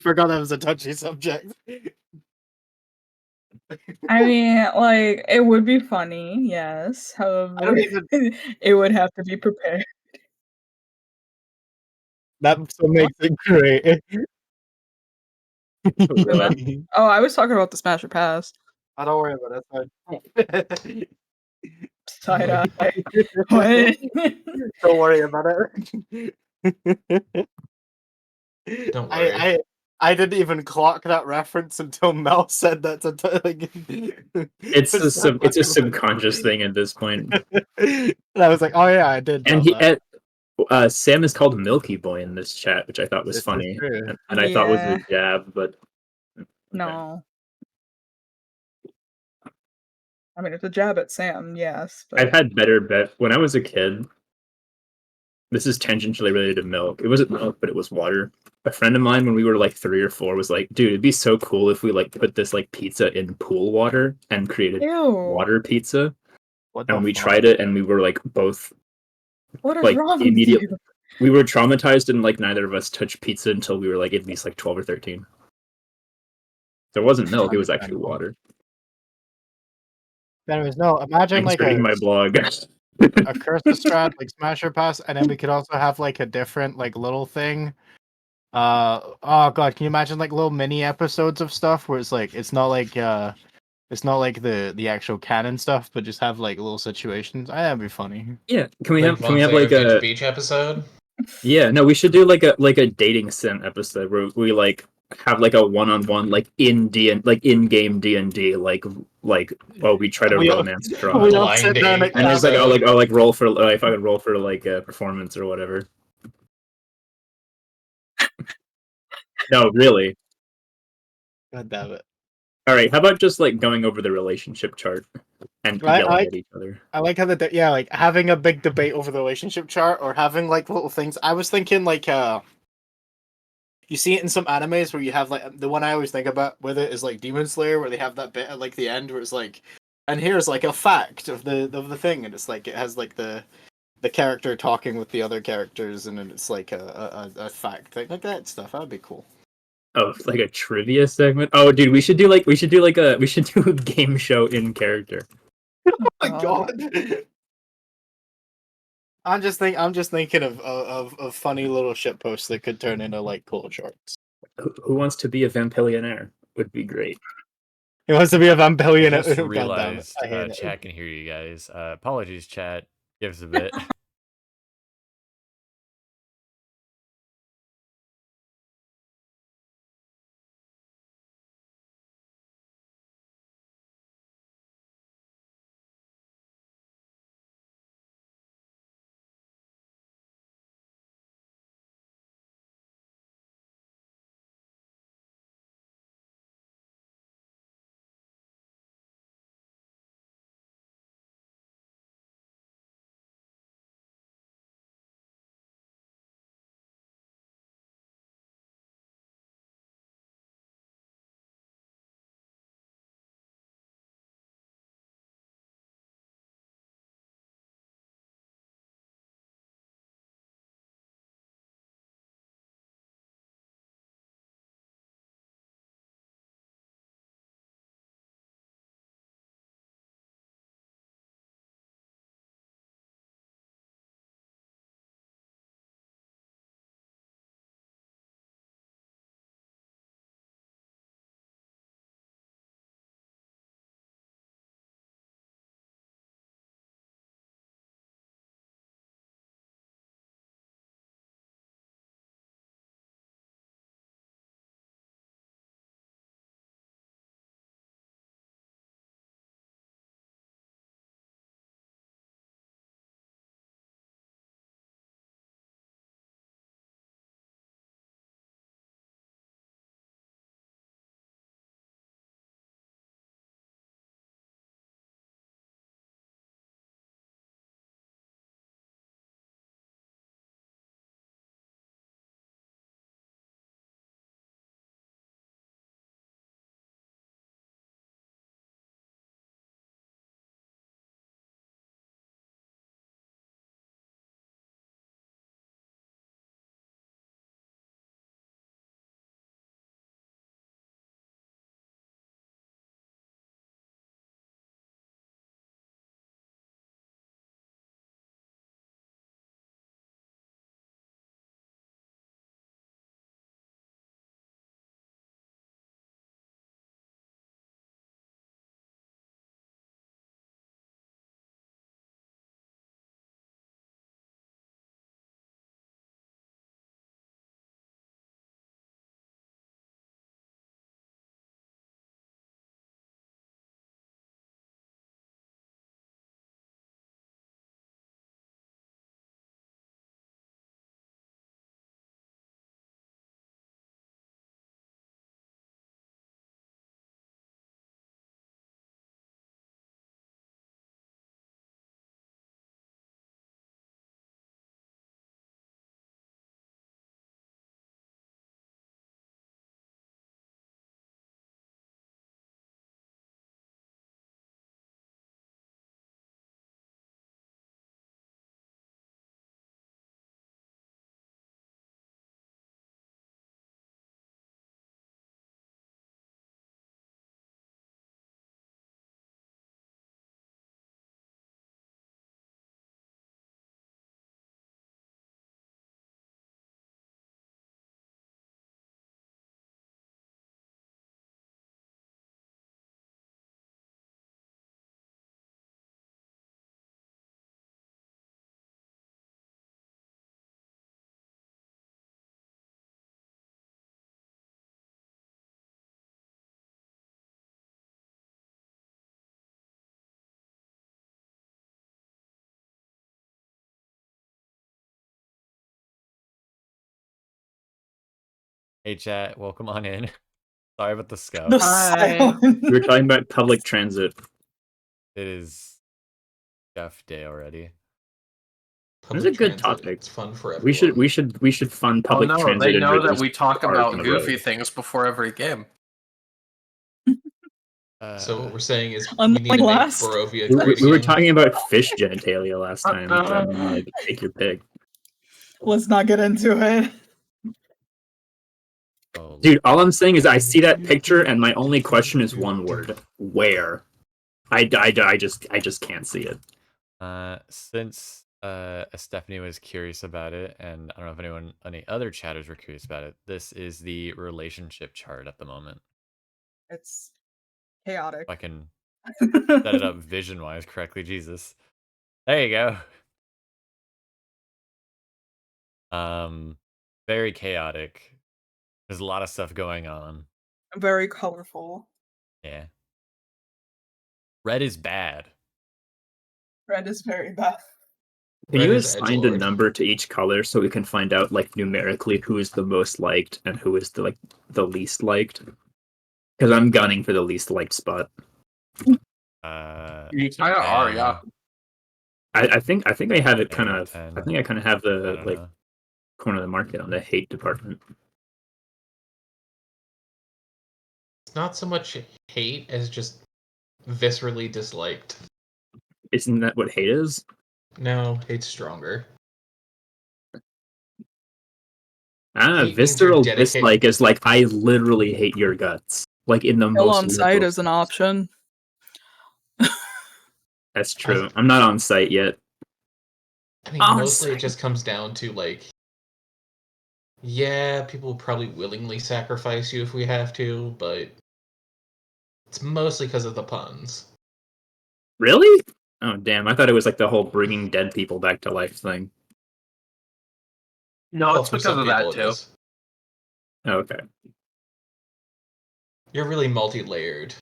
Forgot that was a touchy subject. I mean, like, it would be funny, yes. I However, don't even. it would have to be prepared. That's what What? makes it great. Wait, what? Oh, I was talking about the Smash or Pass. I don't worry about it. That's fine. Side eye. What? Don't worry about it. Don't worry. I didn't even clock that reference until Mel said that to like. It's a subconscious thing at this point. And I was like, oh yeah, I did. And know that. Sam is called Milky Boy in this chat, which I thought was This is funny, true. and I thought was a Yeah. jab, but okay. No. I mean, it's a jab at Sam, yes. But... I've had better bet when I was a kid. This is tangentially related to milk. It wasn't milk, but it was water. A friend of mine, when we were like 3 or 4, was like, "Dude, it'd be so cool if we like put this like pizza in pool water and created water pizza." And we tried it, and we were like both. What is like wrong immediately, with you? we were traumatized, and like neither of us touched pizza until we were like at least like 12 or 13. So it wasn't milk; it was actually water. Anyways, no. Imagine Thanks for reading my blog. A CurseofStrahd like Smash or Pass, and then we could also have like a different like little thing. Oh god, can you imagine like little mini episodes of stuff where it's like it's not like the actual canon stuff, but just have like little situations. That'd be funny. Yeah, can we have like a beach episode? Yeah, no, we should do like a dating sim episode where we like have like a one-on-one like in game D&D like we try to romance Strahd. We don't sit down and it's like roll for if I could roll for like a performance or whatever. No, really. God damn it. All right, how about just like going over the relationship chart and yelling at each other? I like how like having a big debate over the relationship chart or having like little things. I was thinking like you see it in some animes where you have like the one I always think about with it is like Demon Slayer where they have that bit at like the end where it's like, and here's like a fact of the thing, and it's like it has like the character talking with the other characters, and then it's like a fact like that stuff. That'd be cool. Oh, like a trivia segment. Oh, dude, we should do a game show in character. Oh my god. I'm just thinking of funny little shit posts that could turn into like cool shorts. Who wants to be a vampillionaire? Would be great. He wants to be a vampillionaire. I just realized chat can hear you guys. Apologies, chat. Give us a bit. Hey chat, welcome on in. Sorry about the scuff. The Hi. silence. We were talking about public transit. It is scuff day already. It's a good transit, topic. It's fun for We everyone. should fund Oh public no, transit they and know that reduce we talk cars on about the goofy road. things before every game. So what we're saying is we Unlike need to make last. Barovia We, great we were again. talking about fish genitalia last time. So, I mean, like, take your pick. Let's not get into it. Oh, Dude, all I'm saying is I see that picture and my only question is one word. Where? I just can't see it. Since Stephanie was curious about it, and I don't know if any other chatters were curious about it, this is the relationship chart at the moment. It's chaotic. If I can set it up vision-wise correctly, Jesus. There you go. Very chaotic. There's a lot of stuff going on. Very colorful. Yeah. Red is bad. Red is very bad. Can Red you is assign the edgelord. number to each color so we can find out like numerically who is the most liked and who is the least liked? Because I'm gunning for the least liked spot. You kind of are, 10, yeah. I think I have it kind maybe of. 10. I think I kind of have I the don't like know. corner of the market on the hate department. It's not so much hate as just viscerally disliked. Isn't that what hate is? No, hate's stronger. Ah, Hate means you're visceral dedicated. dislike is like I literally hate your guts. Like in the Kill most on site literal is an sense. option. That's true. I'm not on site yet. I mean, On mostly it site. just comes down to like, yeah, people will probably willingly sacrifice you if we have to, but it's mostly because of the puns. Really? Oh damn! I thought it was like the whole bringing dead people back to life thing. No, Well, it's for because some of people that it too. is. Oh, okay. You're really multi-layered.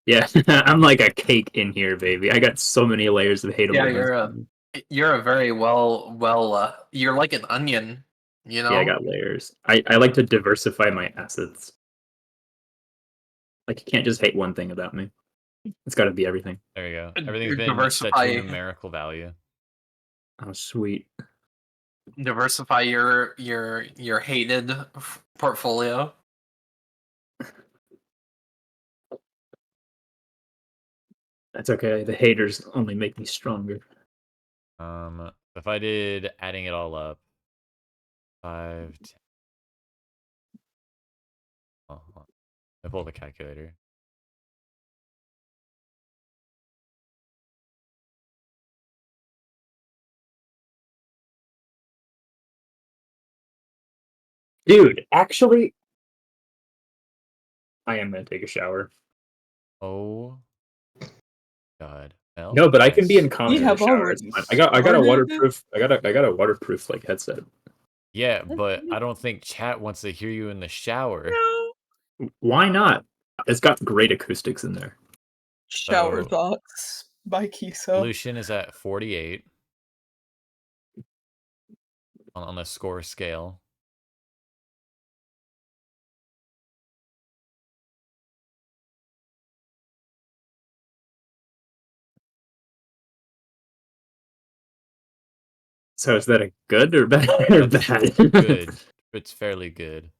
Yeah, I'm like a cake in here, baby. I got so many layers of hateableness. Yeah, you're a very you're like an onion, you know? Yeah, I got layers. I like to diversify my assets. Like you can't just hate one thing about me. It's got to be everything. There you go. Everything's been set Diversify- to a numerical value. Oh, sweet. Diversify your hated portfolio. That's okay. The haters only make me stronger. If I did adding it all up, 5, 10. Oh, hold on. I pull the calculator. Dude, actually, I am gonna take a shower. Oh God. Well, No, but I can be in nice. calm We in the have shower. It's already fine. I got a started? waterproof. I got a waterproof like headset. Yeah, but I don't think chat wants to hear you in the shower. Why not? It's got great acoustics in there. Shower So- Thoughts by Kiso. Lucian is at 48 on the score scale. So is that a good or bad or bad? Good. It's fairly good.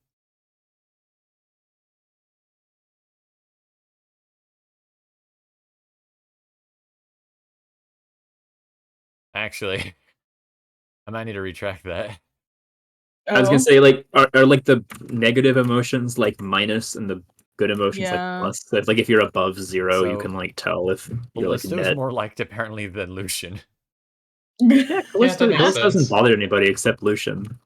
Actually, I might need to retract that. I was Oh, gonna say like are like the negative emotions like minus and the good emotions Yeah. like plus. So it's like if you're above 0, you So, can like tell if you're like Callisto's net. more liked apparently than Lucian. Yeah, Callisto, makes Callisto doesn't sense. bother anybody except Lucian,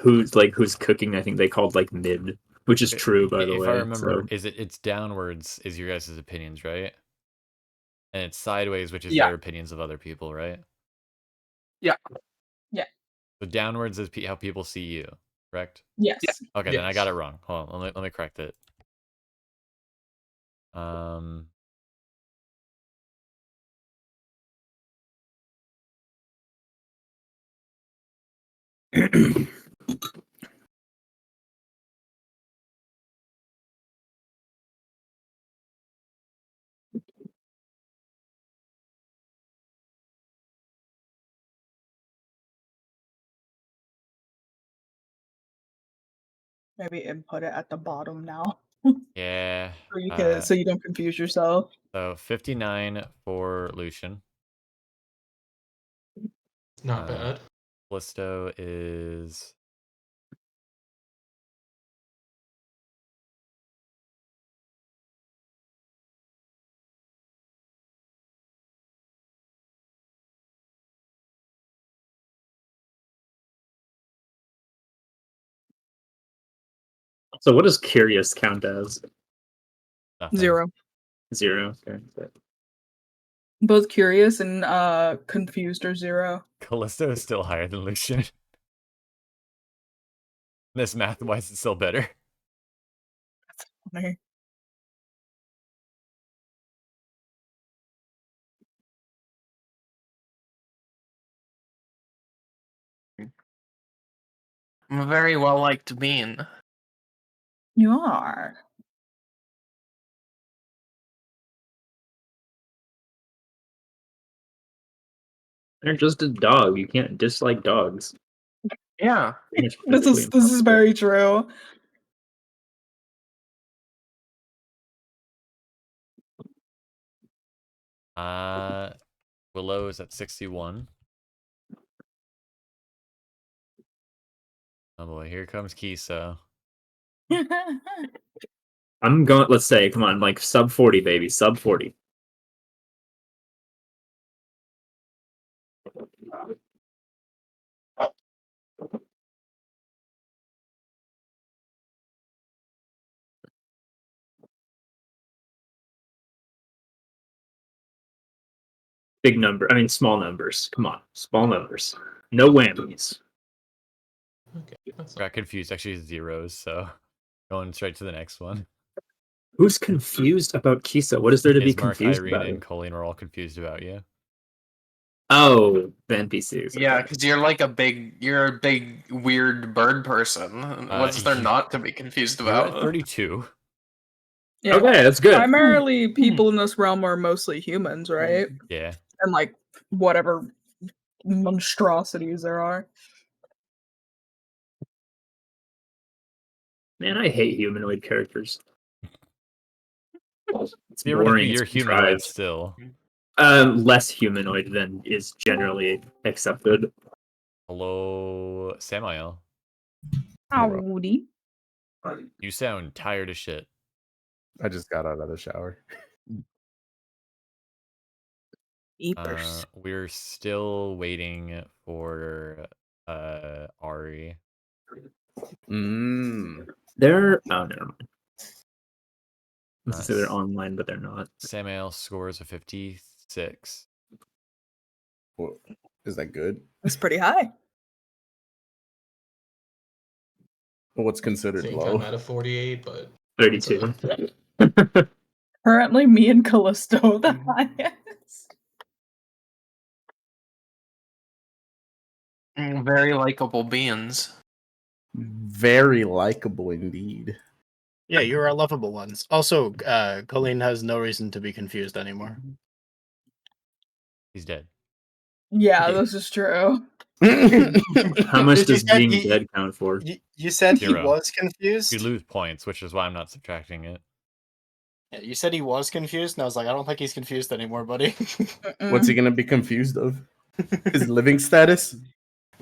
who's cooking. I think they called like mid, which is true by the If way. I remember, So. it's downwards is your guys' opinions, right? And it's sideways, which is Yeah. their opinions of other people, right? Yeah. Yeah. So downwards is how people see you, correct? yes. Okay, then I got it Yes. wrong. Hold on, let me correct it. Maybe input it at the bottom now. Yeah. So you don't confuse yourself. So 59 for Lucian. Not bad. Callisto is So what does curious count as? nothing. 0. 0. Okay. Both curious and confused are 0. Callisto is still higher than Lucian. This math-wise is still better. Funny. I'm a very well liked being. You are. They're just a dog. You can't dislike dogs. Yeah. Pretty much This is physically very true. Willow is at 61. Oh boy, here comes Kiso. I'm going. Let's say, come on, like sub 40, baby, sub 40. Big number. I mean, small numbers. Come on, small numbers. No whammies. Okay. That's Got confused. Actually, zeros. So going straight to the next one. Who's confused about Kiso? What is there to be Ismark, confused Irene, about? and Colleen are all confused about you. Oh, the NPCs. Yeah, okay. because you're a big weird bird person. What's there not to be confused You're at about? 32. Yeah. Okay, that's good. Primarily, people in this realm are mostly humans, right? Yeah. And like whatever monstrosities there are. Man, I hate humanoid characters. It's Theoretically, boring. you're It's humanoid contrived. still. Less humanoid than is generally accepted. Hello, Samael. Howdy. You sound tired as shit. I just got out of the shower. Eepers. We're still waiting for Ari. They're never mind. Let's Nice. say they're online, but they're not. Samael scores a 56. Well, is that good? That's pretty high. What's considered think low? I'm at a 48, but 32. Currently, me and Callisto the highest. Very likable beings. Very likable indeed. Yeah, you're our lovable ones. Also, Colleen has no reason to be confused anymore. He's dead. Yeah, Yeah. this is true. How much Did you does say being he- dead count for? You said he 0. was confused? You lose points, which is why I'm not subtracting it. Yeah, you said he was confused, and I was like, I don't think he's confused anymore, buddy. What's he gonna be confused of? His living status?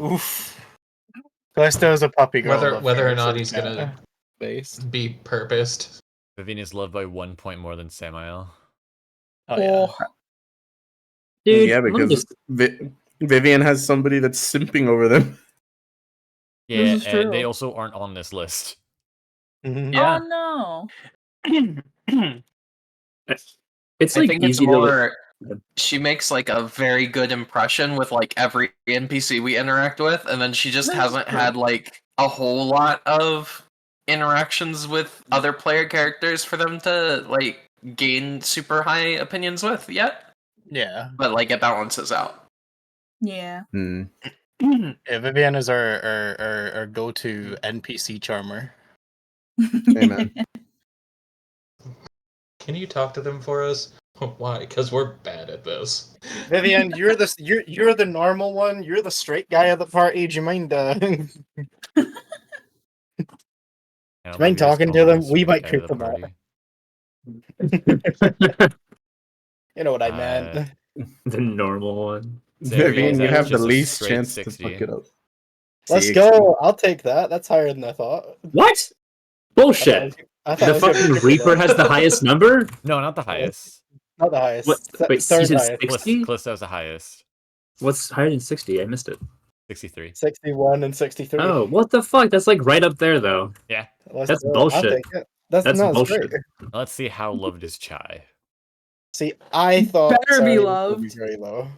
Oof. Callisto's a puppy girl. whether or not he's gonna based. be purposed. Vivienne is loved by 1 point more than Samael. Oh yeah. Dude, Yeah, let me because just- Vivienne has somebody that's simping over them. Yeah, is and they true. also aren't on this list. Mhm. Yeah. Oh no. it's I like think it's easy to. more. She makes like a very good impression with like every NPC we interact with, and then she just That's hasn't true. had like a whole lot of interactions with other player characters for them to like gain super high opinions with yet. Yeah. But like it balances out. Yeah. Yeah, Vivienne is our go-to NPC charmer. Amen. Can you talk to them for us? Why? Because we're bad at this. Vivienne, you're the normal one. You're the straight guy of the party. Do you mind? You know, mind maybe just talking call to him them? We straight might guy creep to them the out. party. You know what I meant. The normal one. Cere, Vivienne, you that's have the just a least straight chance 60. to fuck it up. Let's 60. go. I'll take that. That's higher than I thought. What? Bullshit. I thought The it was gonna fucking be Reaper has the highest number? No, not the highest. not the highest. What? Wait, you Third said highest. 60? Callisto's the highest. What's higher than 60? I missed it. 63. 61 and 63. Oh, what the fuck? That's like right up there, though. Yeah. Let's that's go. bullshit. I'll take it. That's bullshit. great. Now let's see how loved is Chai. See, I thought Better be Cere was gonna loved. very low.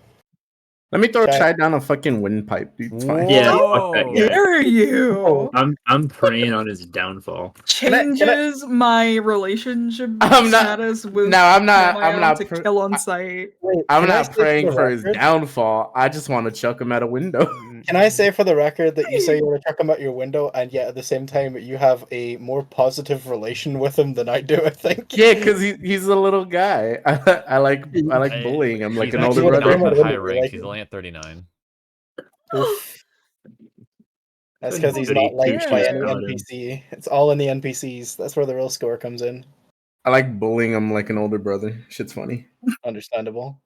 Let me throw Chai- Chai down a fucking windpipe, dude. It's fine. Yeah, Whoa. fuck that guy. Dare you? Oh, I'm praying on his downfall. Changes my relationship I'm not- status with No, I'm not. I'm Samael not. to pr- kill on sight. wait, I'm can I not say praying the for his record- downfall. I just want to chuck him out a window. Can I say for the record that you say you want to chuck him out your window, and yet at the same time you have a more positive relation with him than I do? I think. Yeah, because he's a little guy. I like bullying him like He's an actually older actually brother. not not that high high ranked. like He's him. only at 39. Oof. That's because he's Goody not liked by two-shoes any on him. NPC. It's all in the NPCs. That's where the real score comes in. I like bullying him like an older brother. Shit's funny. Understandable.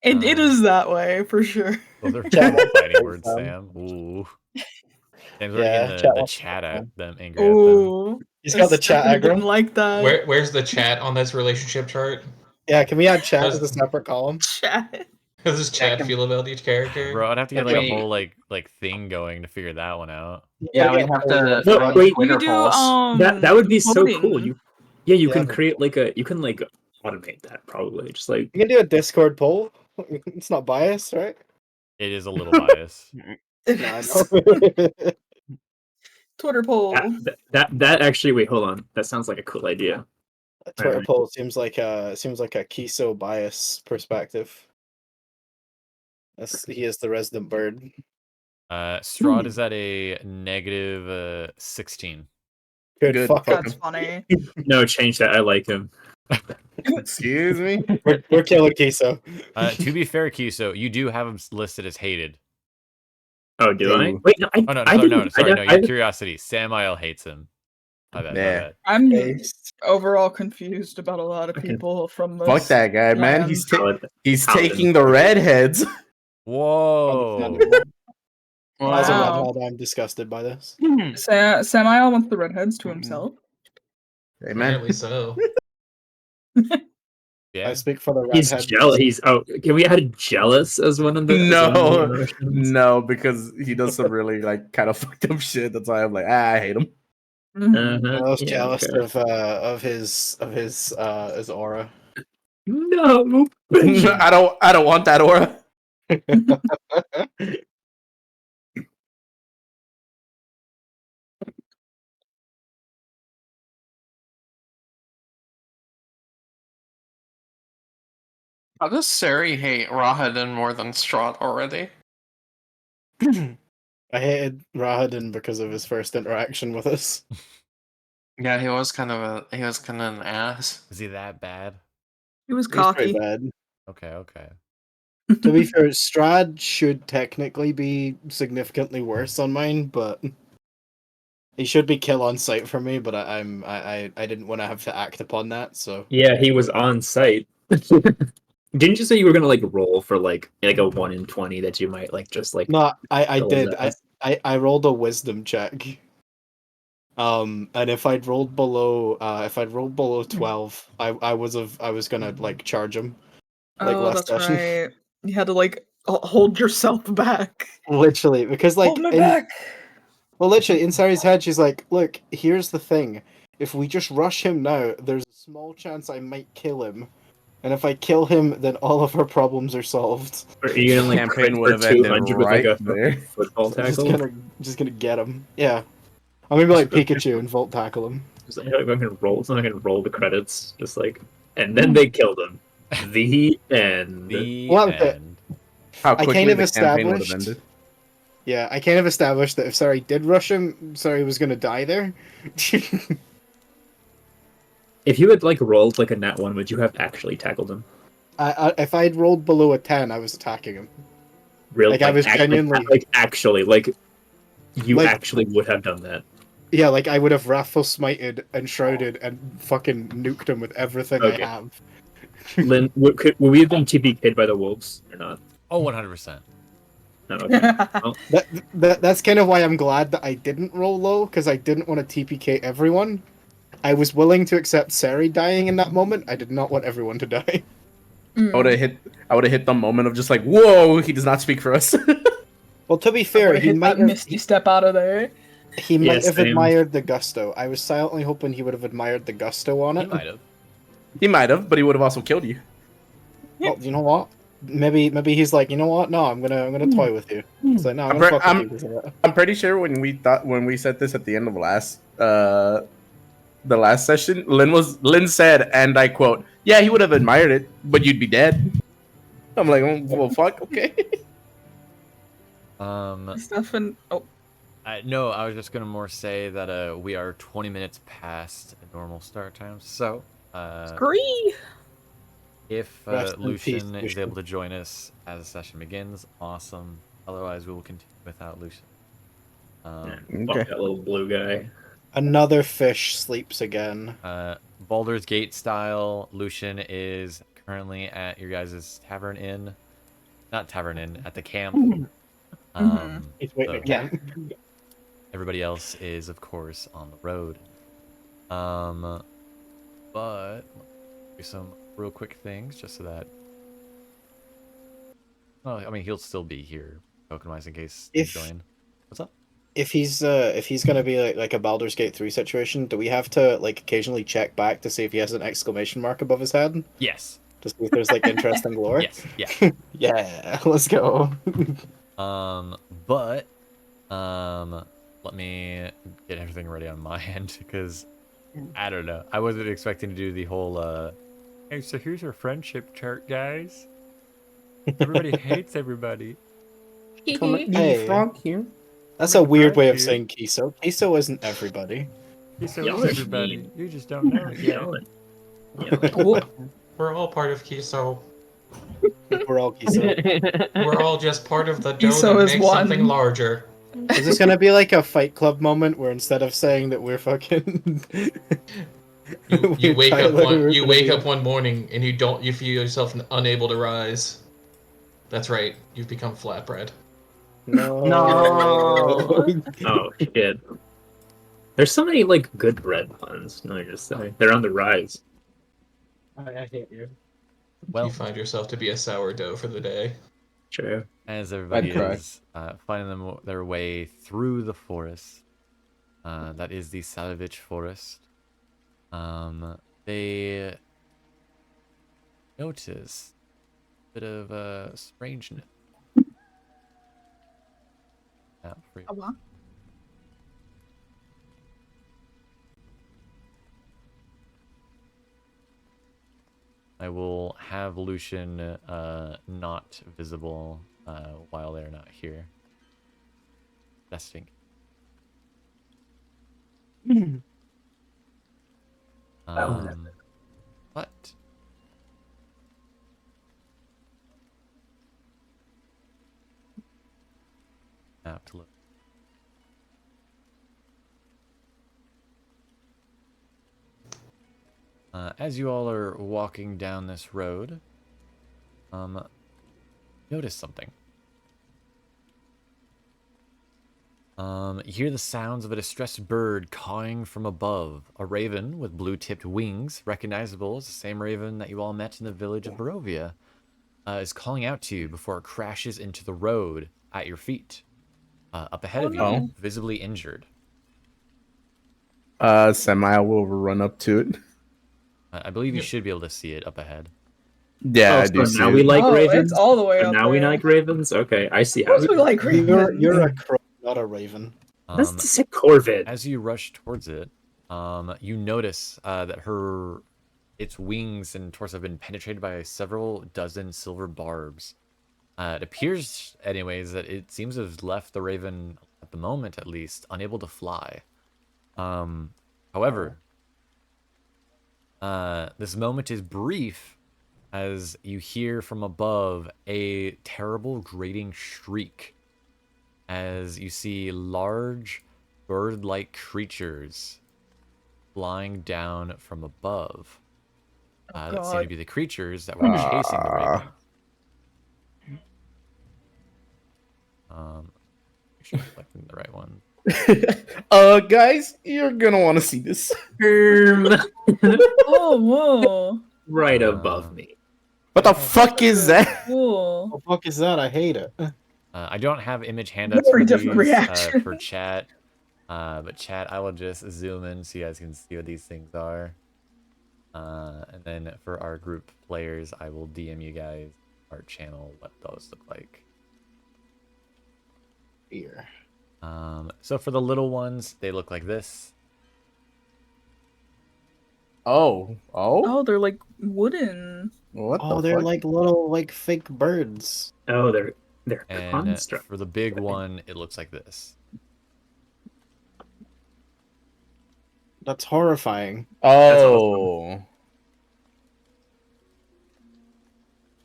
It is that way for sure. Those are Chat cool fighting wants words, them. Sam. Ooh. Sam's Yeah, already getting chat the wants chat them. at them, angry at them. Ooh, He's got the chat Stephanie didn't aggro. like that. Where's the chat on this relationship chart? Yeah, can we add chat Does- as a separate column? Chat. How does chat feel about each character? Bro, I'd have to get Yeah, like a wait. whole like thing going to figure that one out. Yeah, we have to No, run wait. Twitter You could do polls. That would be so voting. cool. You Yeah, can but- create you can automate that probably. Just like You can do a Discord poll. It's not biased, right? It is a little biased. It No, I is. know. Twitter poll. that actually wait, hold on. That sounds like a cool idea. A Twitter poll seems like a Kiso bias perspective. He is the resident bird. Strahd is at a negative 16. Good. Fuck That's him. funny. No, change that. I like him. Excuse me. We're killing Kiso. To be fair, Kiso, you do have him listed as hated. Oh, do I? Ooh. Wait, no, Oh no, I no, didn't. sorry, no. I Your curiosity. Samael hates him. My bad. My Yeah. bad. I'm Based. overall confused about a lot of Okay. people from this. Fuck that guy, man. land. He's Paladin. taking the redheads. Whoa. Understandable. As a Wow. redhead, I'm disgusted by this. Samael wants the redheads to himself. Hey, man. Apparently so. Yeah. I speak for the He's redhead. jealous. Can we add jealous as one of the? as one of the No, emotions? no, because he does some really kind of fucked up shit. That's why I'm like, I hate him. Mhm. I was Yeah, jealous okay. of his aura. No. I don't want that aura. How does Cere hate Rahadin more than Strahd already? I hated Rahadin because of his first interaction with us. Yeah, he was kind of an ass. Is he that bad? He was He was pretty cocky. bad. Okay. To be fair, Strahd should technically be significantly worse on mine, but he should be kill on sight for me. But I didn't want to have to act upon that, so Yeah, he was on site. Didn't you say you were gonna roll for like a 1 in 20 that you might just no, I roll did. that? I rolled a wisdom check. And if I'd rolled below 12, I was gonna charge him. Oh, last that's session. right. You had to hold yourself back. Literally, because Hold me back. well, literally inside his head, she's like, "Look, here's the thing. If we just rush him now, there's a small chance I might kill him, and if I kill him, then all of our problems are solved. Or are you gonna Campaign crit would for have ended 200 right with there. a football So I'm tackle? just gonna get him. Yeah, I'm gonna be like Pikachu and volt tackle him. Just I'm gonna roll. So I'm gonna roll the credits, and then they killed him. The end. The Well, okay. end. How I quickly kind of the campaign would have established- ended. Yeah, I kind of established that if Sari did rush him, Sari was gonna die there. If you had rolled a nat 1, would you have actually tackled him? If I'd rolled below a 10, I was attacking him. Really? I was genuinely actually you Like- actually would have done that. Yeah, like I would have Wrathful Smited and Shrouded and fucking nuked him with everything Okay. I have. Lynn, would we have been TPK'd by the wolves or not? Oh, 100%. No, okay. Well, That's kind of why I'm glad that I didn't roll low, because I didn't want to TPK everyone. I was willing to accept Cere dying in that moment. I did not want everyone to die. I would have hit the moment of just like, whoa, he does not speak for us. Well, to be I fair, would've he hit might that have misty step out of there. he Yeah, might have same. admired the gusto. I was silently hoping he would have admired the gusto on He it. might have. He might have, but he would have also killed you. Well, you know what? Maybe he's like, you know what? No, I'm gonna toy with you. It's like, no, I'm gonna fuck with you. 'cause of that. I'm pretty sure when we said this at the end of the last session, Lynn said, and I quote, "Yeah, he would have admired it, but you'd be dead." I'm like, oh, well, fuck, okay. Stefan. Oh, No, I was just gonna more say that we are 20 minutes past normal start time, so agree. if Rest in peace, Lucian is Lucian. able to join us as the session begins, awesome. Otherwise, we will continue without Lucian. fuck that little blue guy. Another fish sleeps again. Baldur's Gate style, Lucian is currently at your guys' tavern inn. Not tavern inn, at the camp. He's waiting so again. everybody else is, of course, on the road. But do some real quick things just so that. Well, I mean, he'll still be here, token-wise, in case you If- join. What's up? If he's gonna be like a Baldur's Gate 3 situation, do we have to like occasionally check back to see if he has an exclamation mark above his head? Yes. Just see if there's like interesting lore? Yes. Yeah. Yeah, let's go. But let me get everything ready on my end because I don't know. I wasn't expecting to do the whole hey, so here's our friendship chart, guys. Everybody hates everybody. Hey. frog here. That's a weird way of Dude. saying Kiso. Kiso isn't everybody. So Y'all is are everybody. mean. You just don't know it yet. We're all part of Kiso. We're all Kiso. We're all just part of the dough Kiso that is makes one. something larger. Is this gonna be like a Fight Club moment where instead of saying that we're fucking You wake up we're gonna be- one morning and you feel yourself unable to rise. That's right, you've become flatbread. No. Oh shit. There's so many like good bread puns. No, I just say they're on the rise. I hate you. Well, You find yourself to be a sourdough for the day. True. as everybody cry. is finding their way through the forest, that is the Salovich Forest, they notice a bit of strangeness. For you. Oh, wow. I will have Lucian not visible while they're not here. Testing. But I have to look. As you all are walking down this road, notice something. You hear the sounds of a distressed bird cawing from above. A raven with blue-tipped wings, recognizable as the same raven that you all met in the village of Barovia, is calling out to you before it crashes into the road at your feet. Up ahead of you, no. visibly injured. Semi will run up to it. I believe you should be able to see it up ahead. Yeah, Oh, I do so see now it. we like Oh, ravens. it's all the way So up now we there. like ravens. Okay, I see Of how. course we like ravens. You're a crow, not a raven. That's to say corvid. As you rush towards it, you notice that its wings and torso have been penetrated by several dozen silver barbs. It appears, anyways, that it seems to have left the raven, at the moment at least, unable to fly. However, this moment is brief as you hear from above a terrible grating shriek as you see large bird-like creatures flying down from above. That seem to be the creatures that were chasing the raven. Make sure I'm selecting the right one. Guys, you're gonna want to see this. Oh, whoa. Right above me. What the fuck is that? Cool. What the fuck is that? I hate it. I don't have image handouts Very for different these reaction. for chat, but chat, I will just zoom in so you guys can see what these things are. And then for our group players, I will DM you guys our channel what those look like. Here. So for the little ones, they look like this. Oh. Oh, they're like wooden. What Oh, the they're fuck? like little like fake birds. Oh, they're And construct. for the big one, it looks like this. That's horrifying. Oh.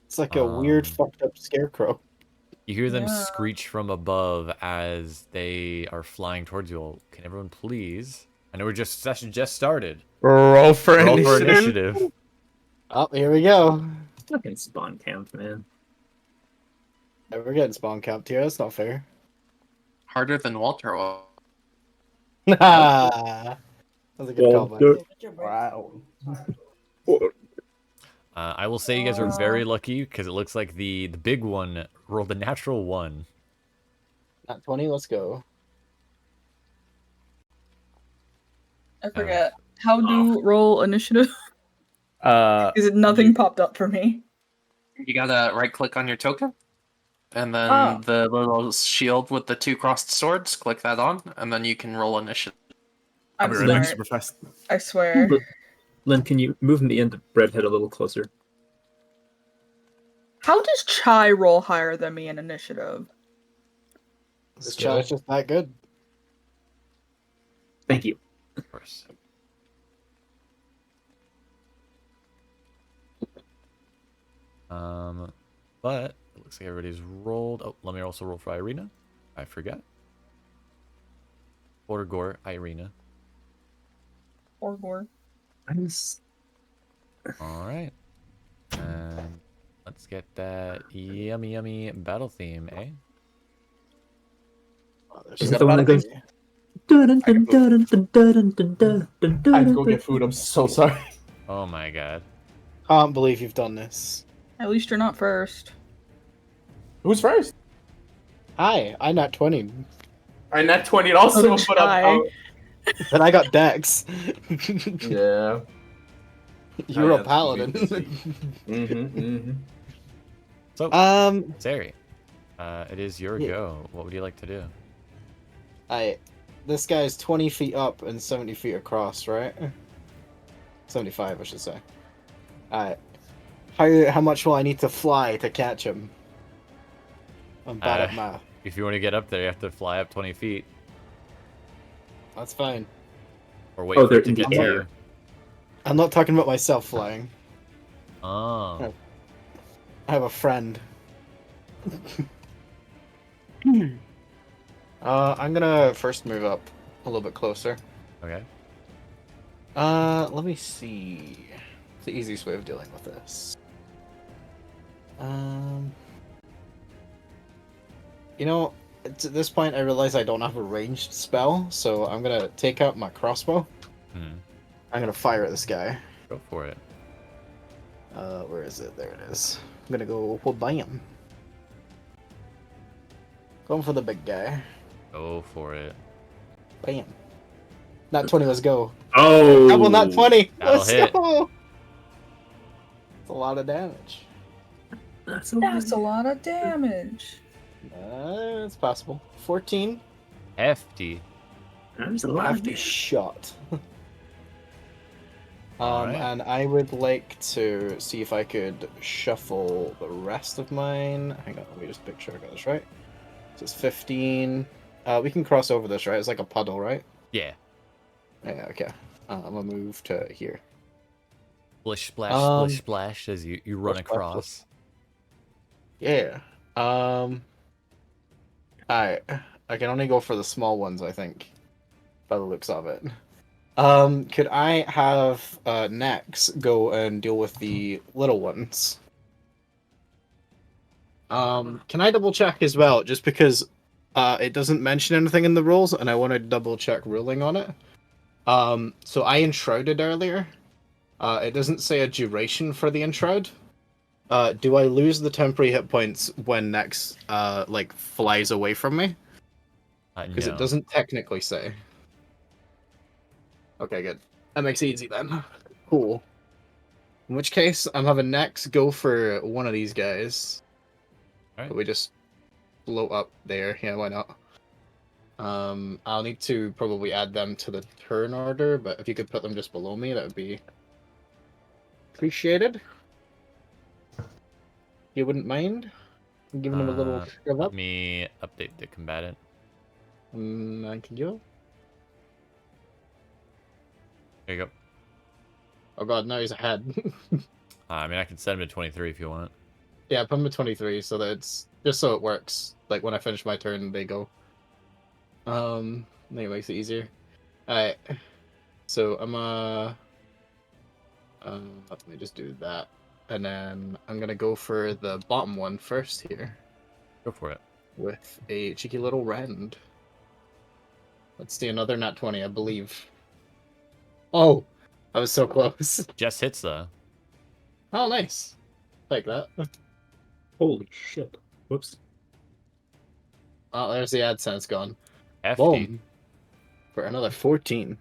It's like a weird, Um, fucked up scarecrow. You hear them Yeah. screech from above as they are flying towards you all. Can everyone please? I know session just started. Roll for Roll for initiative. initiative. Oh, here we go. Fucking spawn camp, man. Yeah, we're getting spawn capped here. That's not fair. Harder than Walter was. That's a good comment. Wow. I will say you guys are very lucky because it looks like the big one rolled a natural 1. Not 20. Let's go. I forget. How do roll initiative? Is it nothing popped up for me? You gotta right click on your token, and then the little shield with the 2 crossed swords, click that on, and then you can roll initiative. I'll I'm be right back smart. super fast. I swear. Lynn, can you move me and the breadhead a little closer? How does Chai roll higher than me in initiative? This child's just that good. Thank you. Of course. But it looks like everybody's rolled. Oh, let me also roll for Irina. I forgot. Orgor, Irina. Or gore. Nice. All right. And let's get that yummy battle theme, eh? Oh, there's Is some that the one that goes- I have to go get food. I'm so sorry. Oh my god. Can't believe you've done this. At least you're not first. Who's first? Hi, I not 20. I net 20 also, Oh, but I'm out. But I got Dex. Yeah. You're Oh, a yeah, paladin. So, Um, Cere, it is your Yeah. go. What would you like to do? this guy's 20 feet up and 70 feet across, right? 75, I should say. Alright. How much will I need to fly to catch him? I'm bad at math. If you want to get up there, you have to fly up 20 feet. That's fine. Or wait Oh, for they're it to in the get to air. you. I'm not talking about myself flying. Oh. I have a friend. I'm gonna first move up a little bit closer. Okay. Let me see. What's the easiest way of dealing with this? You know, at this point I realize I don't have a ranged spell, so I'm gonna take out my crossbow. Hmm. I'm gonna fire at this guy. Go for it. Where is it? There it is. I'm gonna go bam. Going for the big guy. Go for it. Bam. Not 20, let's go. Oh. Double not 20. That'll Let's hit. go. It's a lot of damage. That's That's a lot of damage. It's possible. 14. Hefty. That's a lot. Hefty shot. Alright. And I would like to see if I could shuffle the rest of mine. Hang on, let me just make sure I got this right. So it's 15. We can cross over this, right? It's like a puddle, right? Yeah. Yeah, okay. I'm gonna move to here. Splish splash, Um, splish splash as you run splish, splash, across. Yeah. Alright. I can only go for the small ones, I think. by the looks of it. Could I have Nex go and deal with the little ones? Can I double check as well, just because it doesn't mention anything in the rules, and I want to double check ruling on it. So I enshrouded earlier. It doesn't say a duration for the enshroud. Do I lose the temporary hit points when Nex like flies away from me? Because No. it doesn't technically say. Okay, good. That makes it easy then. Cool. In which case, I'm having Nex go for one of these guys. Alright. But we just blow up there. Yeah, why not? I'll need to probably add them to the turn order, but if you could put them just below me, that would be appreciated. You wouldn't mind giving them a little shove Let up? me update the combatant. I can do it. There you go. Oh god, now he's ahead. I mean, I can set him to 23 if you want. Yeah, put him at 23 so that it's just so it works. Like when I finish my turn, they go. I think it makes it easier. Alright. So I'm let me just do that. And then I'm gonna go for the bottom one first here. Go for it. With a cheeky little rend. Let's see, another nat 20, I believe. Oh! I was so close. Just hits though. Oh, nice. Like that. Holy shit. Whoops. Oh, there's the AdSense gone. Hefty. Boom. For another 14.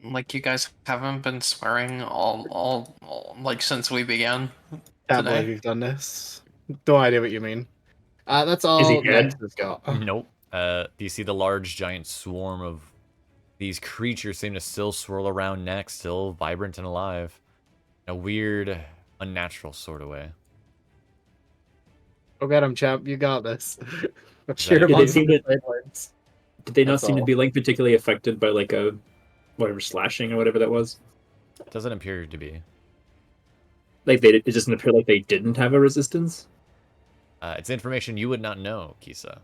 Like you guys haven't been swearing all like since we began. Can't Today. believe you've done this. No idea what you mean. That's all Is he dead? Nex has got. Nope. Do you see the large giant swarm of these creatures seem to still swirl around Nex, still vibrant and alive. In a weird, unnatural sort of way. Go get him, champ. You got this. Did they on seem the to- sidelines. Did they not That's seem to all. be like particularly affected by like a whatever slashing or whatever that was? Doesn't appear to be. Like it doesn't appear like they didn't have a resistance. It's information you would not know, Kiso.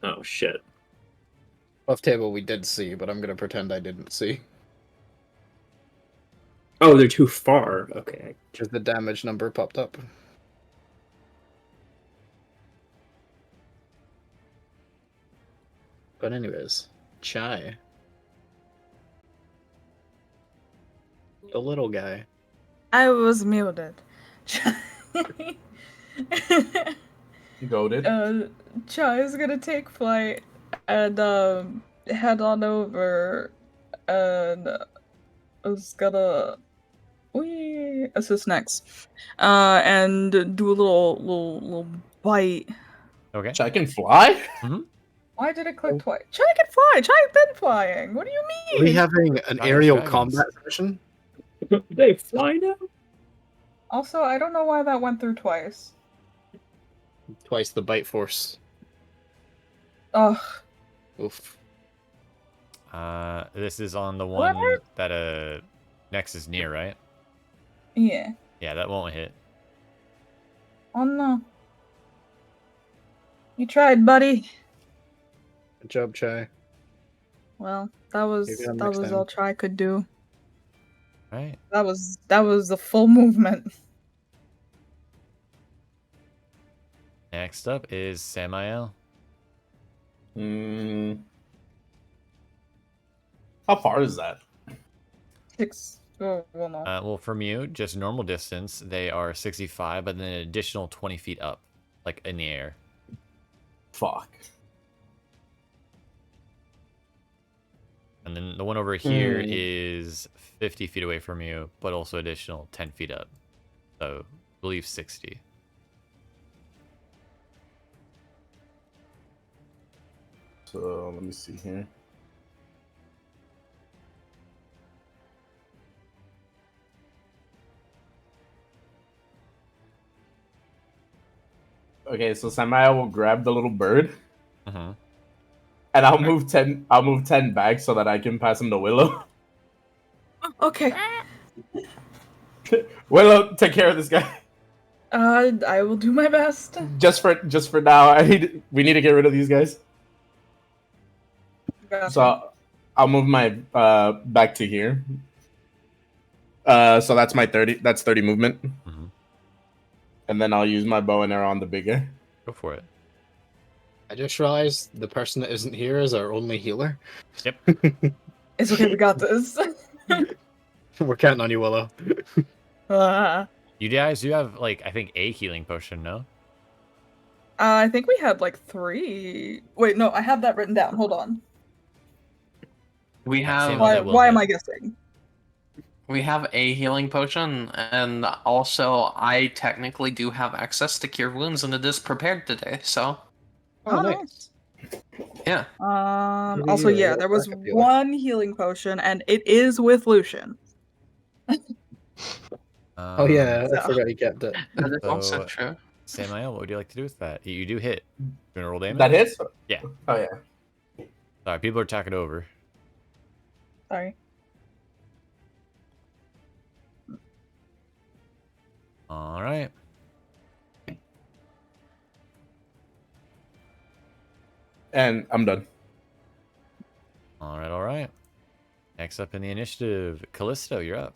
Oh shit. Off table we did see, but I'm gonna pretend I didn't see. Oh, they're too far. Okay. Because the damage number popped up. But anyways, Chai. The little guy. I was muted. Goated. Chai is gonna take flight and head on over and is gonna assist next. And do a little bite. Okay. I can fly? Why did it click twice? Chai can fly! Chai's been flying! What do you Are mean? we having an Giant aerial dragons. combat session? They fly now? Also, I don't know why that went through twice. Twice the bite force. Ugh. Oof. This is on the one What? that Nex is near, right? Yeah. Yeah, that won't hit. Oh no. You tried, buddy. Good job, Chai. Well, that was Maybe on next time. all Chai could do. Right. That was the full movement. Next up is Samael. How far is that? 6. Oh, well, no. Well, from you, just normal distance, they are 65, but then an additional 20 feet up, like in the air. Fuck. And then the one over here is 50 feet away from you, but also additional 10 feet up. So, I believe 60. So let me see here. Okay, so Samaya will grab the little bird, Uh-huh. and I'll move 10. I'll move 10 back so that I can pass him to Willow. Okay. Willow, take care of this guy. I will do my best. Just for now. We need to get rid of these guys. Gotcha. So I'll move my back to here. So that's my 30. That's 30 movement. Mhm. And then I'll use my bow and arrow on the bigger. Go for it. I just realized the person that isn't here is our only healer. Yep. It's okay, we got this. We're counting on you, Willow. You guys do have, like, I think a healing potion, no? I think we had like 3. Wait, no, I have that written down. Hold on. We Yeah, have same Why, that will why am hit. I guessing? we have a healing potion, and also I technically do have access to cure wounds, and it is prepared today. So Oh, nice. yeah, Maybe, Also, yeah, you're a there was backup healer. 1 healing potion, and it is with Lucian. Oh yeah, I So- forgot you kept it. that is also So- true. Samael, what would you like to do with that? You do hit. You want to roll damage? That hits? Yeah. Oh, yeah. Sorry, people are talking over. Sorry. All right. And I'm done. All right, all right. Next up in the initiative, Callisto, you're up.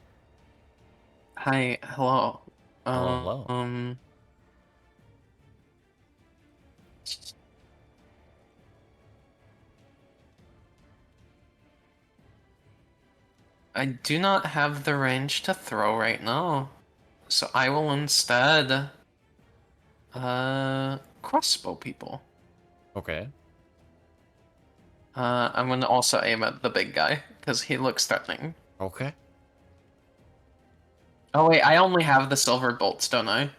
Hi, hello. Hello. I do not have the range to throw right now, so I will instead crossbow people. Okay. I'm gonna also aim at the big guy because he looks threatening. Okay. Oh wait, I only have the silver bolts, don't I?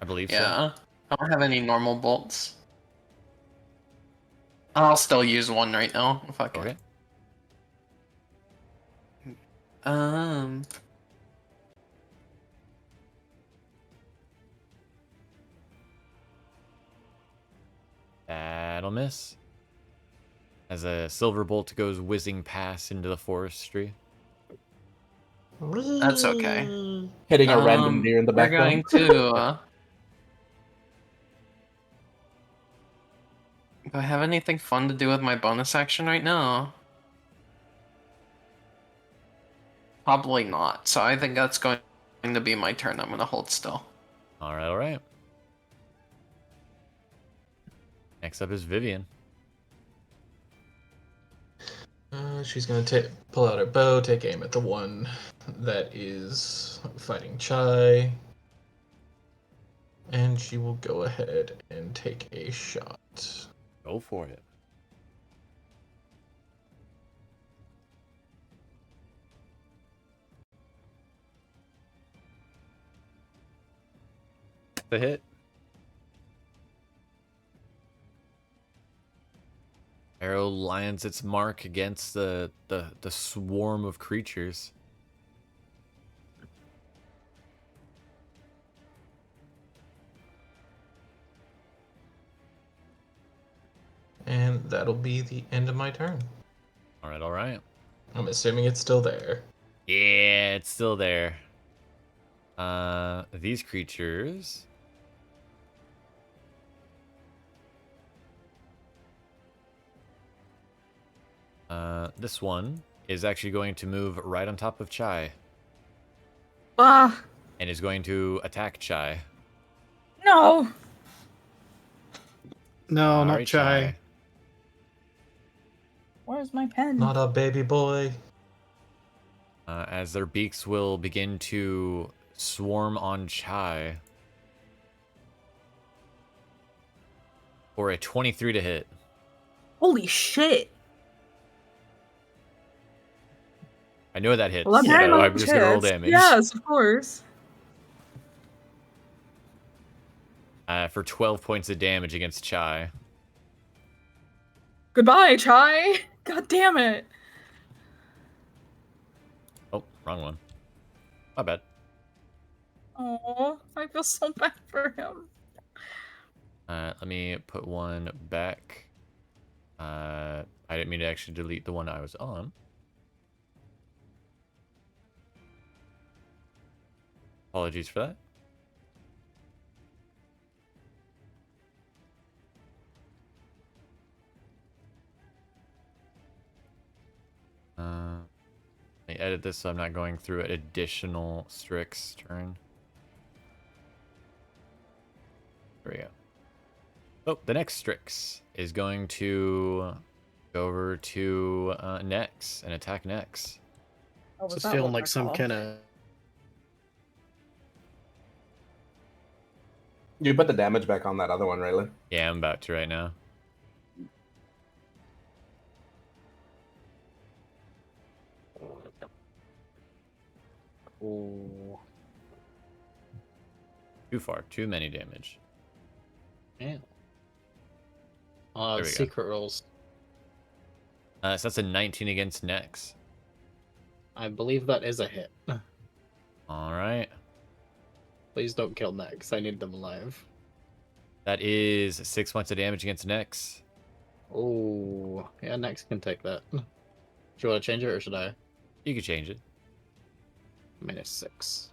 I believe so. Yeah. I don't have any normal bolts. I'll still use one right now. Fuck Okay. it. That'll miss. As a silver bolt goes whizzing past into the forestry. That's okay. Hitting a random deer in the We're background. going to. Do I have anything fun to do with my bonus action right now? Probably not. So I think that's going to be my turn. I'm gonna hold still. All right, all right. Next up is Vivienne. She's gonna pull out her bow, take aim at the one that is fighting Chai, and she will go ahead and take a shot. Go for it. The hit. Arrow lands its mark against the swarm of creatures. And that'll be the end of my turn. All right, all right. I'm assuming it's still there. Yeah, it's still there. These creatures. This one is actually going to move right on top of Chai Ah, and is going to attack Chai. no. No, not Alright, Chai. Where's my pen? Not a baby boy. As their beaks will begin to swarm on Chai. For a 23 to hit. Holy shit. I know that hits, Well, that so very I'm much just gonna roll hits. damage. Yes, of course. For 12 points of damage against Chai. Goodbye, Chai. God damn it. Oh, wrong one. My bad. Oh, I feel so bad for him. Let me put one back. I didn't mean to actually delete the one I was on. Apologies for that. at this so I'm not going through an additional Strix's turn. There we go. Oh, the next Strix is going to go over to Nex and attack Nex. Oh, was Just that feeling what like some off? kind of. You put the damage back on that other one, right, Lynn? Yeah, I'm about to right now. Oh. Too far. Too many damage. Man. There we go. Secret rolls. So that's a 19 against Nex. I believe that is a hit. All right. Please don't kill Nex. I need them alive. That is 6 points of damage against Nex. Oh, yeah, Nex can take that. Do you want to change it or should I? You can change it. -6.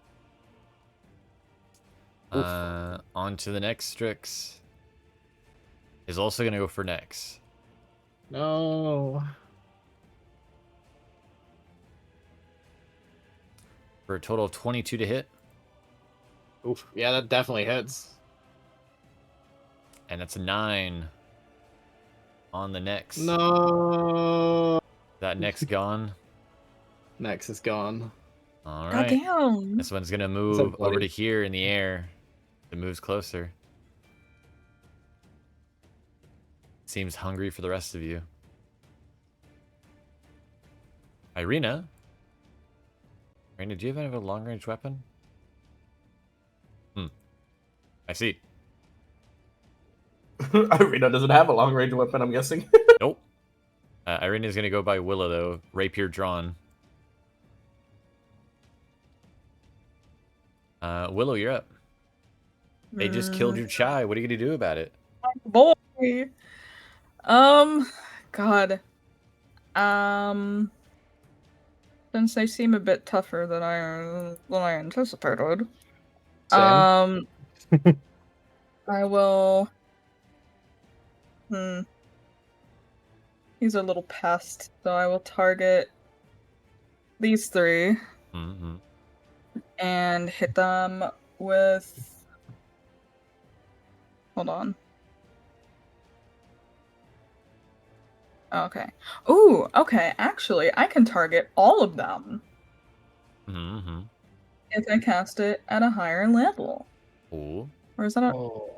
On to the next Strix. Is also going to go for Nex. No. For a total of 22 to hit. Oof. Yeah, that definitely hits. And that's a 9 on the Nex. No. That Nex gone. Nex is gone. All God right. damn. This one's going to move up, buddy? over to here in the air. It moves closer. Seems hungry for the rest of you. Irina? Irina, do you have a long-range weapon? I see. Irina doesn't have a long range weapon, I'm guessing. Nope. Irina's going to go by Willow, though. Rapier drawn. Willow, you're up. They just killed your chai. What are you going to do about it? Boy. God. Since they seem a bit tougher than I anticipated. Same. I will. He's a little pest, so I will target these 3 Mm-hmm. and hit them with. Hold on. Okay. Ooh, okay. Actually, I can target all of them Mm-hmm. if I cast it at a higher level. Ooh. Or is that a... Oh.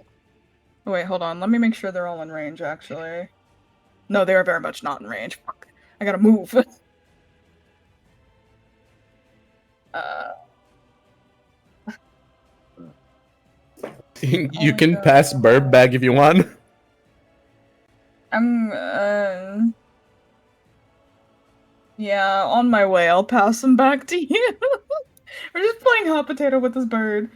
Oh, wait, hold on. Let me make sure they're all in range, actually. No, they are very much not in range. Fuck. I gotta move. You can pass Burb back if you want. Yeah, on my way. I'll pass them back to you. We're just playing hot potato with this bird.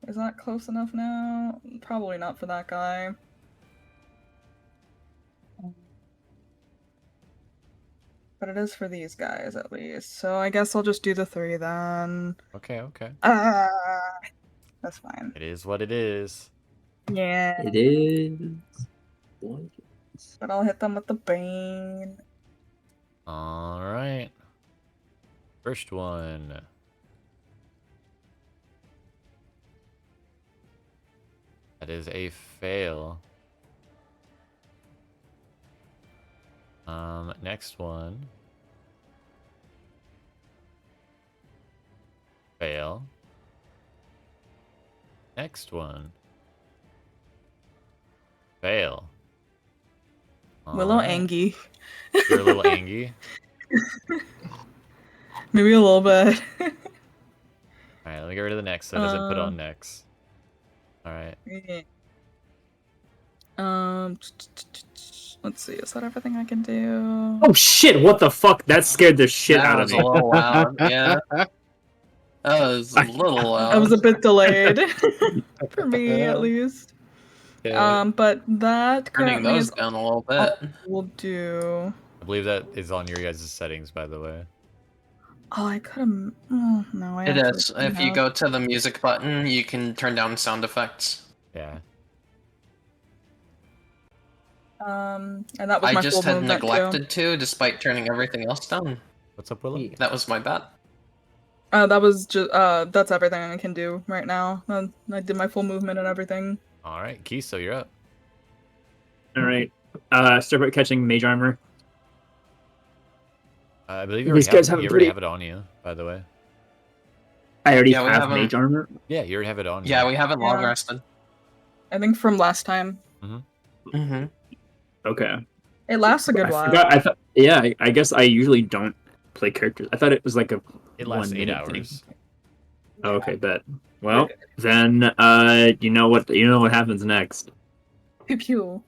Is that close enough now? Probably not for that guy. But it is for these guys, at least. So I guess I'll just do the 3 then. Okay, okay. That's fine. It is what it is. Yeah. It is. But I'll hit them with the Bane. All right. First one. That is a fail. Next one. Fail. Next one. Fail. Willow Alright. Angie. You're a little Angie. Maybe a little bit. Alright, let me get rid of the next so it doesn't put on next. Alright. Let's see. Is that everything I can do? Oh shit! What the fuck? That scared the shit That out of was me. a little loud, yeah. That was a little loud. I was a bit delayed. For me, at least. But that Turning currently those is down a little bit. all we'll do. I believe that is on your guys' settings, by the way. Oh, I could have. Oh, no, I It actually is. couldn't If you have. go to the music button, you can turn down sound effects. Yeah. And that was I my just full had movement too. neglected to, despite turning everything else down. What's up, Willow? That was my bad. That was just that's everything I can do right now. I did my full movement and everything. All right, Kiso, you're up. All right. Start by catching mage armor. I believe you These already, guys have a you already pretty- have it on you, by the way. I already Yeah, we have haven't- mage armor. Yeah, you already have it on you. Yeah, we haven't long Yeah. rested. I think from last time. Mm-hmm. Okay. It lasts a good I while. forgot. I thought. Yeah, I guess I usually don't play characters. I thought it was like a. It lasts 1 8 minute thing. hours. Oh, okay, bet. Well, then you know what happens next. Pew pew.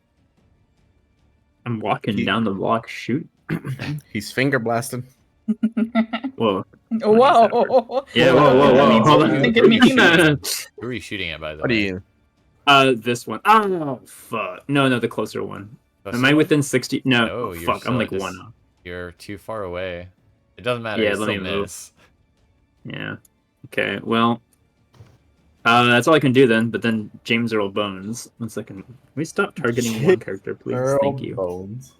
I'm walking down the block, shoot. He's finger blasting. Whoa. Whoa. Yeah, whoa. Hold on. I think it means- Who are you shooting at, by the What way? do you? This one. Oh, fuck. No, the closer one. This Am I one? within 60? No. No, Oh, you're fuck. I'm still like at this- 1 off. You're too far away. It doesn't matter. Yeah, you let still me move. miss. Yeah. Okay, well. That's all I can do then, but then James Earl Bones. 1 second. Can we stop targeting one character, please? Earl Thank you. Bones.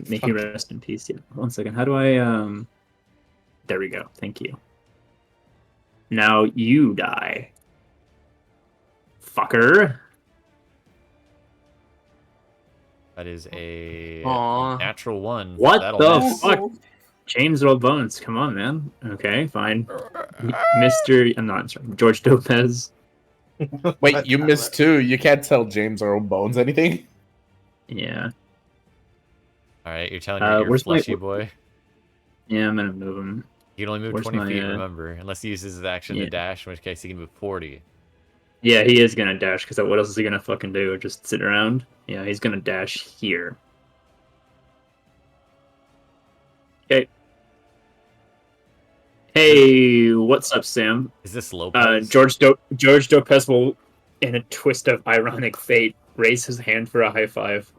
May he rest in peace. Yeah. 1 second. How do I, There we go. Thank you. Now you die. Fucker. That is a Aw. natural 1. What That'll the miss. fuck? James Earl Bones. Come on, man. Okay, fine. Mr. I'm not sorry. George Lopez. Wait, you missed 2. You can't tell James Earl Bones anything. Yeah. All right, you're telling me you're where's my- fleshy boy. Yeah, I'm gonna move him. He can only move where's 20 my, feet, remember, unless he uses his action yeah. to dash, in which case he can move 40. Yeah, he is gonna dash, because what else is he gonna fucking do? Just sit around? Yeah, he's gonna dash here. Okay. Hey, what's up, Sam? Is this Lopez? George Lopez will, in a twist of ironic fate, raise his hand for a high five.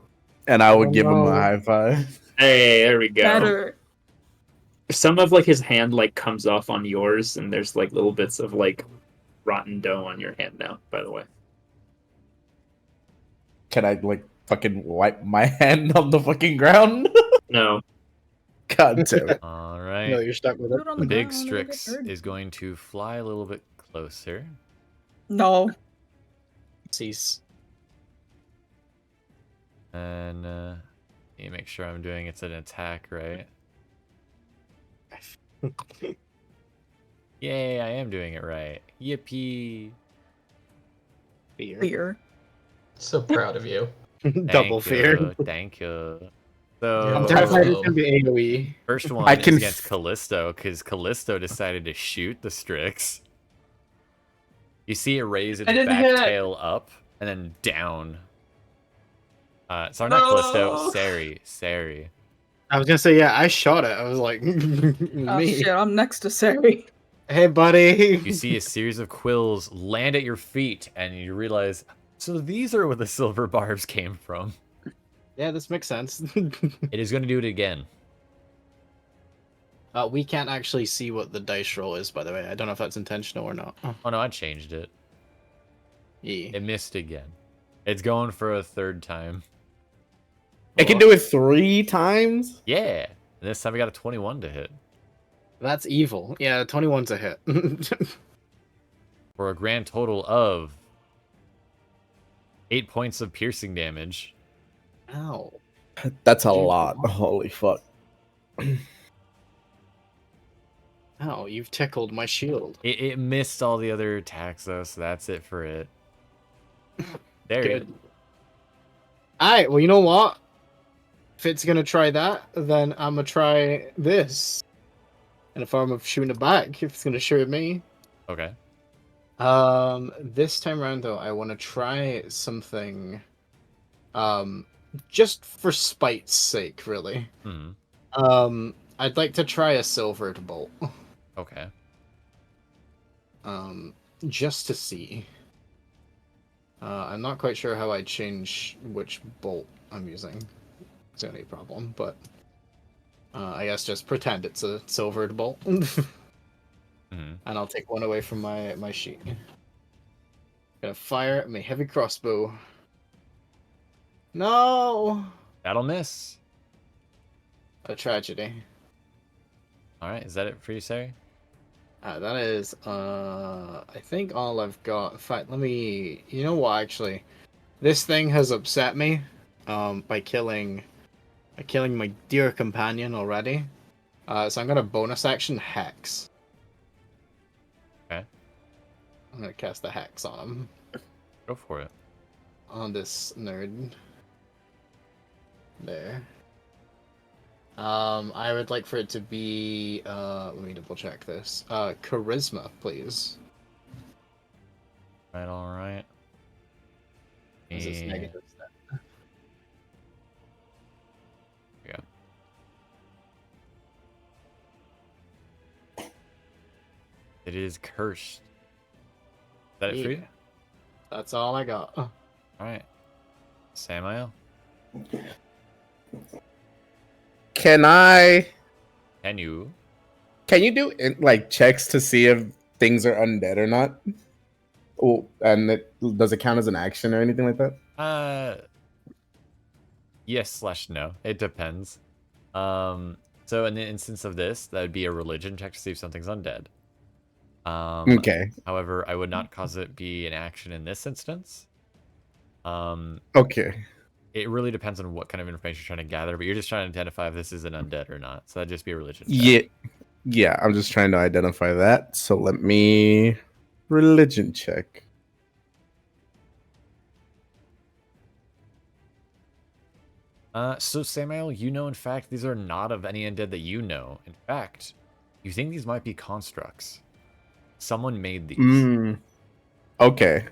And I would give him no. a high five. Hey, there we go. Better. Some of like his hand like comes off on yours, and there's like little bits of like rotten dough on your hand now. By the way. Can I like fucking wipe my hand on the fucking ground? No. God damn it. All No, right. you're stuck with it. Put it on the Big ground, it'll get Strix dirty. is going to fly a little bit closer. No. Cease. And let me make sure I'm doing it's an attack, right? Yay, I am doing it right. Yippee. Fear. Fear. So proud of you. Double Thank fear. you, thank you. Yeah, So, I'm Terrified it's gonna be AoE. first one I is can against Callisto, because Callisto decided to shoot the Strix. You see it raise its I didn't back hit. tail up, and then down. Sorry, not Callisto, No. Cere. I was gonna say, yeah, I shot it. I was like, Oh me. shit, I'm next to Cere. Hey, buddy. You see a series of quills land at your feet, and you realize, so these are where the silver barbs came from. Yeah, this makes sense. It is going to do it again. We can't actually see what the dice roll is, by the way. I don't know if that's intentional or not. Oh no, I changed it. Yeah. It missed again. It's going for a 3rd time. I can do it 3 times? Yeah. And this time we got a 21 to hit. That's evil. Yeah, 21's a hit. For a grand total of 8 points of piercing damage. Ow. That's a lot. Holy fuck. Ow, you've tickled my shield. It missed all the other attacks though, so that's it for it. There you Good. Alright, well, you know what? If it's gonna try that, then I'm gonna try this. In the form of shooting it back, if it's gonna shoot me. Okay. This time around, though, I want to try something, just for spite's sake, really. Hmm. I'd like to try a silvered bolt. Okay. Just to see. I'm not quite sure how I change which bolt I'm using. It's gonna be a problem, but I guess just pretend it's a silvered bolt. Hmm. And I'll take one away from my sheet. Gonna fire my heavy crossbow. No. That'll miss. A tragedy. All right, is that it for you, Cere? That is, I think all I've got. In fact, let me. You know what? Actually, this thing has upset me, by killing my dear companion already. So I'm gonna bonus action Hex. Okay. I'm gonna cast a Hex on him. Go for it. On this nerd. There. I would like for it to be, let me double check this. Charisma, please. Right, all right. Is this negative? Yeah. It is cursed. Is that it for you? That's all I got. All right. Samael, Can you? you do like checks to see if things are undead or not? Oh, and does it count as an action or anything like that? Yes/no. It depends. So in the instance of this, that would be a religion check to see if something's undead. Okay. However, I would not cause it be an action in this instance. Okay. It really depends on what kind of information you're trying to gather, but you're just trying to identify if this is an undead or not. So that'd just be a religion check. Yeah. Yeah, I'm just trying to identify that. So let me religion check. So Samael, you know, in fact, these are not of any undead that you know. In fact, you think these might be constructs. Someone made these. Okay.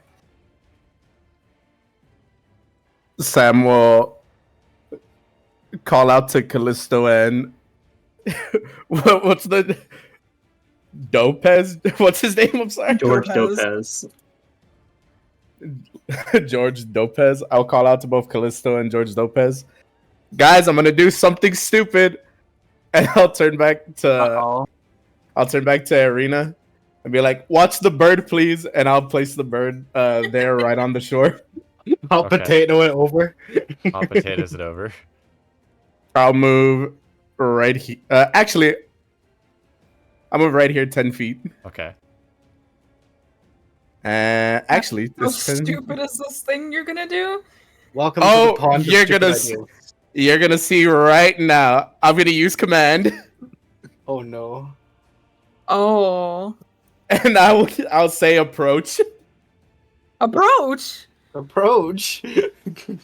Sam will call out to Callisto and what's the Dopez? What's his name? I'm sorry. George Lopez. Dopez. George Dopez. I'll call out to both Callisto and George Dopez. Guys, I'm gonna do something stupid, and I'll turn back to Arena and be like, "Watch the bird, please," and I'll place the bird there right on the shore. I'll Okay. potato it over. Hot potatoes it over. I'll move right here. Actually, I'll move right here 10 feet. Okay. Actually, How this 10 stupid is this thing you're gonna do? Welcome to Oh, the pond of you're stupid gonna ideas. You're gonna see right now. I'm gonna use command, Oh no. Oh. and I'll say approach, Approach! Approach. and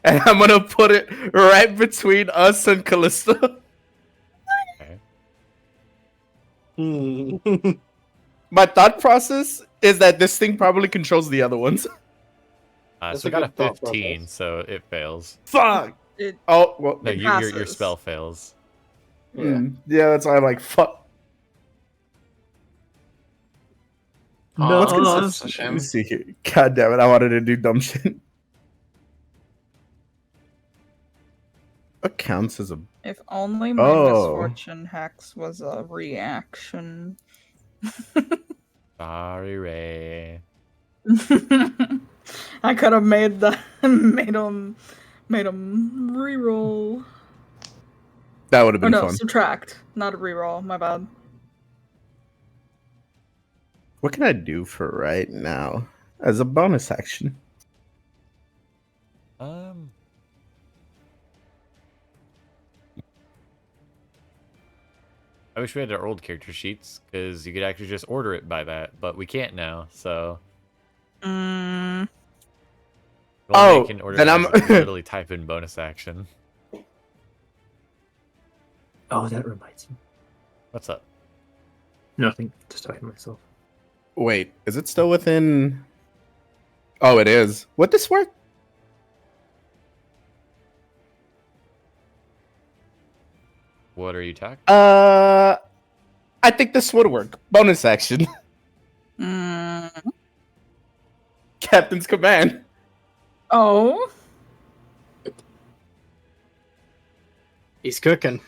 I'm gonna put it right between us and Callisto. Okay. My thought process is that this thing probably controls the other ones. That's So a we got a good thought 15, process. so it fails. Fuck. It, Oh well. No, It your passes. spell fails. Yeah. Yeah, that's why I'm like fuck. Oh, No. that's a shame. Let me see here. God damn it! I wanted to do dumb shit. What counts as a? if only my misfortune hex was a reaction. Sorry, Ray. I could have made him reroll. That would have Or been no, fun. subtract, not a reroll. My bad. What can I do for right now as a bonus action? I wish we had our old character sheets, because you could actually just order it by that, but we can't now, so... Mm, The only way Oh, you can order then it I'm- is literally type in bonus action. Oh, that reminds me. What's up? Nothing. Just talking to myself. Wait, is it still within? Oh, it is. Would this work? What are you talking? I think this would work. Bonus action. mm. Captain's command. Oh. He's cooking.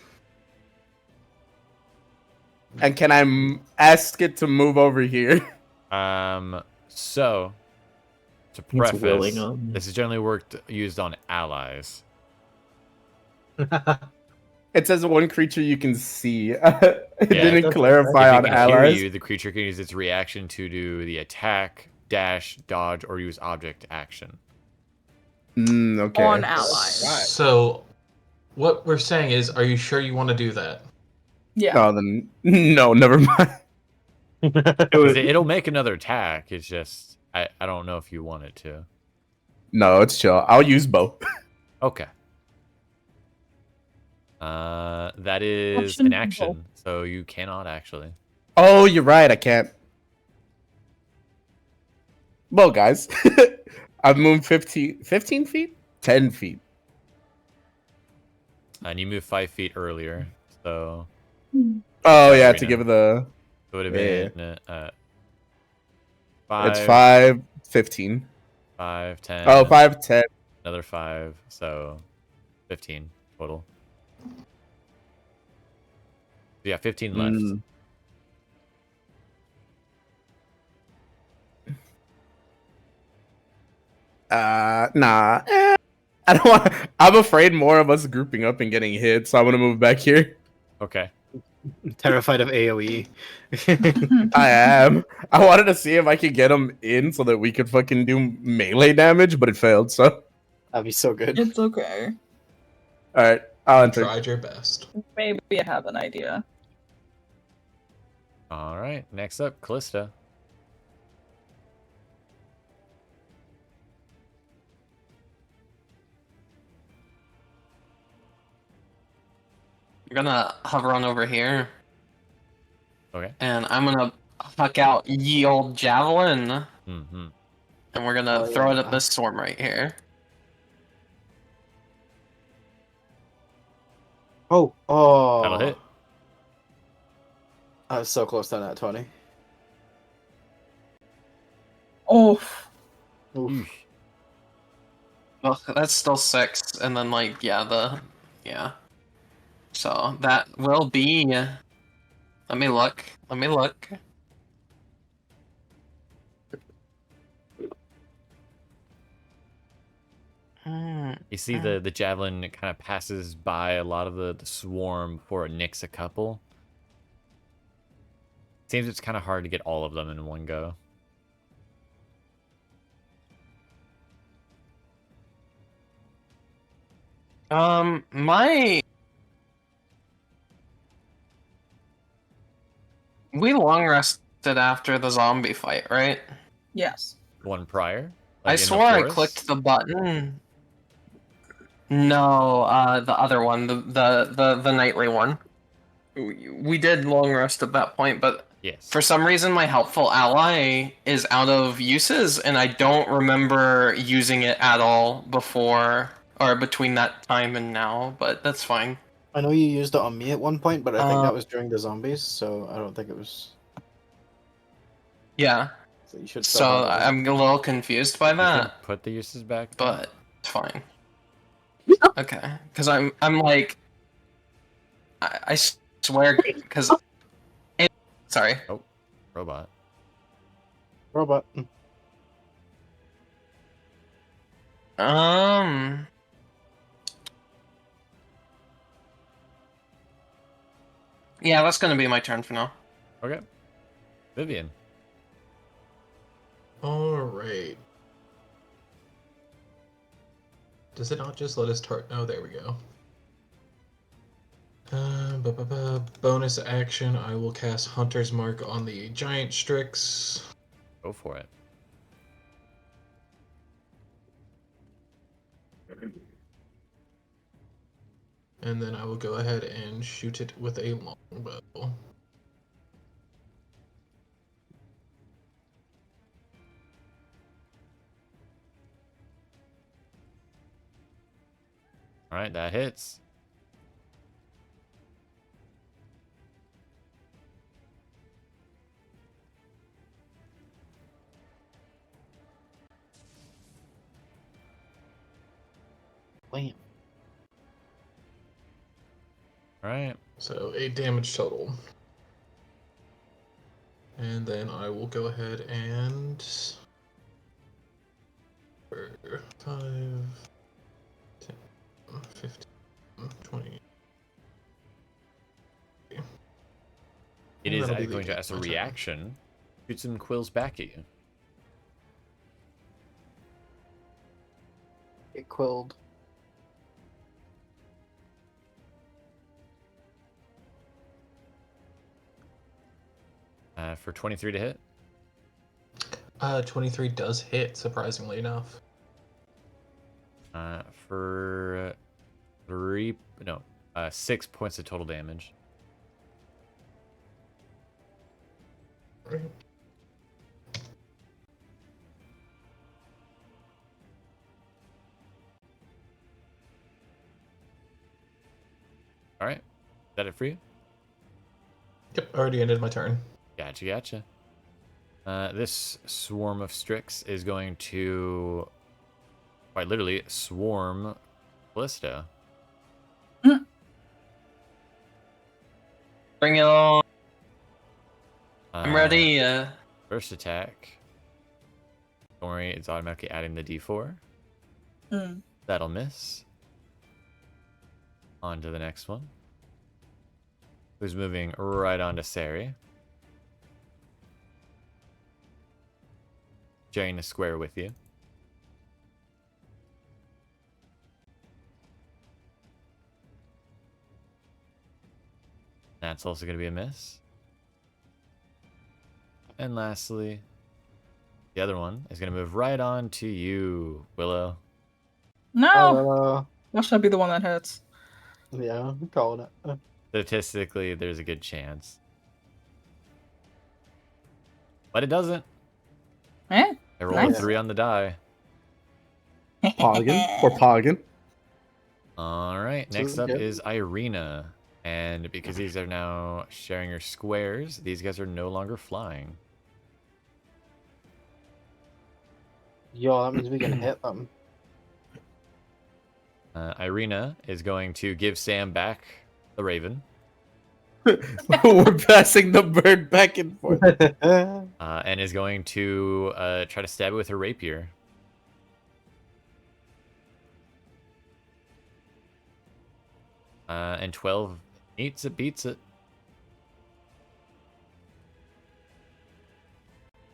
And can I ask it to move over here? So to It's willing preface, on. this is generally used on allies. It says one creature you can see. It didn't that's clarify If on it can hear allies. you, the creature can use its reaction to do the attack, dash, dodge, or use object action. Okay. On allies. So, what we're saying is, are you sure you want to do that? Yeah. No, then no, never mind. It'll make another attack. It's just I don't know if you want it to. No, it's chill. I'll use bow. Okay. That is Action an to action, so you cannot actually. Oh, you're right. I can't. Well, guys, I've moved 15 feet, 10 feet. And you moved 5 feet earlier, so Oh yeah, to Arena. give it the. it would have Yeah. been 5, It's 5, 15. 5, 10. Oh, 5, 10. Another 5, so 15 total. Yeah, 15 left. Nah. I don't want. I'm afraid more of us grouping up and getting hit, so I'm gonna move back here. Okay. Terrified of AoE. I am. I wanted to see if I could get him in so that we could fucking do melee damage, but it failed. So, That'd be so good. It's okay. all right, I'll You enter. tried your best. Maybe I have an idea. All right. Next up, Callisto. I'm gonna hover on over here, Okay. and I'm gonna huck out ye old javelin, Mm-hmm. and we're gonna throw it at this storm right here. Oh, That'll hit. I was so close to that 20. Oh, Oof. Well, that's still 6, and then like yeah. So that will be. Let me look. You see the javelin kind of passes by a lot of the swarm before it nicks a couple. Seems it's kind of hard to get all of them in one go. We long rested after the zombie fight, right? yes. One prior. I like in the swore I forest? clicked the button. No, the other one, the nightly one. We did long rest at that point, but Yes. for some reason my helpful ally is out of uses, and I don't remember using it at all before or between that time and now. But that's fine. I know you used it on me at one point, but I think Uh, that was during the zombies, so I don't think it was. Yeah. So you should. So I'm a little confused by You can that, put the uses back. but it's fine. Okay, because I'm like, I swear, because sorry. Oh, robot. Robot. Yeah, that's gonna be my turn for now. Okay. Vivienne. Alright. Does it not just let us Oh, there we go. Bonus action, I will cast Hunter's Mark on the Giant Strix. Go for it. And then I will go ahead and shoot it with a longbow. Alright, that hits. Wham. Alright. So 8 damage total. And then I will go ahead and 5, 10, 15, 20. It is That'll be the going to, end as of a my turn. reaction, shoot some quills back at you. Get quilled. For 23 to hit. 23 does hit, surprisingly enough. For 6 points of total damage. Right. All right. Is that it for you? Yep, already ended my turn. Gotcha. This swarm of Strix is going to quite literally swarm Callisto. Bring it on. I'm ready. First attack. Don't worry, it's automatically adding the D4. That'll miss. On to the next one. Who's moving right on to Cere. Sharing a square with you. That's also going to be a miss. And lastly, the other one is going to move right on to you, Willow. No! That should be the one that hits. Yeah, I'm calling it. Statistically, there's a good chance. But it doesn't. Eh? I rolled a Nice. 3 on the die. Poggin. Or Poggin. Alright, next So, up yeah. is Irina. And because these are now sharing your squares, these guys are no longer flying. Yo, that means we can hit them. Irina is going to give Sam back the raven. We're passing the bird back and forth. And is going to try to stab it with her rapier. And 12 beats it.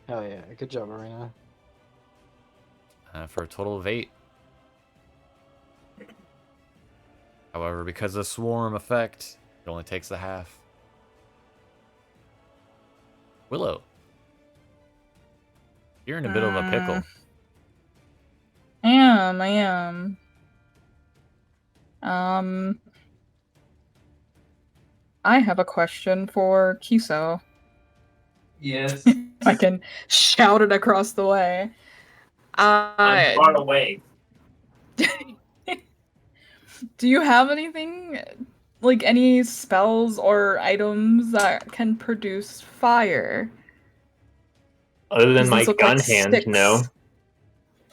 Hell yeah, good job, Arena. For a total of 8. However, because of the swarm effect, it only takes the half. Willow. You're in a bit of a pickle. I am. I have a question for Kiso. Yes. I can shout it across the way. I'm far away. Do you have anything, like any spells or items that can produce fire? Other than Does my this look gun like hand, sticks? no.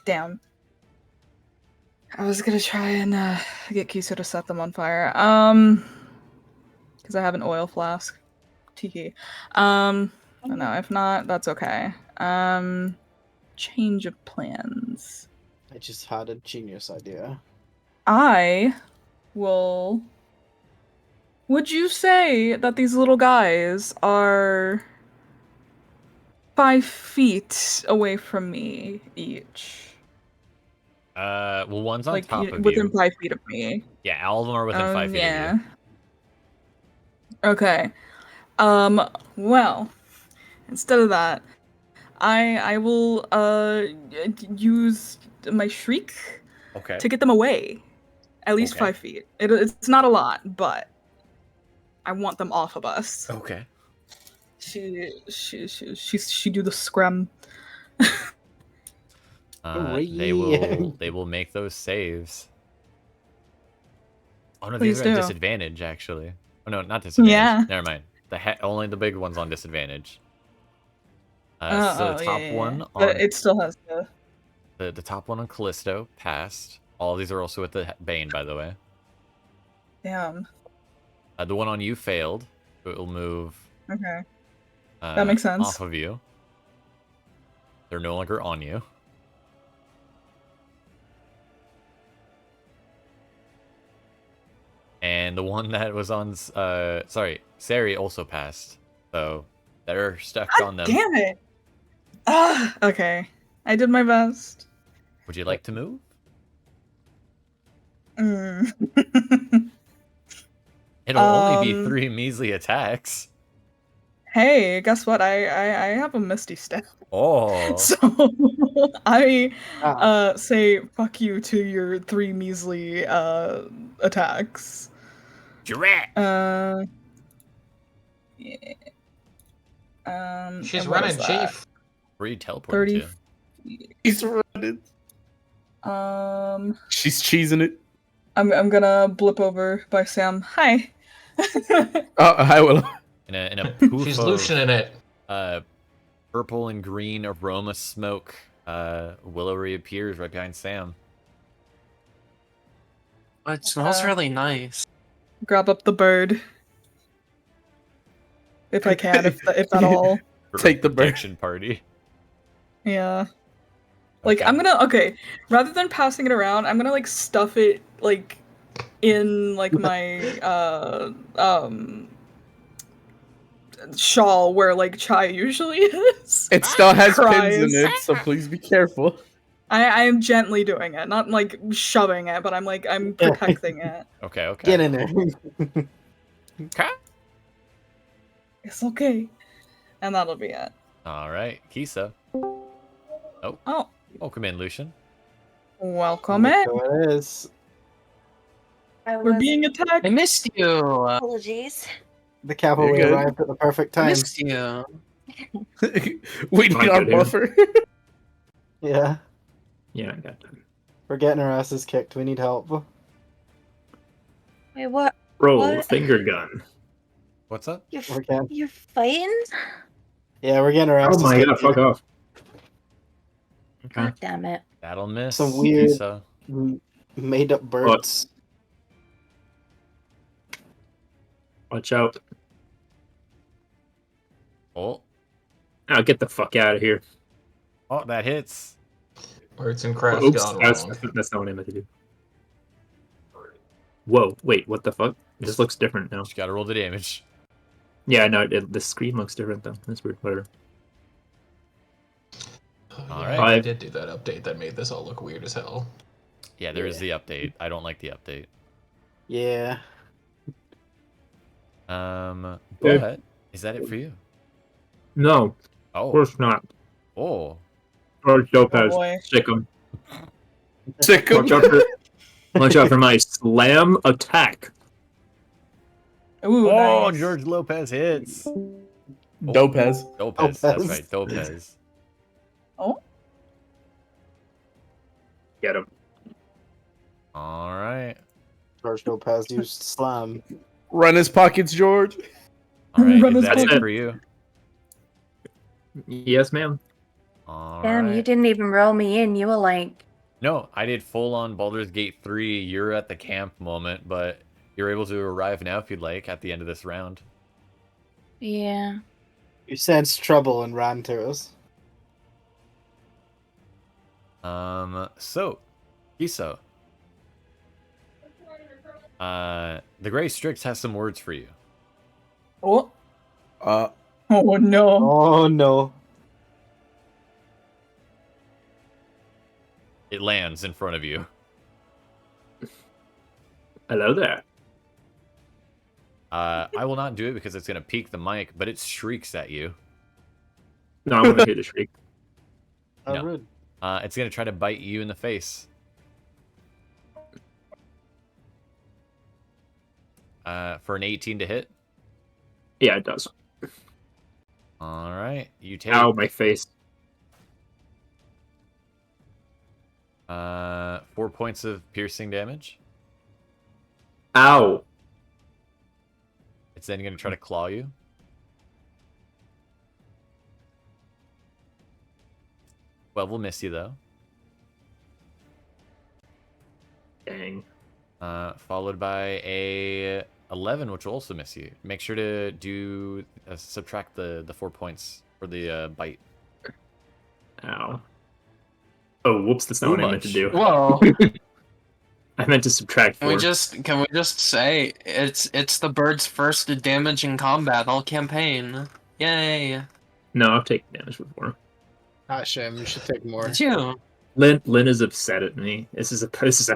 Damn. I was gonna try and get Kiso to set them on fire. Because I have an oil flask. Tiki. No, if not, that's okay. Change of plans. I just had a genius idea. I will. Would you say that these little guys are 5 feet away from me each? Well, one's on Like top of within you. 5 feet of me. Yeah, all of them are within 5 feet of you. Okay. Well, instead of that, I will use my shriek Okay. to get them away. At least Okay. 5 feet. It's not a lot, but I want them off of us. Okay. She do the scrum. They will make those saves. Oh no, Please these are at do. disadvantage actually. Oh no, not disadvantage. Yeah. Never mind. Only the big one's on disadvantage. So the top yeah. one But on it still has the. the top one on Callisto passed. All of these are also with the Bane, by the way. Damn. The one on you failed. So it will move. Okay. That makes sense. Off of you. They're no longer on you. and the one that was on, sorry, Cere also passed. So they're stuck on them. Damn it! Ah, okay. I did my best. Would you like to move? Mm. It'll only be 3 measly attacks. Hey, guess what? I have a misty step. Oh. So I Ah. say fuck you to your 3 measly attacks. Drat! Yeah. She's and what running, is that? Chief. Where are you teleporting 30. to? He's running. She's cheesing it. I'm gonna blip over by Sam. Hi. Oh, hi, Willow. In a poof She's of loosening it. purple and green aroma smoke, Willow reappears right behind Sam. It smells really nice. Grab up the bird. If I can, if at all. For Take the bird. protection party. Yeah. Like, Okay. I'm gonna, okay, rather than passing it around, I'm gonna, like, stuff it, like, in, like, my, shawl where, like, Chai usually is. It still has Cries. pins in it, so please be careful. I am gently doing it, not, like, shoving it, but I'm protecting it. Okay, okay. Get in there. Okay. It's okay. And that'll be it. Alright, Kiso. Oh, Welcome in, Lucian. welcome in. So it is. We're being attacked. I missed you. Apologies. The cavalry You're good. arrived at the perfect I time. missed you. We need our good here. buffer. Yeah, Yeah, I got that. we're getting our asses kicked. We need help. Wait, what? Roll What? finger gun. What's up? We're getting, You're fighting? yeah, we're getting our Oh asses my kicked. god, fuck off. Okay. God damn it. That'll miss. Some weird- Kiso. Made up birds. Watch out. Oh. Now get the fuck out of here. Oh, that hits. Arts and crafts Oops, gone that's, wrong. that's not what I meant to do. Whoa, wait, what the fuck? This looks different now. Just gotta roll the damage. Yeah, no, the screen looks different though. That's weird. Whatever. Oh, yeah, Alright. I did do that update that made this all look weird as hell. Yeah, there is the update. I don't like the update. Yeah. But is that it for you? No, of Oh. course not. Oh. George Lopez, boy. sick him. Sick him. Watch out for my slam attack. Ooh, Oh, nice. George Lopez hits. Dopez. Lopez, that's Lopez. right, Lopez. Oh, Get him. Alright. George Lopez used slam. Run his pockets, George. Alright, Run is his that it pocket. for you? Yes, ma'am. Damn, you Alright. didn't even roll me in. You were like, No, I did full on Baldur's Gate 3. You're at the camp moment, but you're able to arrive now if you'd like at the end of this round. yeah. You sensed trouble and ran to us. So, Kiso. The Grey Strix has some words for you. oh, Uh, oh no. Oh no. It lands in front of you. Hello there. I will not do it because it's going to peak the mic, but it shrieks at you. No, I want to hear the shriek. How No. rude. It's going to try to bite you in the face. For an 18 to hit. Yeah, it does. All right, you take Ow, my face. 4 points of piercing damage. Ow. It's then going to try to claw you. Well, we'll miss you though. Dang. Followed by a 11, which will also miss you. Make sure to do subtract the 4 points for the bite. Ow. Oh, whoops, that's not what I meant to do. Whoa. I meant to subtract Can we 4. just say it's the bird's first damage in combat all campaign? Yay! No, I'll take damage before. Ah, shame. You should take more. Did you? Lynn is upset at me. This is a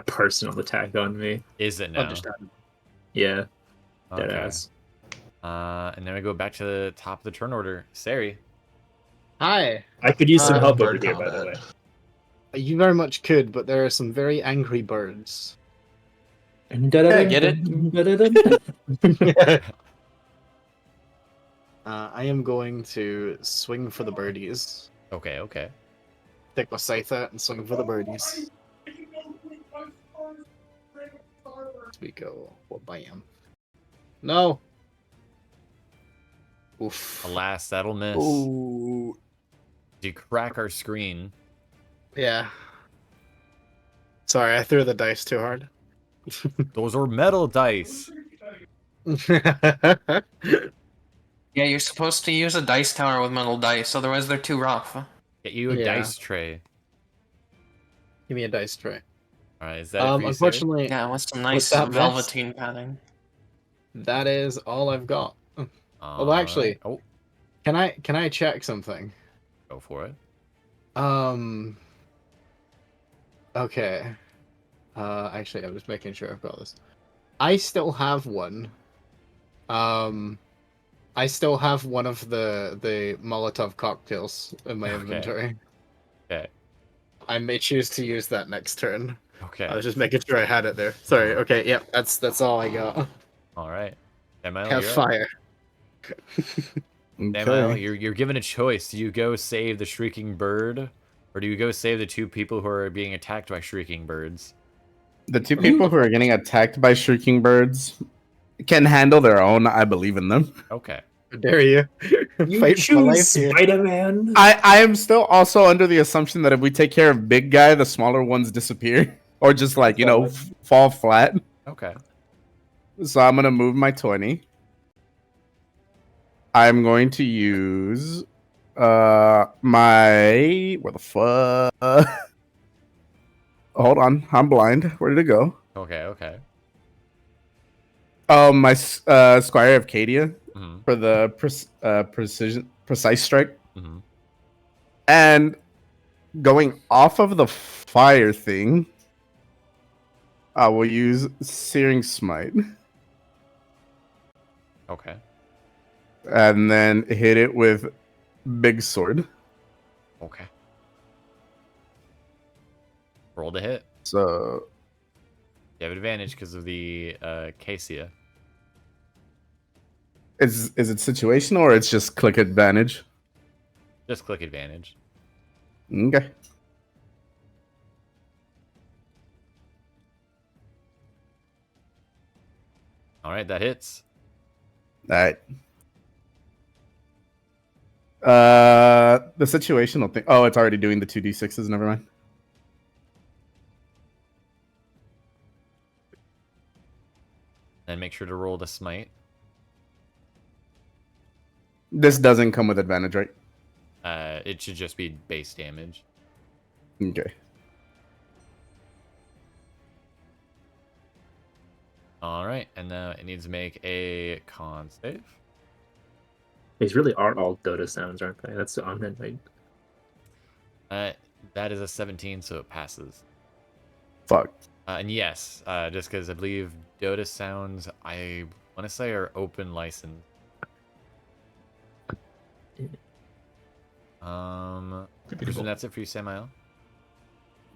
personal attack on me. Is it now? Understandable. Yeah, Okay. deadass. And then we go back to the top of the turn order. Cere. Hi. I could use some help Bird over here, by the way. combat. You very much could, but there are some very angry birds. Yeah, get it? I am going to swing for the birdies. Okay, okay. Take my scythe out and swing for the birdies. We go. Well, bam. No. Oof. Alas, that'll miss. Ooh. You crack our screen. Yeah. Sorry, I threw the dice too hard. Those are metal dice. Yeah, you're supposed to use a dice tower with metal dice, otherwise they're too rough. Get you a Yeah. dice tray. Give me a dice tray. Alright, is that it for you, Cere? Unfortunately, Yeah, with some nice that mess? velveteen padding. that is all I've got. Well, Alright. actually, Oh, can I check something? go for it. Okay. Actually, I'm just making sure I've got this. I still have one. I still have one of the Molotov cocktails in my Okay. inventory. Okay. I may choose to use that next turn. Okay. I was just making sure I had it there. Sorry. Okay. Yep. That's all I got. Alright. Demail, Have you're up. fire. Demail, you're given a choice. Do you go save the shrieking bird? Or do you go save the 2 people who are being attacked by shrieking birds? The 2 people who are getting attacked by shrieking birds can handle their own. I believe in them. Okay. How dare you? You Fight for my life choose here. Spider-Man. I am still also under the assumption that if we take care of big guy, the smaller ones disappear or just like fall flat. Okay. So I'm gonna move my 20. I'm going to use my where the fuck? Hold on, I'm blind. Where did it go? Okay, okay. Oh, my Squire of Cadia Mm-hmm. for the precise strike, Mm-hmm. and going off of the fire thing, I will use Searing Smite, Okay. and then hit it with Big Sword. Okay. Roll to hit. So You have advantage because of the Cassia. is it situational or it's just click advantage? Just click advantage. Okay. Alright, that hits. All right. The situational thing. Oh, it's already doing the 2d6s. Never mind. And make sure to roll the smite. This doesn't come with advantage, right? It should just be base damage. Okay. Alright, and now it needs to make a con save. These really are all Dota sounds, aren't they? That's on it, right? That is a 17, so it passes. Fuck. And yes, just because I believe Dota sounds, I want to say, are open license. Presume that's it for you, Samael?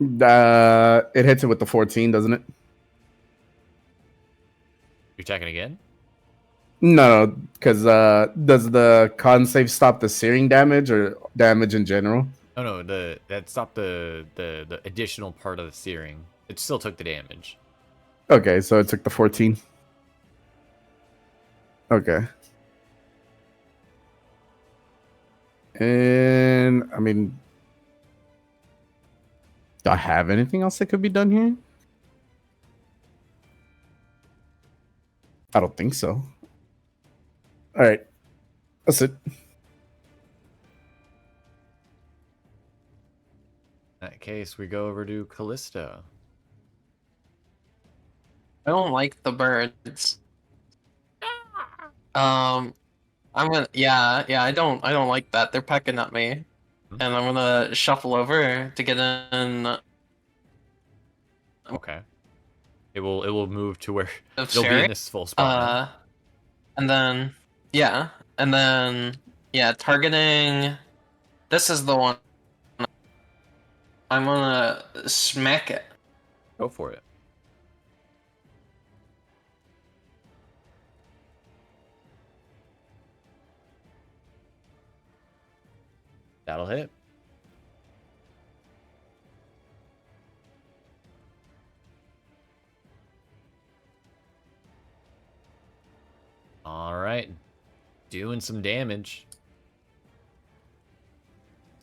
It hits it with the 14, doesn't it? You're checking again? No, because does the con save stop the searing damage or damage in general? Oh no, that stopped the additional part of the searing. It still took the damage. Okay, so it took the 14. Okay. And I mean, do I have anything else that could be done here? I don't think so. All right, that's it. In that case, we go over to Callisto. I don't like the birds. I don't like that. They're pecking at me. Hmm? And I'm gonna shuffle over to get in Okay. It will move to where of it'll be in Cere. this full spot now. And then targeting. This is the one. I'm gonna smack it. Go for it. That'll hit. All right. Doing some damage.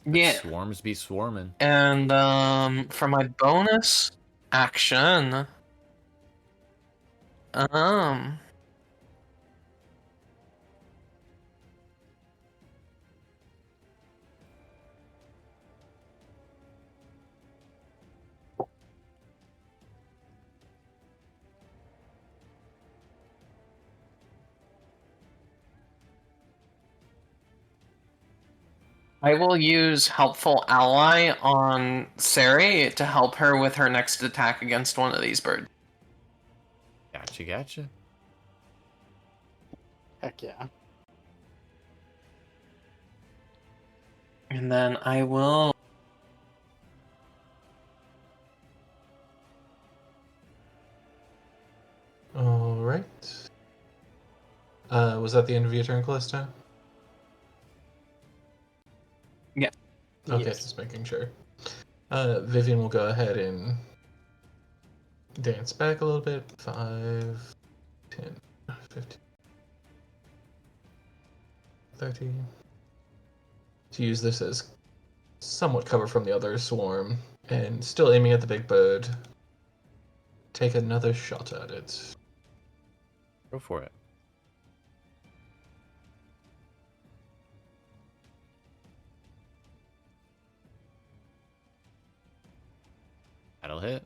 But Yeah. swarms be swarming. And for my bonus action, I will use Helpful Ally on Cere to help her with her next attack against one of these birds. Gotcha. Heck yeah. And then I will. All right. Was that the end of your turn, Callisto? Yeah. Okay, Yes. just making sure. Vivienne will go ahead and dance back a little bit. 5, 10, 15, 30. To use this as somewhat cover from the other swarm, and still aiming at the big bird. Take another shot at it. Go for it. That'll hit.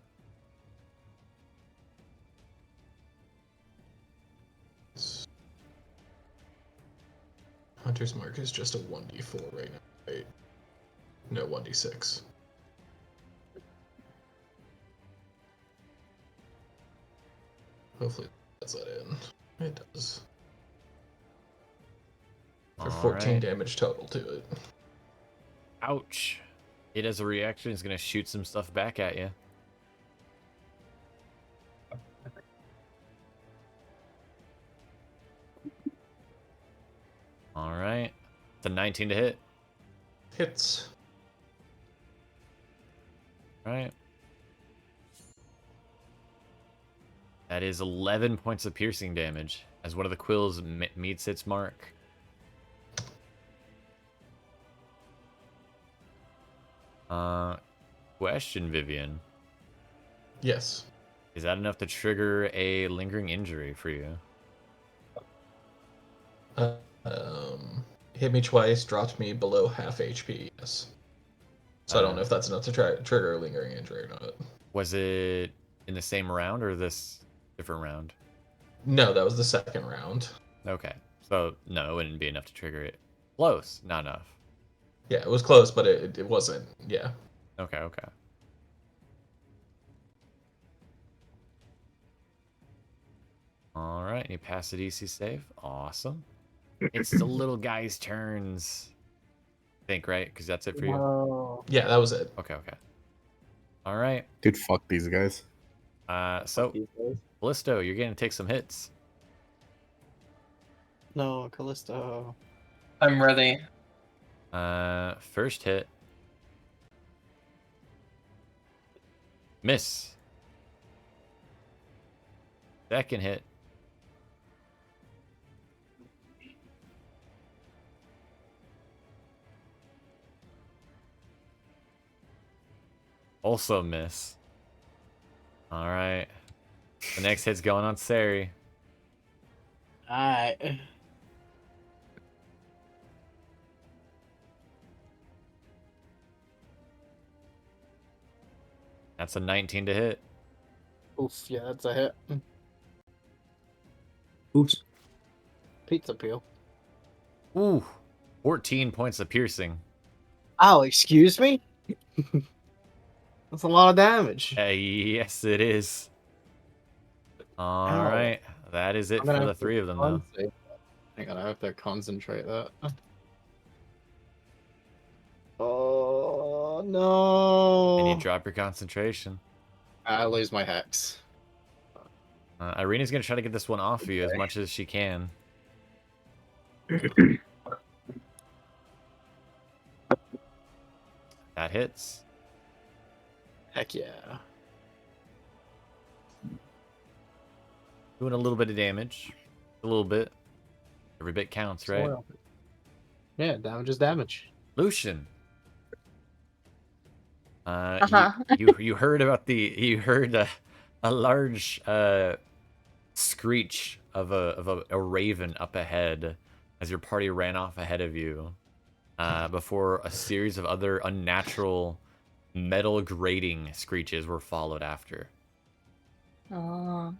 Hunter's Mark is just a 1d4 right now, right? No, 1d6. Hopefully that's let in. It does. For 14 Alright. damage total to it. Ouch. It as a reaction is gonna shoot some stuff back at you. Alright. It's a 19 to hit. Hits. Right. That is 11 points of piercing damage as one of the quills meets its mark. Question, Vivienne. Yes. Is that enough to trigger a lingering injury for you? Hit me twice, dropped me below half HP, yes. So I don't know if that's enough to trigger a lingering injury or not. Was it in the same round or this different round? No, that was the second round. Okay. So, no, it wouldn't be enough to trigger it. Close, not enough. Yeah, it was close, but it wasn't. Yeah. Okay. Alright, you pass the DC save. Awesome. It's the little guy's turns. I think, right? Because that's it for you? Whoa. Yeah, that was it. Okay. Alright. Dude, fuck these guys. So, Callisto, you're going to take some hits. No, Callisto. I'm ready. First hit. Miss. Second hit. Also miss. Alright. The next hit's going on Cere. Alright. That's a 19 to hit. Oof, yeah, that's a hit. Oops. Pizza peel. Ooh, 14 points of piercing. Oh, excuse me? That's a lot of damage. Yes, it is. All Ow. right, that is it I'm gonna for the have to 3 of them, though. concentrate. Hang on, I have to concentrate that. Oh, no. And you drop your concentration. I lose my hex. Irina's going to try to get this one off of you as much as she can. That hits. Heck yeah. Doing a little bit of damage. A little bit. Every bit counts, right? Yeah, damage is damage. Lucian. Uh-huh. You heard about you heard a large screech of a raven up ahead as your party ran off ahead of you before a series of other unnatural metal grating screeches were followed after. Oh.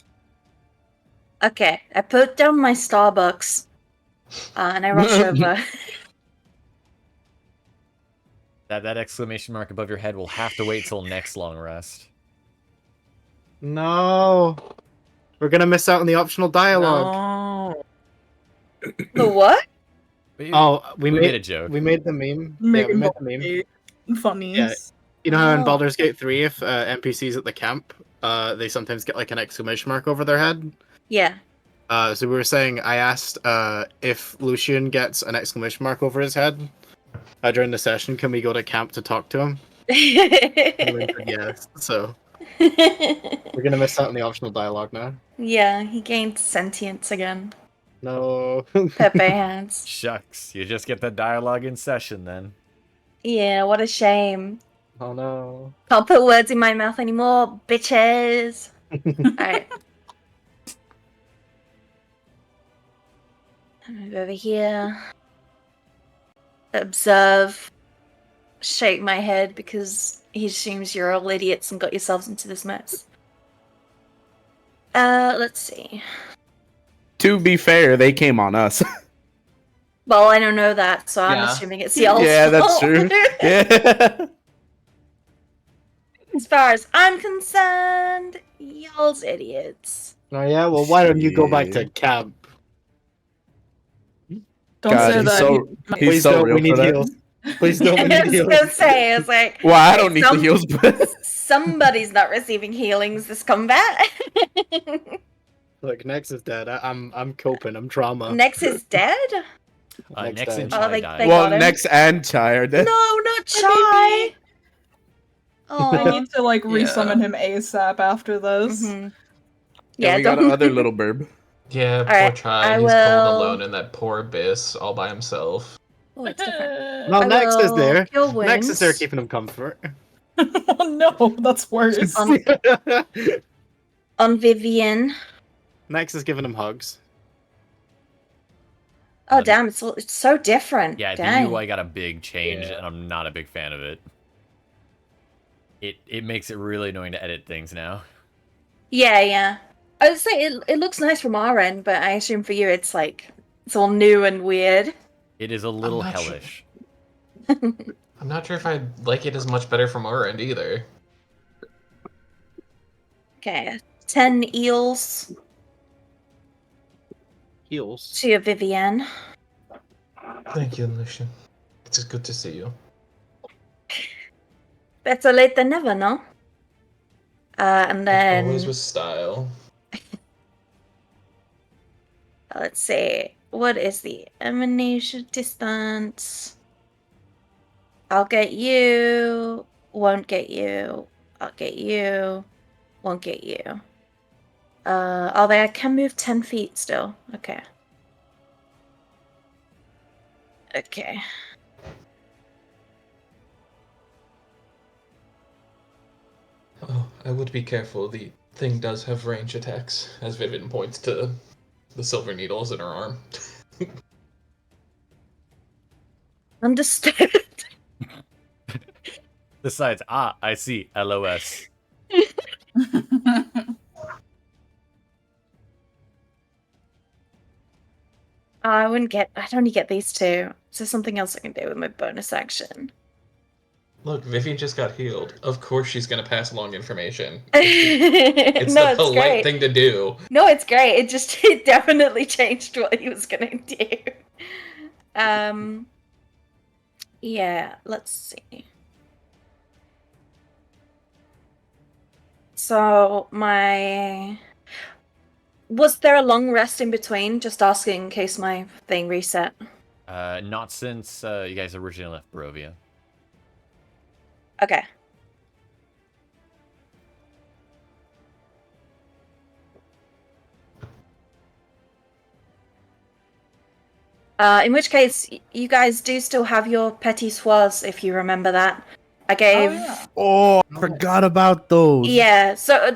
Okay, I put down my Starbucks and I rush over. That exclamation mark above your head will have to wait till next long rest. No. We're gonna miss out on the optional dialogue. No. The what? Oh, we made a joke. We made the meme. Making yeah, we made the meme. funnies. Yeah. You know how in Oh. Baldur's Gate 3, if NPCs at the camp, they sometimes get like an exclamation mark over their head? Yeah. So we were saying, I asked if Lucian gets an exclamation mark over his head during the session, can we go to camp to talk to him? And Lynn said yes. So we're gonna miss out on the optional dialogue now. Yeah, he gained sentience again. No. Pepe hands. Shucks, you just get the dialogue in session then. Yeah, what a shame. Oh no. Can't put words in my mouth anymore, bitches. Alright. Move over here. Observe. Shake my head because he assumes you're all idiots and got yourselves into this mess. Let's see. To be fair, they came on us. Well, I don't know that, so I'm Yeah. assuming it's y'all's Yeah, that's fault. true. Yeah. As far as I'm concerned, y'all's idiots. Oh yeah, well why don't you go back Yeah. to camp? Don't God, say he's that. so- He- He's Please so don't, real we need for that. heals. Please don't, we I need was heals. gonna say, it's like, Well, I don't need the heals, but somebody's not receiving healings this combat. Look, Nex is dead. I'm coping, I'm trauma. Nex is dead? Next in died. Chai Oh, they died. got him. Nex and Chai are dead. No, not Chai! Oh, I need to like Yeah. resummon him ASAP after this. mhm. Yeah, Yeah, we got don't. another little burb. Yeah, poor Alright, Chai. I He's will- cold alone in that poor abyss all by himself. Oh, it's different. No, I Nex is will there. cure Nex is there wounds. keeping him comfort. Oh no, that's worse. On Vivienne. Nex is giving him hugs. Oh, damn, it's so different. Yeah, Dang. the UI got a big change, Yeah. and I'm not a big fan of it. It makes it really annoying to edit things now. Yeah. I would say it looks nice from our end, but I assume for you it's like, it's all new and weird. It is a little not sure. hellish. I'm not sure if I like it as much better from our end either. Okay, 10 eels Heals. to your Vivienne. Thank you, Lucian. It's good to see you. Better late than never, no? And then Always with style. let's see, what is the emanation distance? I'll get you, won't get you, I'll get you, won't get you. Oh, they can move 10 feet still. Okay. Okay. Oh, I would be careful. The thing does have range attacks, as Vivienne points to the silver needles in her arm. Understood. Besides, I see. LOS. I wouldn't get. I'd only get these two. Is there something else I can do with my bonus action? Look, Vivienne just got healed. Of course she's gonna pass along information. It's No, the it's polite great. thing to do. No, it's great. It definitely changed what he was gonna do. Yeah, let's see. So was there a long rest in between? Just asking in case my thing reset. Not since you guys originally left Barovia. Okay. In which case, you guys do still have your petit soirs, if you remember that. I gave. yeah. Oh, I forgot about those. Yeah. So,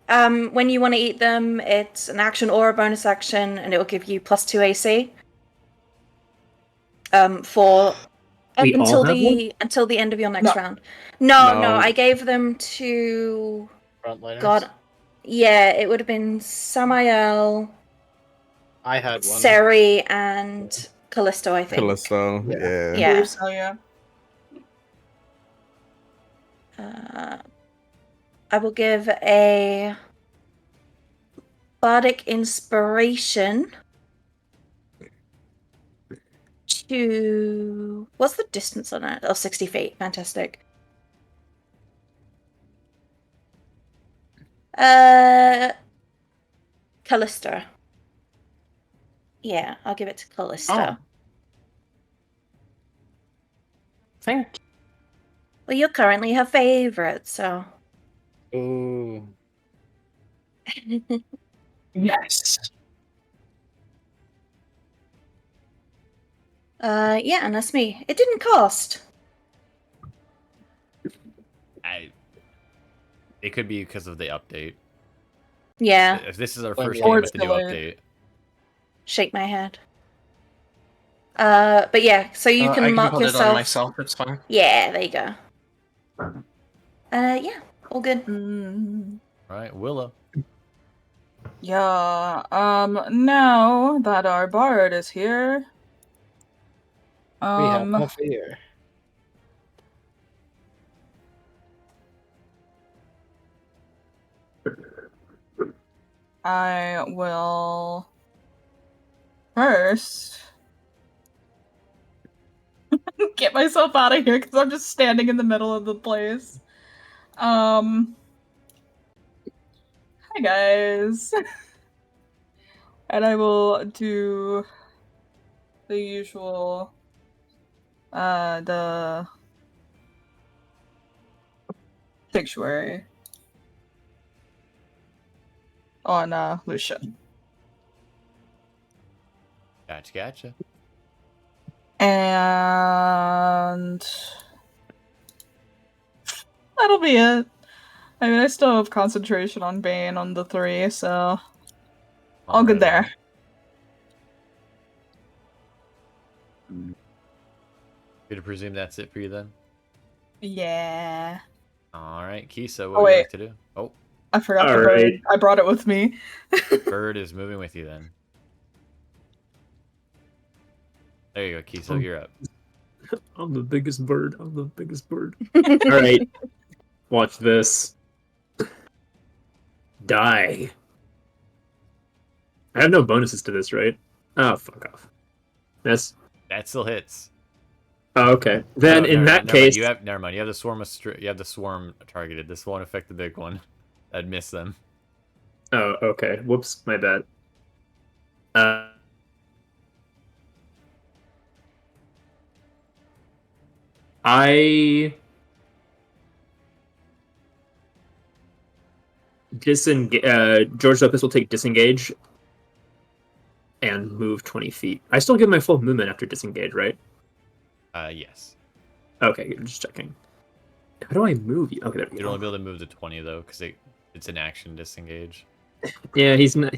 when you want to eat them, it's an action or a bonus action, and it will give you +2 AC. For We all until have the end of your next round. No, I gave them to. Frontliners. God. Yeah, it would have been Samael, I had one. Cere, and Callisto, I think. Callisto, yeah. Yeah. So yeah. I will give a bardic inspiration to. What's the distance on it? Oh, 60 feet. Fantastic. Callisto. Yeah, I'll give it to Callisto. Oh. Thank you. Well, you're currently her favorite, so. Ooh. Yes. Yeah, and that's me. It didn't cost. It could be because of the update. Yeah. If this is our Well, first yeah. game Or with the it's new delayed. update. Shake my head. But yeah, so you I can mark put yourself. it on myself. It's fine. Yeah, there you go. Yeah, all good. All right, Willow. Yeah. Now that our bard is here, We have no fear. I will first get myself out of here because I'm just standing in the middle of the place. Hi guys. And I will do the usual the sanctuary on Lucia. Gotcha. And that'll be it. I mean, I still have concentration on Bane on the 3, so all good there. Good to presume that's it for you then? Yeah. All right, Kiso, Oh, what would you wait. like to do? Oh, I forgot the All bird. right. I brought it with me. Bird is moving with you then. There you go, Kiso, you're up. I'm the biggest bird. I'm the biggest bird. All right. Watch this. Die. I have no bonuses to this, right? Oh, fuck off. Yes. That still hits. Oh, okay. Then in that case, never mind. You have the swarm. You have the swarm targeted. This won't affect the big one. I'd miss them. oh, okay. Whoops, my bad. I George Lopez will take disengage and move 20 feet. I still get my full movement after disengage, right? Yes. Okay, good, just checking. How do I move you? Okay, there we You'd go. only be able to move to 20 though, because it's an action disengage. Yeah, he's not.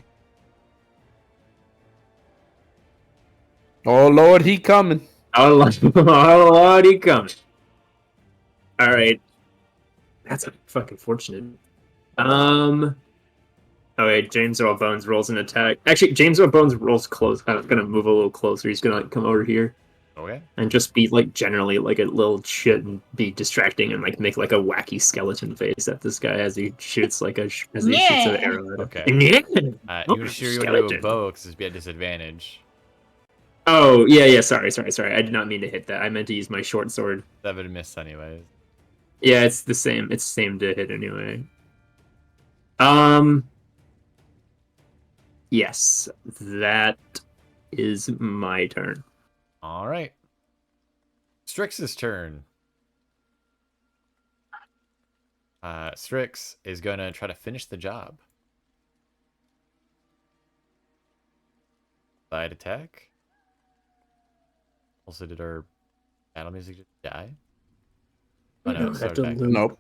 Oh Lord, he coming. Oh Lord, he comes. All right, that's fucking fortunate. Okay, James Earl Bones rolls an attack. Actually, James Earl Bones rolls close. I'm gonna move a little closer. He's gonna like come over here Okay. and just be like generally like a little shit and be distracting and like make like a wacky skeleton face at this guy as he shoots like shoots an arrow at him. Okay. Yeah. You sure you want to do a bow because it'd be at disadvantage. Oh yeah. Sorry. I did not mean to hit that. I meant to use my short sword. That would miss anyways. Yeah, it's the same. It's the same to hit anyway. Yes, that is my turn. All right. Strix's turn. Strix is going to try to finish the job. Side attack. Also, did our battle music just die? Oh no, it's started back. Nope.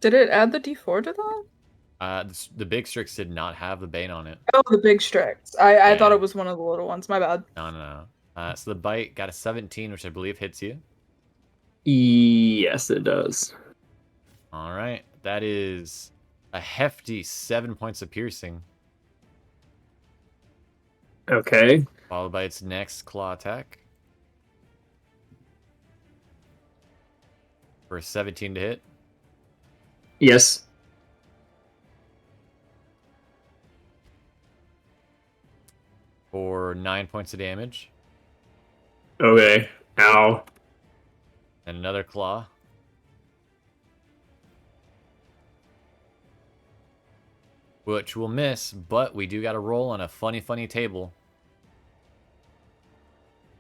Did it add the D4 to that? The big Strix did not have the Bane on it. Oh, the big Strix. I Yeah. thought it was one of the little ones. My bad. No. So the bite got a 17, which I believe hits you. Yes, it does. All right. That is a hefty 7 points of piercing. Okay. Followed by its next claw attack. For a 17 to hit. Yes. For 9 points of damage. Okay. Ow. And another claw. Which will miss, but we do got to roll on a funny table.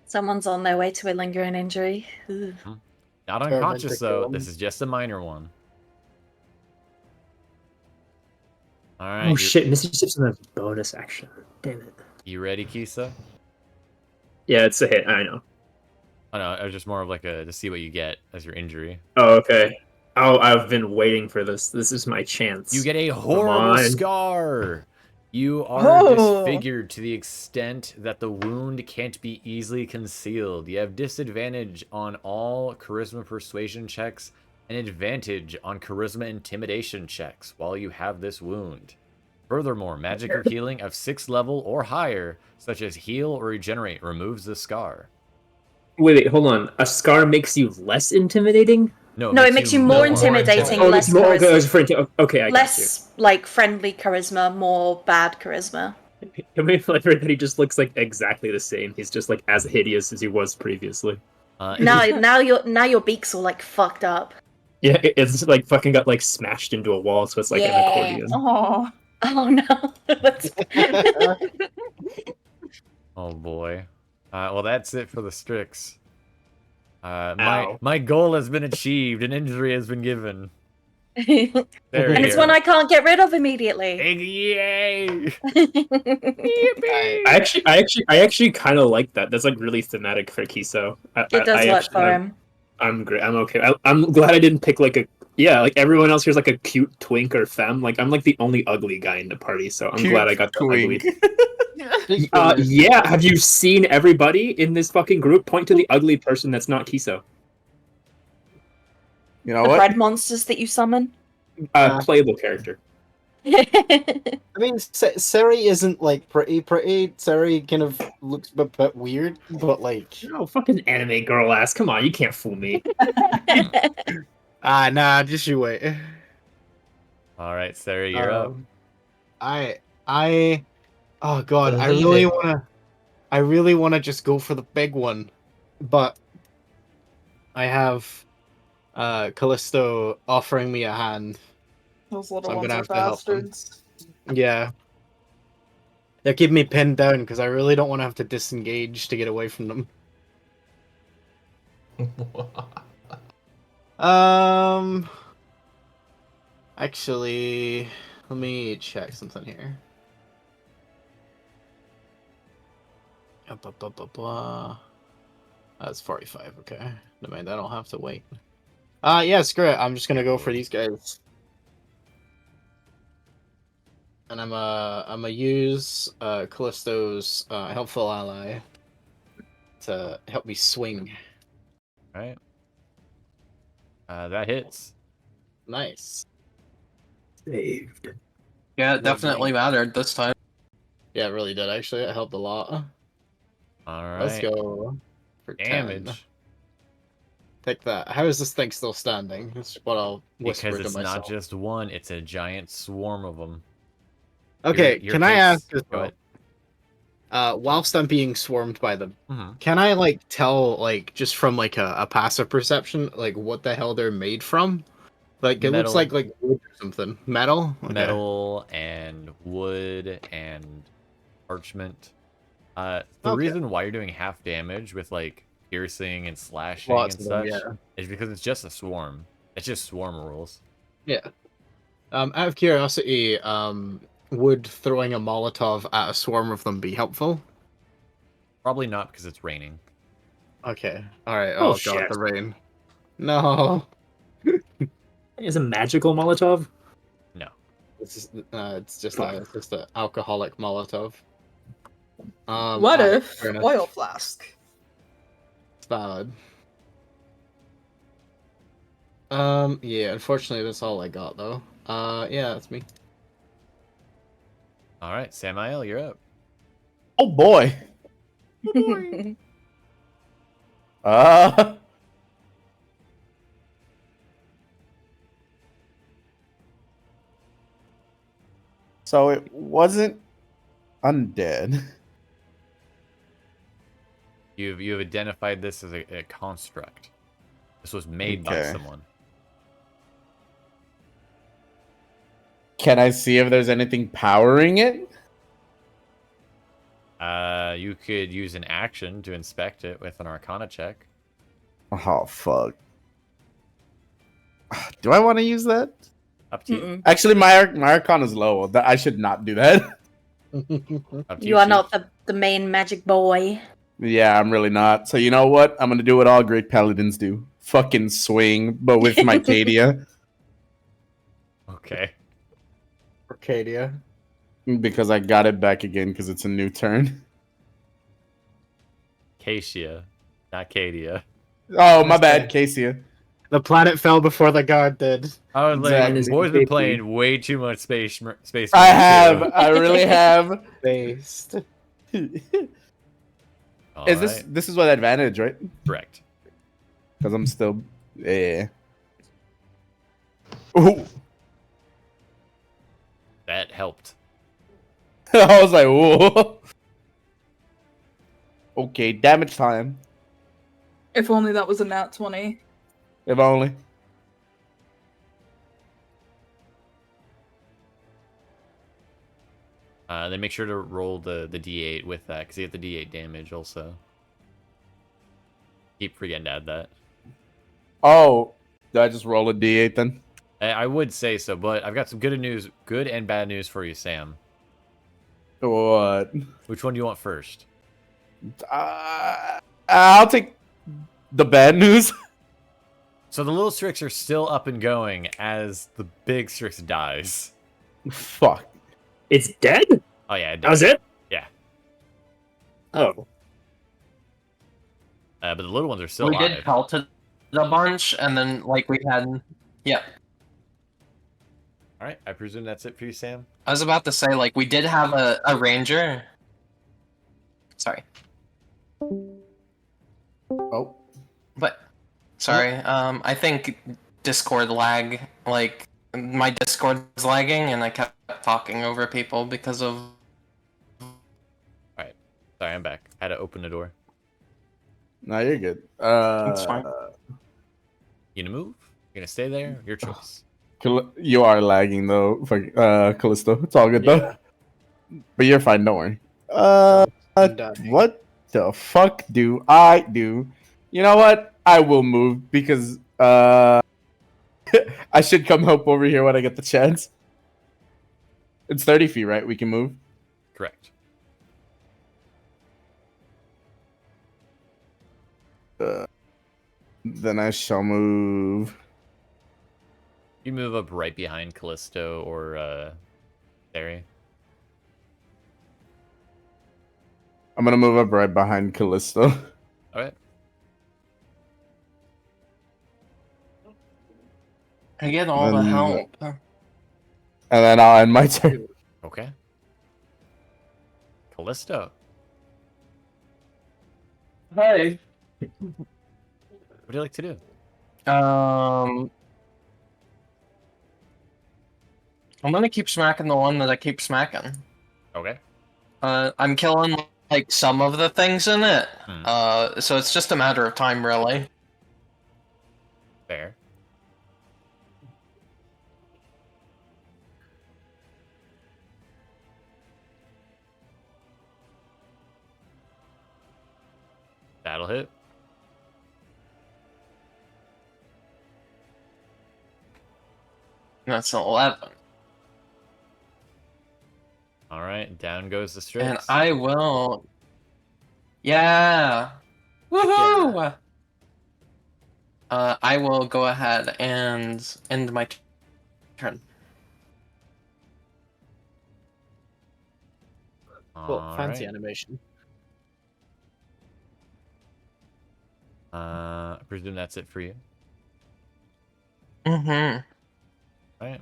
Someone's on their way to a lingering injury. Ugh. Not unconscious, though. This is just a minor one. Alright. Oh shit, Misty Step's on a bonus action. Damn it. You ready, Kiso? Yeah, it's a hit, I know. Oh no, it was just more of like to see what you get as your injury. Oh, okay. Oh, I've been waiting for this. This is my chance. You get a horrible scar! You are disfigured to the extent that the wound can't be easily concealed. You have disadvantage on all charisma persuasion checks and advantage on charisma intimidation checks while you have this wound. Furthermore, magic or healing of 6th level or higher, such as heal or regenerate, removes the scar. Wait, hold on. A scar makes you less intimidating? No, it makes you more intimidating, Oh, less it's more charisma. okay, I got you. Less like friendly charisma, more bad charisma. I mean, like everybody just looks like exactly the same. He's just like as hideous as he was previously. Now your beak's all like fucked up. Yeah, it's like fucking got like smashed into a wall, so it's like an accordion. Oh. Oh no. Oh boy. Well, that's it for the Strix. My goal has been achieved. An injury has been given. And it's one I can't get rid of immediately. Yay! I actually kind of like that. That's like really thematic for Kiso. It does work for him. I'm great. I'm okay. I'm glad I didn't pick like like everyone else here's like a cute twink or femme. Like I'm like the only ugly guy in the party, so I'm glad I got the ugly. Yeah, have you seen everybody in this fucking group point to the ugly person that's not Kiso? You know The what? bread monsters that you summon? Playable character. I mean, Cere isn't like pretty. Cere kind of looks a bit weird, but like. Oh, fucking anime girl ass! Come on, you can't fool me. Nah, just you wait. All right, Cere, you're up. Oh god, I really wanna just go for the big one, but I have Callisto offering me a hand. Those little So I'm ones gonna are have to help them. bastards. Yeah. They're keeping me pinned down because I really don't want to have to disengage to get away from them. Actually, let me check something here. Blah, blah, blah, blah. That's 45, okay. Never mind, I don't have to wait. Yeah, screw it. I'm just gonna go for these guys. And I'm gonna use Callisto's helpful ally to help me swing. Alright. That hits. Nice. Saved. Yeah, it definitely mattered this time. Yeah, it really did. Actually, it helped a lot. All right. Let's go for 10. Damage. Take that. How is this thing still standing? That's what I'll whisper Because to it's myself. not just one; it's a giant swarm of them. Okay, Your can I case- ask as Go well? ahead. Whilst I'm being swarmed by them, Mhm. can I like tell like just from like a passive perception like what the hell they're made from? Like it looks Metal. like wood or something. Metal? Okay. Metal and wood and parchment. The Okay. reason why you're doing half damage with like piercing and slashing Lots and of them, such yeah. is because it's just a swarm. It's just swarm rules. Yeah. Out of curiosity, would throwing a Molotov at a swarm of them be helpful? Probably not because it's raining. Okay. Alright. Oh, Oh god, shit. the rain. No. Is a magical Molotov? No. It's just a alcoholic Molotov. What alright, if fair enough. oil flask? It's valid. Yeah, unfortunately that's all I got though. Yeah, that's me. All right, Samael, you're up. Oh boy. Uh. So it wasn't undead. You've identified this as a construct. This was made by Okay. someone. Can I see if there's anything powering it? You could use an action to inspect it with an Arcana check. Oh fuck. Do I want to use that? Up to you. Actually, my Arcana is low. I should not do that. Up to You are Chief. not the main magic boy. Yeah, I'm really not. So you know what? I'm gonna do what all great paladins do. Fucking swing, but with my Cadia. Okay. Arcadia. Because I got it back again because it's a new turn. Casia, not Cadia. Oh, my bad, Casia. The planet fell before the god did. I was Exactly. like, boys been playing way too much Space I Marine have. 2. I really have. Based. All Is right. this is what advantage, right? Correct? Because I'm still. Yeah. Ooh. That helped. I was like, whoa. Okay, damage time. If only that was a nat 20. If only. Then make sure to roll the d8 with that, because you get the d8 damage also. Keep forgetting to add that. Oh, did I just roll a d8 then? I would say so, but I've got some good and bad news for you, Sam. What? Which one do you want first? I'll take the bad news. So the little Strix are still up and going as the big Strix dies. Fuck. It's dead? Oh yeah, it That was dies. it? Yeah. Oh. But the little ones are still We alive. did pelted a bunch, and then like we had, yeah. All right, I presume that's it for you, Sam. I was about to say like we did have a ranger. Sorry, Oh. but sorry. I think Discord lag. Like my Discord's lagging, and I kept talking over people because of. All right, sorry, I'm back. I had to open the door. No, you're good. That's fine. You gonna move? You gonna stay there? Your choice. You are lagging though, Callisto. It's all good though. But you're fine, don't worry. What the fuck do I do? You know what? I will move because I should come help over here when I get the chance. It's 30 feet, right? We can move. Correct. Then I shall move. You move up right behind Callisto or Cere. I'm gonna move up right behind Callisto. All right. I get all the Then- help. And then I'll end my turn. Okay. Callisto. Hi. What do you like to do? I'm gonna keep smacking the one that I keep smacking. Okay. I'm killing like some of the things in it. So it's just a matter of time, really. Fair. That'll hit. That's 11. All right, down goes the Strix. And I will. Yeah. Woohoo! I will go ahead and end my turn. Well, fancy Alright. animation. I presume that's it for you. Mm-hmm. Right.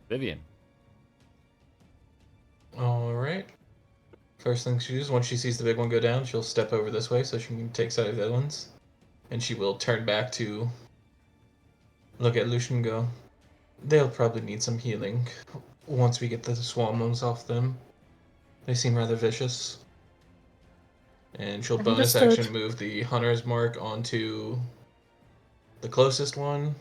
Vivienne. Alright. First thing she does, once she sees the big one go down, she'll step over this way so she can take sight of the other ones. And she will turn back to look at Lucian and go, they'll probably need some healing once we get the swarm ones off them. They seem rather vicious. And she'll bonus Understood. action move the Hunter's Mark onto the closest one.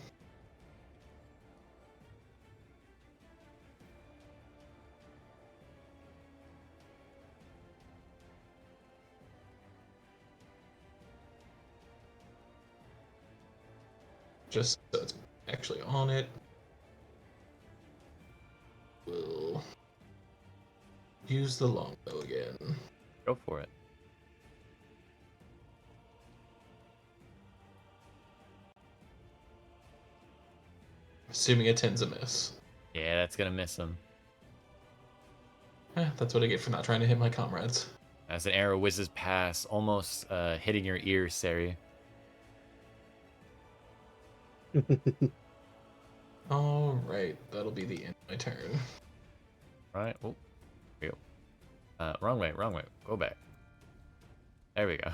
Just so it's actually on it. We'll use the longbow again. Go for it. Assuming a 10's a miss. Yeah, that's gonna miss him. That's what I get for not trying to hit my comrades. As an arrow whizzes past, almost hitting your ear, Cere. Alright, that'll be the end of my turn. Right. Oh, here we go. Wrong way, wrong way. Go back. There we go.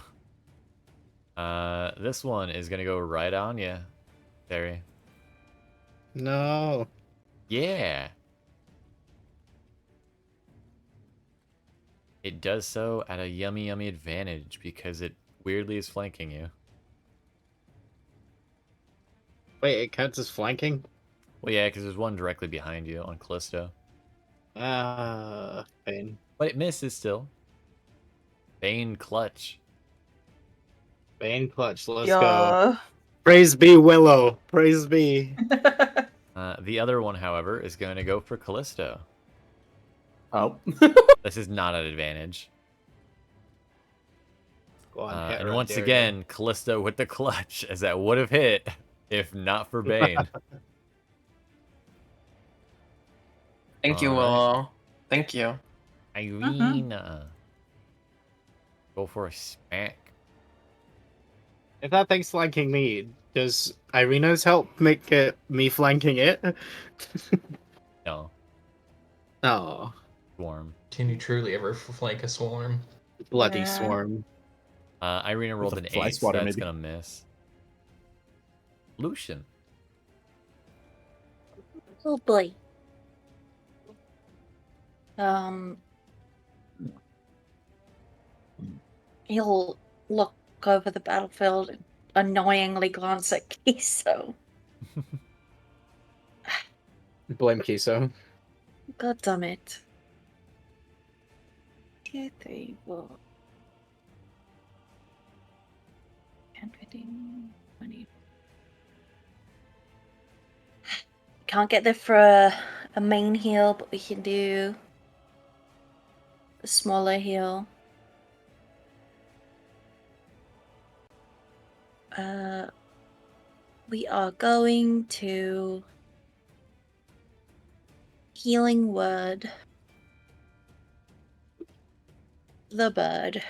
This one is gonna go right on you, Cere. No. Yeah. It does so at a yummy advantage because it weirdly is flanking you. Wait, it counts as flanking? Well, yeah, because there's one directly behind you on Callisto. Bane. But it misses still. Bane clutch. Bane clutch, let's go. Praise be Willow. Praise be. The other one, however, is going to go for Callisto. Oh. This is not an advantage. Go on, hit And her, once dare again, Callisto with the clutch, as that would have hit if not for Bane. Thank you, All right. Willow. Thank you. Irina. Go for a smack. If that thing's flanking me, does Irina's help make it me flanking it? No. Oh, Swarm. Can you truly ever flank a swarm? bloody Yeah. swarm. Irina rolled With an a fly 8, so swatter, that's maybe. going to miss. Lucian. Oh boy. He'll look over the battlefield and annoyingly glance at Kiso. Blame Kiso. God damn it. 2, 3, 4. 10, 15, 20. Can't get there for a main heal, but we can do a smaller heal. We are going to Healing Word the bird.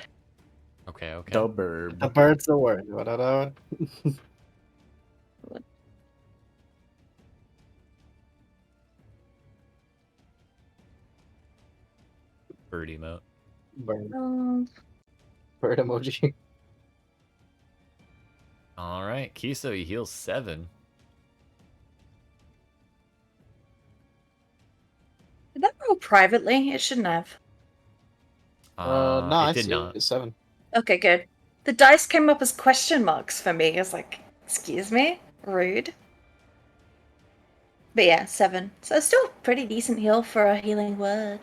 Okay, okay. The bird. The bird's the word. What? Bird emote. Bird, Um, bird emoji. All right, Kiso, you heal 7. did that roll privately? It shouldn't have. No, It I did see not. it's 7. Okay, good. The dice came up as question marks for me. I was like, excuse me? Rude. But yeah, 7. So still pretty decent heal for a healing word.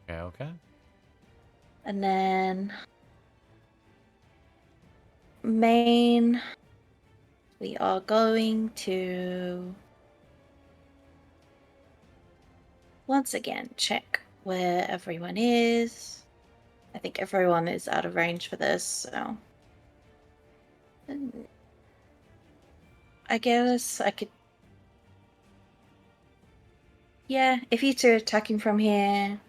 Okay, okay. And then main, we are going to once again check where everyone is. I think everyone is out of range for this, so I guess I could. Yeah, if you two are attacking from here,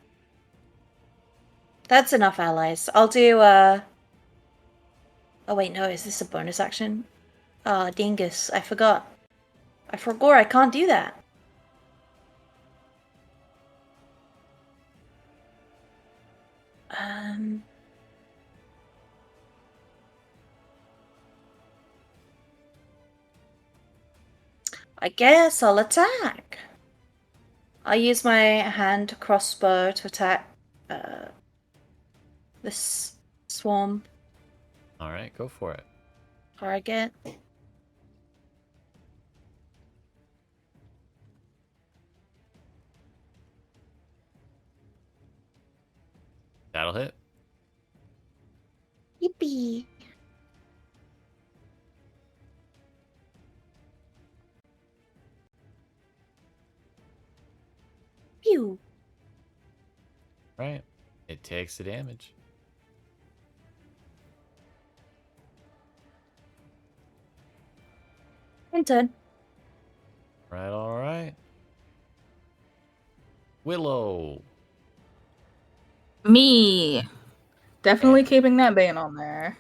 that's enough allies. I'll do Oh wait, no, is this a bonus action? Ah, dingus, I forgot. I forgot I can't do that. I guess I'll attack. I'll use my hand crossbow to attack this swarm All right, go for it. target. That'll hit. Yippee! Pew! Right. It takes the damage. And done. Right, all right. Willow. Me. Definitely keeping that bane on there.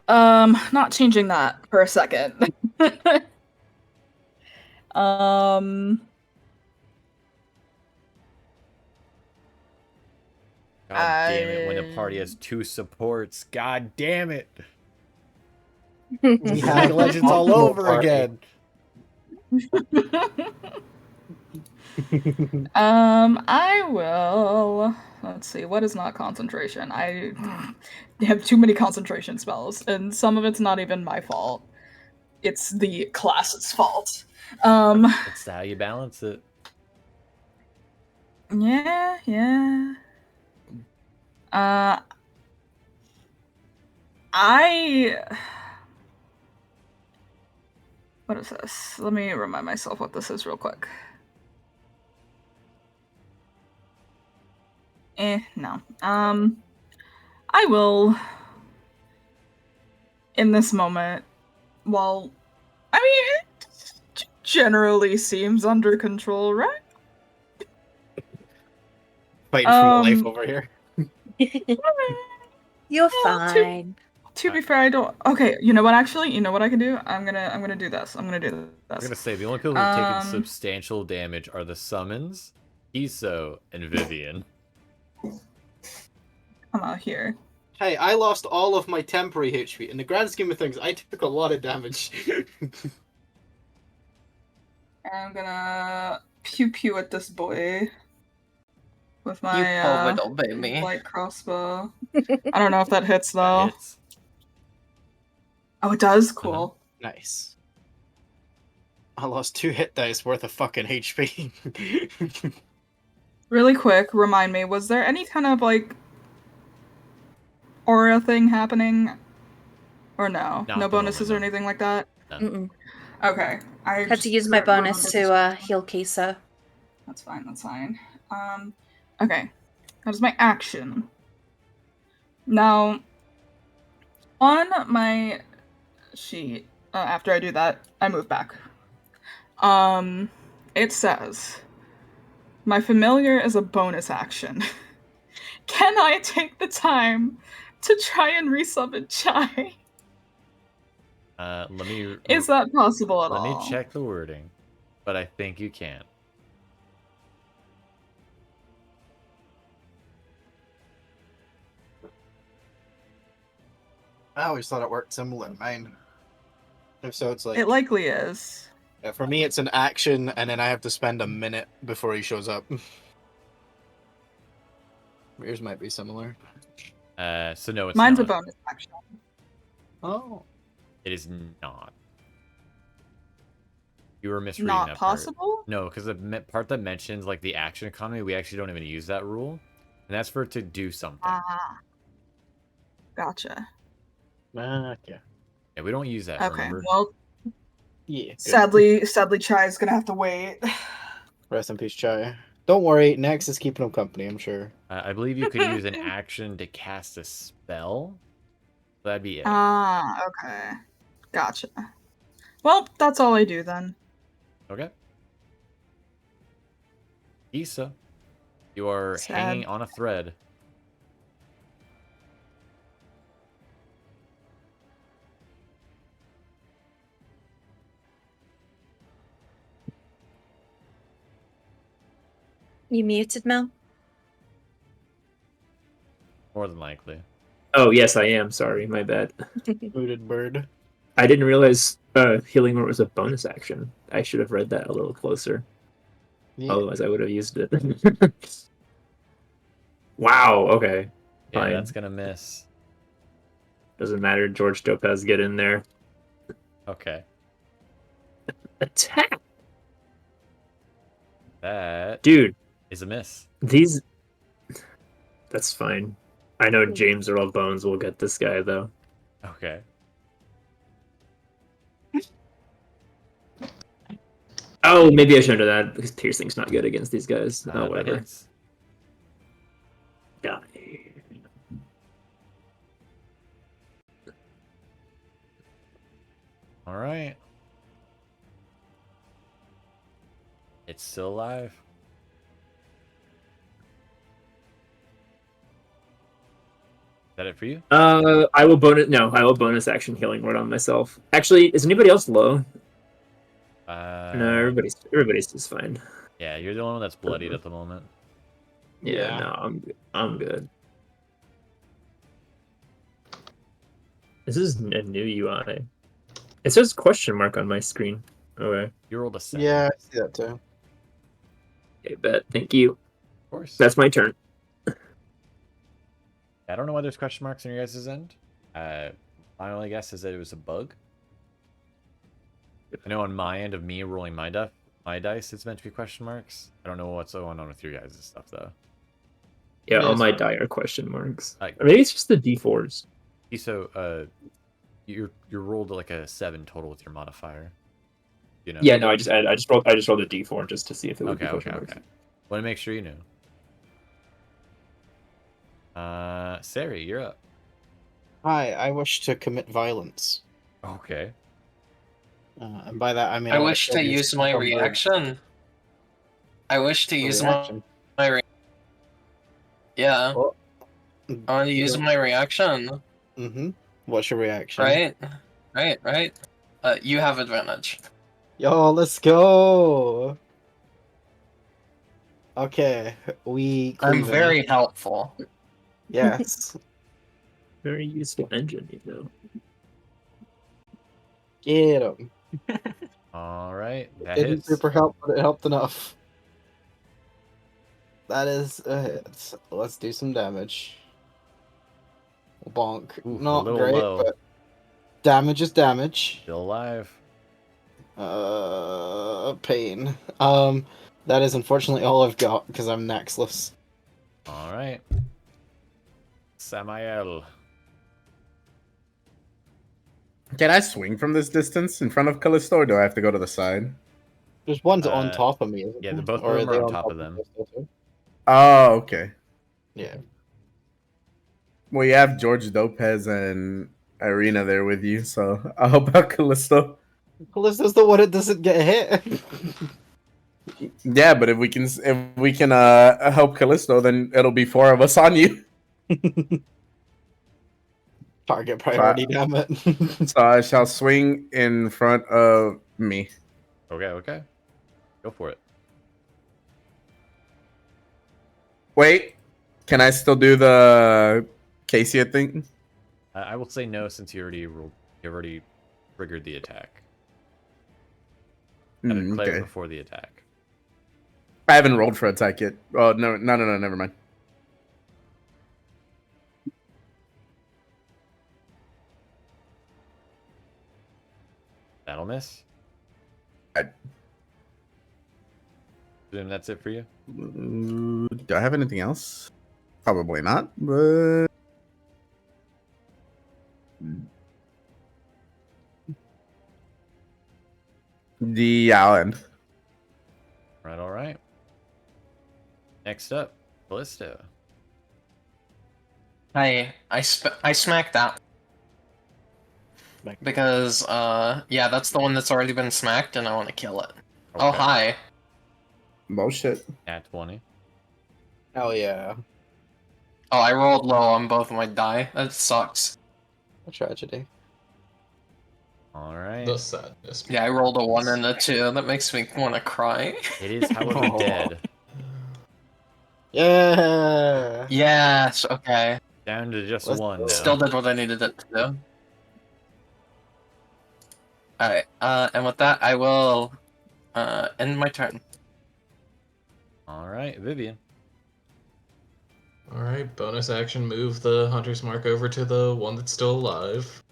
Not changing that for a second. God damn it, when a party has 2 supports. God damn it. League Legends all over again. I will. Let's see. What is not concentration? I have too many concentration spells, and some of it's not even my fault. It's the class's fault. It's how you balance it. Yeah. What is this? Let me remind myself what this is real quick. No. I will, in this moment, while, I mean, it generally seems under control, right? Fighting for my life over here. You're Well, fine. To be fair, I don't. Okay, you know what? Actually, you know what I can do? I'm gonna do this. I'm gonna do this. I'm gonna say the only people who've taken substantial damage are the summons, Kiso, and Vivienne. Come out here. Hey, I lost all of my temporary HP. In the grand scheme of things, I took a lot of damage. I'm gonna pew pew at this boy with You my poor little baby. light crossbow. I don't know if that hits That though. hits. Oh, it does. Cool. Nice. I lost 2 hit dice worth of fucking HP. Really quick, remind me, was there any kind of like aura thing happening? Or no? Not No at the bonuses moment, or anything like that? No. Mm-mm. Okay. I Had to use my bonus to heal Kiso. That's fine, that's fine. Okay. That is my action. Now, on my sheet, after I do that, I move back. It says, my familiar is a bonus action. Can I take the time to try and resummon Chai? Let me. Is that possible at all? Let me check the wording, but I think you can. I always thought it worked similar to mine. If so, it's like It likely is. yeah, for me, it's an action, and then I have to spend a minute before he shows up. Yours might be similar. So no, it's Mine's not. a bonus action. Oh, It is not. You were misreading Not that part. possible? No, because the part that mentions like the action economy, we actually don't even use that rule, and that's for it to do something. Ah. Gotcha. okay. Yeah, we don't use that. Okay, Remember? well, Yeah. Good. sadly, Chai's gonna have to wait. Rest in peace, Chai. Don't worry, Nex is keeping him company. I'm sure. I believe you could use an action to cast a spell. That'd be it. Ah, okay. Gotcha. Well, that's all I do then. Okay. Issa, you are Sad. hanging on a thread. You muted, Mel? More than likely. Oh yes, I am. Sorry, my bad. Booted bird. I didn't realize healing word was a bonus action. I should have read that a little closer. Yeah. Otherwise, I would have used it. Wow. Okay. Yeah, Fine. that's gonna miss. Doesn't matter. George Topaz, get in there. Okay. Attack, That dude. is a miss. These. That's fine. I know James Earl Bones will get this guy though. Okay. Oh, maybe I shouldn't have done that because piercing's not good against these guys. Oh, That whatever. hits. Die. All right. It's still alive. Is that it for you? I will bonus. No, I will bonus action healing word on myself. Actually, is anybody else low? No, everybody's just fine. Yeah, you're the only one that's bloodied at the moment. Yeah, Yeah. no, I'm good. This is a new UI. It says question mark on my screen. Okay. You rolled a 7. Yeah, I see that too. Okay, bet. Thank you. Of course. That's my turn. I don't know why there's question marks on your guys' end. My only guess is that it was a bug. I know on my end of me rolling my dice, it's meant to be question marks. I don't know what's going on with your guys' stuff though. Yeah, Yeah, all it's my fine. die are question marks. Like- Or maybe it's just the D4s. So, you're rolled like a 7 total with your modifier. You know. Yeah, no, I just rolled a D4 just to see if it would be Okay. question marks. Want to make sure you knew. Cere, you're up. Hi, I wish to commit violence. Okay. And by that I mean I wanna wish kill to these use my fucking birds. reaction. I wish to A use reaction. Yeah. Well, I want to use my reaction. Mm-hmm. What's your reaction? Right. You have advantage. Yo, let's go. Okay, we. I'm cleave him. very helpful. Yes. Very useful engine, you know. Get him. All right. That Didn't hits. super help, but it helped enough. That is a hit. Let's do some damage. Bonk. Ooh, a Not little great, low. but damage is damage. Still alive. Pain. That is unfortunately all I've got because I'm nextless. All right. Samael. Can I swing from this distance in front of Callisto, or do I have to go to the side? There's one's on Uh, top of me. Isn't yeah, there? both of Or them they are on top of them. Callisto too? Oh, okay. Yeah. Well, you have George Lopez and Irina there with you, so I'll help out Callisto. Callisto's the one that doesn't get hit. Yeah, but if we can help Callisto, then it'll be 4 of us on you. Target priority, damn it. So I shall swing in front of me. Okay. Go for it. Wait, can I still do the Casey thing? I will say no since you already triggered the attack. Gotta declare it Okay. before the attack. I haven't rolled for attack yet. Oh no, never mind. That'll miss. I- Presume that's it for you? Do I have anything else? Probably not, but I'll end. All right. Next up, Callisto. I smacked that because yeah, that's the one that's already been smacked, and I want to kill it. Oh Okay. hi. Bullshit. At 20. Hell yeah. Oh, I rolled low on both of my die. That sucks. A tragedy. All right. The sadness. Yeah, I rolled a 1 and a 2. That makes me want to cry. It is, however, Oh. dead. Yeah. Yes. Okay. Down to just Let's one go. now. Still did what I needed it to do. Alright, and with that, I will end my turn. All right, Vivienne. Alright, bonus action, move the Hunter's Mark over to the one that's still alive.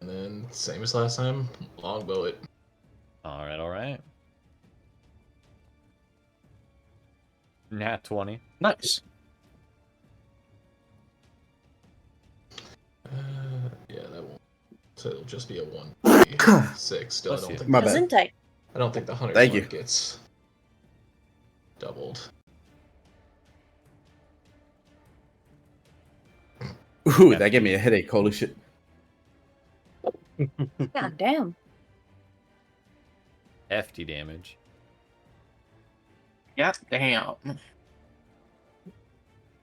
And then, same as last time, longbow it. All right. Nat 20. Nice. Yeah, that won't. So it'll just be a 1d6. Still, I Bless don't you. think. My bad. Doesn't I? I don't think the Hunter's Thank Mark you. gets doubled. Ooh, that gave me a headache. Holy shit. God damn. Hefty damage. Yeah, damn.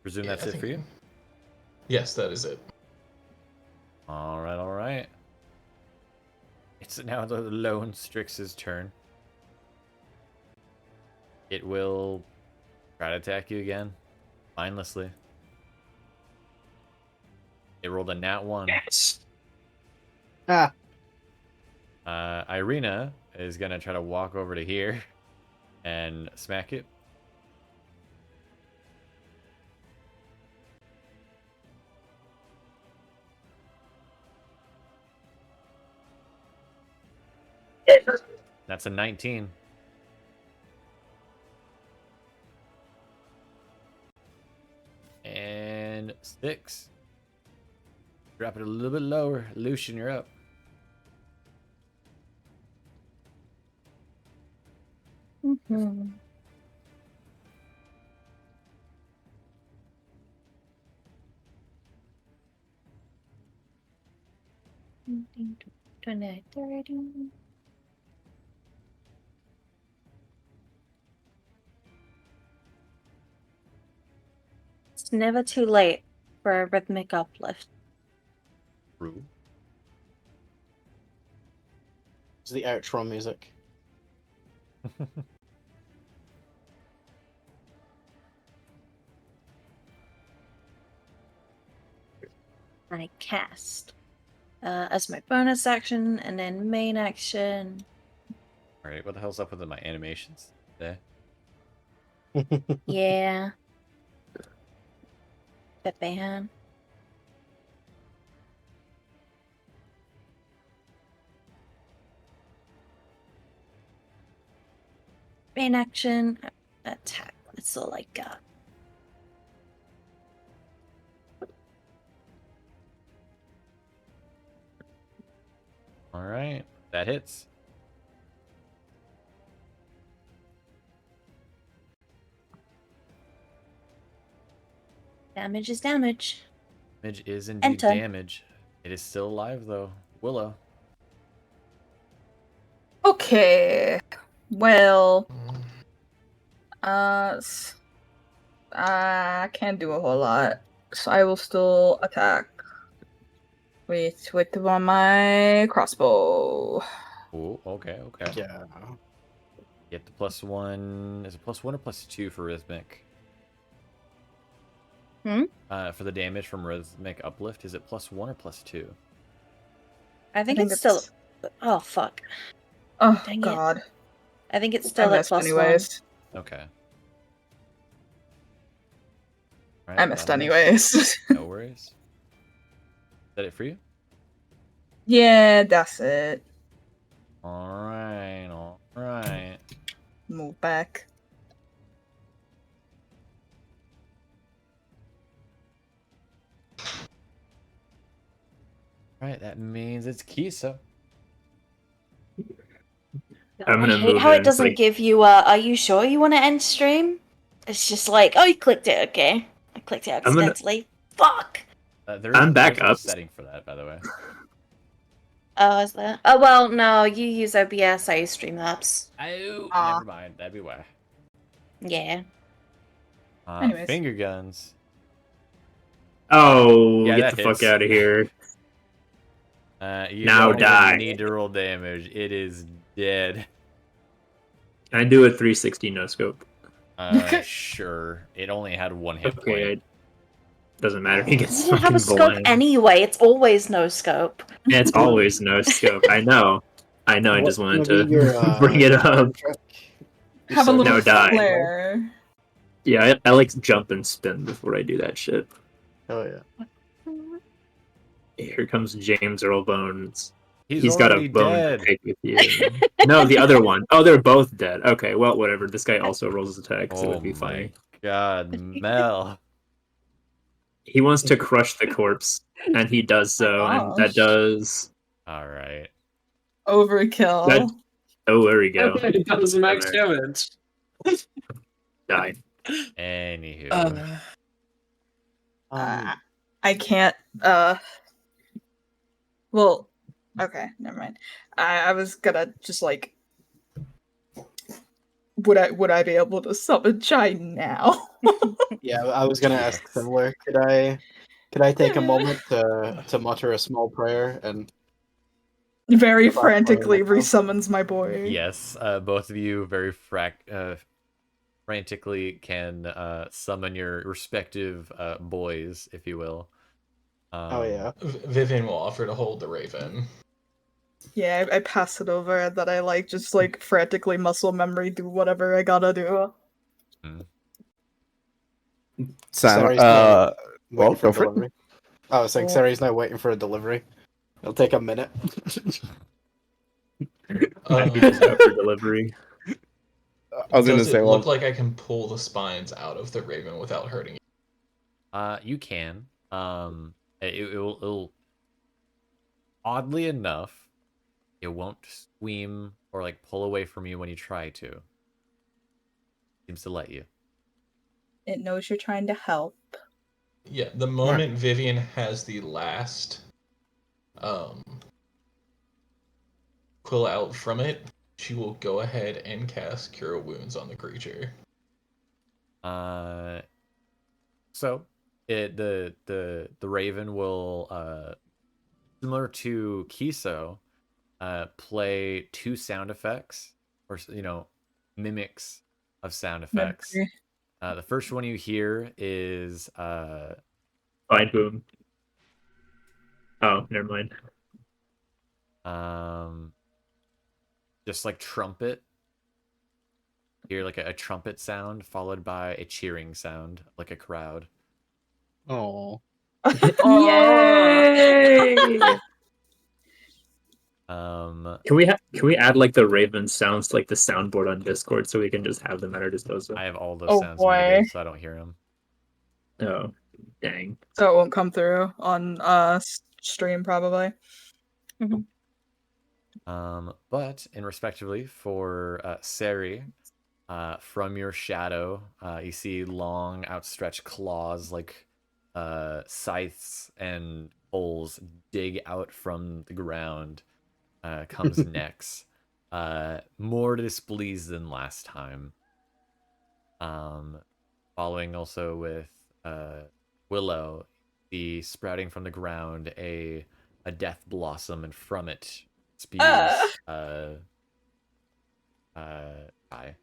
Presume Yeah, that's I it think- for you? Yes, that is it. All right. It's now the lone Strix's turn. It will try to attack you again, mindlessly. It rolled a nat 1. Yes. Ah. Irina is gonna try to walk over to here and smack it. That's a 19. And 6. Drop it a little bit lower. Lucian, you're up. Mm-hmm. $20, $30. It's never too late for a rhythmic uplift. True. It's the outro music. I cast as my bonus action and then main action. Alright, what the hell's up with my animations today? Yeah. Pepehan. Main action, attack. That's all I got. Alright, that hits. Damage is damage. Damage is indeed Enter. damage. It is still alive though. Willow. Okay. Well, Mm, I can't do a whole lot, so I will still attack with my crossbow. Oh, okay. Yeah. Get the +1. Is it +1 or +2 for rhythmic? For the damage from rhythmic uplift, is it +1 or +2? I think it's still. Oh fuck! Oh Dang it. God! I think it's I still at missed +1. anyways. Okay. I missed anyways. No worries. Is that it for you? Yeah, that's it. Alright, alright. Move back. Alright, that means it's Kiso. I'm I gonna hate move how in, it doesn't like- give you are you sure you want to end stream? It's just like, oh, you clicked it, okay. I clicked it I'm gonna- accidentally. Fuck! I'm back there's a up. setting for that, by the way. Oh, is there? Oh, well, no, you use OBS, I use Streamlabs. Oh, never mind. That'd be why. Yeah. Anyways. Finger guns. Oh, Yeah, get that the fuck hits. out of here. You Now don't even die. need to roll damage. It is dead. Can I do a 360 no scope? Sure. It only had 1 hit Okay, point. doesn't matter. He You gets didn't have fucking a scope blind. anyway, it's always no scope. Yeah, it's always no scope. I know. I just wanted What's to gonna be your, bring it up. trick? Have a So- little No, die. flare. Yeah, I like jump and spin before I do that shit. Oh yeah. Here comes James Earl Bones. He's He's got a already bone dead. to pick with you. No, the other one. Oh, they're both dead. Okay, well, whatever. This guy also rolls his attack, so it Oh would be my funny. god, Mel. He wants to crush the corpse, and he does so, and that Gosh. does. Alright. Overkill. That- Oh, there we go. It does max damage. Die. Anywho. I can't. Well, okay, never mind. I was gonna just like. Would I be able to summon Chai now? Yeah, I was gonna ask similar. Could I take a moment to mutter a small prayer and Very Fuck, frantically whatever. resummons my boy. Yes, both of you very frantically can summon your respective boys, if you will. oh yeah. Vivienne will offer to hold the raven. Yeah, I pass it over and then I like just like frantically muscle memory do whatever I gotta do. Cere's now waiting for go for it. delivery. Oh, I was saying Oh. Cere's now waiting for a delivery. It'll take a minute. Packages out for delivery. I was gonna Does say, it well, look like I can pull the spines out of the raven without hurting it? You can. It'll oddly enough, it won't scream or like pull away from you when you try to. Seems to let you. It knows you're trying to help. Yeah, the moment Vivienne has the last quill out from it, she will go ahead and cast Cure Wounds on the creature. So the raven will similar to Kiso, play 2 sound effects or mimics of sound effects. Mimicry. The first one you hear is Fine boom. Oh, never mind. just like trumpet. You hear like a trumpet sound followed by a cheering sound, like a crowd. Oh. Yay! Can we add like the Raven sounds to like the soundboard on Discord so we can just have them at our disposal? I have all those Oh, sounds boy. muted, so I don't hear them. Oh, dang. So it won't come through on stream probably. But in respectively for Cere, from your shadow, you see long outstretched claws like scythes and poles dig out from the ground. Comes Nex. More displeased than last time. Following also with Willow, the sprouting from the ground a death blossom, and from it spews Chai.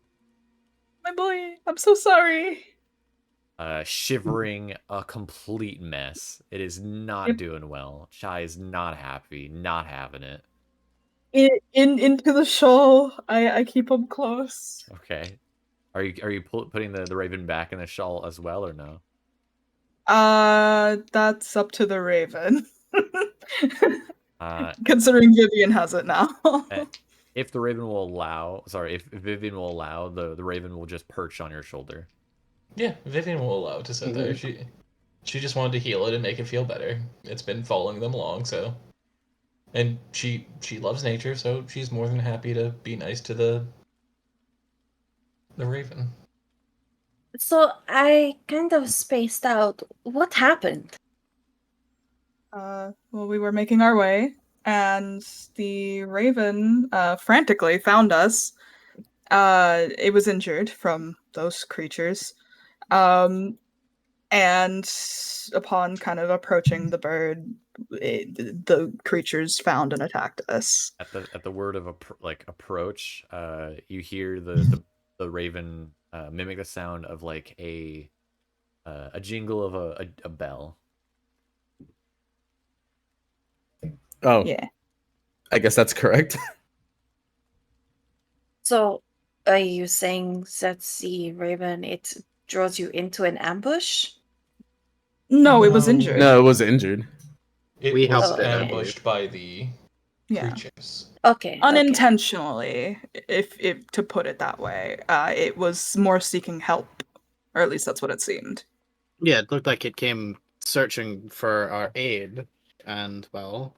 My boy, I'm so sorry. Shivering a complete mess. It is not Yep. doing well. Chai is not happy, not having it. Into the shawl. I keep him close. Okay. Are you putting the raven back in the shawl as well or no? That's up to the raven. Uh, Considering Vivienne has it now. if the raven will allow, sorry, if Vivienne will allow, the raven will just perch on your shoulder. Yeah, Vivienne will allow it to sit there. She just wanted to heal it and make it feel better. It's been following them along, so. And she loves nature, so she's more than happy to be nice to the raven. So I kind of spaced out. What happened? Well, we were making our way, and the raven frantically found us. It was injured from those creatures. And upon kind of approaching the bird, the creatures found and attacked us. At the word of approach, you hear the raven mimic the sound of like a jingle of a bell. Oh, Yeah. I guess that's correct. So, are you saying that the raven, it draws you into an ambush? No, it was No. injured. No, it was injured. It We was helped it, I ambushed by the Yeah. creatures. Okay. Unintentionally, if to put it that way. It was more seeking help, or at least that's what it seemed. Yeah, it looked like it came searching for our aid, and well,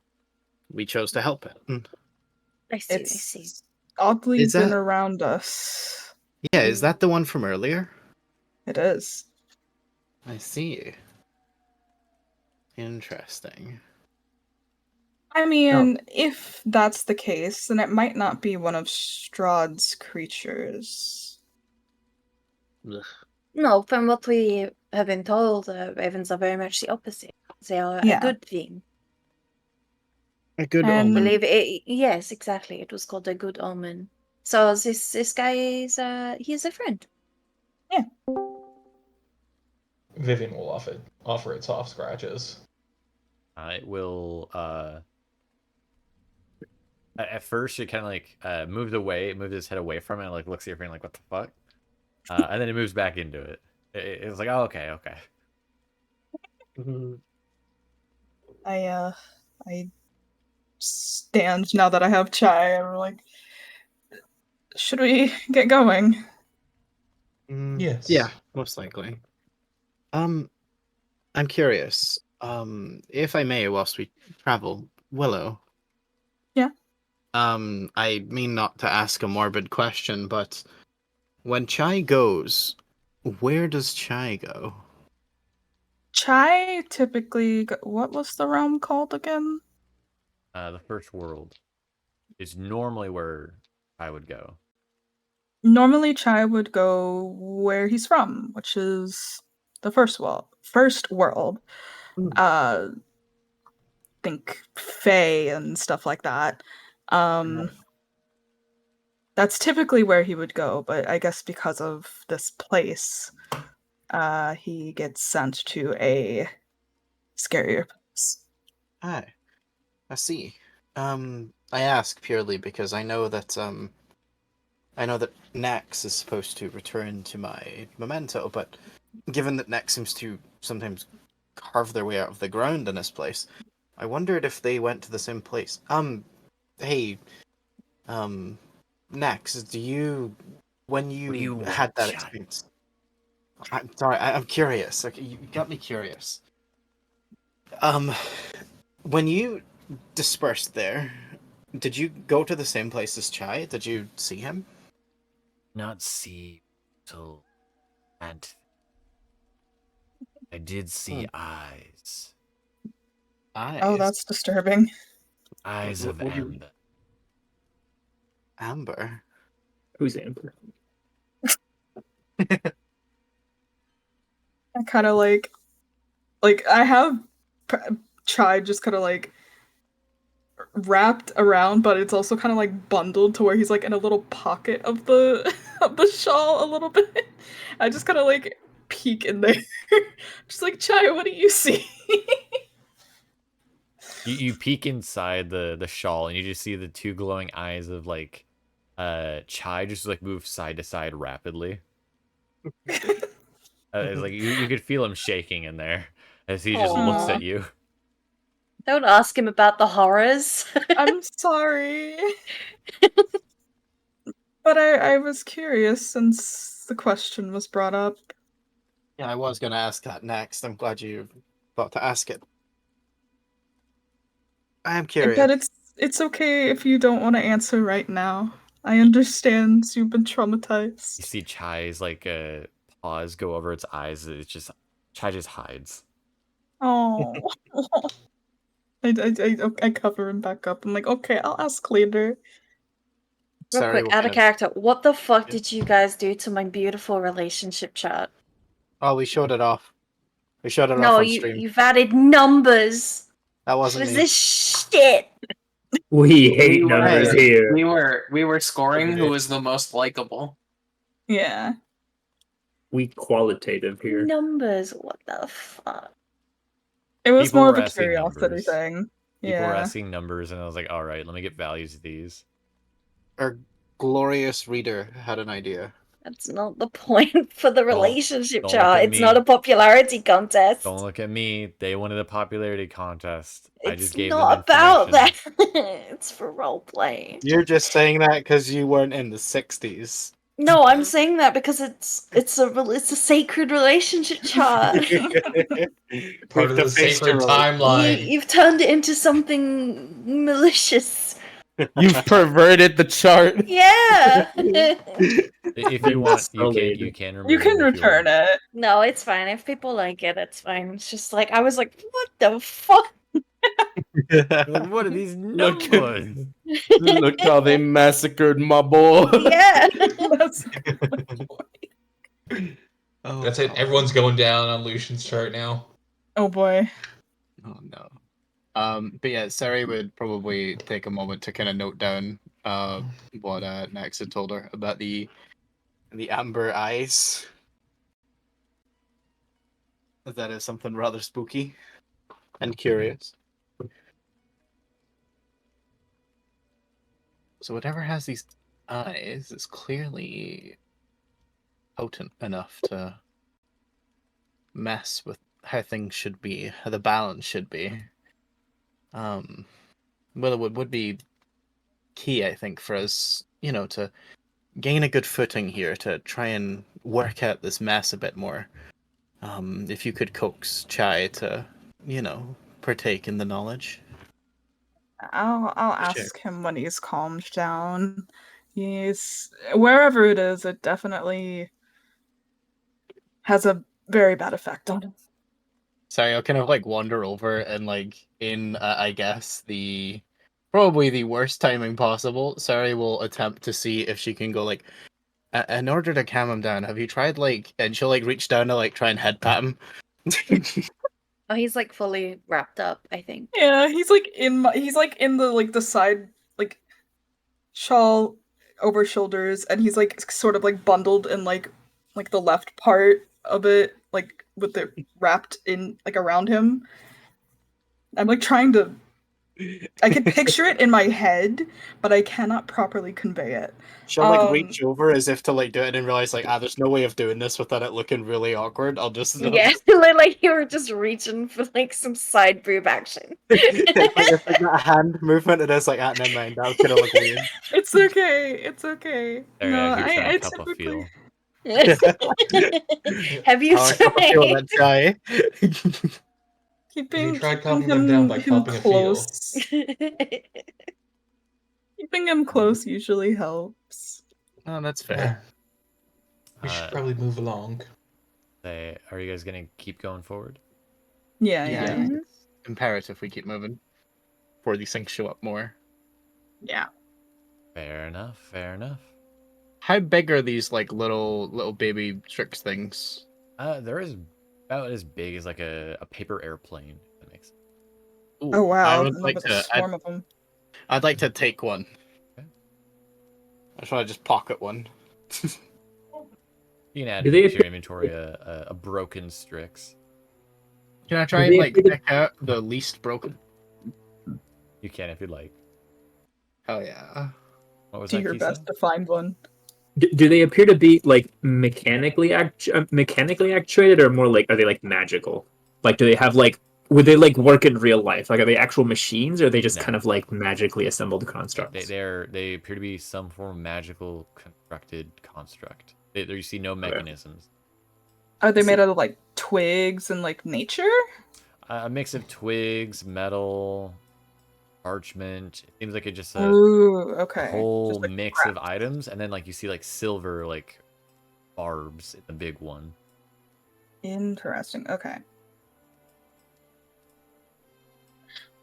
we chose to help it. I see. I see. It's oddly Is been that- around us. Yeah, is that the one from earlier? It is. I see. Interesting. I mean, if that's the case, then it might not be one of Strahd's creatures. Ugh. No, from what we have been told, ravens are very much the opposite. They are Yeah. a good thing. A good And- I omen. believe it, yes, exactly. It was called a good omen. So this guy is he's a friend. Vivienne will offer it soft scratches. It will. At first, it kind of like moves away, moves its head away from it, and like looks at your friend like, "What the fuck?" And then it moves back into it. It's like, "Oh, okay, okay." I stand now that I have chai, and we're like, should we get going? Yes. Yeah, most likely. I'm curious. If I may, whilst we travel, Willow. Yeah? I mean not to ask a morbid question, but when Chai goes, where does Chai go? Chai typically, what was the realm called again? The first world is normally where I would go. Normally, Chai would go where he's from, which is the first world. First world. Think Fae and stuff like that. That's typically where he would go, but I guess because of this place, he gets sent to a scarier place. Ah, I see. I ask purely because I know that Nax is supposed to return to my memento, but given that Nax seems to sometimes carve their way out of the ground in this place, I wondered if they went to the same place. Hey, Nax, when you had that experience? I'm sorry, I'm curious. Okay, you got me curious. When you dispersed there, did you go to the same place as Chai? Did you see him? Not see, so, and I did see eyes. Eyes. Oh, that's disturbing. Eyes of What do you- amber. Amber. Who's Amber? I kind of like I have Chai just kind of like wrapped around, but it's also kind of like bundled to where he's like in a little pocket of the of the shawl a little bit. I just kind of like peek in there, just like, Chaya, what do you see? You peek inside the shawl and you just see the two glowing eyes of like Chai just like move side to side rapidly. It's like you could feel him shaking in there as he just looks Aw. at you. Don't ask him about the horrors. I'm sorry. But I was curious since the question was brought up. Yeah, I was going to ask that next. I'm glad you thought to ask it. I am curious. But it's okay if you don't want to answer right now. I understand you've been You traumatized. see Chai's like paws go over its eyes. It's just Chai just hides. Oh. I cover him back up. I'm like, okay, I'll ask later. Real Sorry, quick, what out of kind of- character, what the fuck did you guys do to my beautiful relationship chart? Oh, we showed it off. We showed it off No, on stream. you've added numbers. That What wasn't is me. this shit? We hate We were- numbers here. We were scoring who was the most likable. Yeah. We qualitative here. Numbers, what the fuck? It was People more were of a asking curiosity numbers. thing. People were Yeah. asking numbers, and I was like, all right, let me get values of these. Our glorious reader had an idea. That's not the point for the relationship don't look chart. at It's me. not a popularity contest. Don't look at me. They wanted a popularity contest. I It's just gave not them about that. information. It's for roleplay. You're just saying that because you weren't in the 60s. No, I'm saying that because it's a sacred relationship chart. Part of the sacred You, timeline. you've turned it into something malicious. You've perverted the chart. Yeah. If you want, Sullied. you can remove You can it if you return want. it. No, it's fine. If people like it, it's fine. It's just like I was like, what the fuck? Like, what are these Look, numbers? look how they massacred my boy. Yeah. That's Oh, That's it. no. Everyone's going down on Lucian's chart now. Oh boy. Oh no. But yeah, Cere would probably take a moment to kind of note down what Nex had told her about the amber eyes. That is something rather spooky and curious. So whatever has these eyes is clearly potent enough to mess with how things should be, how the balance should be. Well, it would be key, I think, for us, to gain a good footing here, to try and work out this mess a bit more. If you could coax Chai to, partake in the knowledge. I'll For sure. ask him when he's calmed down. He's wherever it is, it definitely has a very bad effect on him. Sorry, I'll kind of like wander over and in I guess probably the worst timing possible. Sari will attempt to see if she can go in order to calm him down. Have you tried and she'll reach down to try and head pat him. Oh, he's like fully wrapped up, I think. Yeah, he's in the side shawl over shoulders, and he's sort of bundled in the left part of it, with it wrapped in around him. I'm trying to I can picture it in my head, but I cannot properly convey it. She'll reach over as if to do it and realize there's no way of doing this without it looking really awkward. I'll just Yeah, like you were just reaching for some side boob action. it's not a hand movement. It is never mind. That was kind of look weird. It's okay. It's okay. There, No, here's I some cup of typically. feel. Have you I feel tried? that Chai. Keeping, You tried keeping calming them down by him cupping a feel. close. Keeping him close usually helps. Oh, that's Yeah. fair. We should probably move along. Are you guys gonna keep going forward? Yeah, Yeah, yeah. it's imperative we keep moving before these things show up more. Yeah. Fair enough. Fair enough. How big are these little baby Strix things? There is about as big as a paper airplane. If that makes sense. Ooh, Oh wow. I would And like there's to. a swarm of them. I'd like to take one. Okay. I just want to just pocket one. You can add Do to they your appear- inventory a broken Strix. Can I try Do and they like appear to- pick out the least broken? You can if you'd like. Hell yeah. What was Do that, your Kiso? best to find one. Do they appear to be like mechanically actuated, or more like are they like magical? Like, do they have like would they like work in real life? Like, are they actual machines, or are they just No. kind of like magically assembled They constructs? they appear to be some form of magical constructed construct. There you see no mechanisms. Are they made out of like twigs and like nature? A mix of twigs, metal, parchment. It seems like it's just a Ooh, okay. whole Just, like, mix of items, and then like you see like silver like barbs in the big one. interesting. Okay.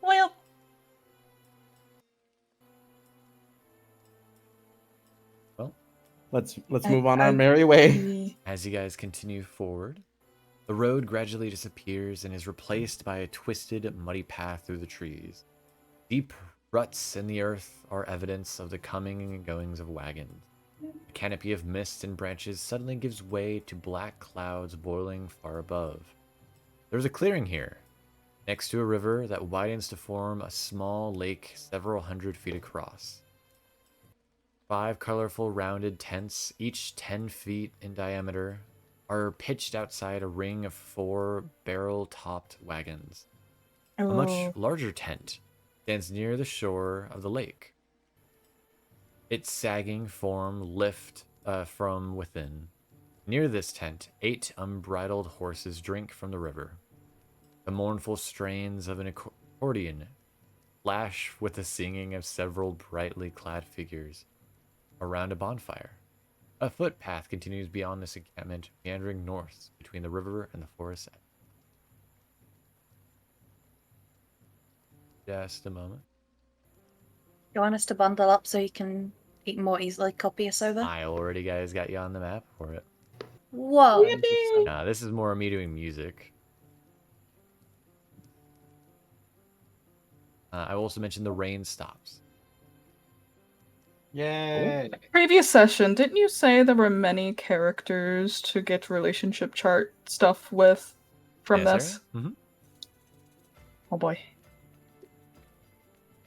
Well, Let's I- move on I- our merry way. As you guys continue forward, the road gradually disappears and is replaced by a twisted, muddy path through the trees. Deep ruts in the earth are evidence of the coming and goings of wagons. A canopy of mist and branches suddenly gives way to black clouds boiling far above. There's a clearing here, next to a river that widens to form a small lake several hundred feet across. 5 colorful rounded tents, each 10 feet in diameter, are pitched outside a ring of 4 barrel-topped wagons. A much oh, larger tent stands near the shore of the lake. Its sagging form lift from within. Near this tent, 8 unbridled horses drink from the river. The mournful strains of an accordion flash with the singing of several brightly clad figures around a bonfire. A footpath continues beyond this encampment, meandering north between the river and the forest. Just a moment. You want us to bundle up so you can more easily copy us over? I already guys got you on the map for it. Whoa. Nah, this is more me doing music. I will also mention the rain stops. Yay. previous session, didn't you say there were many characters to get relationship chart stuff with from this? Mm-hmm. Oh boy.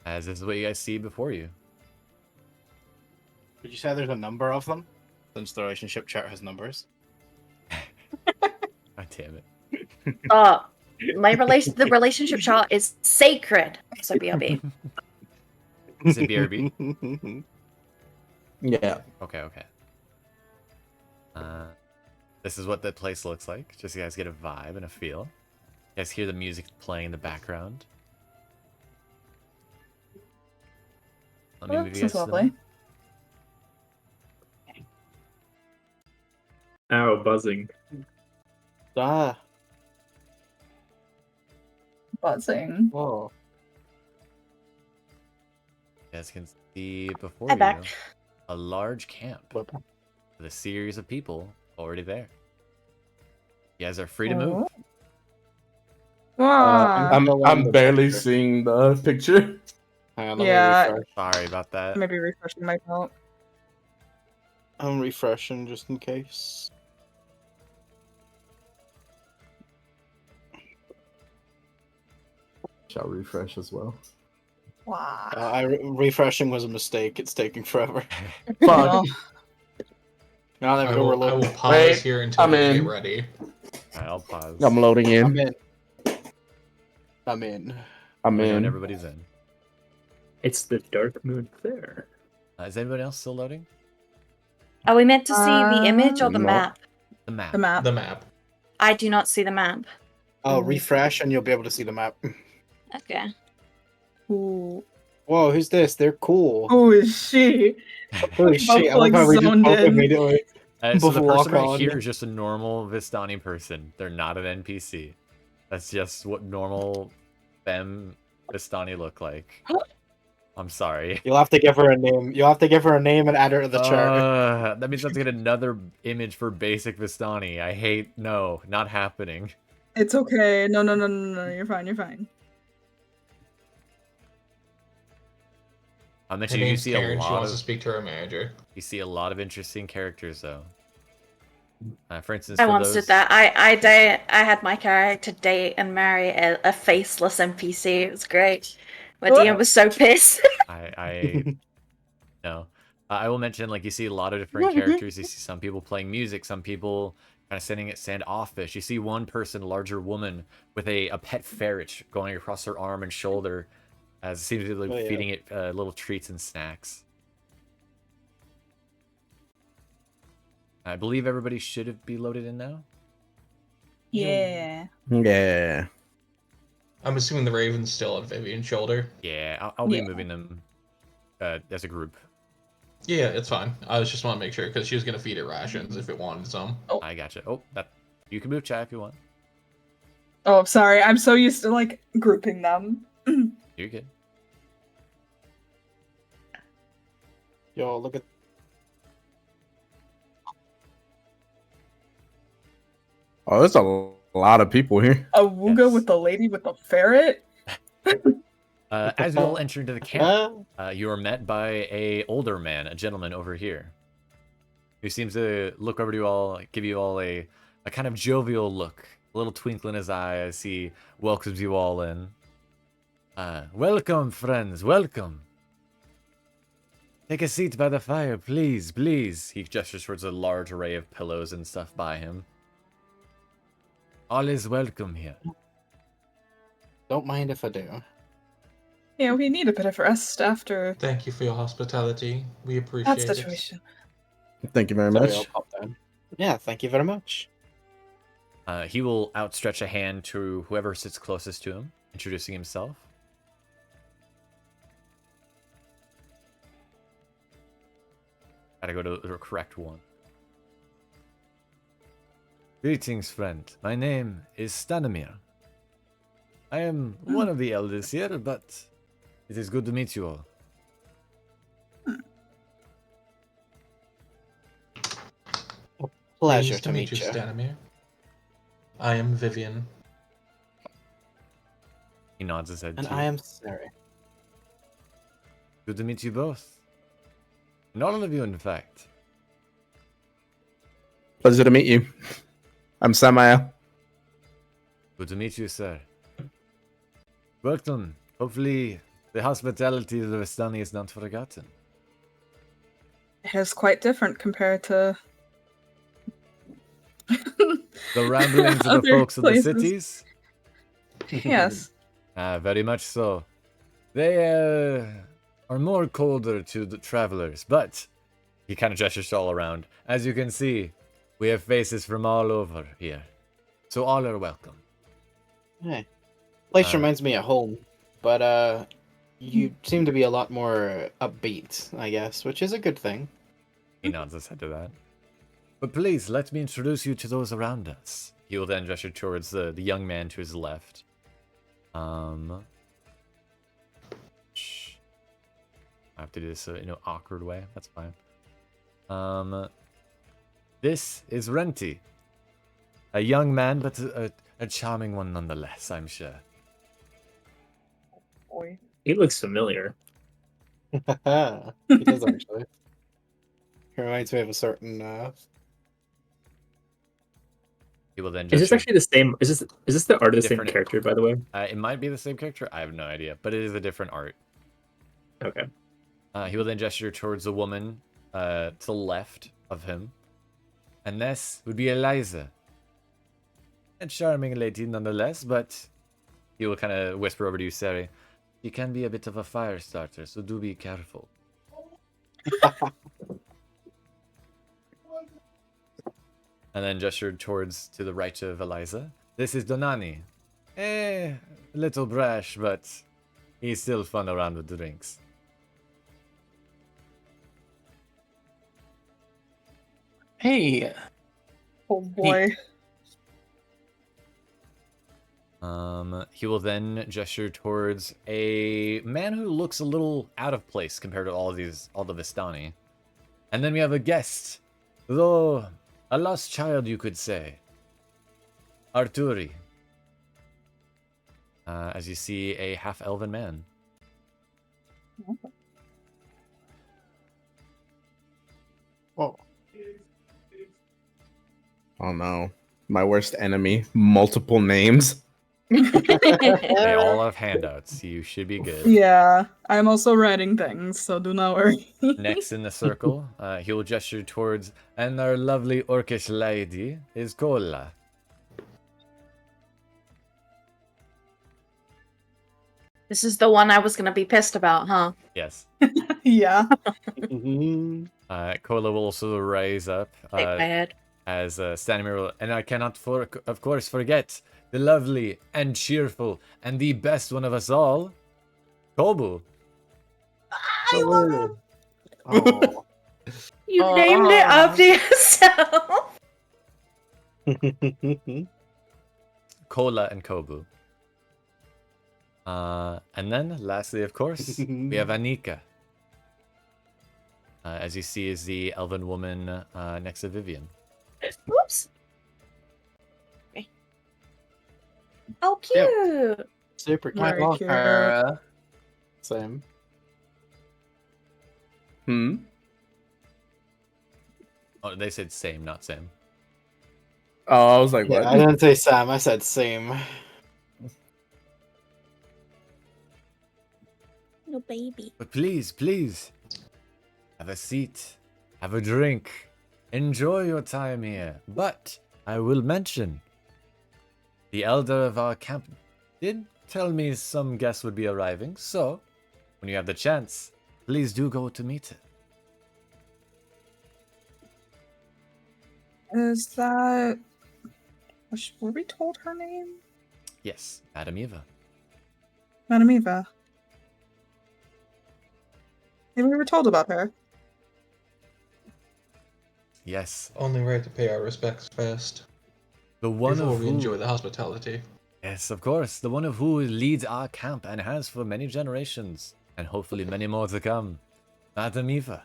As this is what you guys see before you. Did you say there's a number of them? Since the relationship chart has numbers. God damn it. Oh, the relationship chart is sacred. So BRB. Is it BRB? Yeah. Okay. This is what the place looks like. Just so you guys get a vibe and a feel. You guys hear the music playing in the background. Let me Oh, move you this guys is to the lovely. map. Ow, buzzing. Ah. Buzzing. Whoa. You guys can see before Hi you back. a large camp with a series of people already there. You guys are free to move. Ah, I'm barely seeing the picture. Hang on, let me Yeah. refresh. Sorry about that. maybe refreshing my note. I'm refreshing just in case. Shall refresh as well. Wow. Refreshing was a mistake. It's taking forever. Fuck. Now that I we're will loading. pause Wait, here until I'm you in. get ready. Alright, I'll pause. I'm loading I'm in. in. I'm in. I'm Let me know when in. everybody's in. It's the dark moon there. Is anybody else still loading? Are we meant to see the image or the No. map? The map. The map. The map. I do not see the map. Oh, refresh and you'll be able to see the map. Okay. Ooh. Whoa, who's this? They're cool. Who is she? Holy shit! I like how we just zoned both in. immediately. So the Both person lock right on. here is just a normal Vistani person. They're not an NPC. That's just what normal femme Vistani look like. I'm sorry. You'll have to give her a name. You'll have to give her a name and add her to the chart. That means I have to get another image for basic Vistani. I hate. No, not happening. It's okay. No. You're fine. I'll Her mention you name's see Karen. a She lot wants to of speak to her manager. you see a lot of interesting characters though. For instance, I for once those did that. I had my character date and marry a faceless NPC. It was great. My DM was so pissed. I no. I will mention, like, you see a lot of different characters. You see some people playing music, some people kind of sitting at standoffish. You see one person, a larger woman, with a pet ferret going across her arm and shoulder, as it seems to be like, feeding it little treats and snacks. I believe everybody should be loaded in now. Yeah. Yeah. I'm assuming the Raven's still on Vivienne's shoulder. Yeah, I'll be Yeah. moving them as a group. Yeah, it's fine. I was just want to make sure because she was gonna feed it rations if it wanted some. I gotcha. Oh, that you can move chat if you want. Oh, sorry. I'm so used to like grouping them. You're good. Yo, look at. Oh, there's a lot of people here. A Wooga Yes. with the lady with the ferret. As you all enter into the camp, you are met by a older man, a gentleman over here, who seems to look over to you all, give you all a kind of jovial look, a little twinkle in his eye as he welcomes you all in. Welcome, friends, welcome. Take a seat by the fire, please, please. He gestures towards a large array of pillows and stuff by him. All is welcome here. Don't mind if I do. Yeah, we need a bit of rest after Thank you for your hospitality. We appreciate that it. situation. Thank you very Sorry, much. I'll pop down. Yeah, thank you very much. He will outstretch a hand to whoever sits closest to him, introducing himself. Gotta go to the correct one. Greetings, friend. My name is Stanimir. I am one of the elders here, but it is good to meet you all. Pleasure Pleased to meet you. Stanimir. I am Vivienne. He nods his head And to I you. am Cere. Good to meet you both. And all of you, in fact. Pleasure to meet you. I'm Samael. Good to meet you, sir. Welcome. Hopefully, the hospitality of the Vistani is not forgotten. It is quite different compared to The ramblings of the other folks of the places. cities? Yes. Very much so. They are more colder to the travelers, but he kind of gestures all around. As you can see, we have faces from all over here, so all are welcome. Hey. Place reminds me of home, but you seem to be a lot more upbeat, I guess, which is a good thing. He nods his head to that. But please, let me introduce you to those around us. He will then gesture towards the young man to his left. Shh. I have to do this in an awkward way. That's fine. This is Renty. A young man, but a charming one nonetheless, I'm sure. Boy. He looks familiar. He does actually. He reminds me of a certain. He will then Is this gesture. actually the same? Is this the art of the same Different- character, by the way? It might be the same character. I have no idea, but it is a different art. Okay. He will then gesture towards the woman to the left of him. And this would be Eliza. A charming lady nonetheless, but he will kind of whisper over to you, Cere. She can be a bit of a fire starter, so do be careful. And then gestured towards to the right of Eliza. This is Donani. A little brash, but he's still fun around with the drinks. Hey, Oh boy. He will then gesture towards a man who looks a little out of place compared to all the Vistani. And then we have a guest, though a lost child, you could say. Arturi. As you see a half-elven man. Oh, Oh no. My worst enemy. Multiple names. They all have handouts. You should be good. Yeah, I'm also writing things, so do not worry. Next in the circle, he will gesture towards, and our lovely orcish lady is Kola. This is the one I was gonna be pissed about, huh? Yes. Yeah. Kola will also rise up Shake my head. as Stanimir will, and I cannot, of course, forget the lovely and cheerful and the best one of us all, Kobu. I love him. Oh. You named it after yourself. Kola and Kobu. And then, lastly, of course, we have Anika. As you see, is the elven woman next to Vivienne. Whoops. Okay. Oh, cute. Super cute. Very cute. Same. Oh, they said same, not same. Oh, I was like, what? Yeah, I didn't say Sam. I said same. Little baby. But please, please, have a seat, have a drink, enjoy your time here. But I will mention, the elder of our camp did tell me some guests would be arriving, so when you have the chance, please do go to meet her. Is that... Were we told her name? Yes, Madam Eva. Madam Eva. Maybe we were told about her. Yes, Only right to pay our respects first. the one Before of we who... enjoy the hospitality. Yes, of course, the one of who leads our camp and has for many generations, and hopefully many more to come. Madam Eva.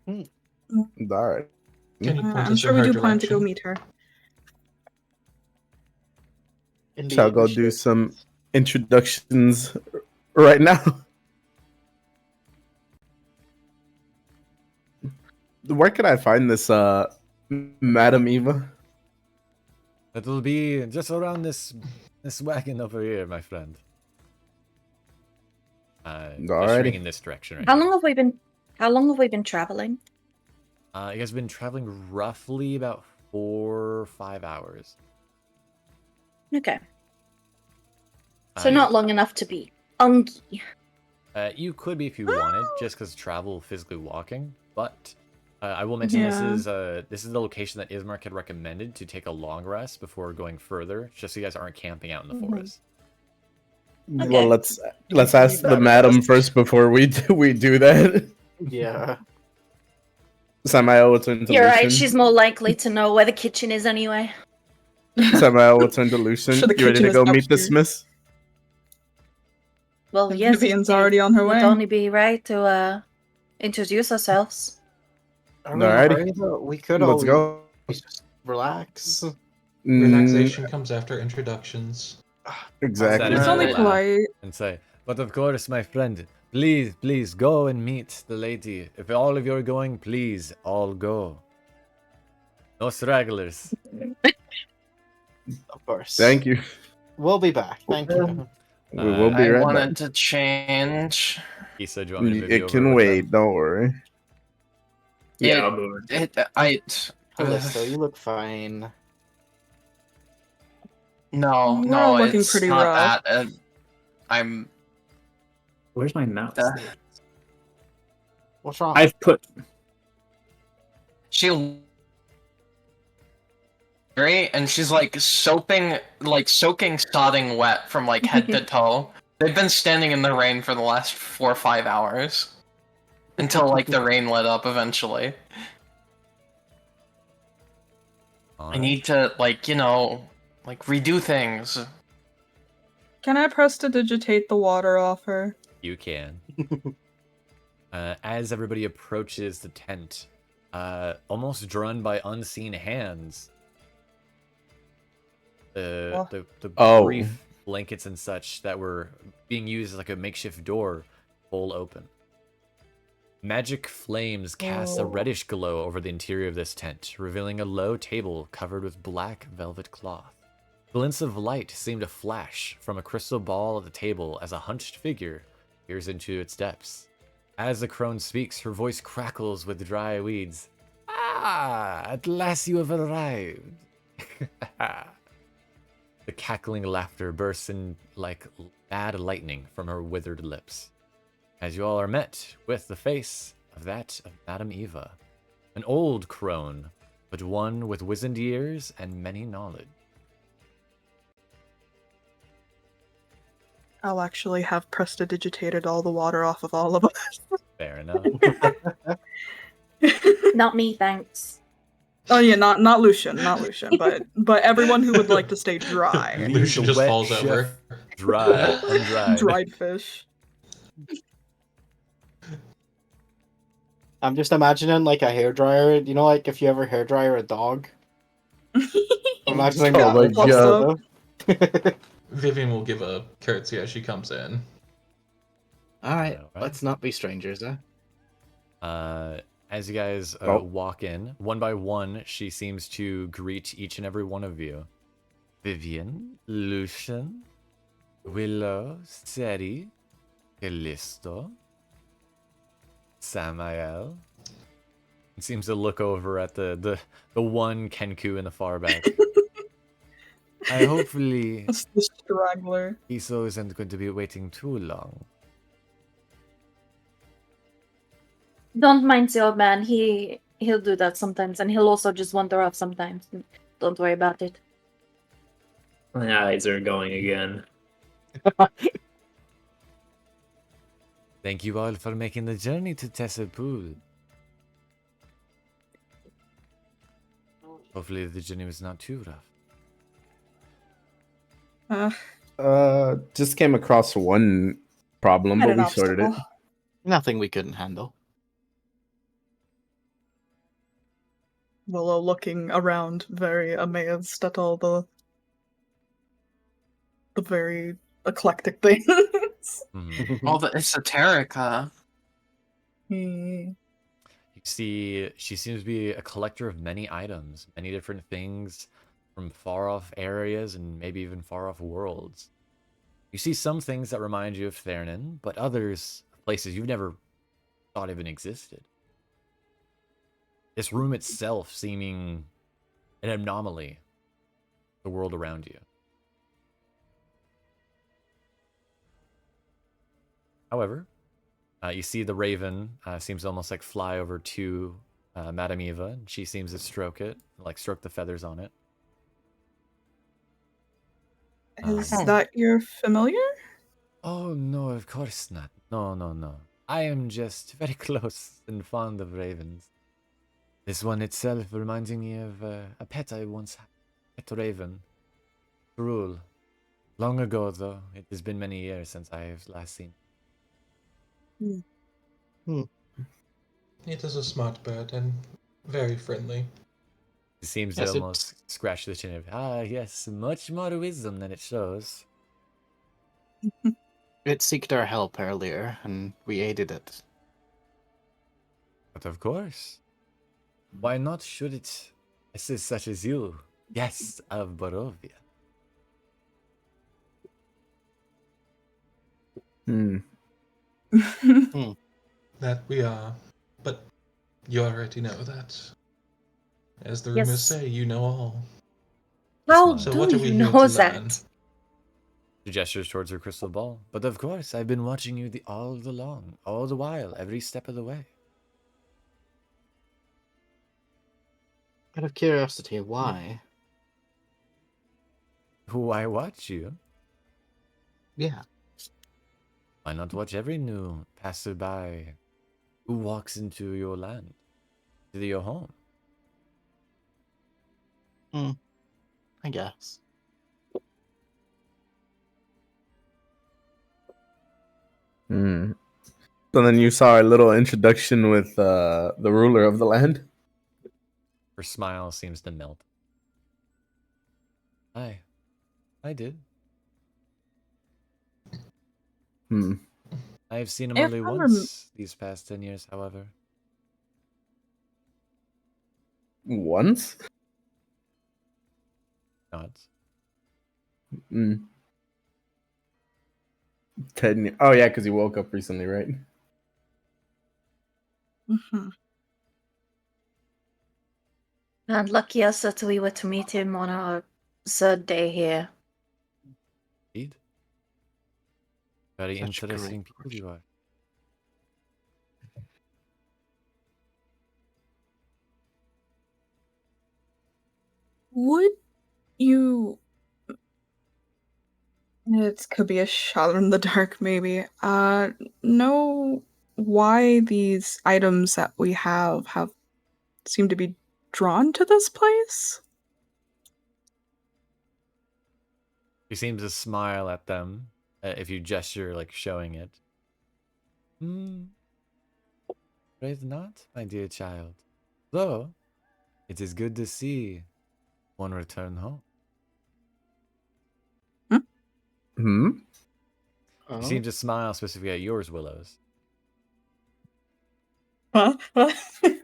All right. Can you point I'm us sure in we her do plan to go direction? meet her. Indeed, Shall go we do should. some introductions right now. Where can I find this Madam Eva? It'll be just around this wagon over here, my friend. Gesturing Alrighty. in this direction right How now. long have we been traveling? You guys have been traveling roughly about 4 or 5 hours. Okay. So Uh, not long enough to be unky. You could be if you wanted, just because travel physically walking. But I will mention Yeah. this is the location that Ismark had recommended to take a long rest before going further, just so you guys aren't camping out in the forest. Okay. Well, let's ask the madam first before we do that. Yeah. Samael will turn to You're right. Lucian. She's more likely to know where the kitchen is anyway. Samael will turn to Lucian. Sure, the You ready kitchen to is go meet the upstairs. Smiths? Well, And yes. Vivienne's it already on her would way. only be right to introduce ourselves. Are we in a Alrighty. hurry, though? We could Let's always go. just relax. Relaxation comes after introductions. Exactly. It's only Laugh polite. and say, but of course, my friend, please go and meet the lady. If all of you are going, please all go. No stragglers. Of course. Thank you. We'll be back. Thank you. We will be I right wanted back. to change. Kiso, do you want me to move you It over can with wait. them? Don't worry. Yeah, It- I'll move it. Callisto, you look fine. No, We're no, all looking it's pretty not rough. that. I'm. Where's my mouse? What's wrong? I've put. She. Great, and she's like soaking sodding wet from like head to toe. They've been standing in the rain for the last 4 or 5 hours. Until like the rain let up eventually. I need to redo things. Can I prestidigitate the water off her? You can. As everybody approaches the tent, almost drawn by unseen hands, the Oh. brief blankets and such that were being used as like a makeshift door pull open. Magic flames cast a reddish glow over the interior of this tent, revealing a low table covered with black velvet cloth. Glints of light seem to flash from a crystal ball at the table as a hunched figure peers into its depths. As the crone speaks, her voice crackles with dry weeds. Ah, at last you have arrived. The cackling laughter bursts in like bad lightning from her withered lips, as you all are met with the face of that of Madame Eva, an old crone, but one with wizened years and many knowledge. I'll actually have prestidigitated all the water off of all of us. Fair enough. Not me, thanks. Oh yeah, not Lucian, but everyone who would like to stay dry. Leave Lucian the just wet falls chef over. Dry, undried. Dried fish. I'm just imagining like a hairdryer. You know, like if you ever hairdryer a dog. Imagining Oh my that. God. Vivienne will give a curtsy as she comes in. Alright, Alright. let's not be strangers, eh? As you guys Oh. walk in, one by one, she seems to greet each and every one of you. Vivienne, Lucian, Willow, Cere, Callisto, Samael. It seems to look over at the one Kenku in the far back. I hopefully That's the straggler. Kiso isn't going to be waiting too long. Don't mind the old man. He'll do that sometimes, and he'll also just wander off sometimes. Don't worry about it. My eyes are going again. Thank you all for making the journey to Tessapul. Hopefully the journey was not too rough. Just came across one problem, Had but an we sorted it. obstacle. Nothing we couldn't handle. Willow looking around, very amazed at all the very eclectic things. Mhm. All the esoterica. Hmm. You see, she seems to be a collector of many items, many different things from far off areas and maybe even far off worlds. You see some things that remind you of Thernan, but others, places you've never thought even existed. This room itself seeming an anomaly, the world around you. However, you see the raven seems to almost like fly over to Madame Eva, and she seems to stroke it, like stroke the feathers on it. Is that your familiar? Oh, no, of course not. No, no, no. I am just very close and fond of ravens. This one itself reminding me of a pet I once had. Pet raven. Cruel. Long ago, though. It has been many years since I have last seen. It is a smart bird and very friendly. It seems Yes, to it- almost scratch the chin of, yes, much more wisdom than it shows. It seeked our help earlier, and we aided it. But of course. Why not should it assist such as you, guests of Barovia? That we are. But you already know that. As the rumors Yes. say, you know all. How So do what are we you here know to learn? that? She gestures towards her crystal ball. But of course, I've been watching you all along, all the while, every step of the way. Out of curiosity, why? Why watch you? Yeah. Why not watch every new passerby who walks into your land, to your home? I guess. So then you saw our little introduction with the ruler of the land. Her smile seems to melt. I did. Hmm. I've seen him If only I'm once these past 10 years, however. Once? Not. Mm. 10. Oh yeah, because he woke up recently, right? Mhm. And lucky us that we were to meet him on our third day here. Indeed. Very Such interesting great people you are. Would you? It could be a shot in the dark, maybe. Know why these items that we have seem to be drawn to this place? He seems to smile at them if you gesture like showing it. Hmm. Afraid not, my dear child. Though, it is good to see one return home. Hmm. You Oh. seem to smile specifically at yours, Willows. Huh?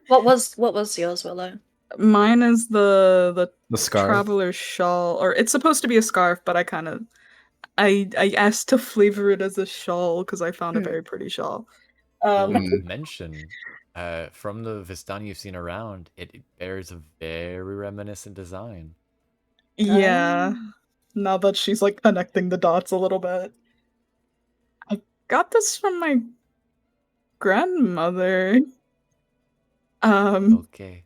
What was yours, Willow? Mine is the The scarf. traveler's shawl, or it's supposed to be a scarf, but I asked to flavor it as a shawl because I found a very pretty shawl. Well, Mm. mention, from the Vistani you've seen around, it bears a very reminiscent design. Yeah. Now that she's like connecting the dots a little bit. I got this from my grandmother. Okay.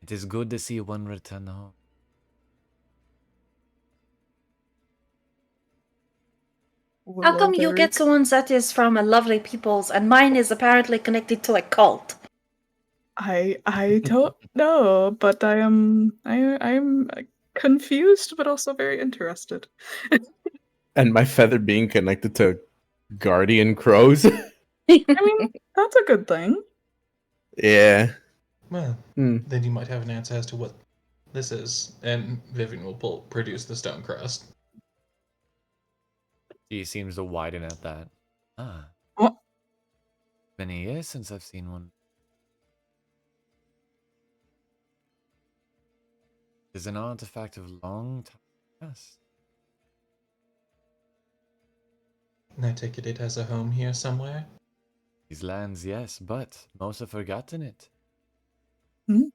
It is good to see one return home. How come you get Willowberry. the ones that is from a lovely peoples and mine is apparently connected to a cult? I don't know, but I'm confused but also very interested. And my feather being connected to guardian crows. I mean, that's a good thing. Yeah. Well, Hmm. then you might have an answer as to what this is, and Vivienne will produce the stone crust. He seems to widen at that. Ah. What? Many years since I've seen one. It is an artifact of long time past. And I take it has a home here somewhere? These lands, yes, but most have forgotten it. Hmm?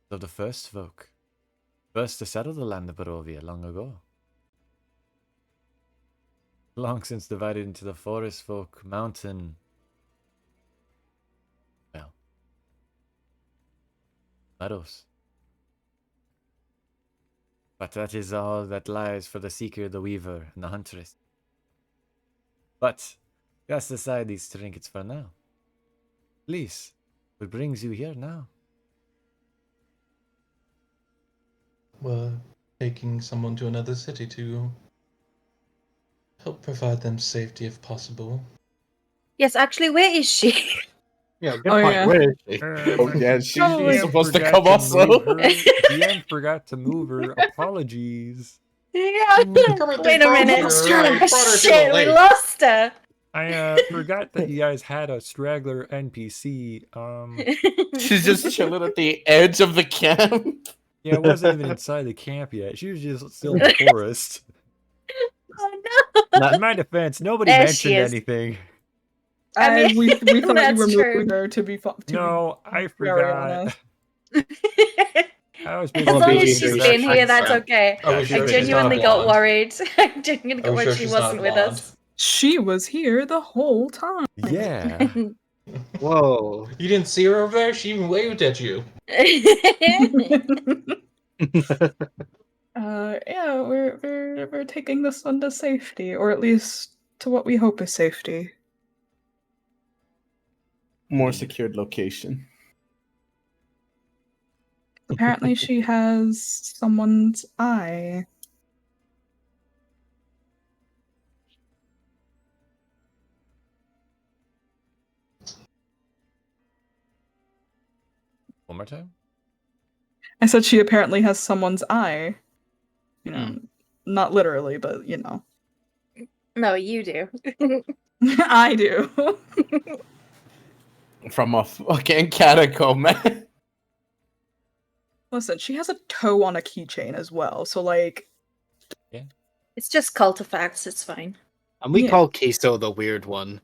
Of the first folk. First to settle the land of Barovia long ago. Long since divided into the forest folk, mountain. Well. Meadows. But that is all that lies for the seeker, the weaver, and the huntress. But, cast aside these trinkets for now. Please, what brings you here now? We're taking someone to another city to help provide them safety if possible. Yes, actually, where is she? Yeah, good Oh, point. yeah. Where is she? Oh yeah, she's Probably supposed to come also. DM forgot to move her. Apologies. Yeah. Wait a minute. Shit, we lost her. I forgot that you guys had a straggler NPC. She's just chilling at the edge of the camp. Yeah, it wasn't even inside the camp yet. She was just still in the forest. Oh no. In my defense, nobody There she mentioned is. anything. I I mean, we thought you that's were true. moving her to be No, I very forgot. honest. I was As busy long making as she's been here, that's okay. Are we Yeah, sure I she's not genuinely got blonde? worried. I genuinely got Are we worried sure she she's not wasn't with blonde? us. She was here the whole time. Yeah. Whoa. You didn't see her over there? She even waved at you. Yeah, we're taking this one to safety, or at least to what we hope is safety. More secured location. Apparently, she has someone's eye. One more time? I said she apparently has someone's eye. You know, not literally, but you know. No, you do. I do. From a fucking catacomb, man. Listen, she has a toe on a keychain as well, so like, It's just cult effects. It's fine. And we Yeah. call Kiso the weird one.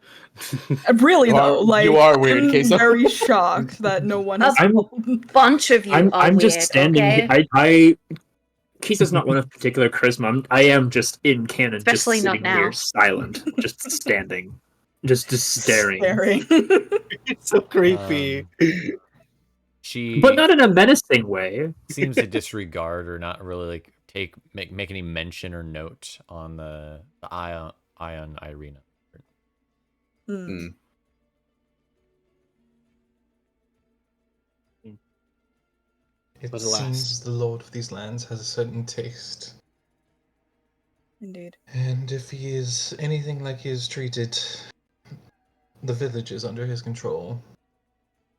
really You though, are- like you are weird, I'm Kiso. very shocked that no one has. Bunch of you are I'm weird. just standing. Okay? I Kisa's not one of particular charisma. I am just in canon, Especially just not sitting now. here, silent, just standing, just staring. It's so creepy. She But not in a menacing way. seems to disregard or not really like make any mention or note on the Ion Irina. Mm. It But alas. seems the lord of these lands has a certain taste. Indeed. And if he is anything like he has treated the villages under his control,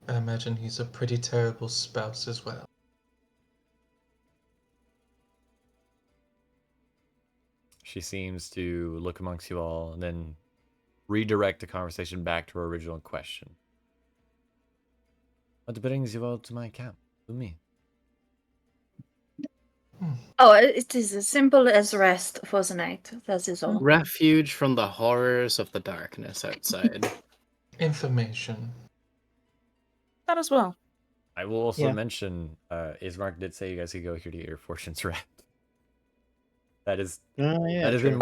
I imagine he's a pretty terrible spouse as well. She seems to look amongst you all and then redirect the conversation back to her original question. What brings you all to my camp? To me. Oh, it is as simple as rest for the night. That is all. Refuge from the horrors of the darkness outside. Information. That as well. I will also Yeah. mention, Ismark did say you guys could go here to get your fortunes read. That is Oh, yeah, that is true. in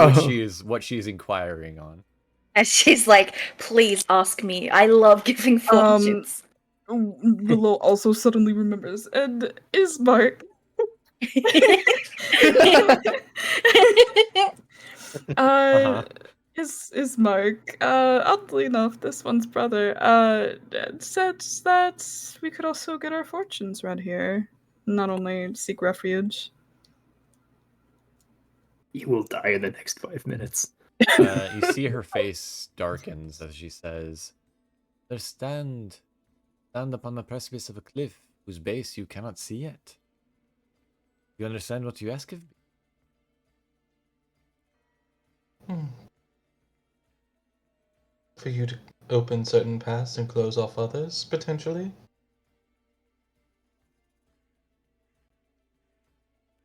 what she is inquiring on. And she's like, please ask me. I love giving fortunes. Willow also suddenly remembers, and Ismark. Ismark, oddly enough, this one's brother, said that we could also get our fortunes read here. Not only seek refuge. You will die in the next 5 minutes. You see her face darkens as she says, "There stand upon the precipice of a cliff whose base you cannot see yet. You understand what you ask of me?" For you to open certain paths and close off others, potentially?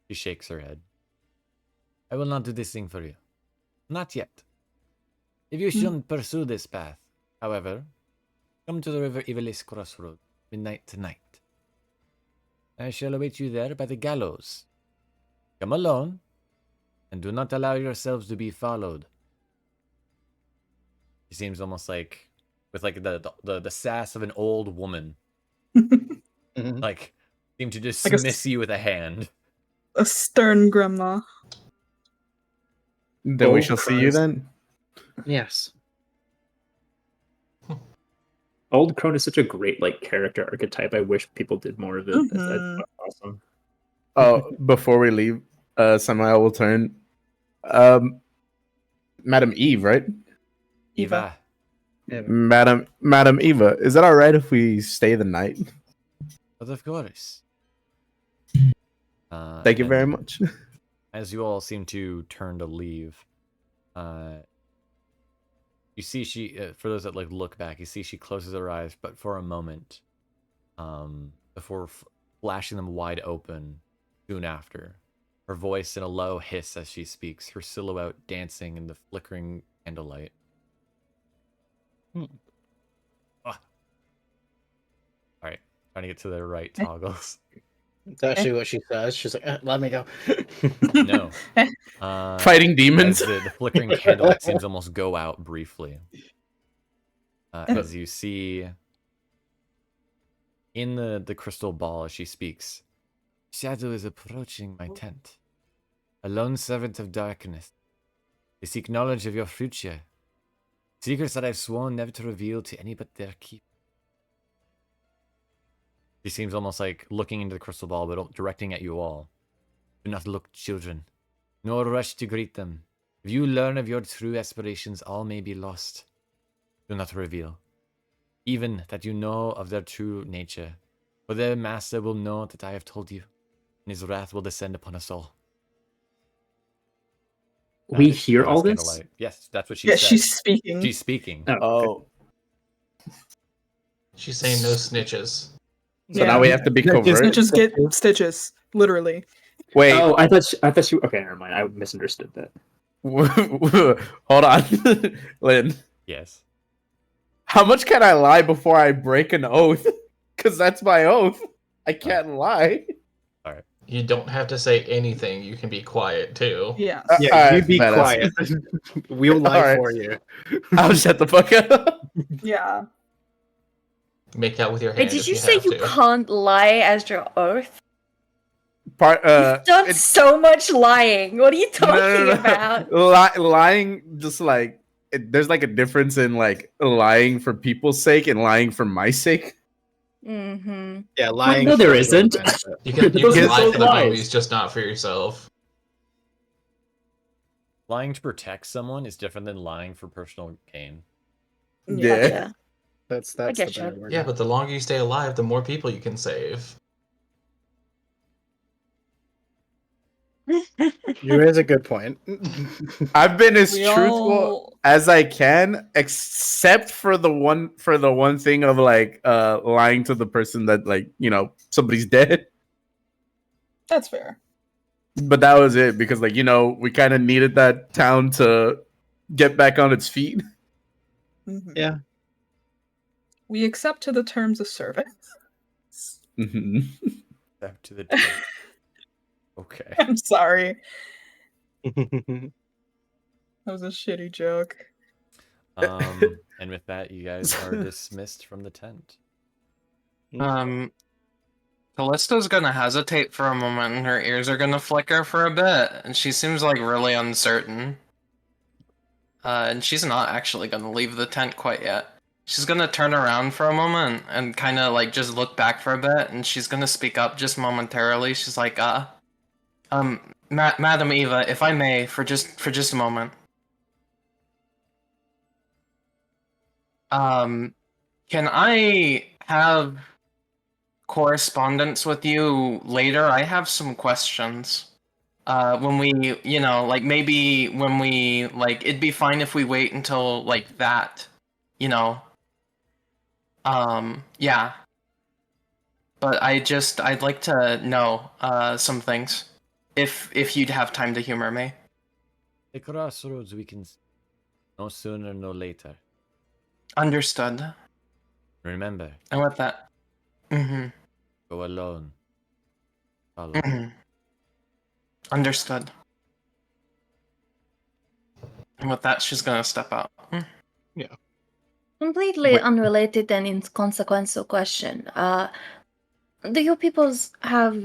She shakes her head. "I will not do this thing for you. Not yet. If you shouldn't pursue this path, however, come to the River Ivelis crossroad, midnight tonight. I shall await you there by the gallows. Come alone, and do not allow yourselves to be followed." She seems almost like with like the sass of an old woman. Mhm. Like seem to Like a dismiss you with a hand. A stern grandma. Then we Oh, shall see you Christ. then. Yes. Old Crone is such a great like character archetype. I wish people did more of it. Mhm. That's awesome. Oh, before we leave, Samael will turn. Madam Eve, right? Eva. Madam Eva, is it all right if we stay the night? But of course. Thank you very and much. As you all seem to turn to leave, you see she, for those that like look back, you see she closes her eyes, but for a moment, before flashing them wide open soon after. Her voice in a low hiss as she speaks, her silhouette dancing in the flickering candlelight. Alright, trying to get to the right toggles. It's actually what she says. She's like, let me go. No. Fighting demons. As the flickering candlelight seems to almost go out briefly. As you see in the crystal ball as she speaks, "Shadow is approaching my tent. A lone servant of darkness. They seek knowledge of your future. Secrets that I've sworn never to reveal to any but their keeper." She seems almost like looking into the crystal ball, but directing at you all. "Do not look, children, nor rush to greet them. If you learn of your true aspirations, all may be lost. Do not reveal, even that you know of their true nature, for their master will know that I have told you, and his wrath will descend upon us all." We hear Oh, all that's this? Candlelight. Yes, that's what she Yeah, said. she's speaking. She's speaking. Oh, okay. Oh, She's saying no snitches. so now we have to be covert. Snitches get stitches, literally. Wait, Oh, I thought she. Okay, never mind. I misunderstood that. hold on, Lynn. Yes. How much can I lie before I break an oath? Because that's my oath. I can't lie. You don't have to say anything. You can be quiet too. Yes. Yeah, you be badass. quiet. We'll lie Alright. for you. I'll shut the fuck up. Yeah. Make out with your hand. Wait, did if you say have you to. can't lie as your oath? Part, You've done it's- so much lying. What are you talking no. about? Lying, just like there's like a difference in like lying for people's sake and lying for my sake. Mm-hmm. Yeah, lying. no, there for your isn't. benefit. You can Those are lie so for the lies. movies, just not for yourself. Lying to protect someone is different than lying for personal gain. Yeah. Gotcha. That's I the get better you. word. Yeah, but the longer you stay alive, the more people you can save. You raise a good point. I've been as We truthful all- as I can, except for the one thing of like lying to the person that like somebody's dead. That's fair. But that was it because like we kind of needed that town to get back on its feet. Mhm. Yeah. We accept to the terms of service. Mhm. Step to the door. Okay. I'm sorry. That was a shitty joke. And with that, you guys are dismissed from the tent. Callisto's gonna hesitate for a moment and her ears are gonna flicker for a bit, and she seems like really uncertain. And she's not actually gonna leave the tent quite yet. She's gonna turn around for a moment and kind of like just look back for a bit, and she's gonna speak up just momentarily. She's like, Madam Eva, if I may, for just a moment. Can I have correspondence with you later? I have some questions. When we, like maybe when we, like, it'd be fine if we wait until, like, that, yeah. But I'd like to know, some things. If you'd have time to humor me. The crossroads we can no sooner, no later. Understood. Remember, And with that, go alone. Follow. Understood. And with that, she's gonna step out. Completely Wait. unrelated and inconsequential question. Do you peoples have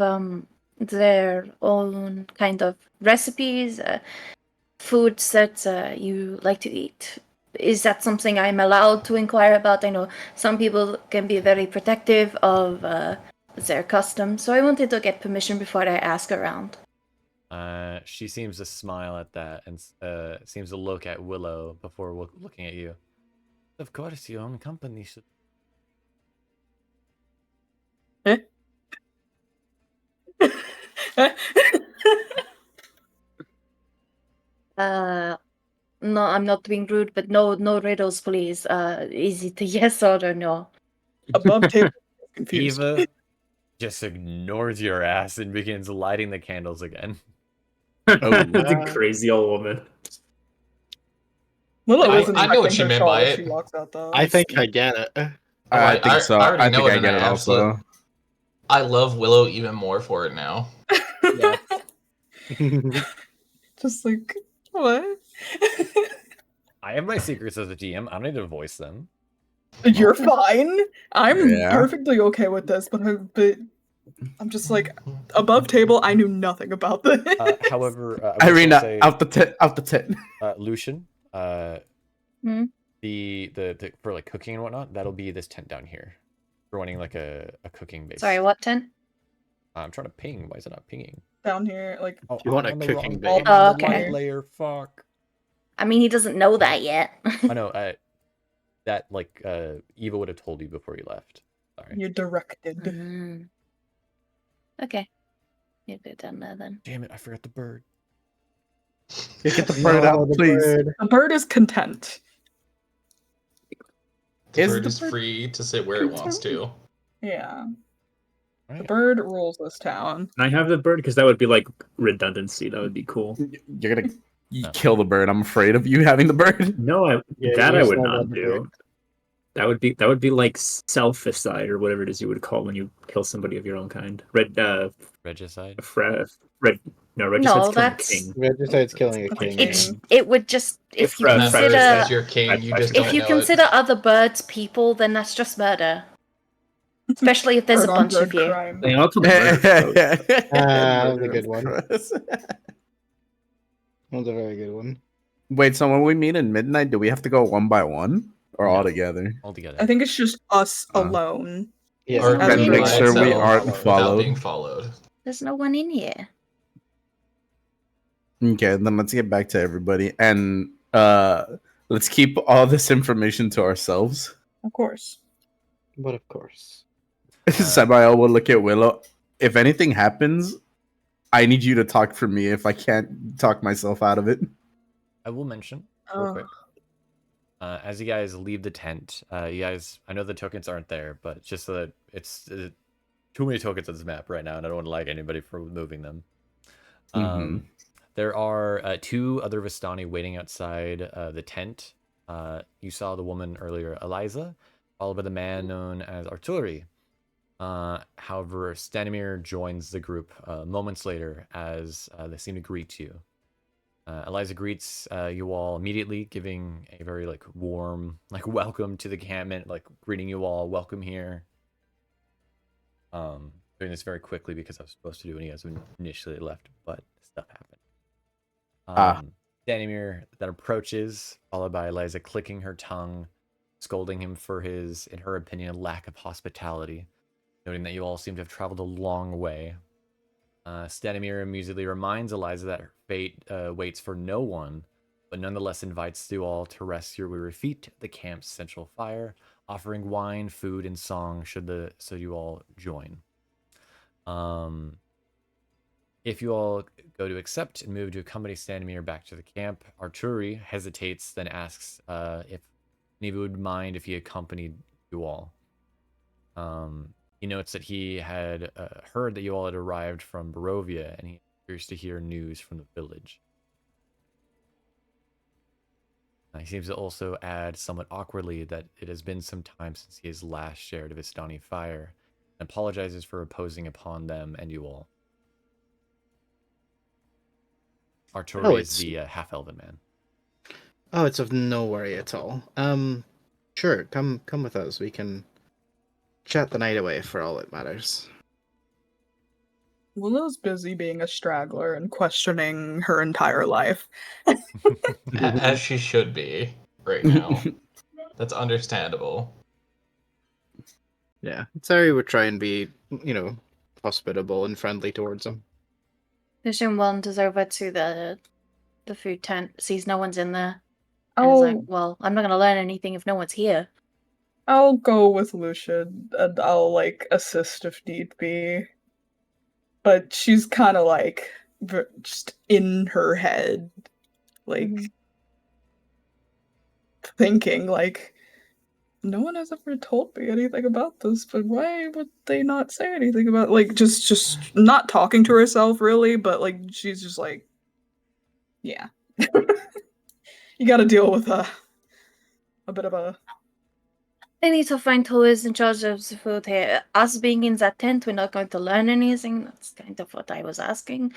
their own kind of recipes, foods that you like to eat? Is that something I'm allowed to inquire about? I know some people can be very protective of their customs, so I wanted to get permission before I ask around. She seems to smile at that and seems to look at Willow before looking at you. Of course, your own company should. No, I'm not being rude, but no riddles, please. Is it a yes or a no? Above table. Confused. Eva just ignores your ass and begins lighting the candles again. That's a crazy old woman. Willow I isn't know what tucking she her meant shawl by as it. she walks out though. I think I get it. I think so. I already I know think it, I and get I it also. absolutely- I love Willow even more for it now. Yeah. Just like what? I have my secrets as a DM. I don't need to voice them. You're fine. I'm Yeah. perfectly okay with this, but I'm just like above table. I knew nothing about this. However, I will Irina, say, out the tent. Lucian, Hmm? the for like cooking and whatnot, that'll be this tent down here. We're wanting like a cooking base. Sorry, what tent? I'm trying to ping. Why is it not pinging? Down here, like Oh, You want I'm a on the cooking wrong- base? I'm on Oh, the okay. light layer. Fuck. I mean, he doesn't know that yet. I know. That like Eva would have told you before you left. Sorry. you're directed. Mm. Okay. You go down there then. Damn it! I forgot the bird. Get the bird out, the please. bird. The bird is content. The Is bird the is bird free to sit where it wants to. Yeah. The Alright. bird rules this town. Can I have the bird? Because that would be like redundancy. That would be cool. You're gonna No. kill the bird. I'm afraid of you having the bird. No, Yeah, that you I just would don't not want the do. bird. That would be like selficide or whatever it is you would call when you kill somebody of your own kind. Regicide. No, regicide's No, killing that's a king. Regicide's killing a king. it would just if you If, And that bird consider is your king, you just if don't you know consider it. other birds people, then that's just murder. Especially if there's a Bird on bunch bird of you. crime. They all come murder, though. That was a good one. That was a very good one. Wait, so when we meet in midnight, do we have to go one by one or No. all together? All together. I think it's just us Uh. alone. Yeah, Or As be make by sure we itself aren't without followed. being followed. There's no one in here. Okay, then let's get back to everybody and let's keep all this information to ourselves. Of course. but of course. Samael will look at Willow. If anything happens, I need you to talk for me if I can't talk myself out of it. I will mention real Oh. quick. As you guys leave the tent, you guys, I know the tokens aren't there, but just so that it's too many tokens on this map right now, and I don't want to lag anybody for moving them. Mhm. There are 2 other Vistani waiting outside the tent. You saw the woman earlier, Eliza, followed by the man known as Arturi. However, Stanimir joins the group moments later as they seem to greet you. Eliza greets you all immediately, giving a very warm welcome to the encampment, greeting you all, welcome here. Doing this very quickly because I was supposed to do when you guys initially left, but stuff happened. Stanimir then approaches, followed by Eliza clicking her tongue, scolding him for his, in her opinion, lack of hospitality, noting that you all seem to have traveled a long way. Stanimir immediately reminds Eliza that her fate waits for no one, but nonetheless invites you all to rest your weary feet at the camp's central fire, offering wine, food, and song so you all join. If you all go to accept and move to accompany Stanimir back to the camp, Arturi hesitates, then asks if Neva would mind if he accompanied you all. He notes that he had heard that you all had arrived from Barovia, and he appears to hear news from the village. He seems to also add somewhat awkwardly that it has been some time since he has last shared a Vistani fire, and apologizes for imposing upon them and you all. Arturi is the half-elven man. Oh, it's of no worry at all. Sure, come with us. We can chat the night away for all it matters. Willow's busy being a straggler and questioning her entire life. As she should be right now. That's understandable. Yeah, Cere would try and be, hospitable and friendly towards him. Vision wanders over to the food tent, sees no one's in there. And is like, well, I'm not going to learn anything if no one's here. I'll go with Lucian and I'll assist if need be. But she's kind of just in her head, thinking no one has ever told me anything about this, but why would they not say anything about just not talking to herself really, but she's just yeah. You gotta deal with a bit of a... They need to find who is in charge of the food here. Us being in that tent, we're not going to learn anything. That's kind of what I was asking.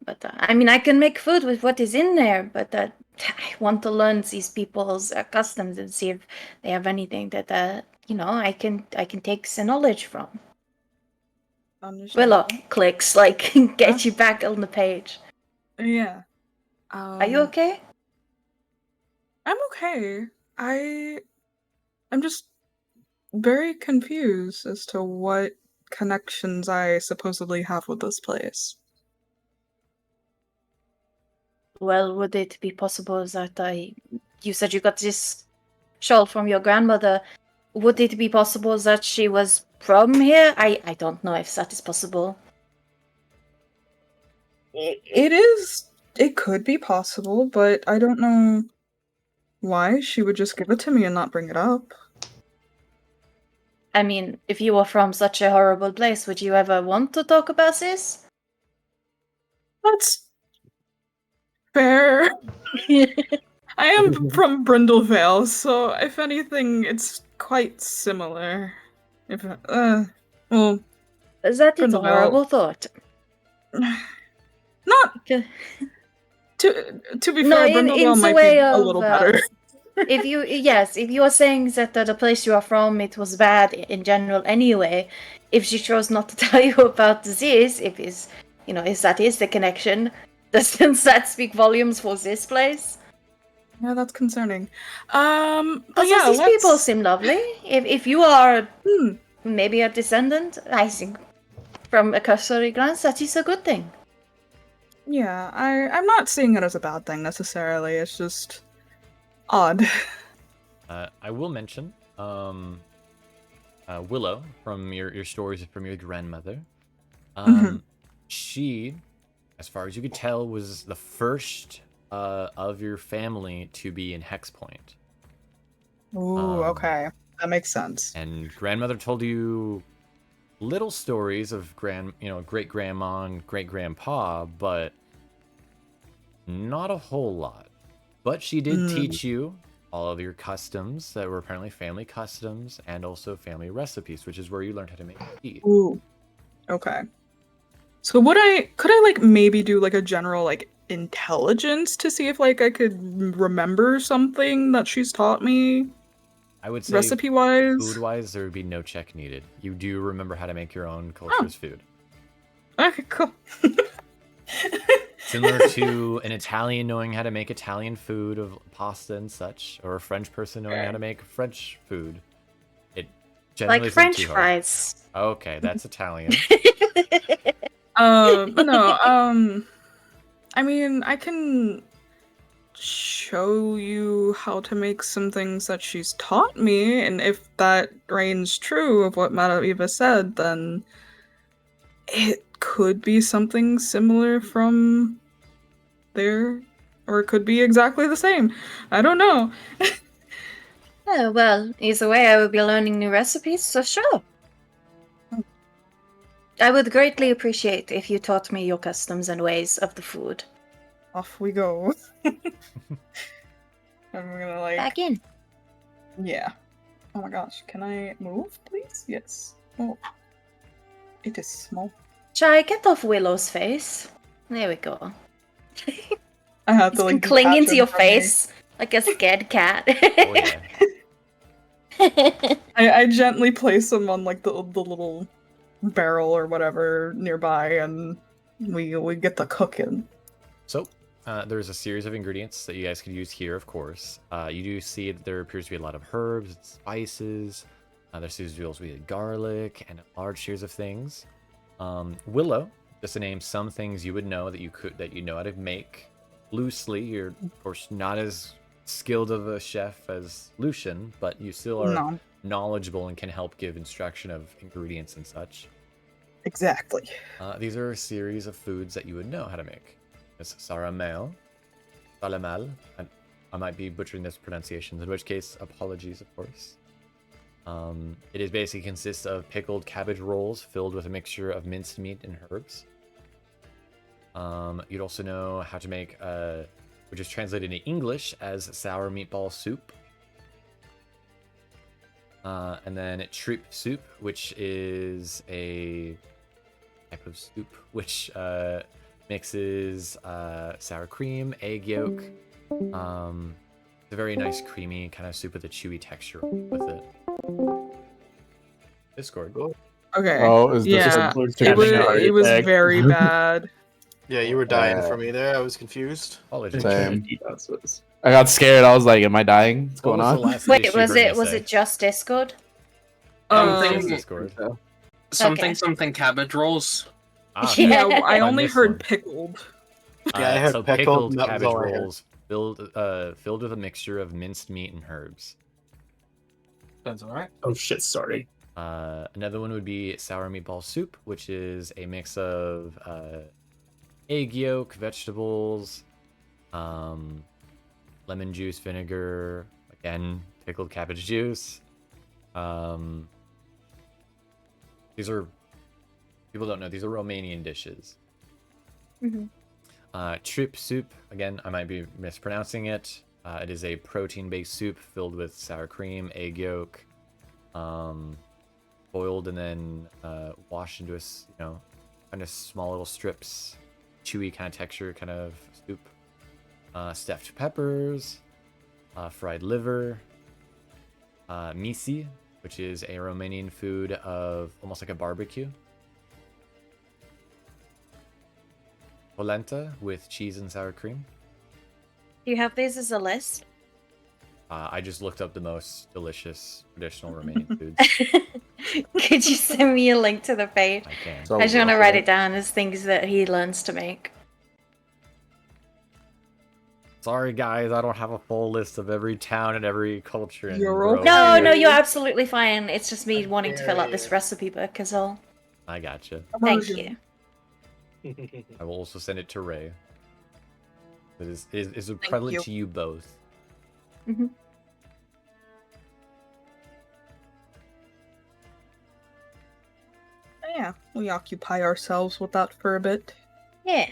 But, I can make food with what is in there, but I want to learn these people's customs and see if they have anything that, I can take some knowledge from. Willow clicks, get you back on the page. Yeah. Are you okay? I'm okay. I'm just very confused as to what connections I supposedly have with this place. Well, would it be possible that you said you got this shawl from your grandmother? Would it be possible that she was from here? I don't know if that is possible. It It could be possible, but I don't know why she would just give it to me and not bring it up. I mean, if you were from such a horrible place, would you ever want to talk about this? That's fair. I am from Brindlevale, so if anything, it's quite similar. If well, That is a Brindlevale- horrible thought. not Okay. to be No, fair, in Brindlevale the might way be a of, little better. if you are saying that the place you are from, it was bad in general anyway, if she chose not to tell you about this, if that is the connection, doesn't that speak volumes for this place? Yeah, that's concerning. But Also, yeah, these people let's. seem lovely. If you are Hmm. maybe a descendant, I think, from a cursory glance, that is a good thing. Yeah, I'm not seeing it as a bad thing necessarily. It's just odd. I will mention Willow from your stories from your grandmother. She, as far as you could tell, was the first of your family to be in Hex Point. Ooh, okay, that makes sense. And grandmother told you little stories of great grandma and great grandpa, but not a whole lot. But she did teach you all of your customs that were apparently family customs and also family recipes, which is where you learned how to make tea. Ooh, okay. So could I like maybe do like a general like intelligence to see if like I could remember something that she's taught me? I would say Recipe-wise? food-wise, there would be no check needed. You do remember how to make your own culture's food. Okay, cool. Similar to an Italian knowing how to make Italian food of pasta and such, or a French person knowing how to make French food. It generally Like isn't French too hard. fries. Okay, that's Italian. No, I mean, I can show you how to make some things that she's taught me, and if that reigns true of what Madaviva said, then it could be something similar from there, or it could be exactly the same. I don't know. Oh, well, either way, I will be learning new recipes, so sure. I would greatly appreciate if you taught me your customs and ways of the food. Off we go. I'm gonna like... Back in. Yeah. Oh my gosh, can I move, please? Yes. Oh. It is small. Try get off Willow's face. There we go. I have It's to been like clinging detach to him your from me. face like a scared cat. Oh yeah. I gently place him on like the little barrel or whatever nearby, and we get the cooking. So, there's a series of ingredients that you guys could use here, of course. You do see that there appears to be a lot of herbs and spices. There seems to also be garlic and large series of things. Willow, just to name some things you would know that you know how to make loosely. You're of course not as skilled of a chef as Lucian, but you still are knowledgeable and can help give instruction of ingredients and such. Exactly. These are a series of foods that you would know how to make. It's saramel, salamal, and I might be butchering this pronunciation, in which case, apologies, of course. It is basically consists of pickled cabbage rolls filled with a mixture of minced meat and herbs. You'd also know how to make, which is translated in English as sour meatball soup. And then treep soup, which is a type of soup which mixes sour cream, egg yolk. It's a very nice creamy kind of soup with a chewy texture with it. Discord. Okay. Oh, is this Yeah, just it was very bad. Yeah, you were dying for me there. I was confused. Apologies. Same. I got scared. I was like, "Am I dying? What's going on?" Wait, was it just Discord? Discord. Something cabbage rolls. Yeah, I I only missed heard one. pickled. Yeah, I heard so pickled, pickled that was cabbage all I heard. rolls filled with a mixture of minced meat and herbs. That's alright. Oh shit, sorry. Another one would be sour meatball soup, which is a mix of egg yolk, vegetables, lemon juice, vinegar, again, pickled cabbage juice. These are, people don't know, these are Romanian dishes. Trip soup, again, I might be mispronouncing it. It is a protein-based soup filled with sour cream, egg yolk, boiled and then washed into a, kind of small little strips, chewy kind of texture kind of soup. Stuffed peppers, fried liver, misi, which is a Romanian food of almost like a barbecue. Polenta with cheese and sour cream. Do you have these as a list? I just looked up the most delicious traditional Romanian foods. Could you send me a link to the page? I can. So I just want to rough write with it down as things that he learns to make. Sorry, guys, I don't have a full list of every town and every culture. In You're Rome. okay. No, you're absolutely fine. It's just me wanting to fill out this recipe book is all. I gotcha. Thank you. I will also send it to Ray. It is a Thank prevalent you. to you both. Yeah, we occupy ourselves with that for a bit. Yeah.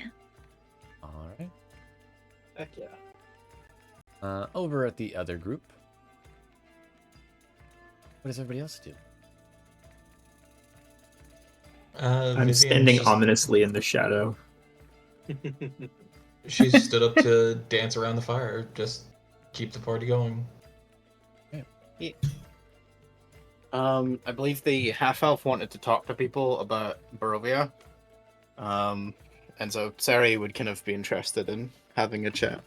All right. Heck yeah. Over at the other group, what does everybody else do? I'm Vivienne, standing she's- ominously in the shadow. She stood up to dance around the fire, just keep the party going. I believe the half-elf wanted to talk to people about Barovia. And so Cere would kind of be interested in having a chat.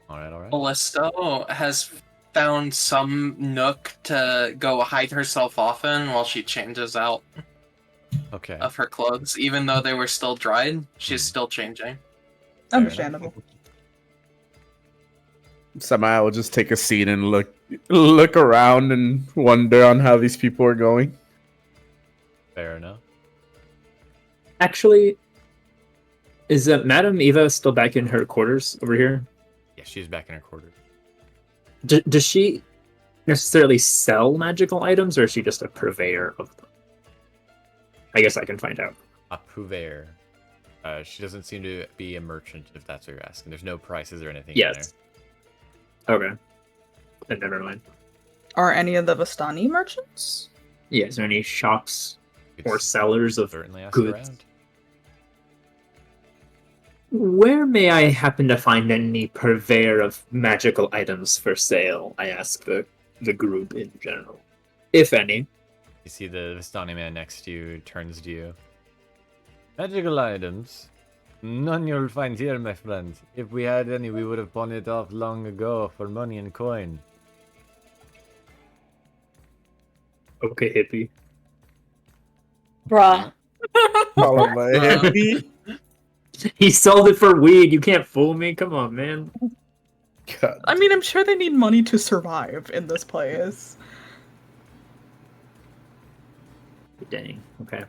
All right. Callisto has found some nook to go hide herself off in while she changes out Okay. of her clothes. Even though they were still dried, she's still changing. Understandable. Somehow I'll just take a seat and look around and wonder on how these people are going. Fair enough. Actually, is Madame Eva still back in her quarters over here? Yeah, she's back in her quarters. Does she necessarily sell magical items, or is she just a purveyor of them? I guess I can find out. A purveyor. She doesn't seem to be a merchant, if that's what you're asking. There's no prices or anything in Yes. Okay. Then never mind. Are any of the Vistani merchants? Yeah, is there any shops there. or Could sellers of certainly ask goods? around. Where may I happen to find any purveyor of magical items for sale? I ask the group in general. If any. You see the Vistani man next to you turns to you. Magical items? None you'll find here, my friend. If we had any, we would have pawned it off long ago for money and coin. Okay, hippie. Bruh. Follow my hippie. He sold it for weed. You can't fool me. Come on, man. God. I mean, I'm sure they need money to survive in this place. Dang. Okay.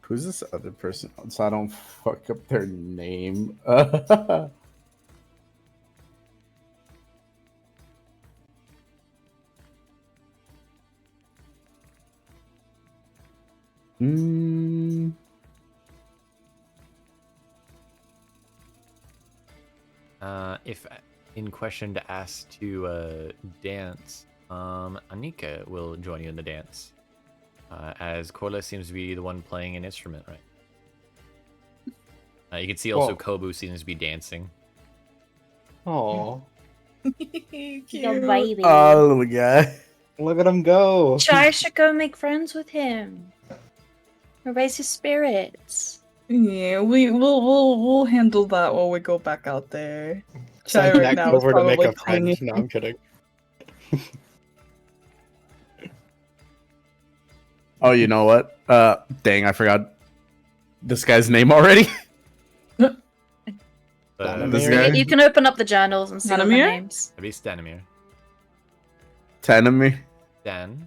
Who's this other person? So I don't fuck up their name. Hmm. If in question to ask to dance, Anika will join you in the dance. As Corla seems to be the one playing an instrument, right? You can see also Whoa. Kobu seems to be dancing. Oh, Your baby. Oh, little guy. look at him go! Try should go make friends with him. Or raise his spirits. Yeah, we'll handle that while we go back out there. Chai Send right Jack now is over to make probably a friend. cleaning. No, I'm kidding. Oh, you know what? Dang, I forgot this guy's name already. This Stanimir? guy? You can open up the journals and see all the Tanamir? names. That'd be Stanimir. Tanami. Dan.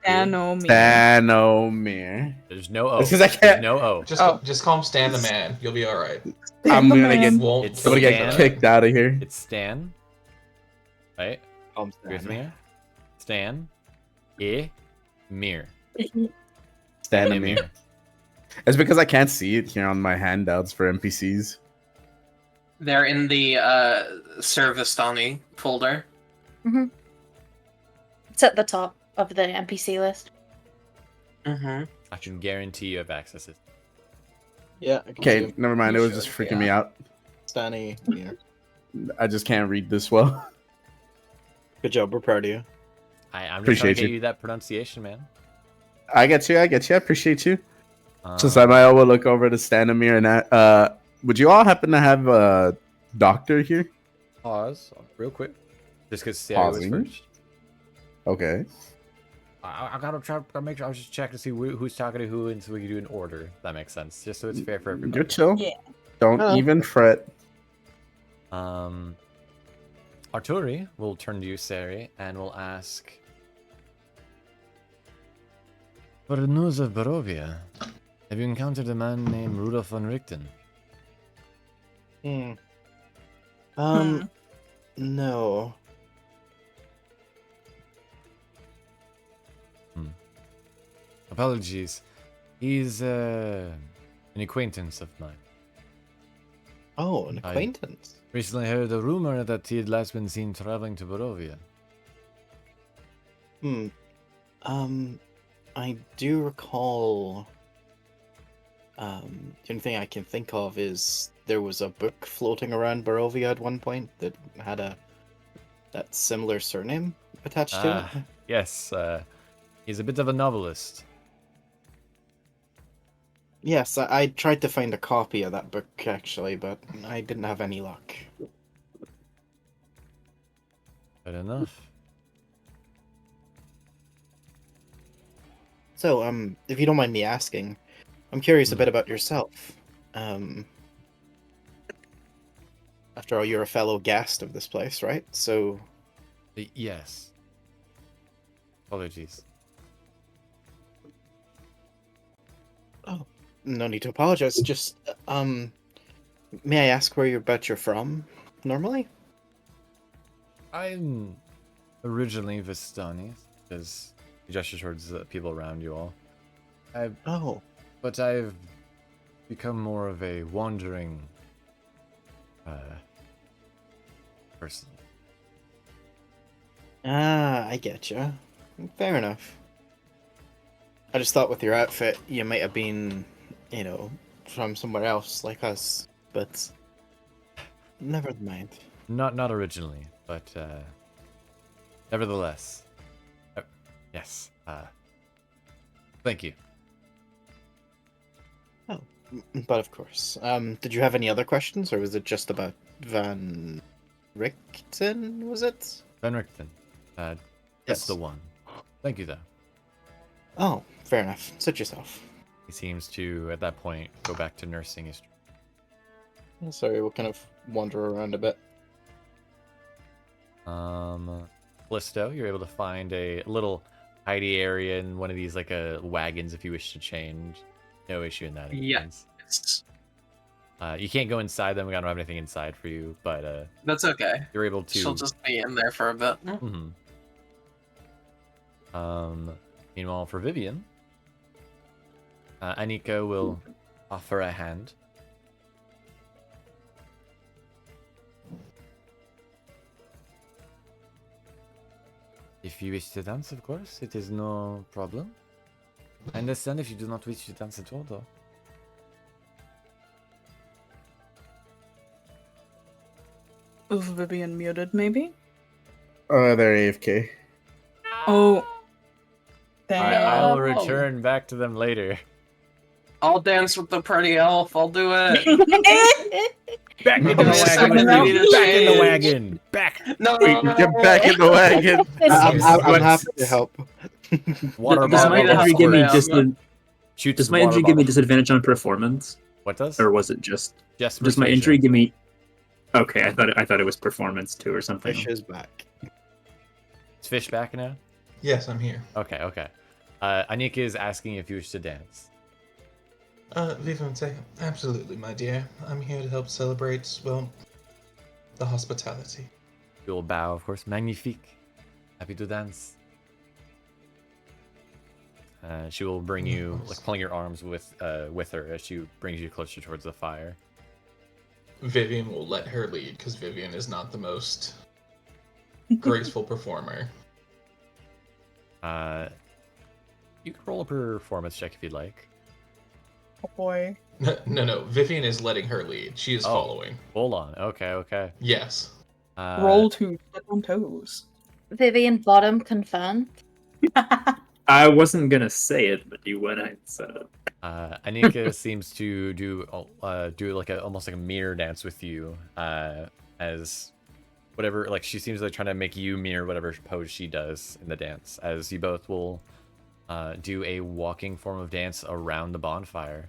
Stanomir. Stanomir. There's no O. It's 'cause I There's can't- no O. Just call him Stan the Man. You'll be all right. I'm gonna Man. get, Won't It's I'm gonna get Stan. kicked out of here. It's Stan. Right? Agree with me here? Stan. Mir. Stanomir. It's because I can't see it here on my handouts for NPCs. They're in the Ser Vistani folder. It's at the top of the NPC list. Mm-hmm. I can guarantee you have access to it. Yeah. Okay, never mind. It was just freaking me out. Stanny. Yeah. I just can't read this well. Good job. We're proud of you. I'm just trying Appreciate to get you. you that pronunciation, man. I get you. I appreciate you. Since I might will look over to Stanomir and would you all happen to have a doctor here? Pause real quick. Just because Cere was Pausing. first. Okay. I gotta make sure. I was just checking to see who's talking to who, and so we can do an order. If that makes sense, just so it's fair for everybody. You're chill. Yeah. Don't even fret. Arturi will turn to you, Cere, and will ask for the news of Barovia. Have you encountered a man named Rudolf von Richten? No. Apologies. He's an acquaintance of mine. Oh, an acquaintance. Recently heard a rumor that he had last been seen traveling to Barovia. I do recall. The only thing I can think of is there was a book floating around Barovia at one point that had that similar surname attached to it. Yes, he's a bit of a novelist. Yes, I tried to find a copy of that book actually, but I didn't have any luck. Fair enough. So, if you don't mind me asking, I'm curious a bit about yourself. After all, you're a fellow guest of this place, right? So, Yes. Apologies. no need to apologize. Just, may I ask where you're from, normally? I'm originally Vistani, because you gesture towards the people around you all. Oh. But I've become more of a wandering person. Ah, I get you. Fair enough. I just thought with your outfit, you might have been, from somewhere else like us, but never mind. Not originally, but nevertheless. Yes. Thank you. Oh, but of course. Did you have any other questions, or was it just about Van Richten, was it? Van Richten. That's Yes. the one. Thank you, though. Oh, fair enough. Suit yourself. He seems to, at that point, go back to nursing history. Sorry, we'll kind of wander around a bit. Callisto, you're able to find a little hidey area in one of these wagons if you wish to change. No issue in that. Yes. You can't go inside them. We don't have anything inside for you, but That's okay. you're able to. She'll just be in there for a bit. Meanwhile, for Vivienne, Anika will offer a hand. If you wish to dance, of course, it is no problem. I understand if you do not wish to dance at all, though. Is Vivienne muted, maybe? They're AFK. Oh. Dang. I will return back to them later. I'll dance with the pretty elf. I'll do it. Back in the Give me a second, I need wagon! to Back in the change. wagon! Back! No, Wait, get back in the wagon. I'm happy to help. Water Does my bottle. injury give me Shoots does my water injury give me bottle. disadvantage on performance, What does? or was it just? Just Does my persuasion. injury give me? Okay, I thought it was performance too or something. Fish is back. Is Fish back now? Yes, I'm here. Okay. Anika is asking if you wish to dance. Vivienne say, absolutely, my dear. I'm here to help celebrate, well, the hospitality. You will bow, of course. Magnifique. Happy to dance. She will bring you, like, pulling your arms with her as she brings you closer towards the fire. Vivienne will let her lead, because Vivienne is not the most graceful performer. You can roll a performance check if you'd like. Oh boy. No. Vivienne is letting her lead. She is following. Hold on. Okay. Yes. Roll to step on toes. Vivienne bottom confirmed. I wasn't gonna say it, but you went ahead and said it. Anika seems to do like almost like a mirror dance with you, as whatever, like she seems like trying to make you mirror whatever pose she does in the dance, as you both will do a walking form of dance around the bonfire.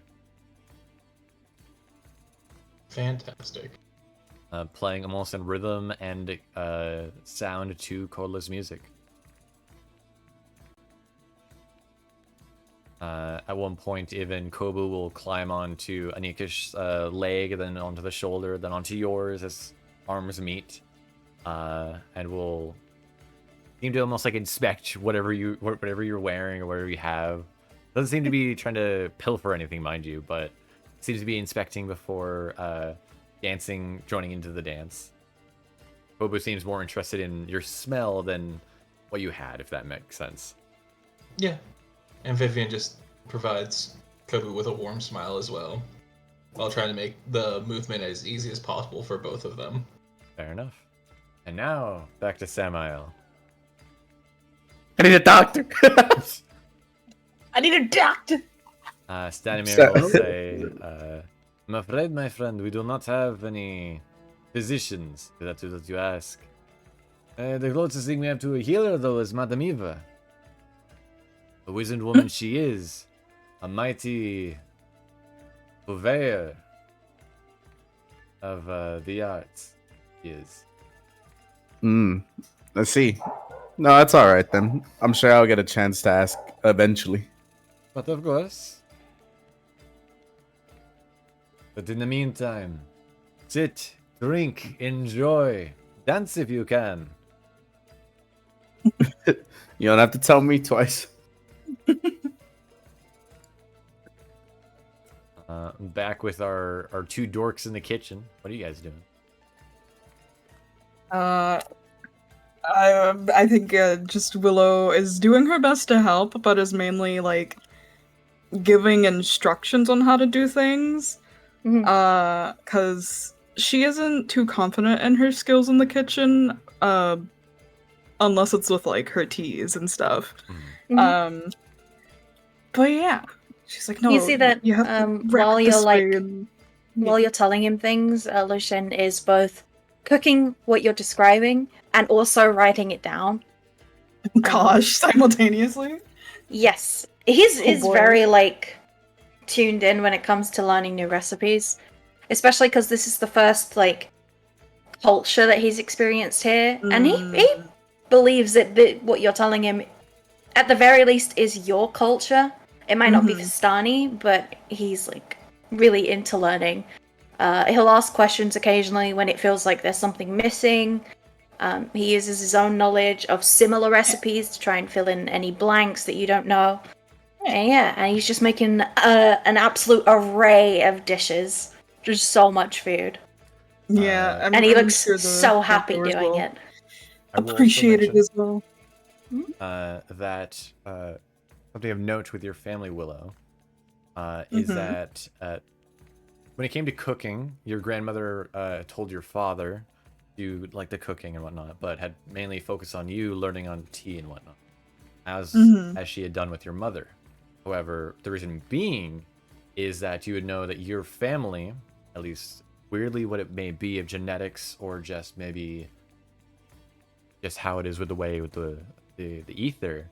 Fantastic. Playing almost in rhythm and sound to Cordless music. At one point, even Kobu will climb onto Anika's leg, then onto the shoulder, then onto yours as arms meet, and will seem to almost like inspect whatever you're wearing or whatever you have. Doesn't seem to be trying to pilfer anything, mind you, but seems to be inspecting before joining into the dance. Kobu seems more interested in your smell than what you had, if that makes sense. Yeah. And Vivienne just provides Kobu with a warm smile as well, while trying to make the movement as easy as possible for both of them. Fair enough. And now, back to Samael. I need a doctor. I need a doctor. Stanimir will say, I'm afraid, my friend, we do not have any physicians. That's what you ask. The closest thing we have to a healer, though, is Madame Eva. A wizened woman she is. A mighty purveyor of the arts she is. Let's see. No, that's all right then. I'm sure I'll get a chance to ask eventually. But of course. But in the meantime, sit, drink, enjoy, dance if you can. You don't have to tell me twice. Back with our two dorks in the kitchen. What are you guys doing? I think just Willow is doing her best to help, but is mainly like giving instructions on how to do things. Because she isn't too confident in her skills in the kitchen, unless it's with like her teas and stuff. But yeah, she's like, no. You see that you have to while you're like, and... while you're telling him things, Lucian is both cooking what you're describing and also writing it down. Gosh, simultaneously. Yes, he's boy. very like tuned in when it comes to learning new recipes, especially because this is the first like culture that he's experienced here, and he believes that what you're telling him, at the very least, is your culture. It might not be Vistani, but he's like really into learning. He'll ask questions occasionally when it feels like there's something missing. He uses his own knowledge of similar recipes to try and fill in any blanks that you don't know. And he's just making an absolute array of dishes. Just so much food. Yeah, and he looks so happy doing it. Appreciated as well. That something of note with your family, Willow, is that when it came to cooking, your grandmother told your father you like the cooking and whatnot, but had mainly focused on you learning on tea and whatnot, as she had done with your mother. However, the reason being is that you would know that your family, at least weirdly what it may be of genetics or just maybe just how it is with the way with the ether,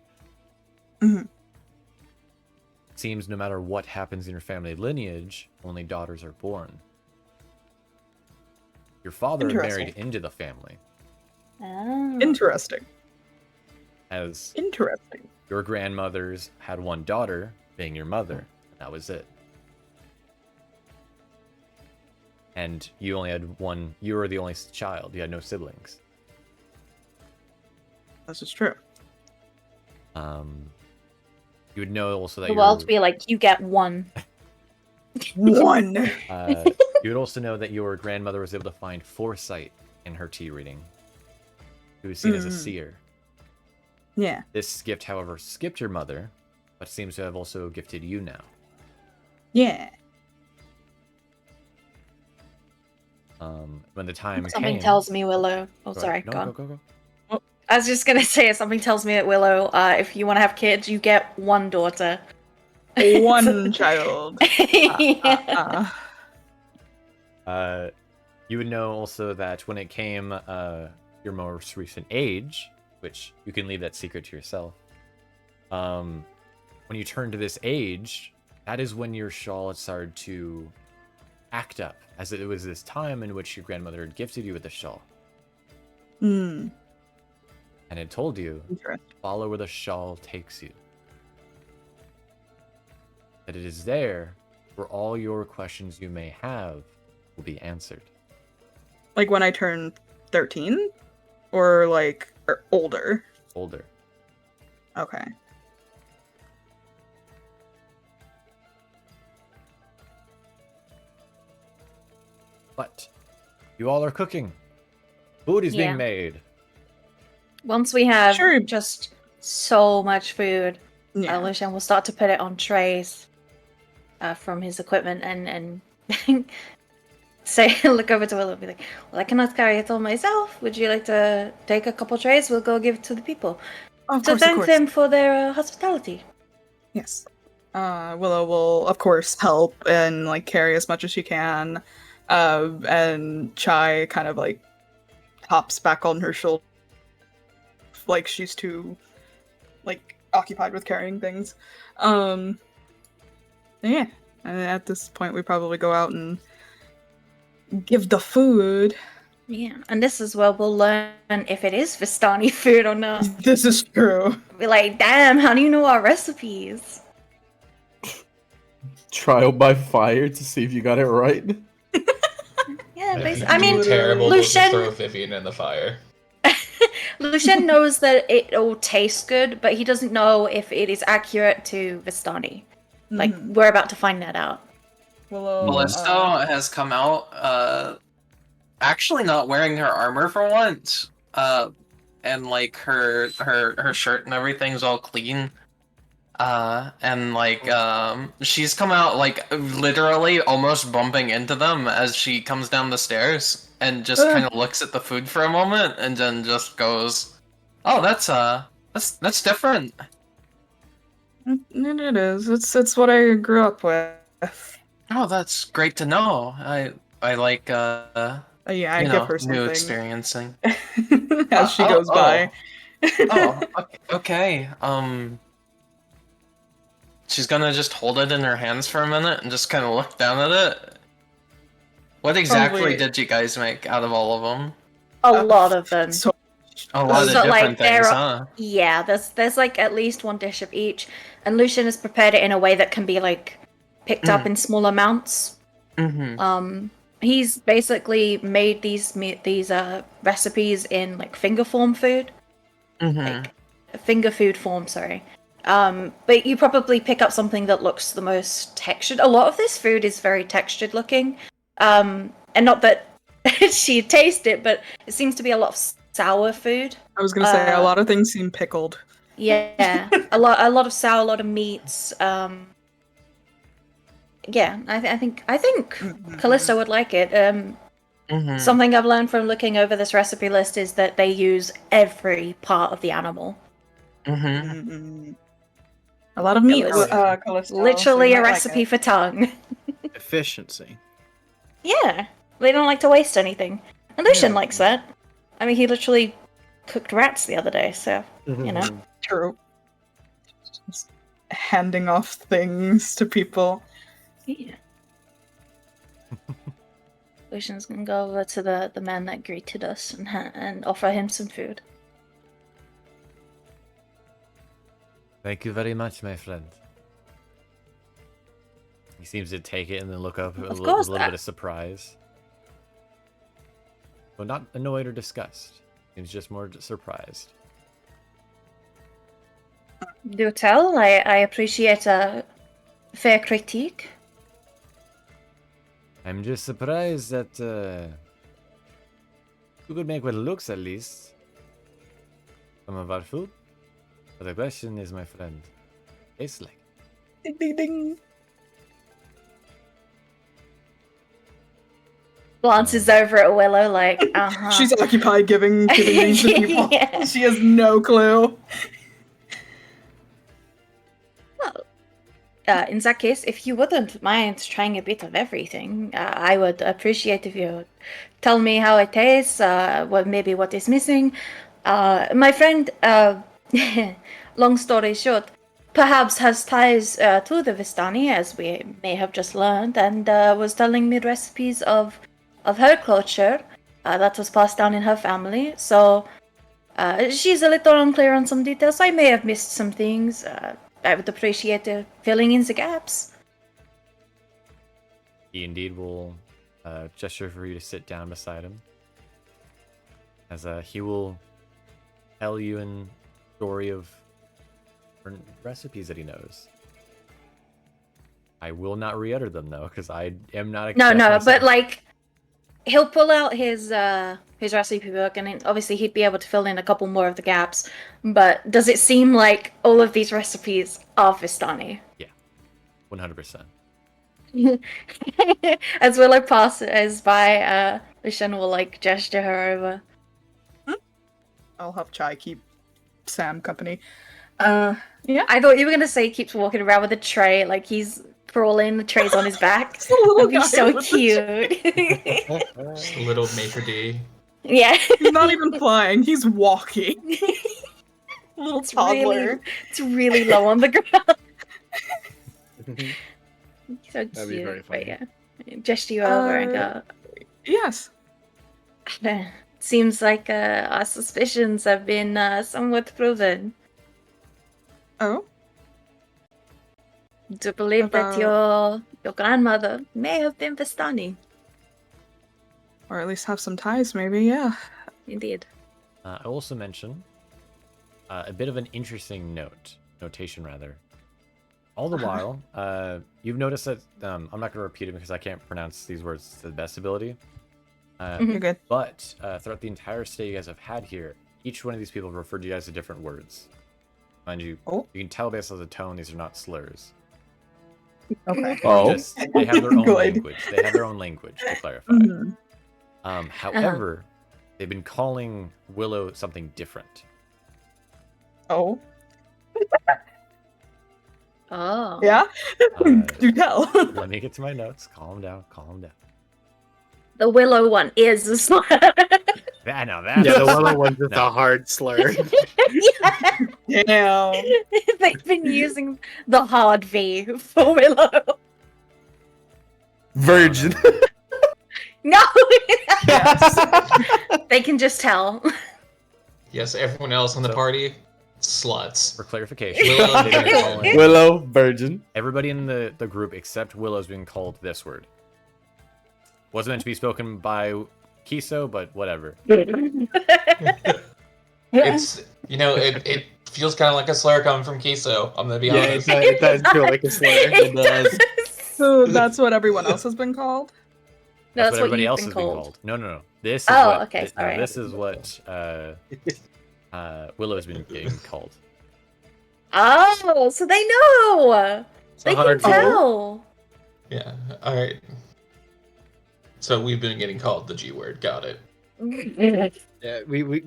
seems no matter what happens in your family lineage, only daughters are born. Your father married into the family. Oh. Interesting. as Interesting. your grandmothers had one daughter, being your mother. That was it. And you only had one. You were the only child. You had no siblings. This is true. You would know also that The world would be like, you get one. One. You would also know that your grandmother was able to find foresight in her tea reading. She was seen as a seer. Yeah. This gift, however, skipped your mother, but seems to have also gifted you now. Yeah. When the time Something came... tells me, Willow. Oh, Go sorry, ahead. No, go on. go. I was just gonna say, something tells me at Willow, if you want to have kids, you get one daughter. One child. Yeah. You would know also that when it came your most recent age, which you can leave that secret to yourself, when you turn to this age, that is when your shawl started to act up, as it was this time in which your grandmother had gifted you with the shawl. Hmm. And it told you, Interesting. follow where the shawl takes you. That it is there where all your questions you may have will be answered. Like when I turn 13? Or like older? Older. Okay. But you all are cooking. Food is Yeah. being made. Once we have Sure. just so much food, Yeah. Lucian will start to put it on trays from his equipment and say, look over to Willow and be like, well, I cannot carry it all myself. Would you like to take a couple trays? We'll go give it to the people. Of To course, thank them for their hospitality. Yes. Willow will, of course, help and like carry as much as she can. And Chai kind of like hops back on her shoulder, like she's too like occupied with carrying things. Yeah. And at this point, we probably go out and give the food. Yeah, and this is where we'll learn if it is Vistani food or not. This is true. Be like, damn, how do you know our recipes? Trial by fire to see if you got it right. Yeah, If basically. you I mean, do terrible, we'll just Lucian- throw Vivienne in the fire. Lucian knows that it'll taste good, but he doesn't know if it is accurate to Vistani. Like, we're about to find that out. Willow, Callisto has come out, actually not wearing her armor for once. And like her shirt and everything's all clean. And like she's come out like literally almost bumping into them as she comes down the stairs and just kind of looks at the food for a moment and then just goes, "Oh, that's different." It is. It's what I grew up with. Oh, that's great to know. I like Yeah, I you give know, her new something experiencing. as she goes by. Oh, okay. She's gonna just hold it in her hands for a minute and just kind of look down at it. What exactly Probably- did you guys make out of all of them? A lot of them. So A lot of So, like, different there things, are- huh? Yeah, there's like at least one dish of each, and Lucian has prepared it in a way that can be like picked up in small amounts. Mm-hmm. He's basically made these recipes in like finger form food, Mm-hmm. like finger food form. Sorry. But you probably pick up something that looks the most textured. A lot of this food is very textured looking, and not that she'd taste it, but it seems to be a lot of sour food. I was gonna say a lot of things seem pickled. Yeah, a lot of sour, a lot of meats. Yeah, I think Callisto would like it. Mm-hmm. Something I've learned from looking over this recipe list is that they use every part of the animal. Mm-hmm. A lot of meat. Callisto. Callisto, Literally so you a might like recipe it. for tongue. Efficiency. Yeah, they don't like to waste anything. And Lucian likes that. I mean, he literally cooked rats the other day, so, you know. True. Just handing off things to people. Yeah. Lucian's gonna go over to the man that greeted us and offer him some food. Thank you very much, my friend. He seems to take it and then look up with a little bit of surprise. But not annoyed or disgust. Seems just more surprised. Do tell. I appreciate a fair critique. I'm just surprised that you could make what looks at least some of our food. But the question is, my friend, tastes like. Ding ding ding. Glances over at Willow like, uh-huh. She's occupied giving things to people. Yeah. She has no clue. In that case, if you wouldn't mind trying a bit of everything, I would appreciate if you tell me how it tastes, what is missing. My friend, long story short, perhaps has ties to the Vistani, as we may have just learned, and was telling me recipes of her culture that was passed down in her family. So she's a little unclear on some details. I may have missed some things. I would appreciate filling in the gaps. He indeed will gesture for you to sit down beside him. As he will tell you a story of different recipes that he knows. I will not re-utter them though, because I am not a chef No, myself. but like he'll pull out his recipe book, and obviously he'd be able to fill in a couple more of the gaps. But does it seem like all of these recipes are Vistani? Yeah, 100%. As Willow passes by, Lishan will like gesture her over. I'll help Chai keep Sam company. Yeah. I thought you were gonna say he keeps walking around with a tray, like he's crawling, the tray's on his back. It's a little That'd be guy so with cute. Just a little maitre d'. Yeah. He's not even flying, he's walking. Little toddler. It's really low on the ground. So cute. That'd be very But funny. yeah. Gesture you over and go. Yes. Seems like our suspicions have been somewhat proven. Oh? To believe that your grandmother may have been Vistani. Or at least have some ties, maybe, yeah. Indeed. I also mention a bit of an interesting notation rather. All the while, you've noticed that I'm not going to repeat it because I can't pronounce these words to the best ability. You're good. But throughout the entire stay you guys have had here, each one of these people referred to you guys to different words. Mind you, you can tell based on the tone these are not slurs. Okay. They have their own Good. language. They have their own language, to clarify. Mhm. However, they've been calling Willow something different. Oh. Oh. Yeah? Uh, Do tell. Let me get to my notes. Calm down. Calm down. The Willow one is a slur. I know that. Yeah, the Willow one's just a hard slur. Yeah. Damn. They've been using the hard V for Willow. Virgin. No! They can just tell. Yes, everyone else on the party, sluts. For clarification, Willow, they've been calling- Willow, virgin. everybody in the group except Willow's been called this word. Wasn't meant to be spoken by Kiso, but whatever. It's, it feels kind of like a slur coming from Kiso, I'm gonna be Yeah, honest. it does feel like a slur. It does. So that's what everyone else has been called? No, That's what everybody you've else been has been called. called. No. This is Oh, what, okay, sorry. This is what Willow's been getting called. Oh, so they know. They can hard tell. Yeah, alright. So we've been getting called the G word, got it. Yeah, we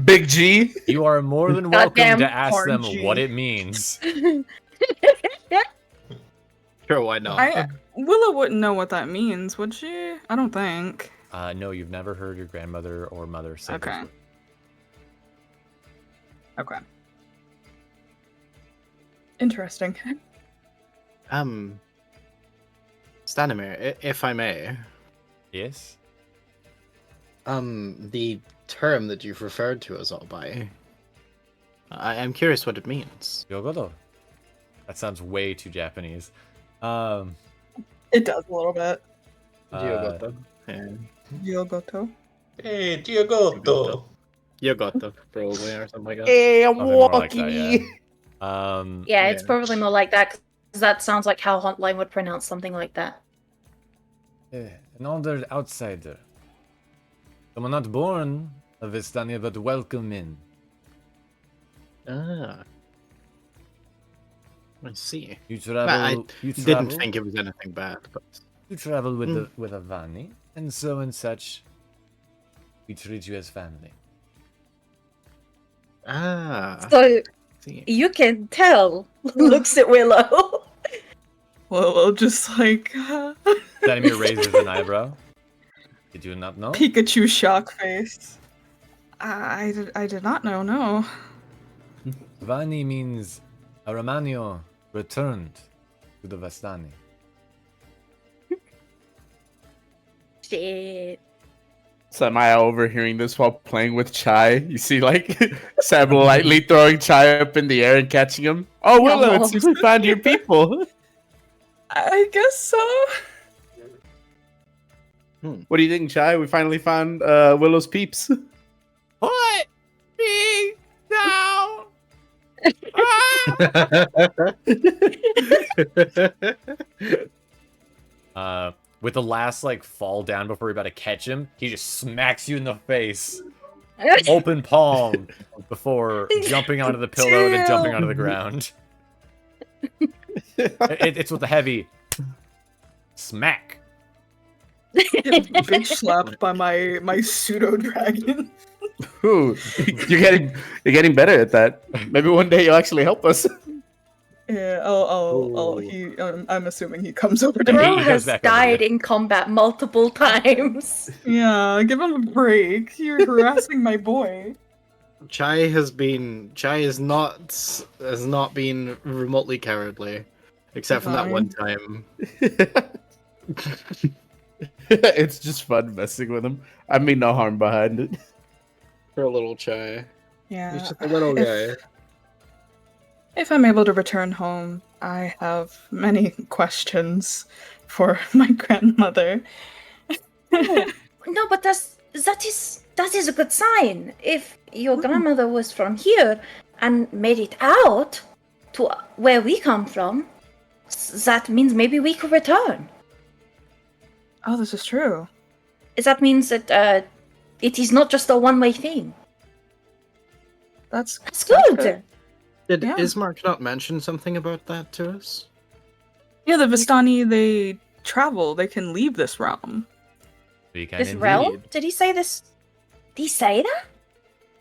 Big G. You are more than welcome Goddamn to ask them RG. what it means. sure why not. Willow wouldn't know what that means, would she? I don't think. No, you've never heard your grandmother or mother say this Okay. word. Okay. Interesting. Stanimir, if I may, Yes? the term that you've referred to us all by, I am curious what it means. Yogoto. That sounds way too Japanese. It does a little bit. Yogoto. Yeah. Yogoto. Hey, Diogoto. Yogoto, probably, or something like that. Hey, I'm Something more like walking. that, Yeah, it's Yeah. probably more like that, because that sounds like how Hotline would pronounce something like that. an honored outsider. Someone not born of Vistani, but welcome in. Ah. I see. You travel. I you didn't travel, think it was anything bad, but You travel with a Vani, and so and such. We treat you as family. So See. you can tell. Looks at Willow. Willow just like Vladimir raises an eyebrow. Did you not know? Pikachu shock face. I did not know. No. Vani means Aramanio returned to the Vistani. Shit. So am I overhearing this while playing with Chai? You see, like, Sam lightly throwing Chai up in the air and catching him. Oh, Willow, No. it seems we found your people. I guess so. What do you think, Chai? We finally found Willow's peeps. Put me down! With the last like fall down before you're about to catch him, he just smacks you in the face, open palm, before jumping onto the pillow and then jumping onto the ground. It's with a heavy smack. Big slapped by my pseudo dragon. Ooh, you're getting better at that. Maybe one day you'll actually help us. Yeah, I'm assuming he comes over to He me. Bro goes has back over died you. in combat multiple times. Yeah, give him a break. You're harassing my boy. Chai has not been remotely cowardly, except from that one time. It's just fun messing with him. I mean, no harm behind it. For a little Chai. Yeah. He's just a little guy. If I'm able to return home, I have many questions for my grandmother. No, but that is a good sign. If your grandmother was from here and made it out to where we come from, that means maybe we could return. Oh, this is true. That means that it is not just a one-way thing. That's good. Did Yeah. Ismark not mention something about that to us? Yeah, the Vistani, they travel. They can leave this realm. We can This indeed. realm? Did he say this? Did he say that?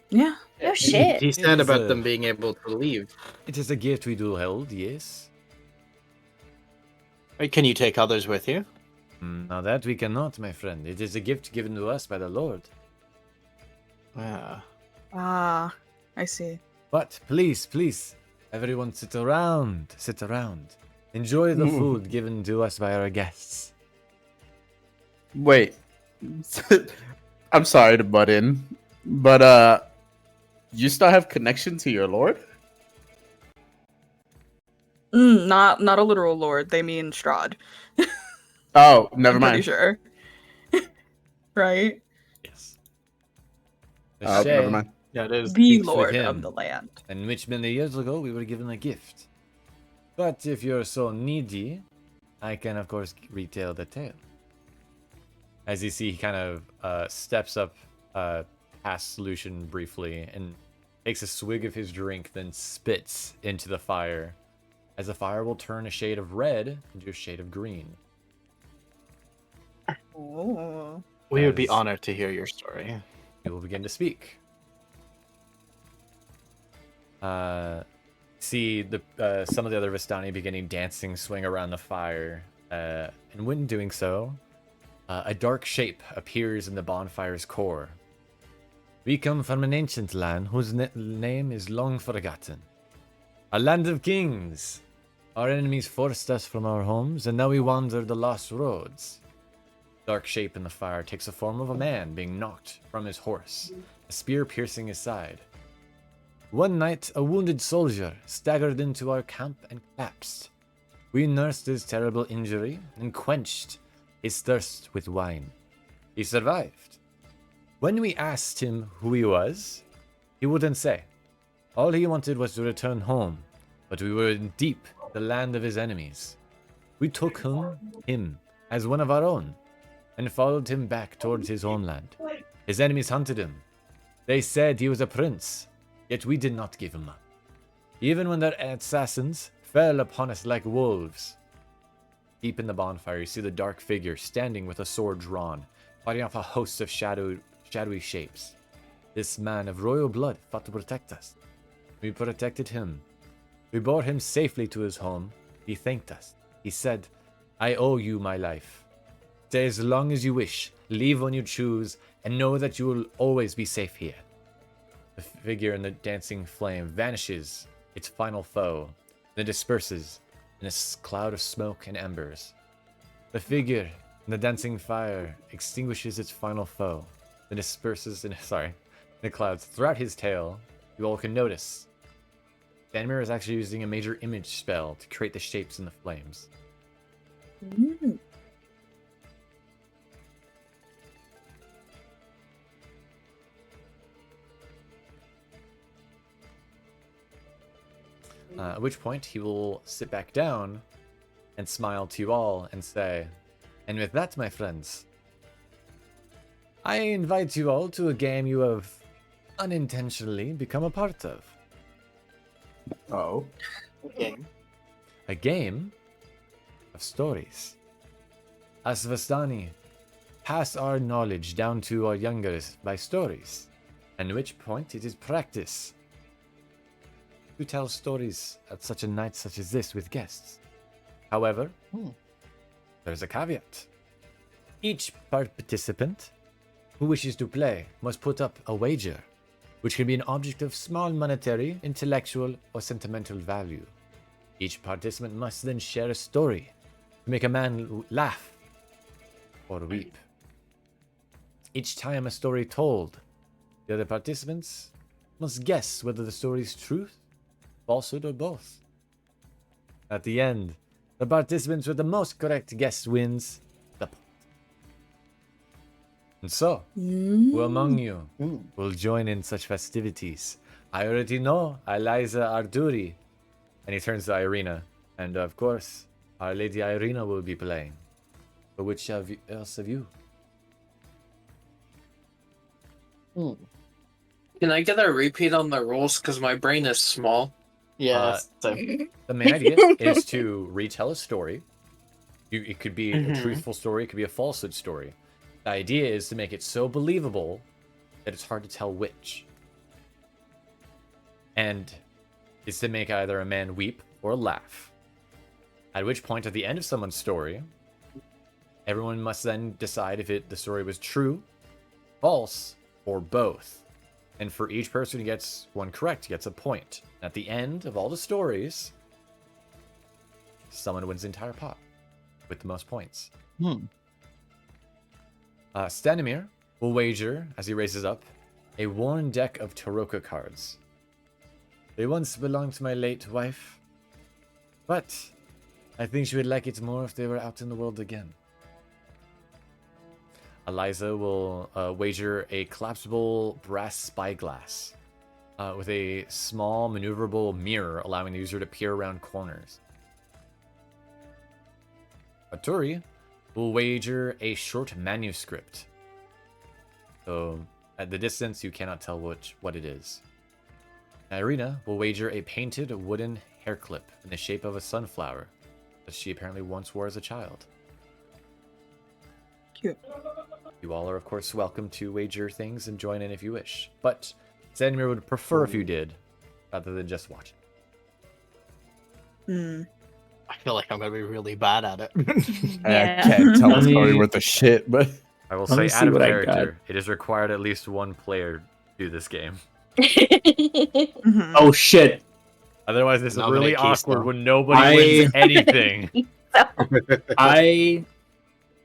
Yeah. Oh shit. He said It's about a- them being able to leave. It is a gift we do hold, yes. Can you take others with you? Now that we cannot, my friend. It is a gift given to us by the Lord. Ah. Ah, I see. But please, please, everyone sit around. Sit around. Enjoy the food given to us by our guests. Wait. I'm sorry to butt in, but you still have connection to your lord? Not a literal lord. They mean Strahd. Oh, never I'm pretty mind. sure. Right? Yes. Oh, never mind. Yeah, it is. The Speaks with lord him. of the land. And which many years ago we were given a gift. But if you're so needy, I can of course retell the tale. As you see, he kind of steps up past Lucian briefly and takes a swig of his drink, then spits into the fire, as the fire will turn a shade of red into a shade of green. Oh. We would be As- honored to hear your story. You will begin to speak. See the some of the other Vistani beginning dancing swing around the fire, and when doing so, a dark shape appears in the bonfire's core. We come from an ancient land whose name is long forgotten. A land of kings. Our enemies forced us from our homes, and now we wander the lost roads. Dark shape in the fire takes the form of a man being knocked from his horse, a spear piercing his side. One night, a wounded soldier staggered into our camp and collapsed. We nursed his terrible injury and quenched his thirst with wine. He survived. When we asked him who he was, he wouldn't say. All he wanted was to return home, but we were in deep the land of his enemies. We took him as one of our own, and followed him back towards his homeland. His enemies hunted him. They said he was a prince, yet we did not give him up. Even when their assassins fell upon us like wolves. Deep in the bonfire, you see the dark figure standing with a sword drawn, fighting off a host of shadowy shapes. This man of royal blood fought to protect us. We protected him. We bore him safely to his home. He thanked us. He said, I owe you my life. Stay as long as you wish, leave when you choose, and know that you will always be safe here. The figure in the dancing flame vanishes, its final foe, then disperses in a cloud of smoke and embers. The figure in the dancing fire extinguishes its final foe, then disperses in the clouds. Throughout his tale, you all can notice Danmir is actually using a major image spell to create the shapes in the flames. Mm. At which point he will sit back down and smile to you all and say, and with that, my friends, I invite you all to a game you have unintentionally become a part of. Oh. Okay. A game of stories. As Vistani, pass our knowledge down to our youngers by stories, at which point it is practice to tell stories at such a night such as this with guests. However, there's a caveat. Each participant who wishes to play must put up a wager, which can be an object of small monetary, intellectual, or sentimental value. Each participant must then share a story to make a man laugh or weep. Each time a story told, the other participants must guess whether the story is truth, falsehood, or both. At the end, the participants with the most correct guess wins the pot. And so, who among you will join in such festivities? I already know Eliza Arduri. And he turns to Irina. And of course, our Lady Irina will be playing. But which else of you? Can I get a repeat on the rules? Because my brain is small. Yeah. The main idea is to retell a story. It could be a truthful story, it could be a falsehood story. The idea is to make it so believable that it's hard to tell which. And it's to make either a man weep or laugh. At which point, at the end of someone's story, everyone must then decide if the story was true, false, or both. And for each person who gets one correct, gets a point. At the end of all the stories, someone wins the entire pot with the most points. Stanimir will wager, as he raises up, a worn deck of Taroka cards. They once belonged to my late wife, but I think she would like it more if they were out in the world again. Eliza will wager a collapsible brass spyglass with a small maneuverable mirror allowing the user to peer around corners. Aturi will wager a short manuscript. So at the distance you cannot tell what it is. Irina will wager a painted wooden hair clip in the shape of a sunflower that she apparently once wore as a child. Cute. You all are, of course, welcome to wager things and join in if you wish. But Zenmir would prefer if you did, rather than just watch it. I feel like I'm gonna be really bad at it. Yeah. I can't tell a Let story me- worth of shit, but I will Let me say, see out of what I character, it is required at least one player to do this game. Mhm. Oh shit! Otherwise, this is Nominate really Kiso. awkward when nobody wins anything. I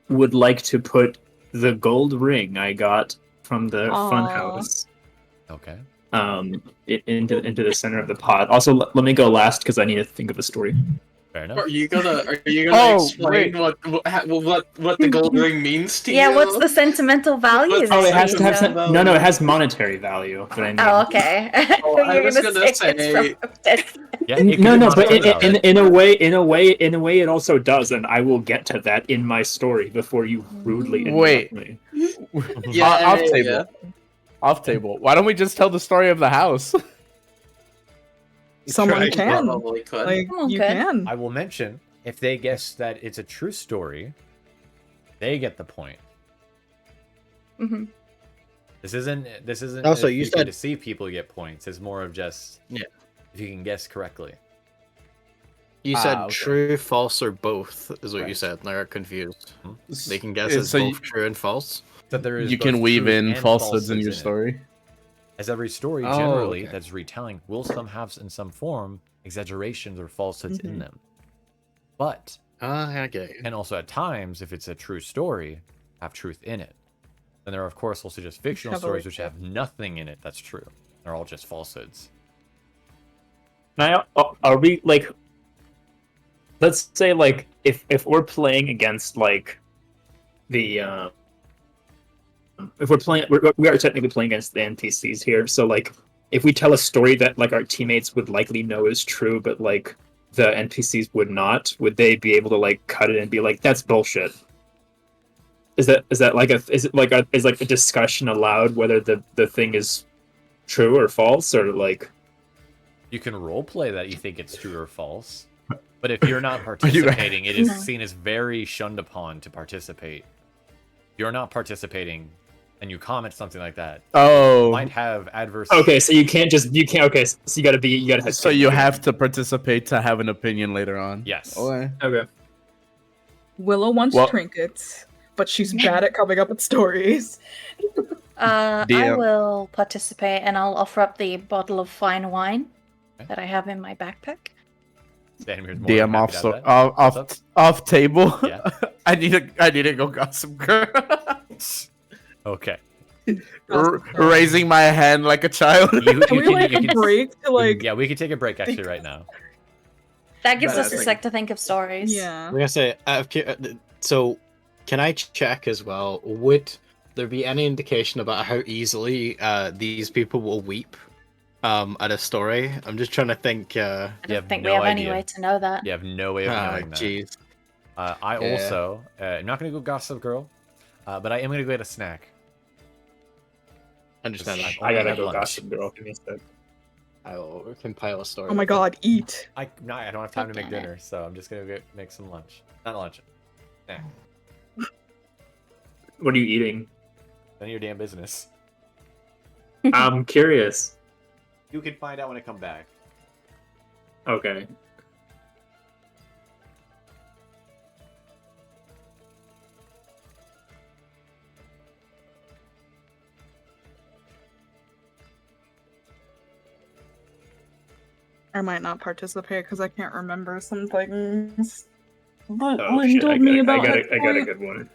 would like to put the gold ring I got from the Aw. funhouse Okay. into the center of the pod. Also, let me go last because I need to think of a story. Fair enough. Are you gonna Oh, explain what the gold ring means to you? Yeah, what's the sentimental value What's- this Oh, it has to have season? no, it has monetary value. But I mean, Oh, okay. Oh, I You're was gonna gonna say say- it's from Yeah, it could no, be no, but monetary value. in a way, it also does, and I will get to that in my story before you rudely interrupt Wait. me. Yeah, Off yeah, table. yeah. Off table. Why don't we just tell the story of the house? Someone I can. probably could. Like, Someone you could. can. I will mention, if they guess that it's a true story, they get the point. Mhm. This isn't Also, if you can said- deceive people get points. It's more of just Yeah. if you can guess correctly. You said okay. true, false, or both is what you Right. said. They're confused. They can guess Yeah, it's so both true and false. That there is you can both weave truth in and falsehoods in your it. story. As every story Oh, generally okay. that's retelling will some have in some form exaggerations or falsehoods in them. But I get you. and also at times, if it's a true story, have truth in it. Then there are of course also just fictional Heavily- stories which have nothing in it that's true. They're all just falsehoods. Now, are we like? Let's say like if we're playing against like the if we're playing we are technically playing against the NPCs here. So like if we tell a story that like our teammates would likely know is true, but like the NPCs would not, would they be able to like cut it and be like that's bullshit? Is that like is a discussion allowed whether the thing is true or false, or like You can role play that you think it's true or false. But if you're not you- participating, it is No. seen as very shunned upon to participate. If you're not participating and you comment something like that, Oh, might have adverse. okay, so you can't okay, so you gotta have so you have to participate to have an opinion later on. Yes. Okay. okay. Willow wants Well- trinkets, but she's bad at coming up with stories. I DM. will participate and I'll offer up the bottle of fine wine Okay. that I have in my backpack. Stanimir's more than DM happy off to have so that. What's up? off table. Yeah. I need to go gossip girl. Okay. Raising my hand like a child. You Can we can- like you a can- break to like? Yeah, we could take a break actually right now. That gives us a Badass. sec to think of stories. Yeah. I'm gonna say, so can I check as well? Would there be any indication about how easily these people will weep at a story? I'm just trying to think. I You don't have think no we have idea. any way to know that. You have no way of knowing that. Jeez. I Yeah. also, I'm not going to go Gossip Girl, but I am going to go get a snack. Understand that. I gotta At go lunch. gossip girl. Give me a sec. I will compile a story. Oh my god, eat. I don't have time to make God damn it. dinner, so I'm just going to make some lunch. Not lunch. Snack. What are you eating? None of your damn business. I'm curious. You can find out when I come back. Okay. I might not participate because I can't remember some things. But Oh Lynn shit! told I me got, about I it. got a good one.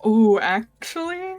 Ooh, actually?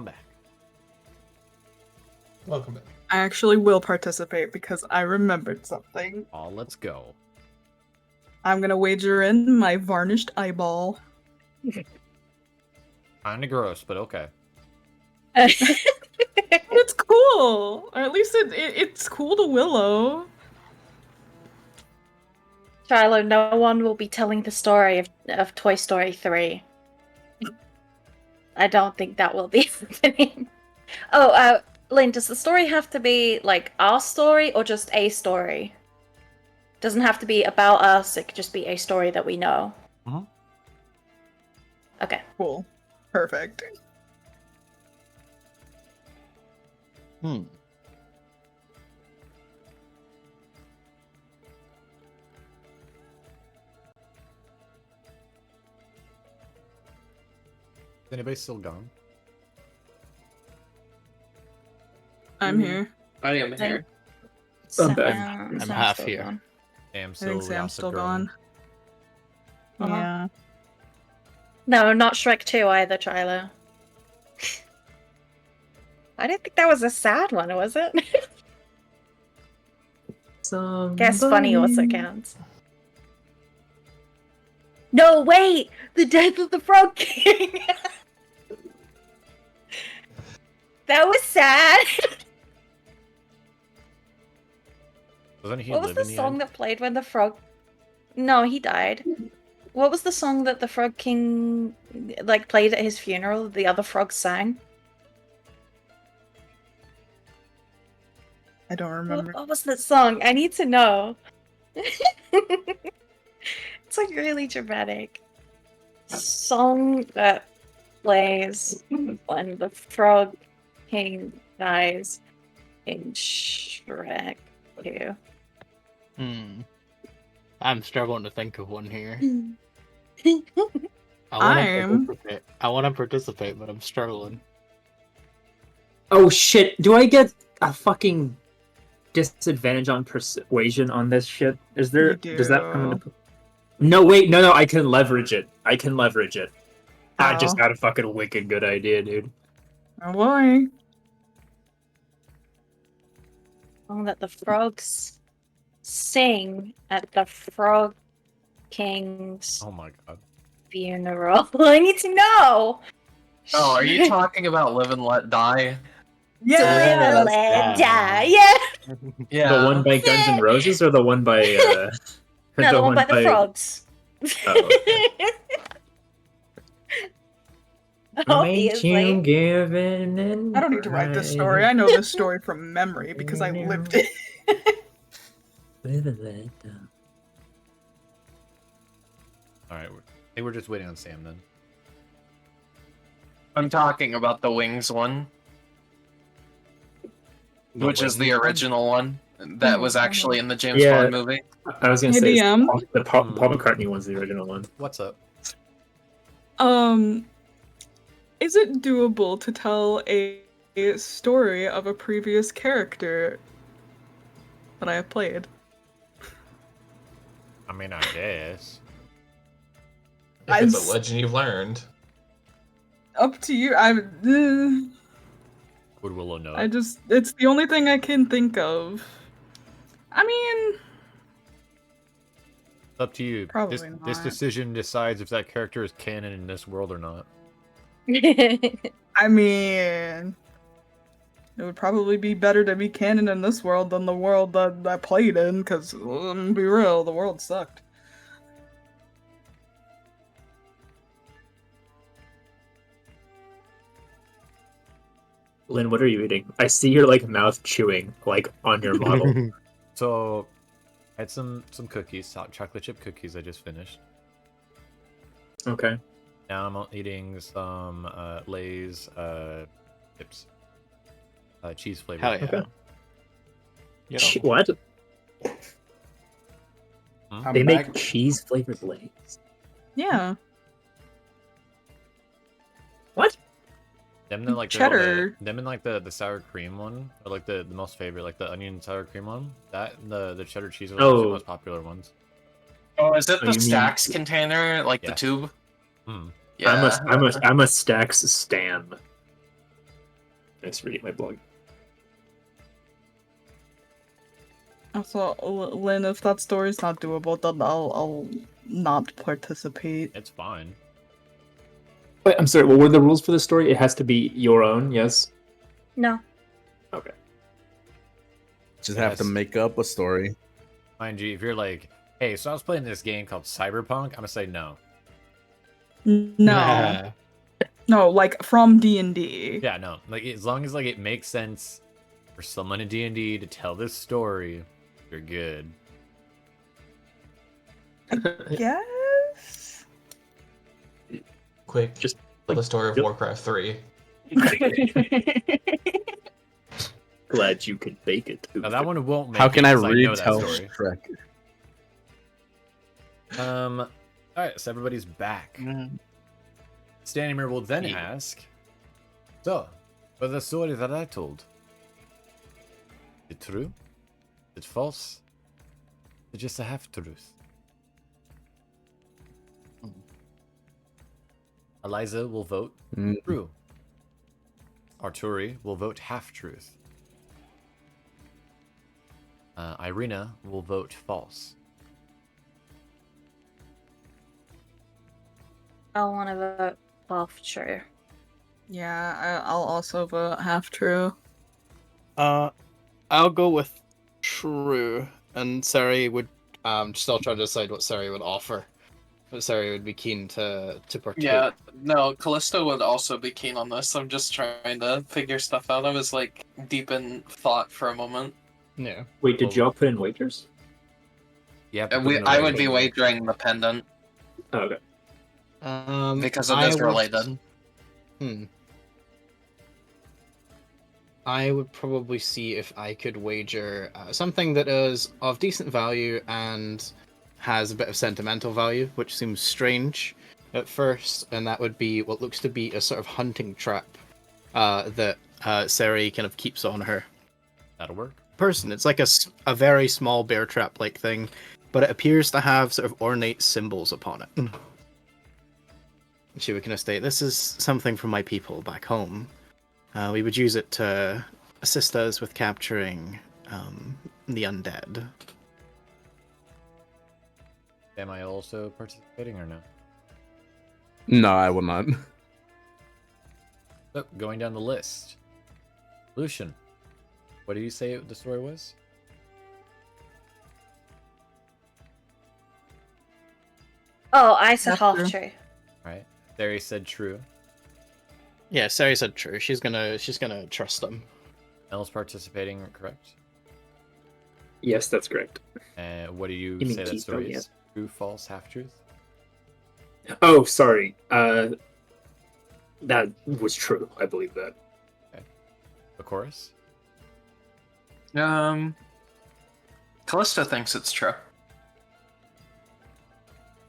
welcome back. Welcome back. I actually will participate because I remembered something. Oh, let's go. I'm gonna wager in my varnished eyeball. Kinda gross, but okay. It's cool, or at least it's cool to Willow. Shiloh, no one will be telling the story of Toy Story 3. I don't think that will be happening. Oh, Lynn, does the story have to be like our story or just a story? Doesn't have to be about us, it could just be a story that we know. Mhm. Okay. Cool. Perfect. Hmm. Is anybody still gone? I'm here. I am here. I'm back. I'm half still here. gone. Sam's I think still Sam's still gone. Uh-huh. Yeah. No, not Shrek 2 either, Shiloh. I didn't think that was a sad one, was it? Guess funny also counts. No, wait! The death of the Frog King! That was sad! Doesn't he What was live the in the song end? that played when the frog... No, he died. What was the song that the Frog King, like, played at his funeral, the other frogs sang? I don't remember. What was that song? I need to know. It's like really dramatic. Song that plays when the Frog King dies in Shrek 2. I'm struggling to think of one here. I'm- I want to participate, but I'm struggling. Oh shit! Do I get a fucking disadvantage on persuasion on this shit? Is there? You Does that come do. into? No, wait, no, I can leverage it. I just Oh. got a fucking wicked good idea, dude. Oh boy. Song that the frogs sing at the Frog King's Oh my god. funeral. I need to know. Oh, are you talking about Live and Let Die? Yeah. Live and let die. Yeah. Yeah. The one by Guns N' Roses or the one by No, the one by the frogs. Oh, Obviously. I don't need to write this story. I know this story from memory because I lived it. Alright, I think we're just waiting on Sam then. I'm talking about the Wings one, The which is the Wings one? original one that was actually in the James Yeah. Bond movie. I was gonna Hey, say DM. the Paul McCartney one's the original one. What's up? Is it doable to tell a story of a previous character that I have played? I mean, I guess. If it's I'm a legend you've learned. Up to you. Would Willow know? It's the only thing I can think of. I mean, It's up to you. Probably This not. decision decides if that character is canon in this world or not. I mean, it would probably be better to be canon in this world than the world that I played in, because, be real, the world sucked. Lynn, what are you eating? I see your like mouth chewing like on your model. So, I had some cookies, hot chocolate chip cookies I just finished. Okay. Now I'm eating some Lay's chips. Cheese flavor. Hell yeah. Okay. Yo, What? I'm They make back. cheese flavored Lay's. Yeah. What? Them and like Cheddar. them and like the sour cream one, or like the most favorite, like the onion sour cream one. That and the cheddar cheese are like the Oh. most popular ones. Oh, is it Oh, the you mean- Stacks container, like Yeah. the tube? Hmm. Yeah. I'm a Stax stan. It's reading my blog. Also, Lynn, if that story's not doable, then I'll not participate. It's fine. Wait, I'm sorry. What were the rules for the story? It has to be your own. Yes. No. Okay. Just have to Yes. make up a story. Mind you, if you're like, hey, so I was playing this game called Cyberpunk, I'm gonna say no. No. No, like from D&D. Yeah, no. Like as long as like it makes sense for someone in D&D to tell this story, you're good. Yes. Quick, Just tell the like, story of yep. Warcraft 3. Glad you could bake it. Now that one won't make How can it, I 'cause know that retell story. Shrek? Alright, so everybody's back. Mm. Stanimir will then Yeah. ask, so, for the story that I told, is it true? Is it false? Is it just a half-truth? Eliza will vote true. Arturi will vote half-truth. Irina will vote false. I want to vote half true. Yeah, I'll also vote half true. I'll go with true, and Cere would still try to decide what Cere would offer. But Cere would be keen to partake. Yeah, no, Callisto would also be keen on this. I'm just trying to figure stuff out. I was like deep in thought for a moment. Yeah. Wait, did y'all put in wagers? Yeah, I would be wagering the pendant Oh, okay. because it I is would- related. I would probably see if I could wager something that is of decent value and has a bit of sentimental value, which seems strange at first, and that would be what looks to be a sort of hunting trap that Cere kind of keeps on her That'll work. person. It's like a very small bear trap like thing, but it appears to have sort of ornate symbols upon it. She would kind of state, "This is something from my people back home. We would use it to assist us with capturing the undead." Am I also participating or no? No, I will not. So, going down the list. Lucian, what did you say the story was? Oh, I said Half half true. true. Right. There said true. Yeah, Cere said true. She's gonna trust them. Mel's participating, correct? Yes, that's correct. What do you You mean say that Kiso, story yeah. is? True, false, half-truth? Oh, sorry. That was true. I believe that. The chorus? Callisto thinks it's true.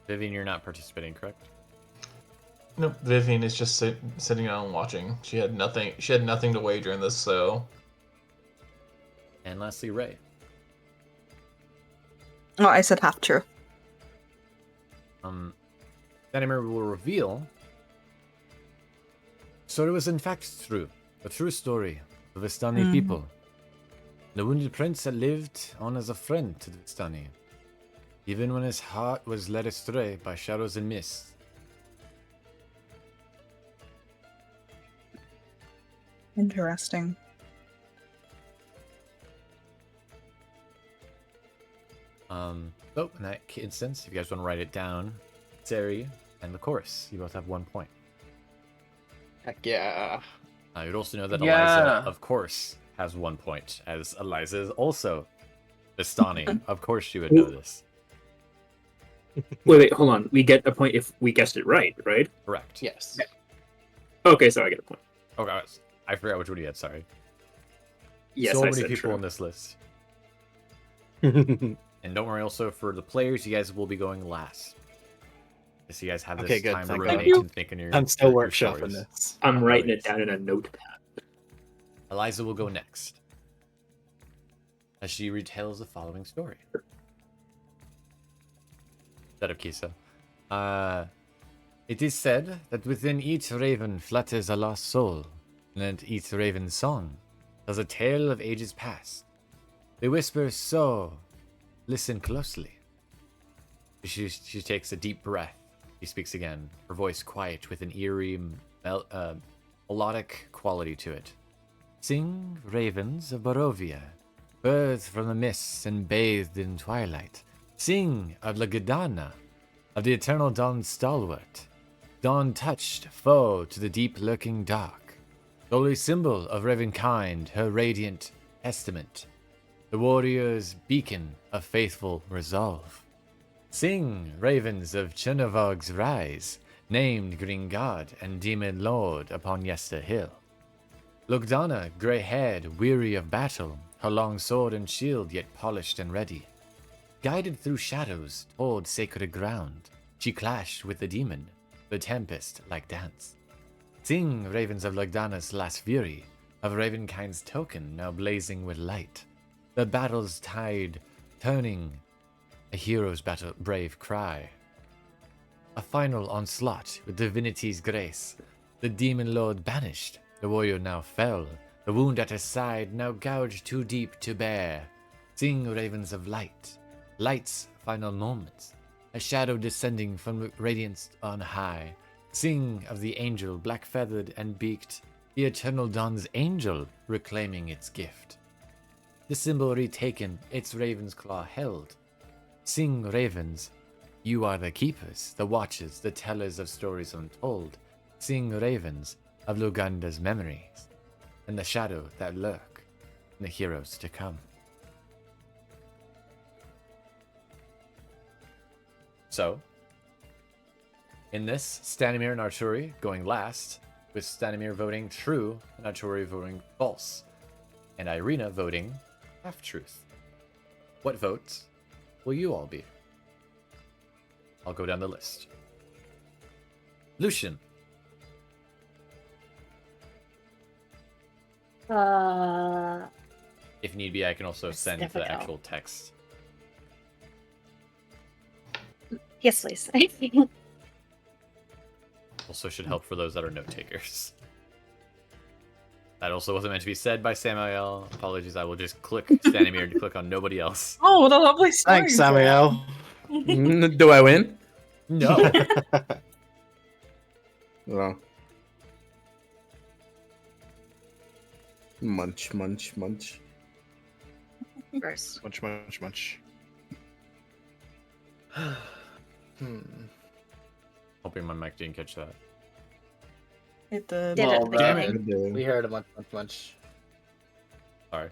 Vivienne, you're not participating, correct? No, Vivienne is just sitting down and watching. She had nothing to wager in this, so And lastly, Ray. Oh, I said half true. Stanimir will reveal. So it was in fact true. A true story of the Vistani people. The wounded prince had lived on as a friend to the Vistani, even when his heart was led astray by shadows and mists. Interesting. So in that instance, if you guys want to write it down, Cere and Lycoris, you both have 1 point. Heck yeah. You'd also know that Yeah. Eliza, of course, has 1 point, as Eliza is also Vistani. Of course she would know this. Wait, hold on. We get a point if we guessed it right? Correct. Yes. Okay, so I get a point. Okay, I forgot which one you had, sorry. Yes, so I many said people true. on this list. And don't worry, also, for the players, you guys will be going last. So you guys have this Okay, good, time to thank ruminate you. and think in your I'm still your workshopping stories. this. I'm writing it Brilliant. down in a notepad. Eliza will go next, as she retells the following story. That of Kiso. It is said that within each raven flutters a lost soul, and each raven's song tells a tale of ages past. They whisper so. Listen closely. She takes a deep breath. She speaks again, her voice quiet with an eerie, melodic quality to it. Sing, ravens of Barovia, birthed from the mists and bathed in twilight. Sing of Lagadana, of the eternal dawn stalwart, dawn-touched foe to the deep-lurking dark, the holy symbol of ravenkind, her radiant testament, the warrior's beacon of faithful resolve. Sing, ravens of Chernavog's rise, named green god and demon lord upon Yester Hill. Lugdana, grey-haired, weary of battle, her long sword and shield yet polished and ready. Guided through shadows toward sacred ground, she clashed with the demon, the tempest like dance. Sing, ravens of Lugdana's last fury, of Ravenkind's token now blazing with light. The battle's tide turning, a hero's battle brave cry. A final onslaught with divinity's grace. The demon lord banished, the warrior now fell. The wound at his side now gouged too deep to bear. Sing, ravens of light, light's final moments. A shadow descending from radiance on high. Sing of the angel, black-feathered and beaked, the eternal dawn's angel reclaiming its gift. The symbol retaken, its raven's claw held. Sing, ravens, you are the keepers, the watchers, the tellers of stories untold. Sing, ravens, of Luganda's memories, and the shadow that lurk in the heroes to come. So, in this, Stanimir and Arturi going last, with Stanimir voting true and Arturi voting false, and Irina voting half-truth. What votes will you all be? I'll go down the list. Lucian. If need be, I can also send the difficult. actual text. Yes, please. Also should help for those that are note takers. That also wasn't meant to be said by Samael. Apologies, I will just click Stanimir and click on nobody else. Oh, what a lovely story. Thanks, Samuel. Do I win? No. Well. Munch, munch, munch. First. Munch, munch, munch. Hoping my mic didn't catch that. It did. Did it at the Damn beginning. We heard a munch, munch, munch. Sorry.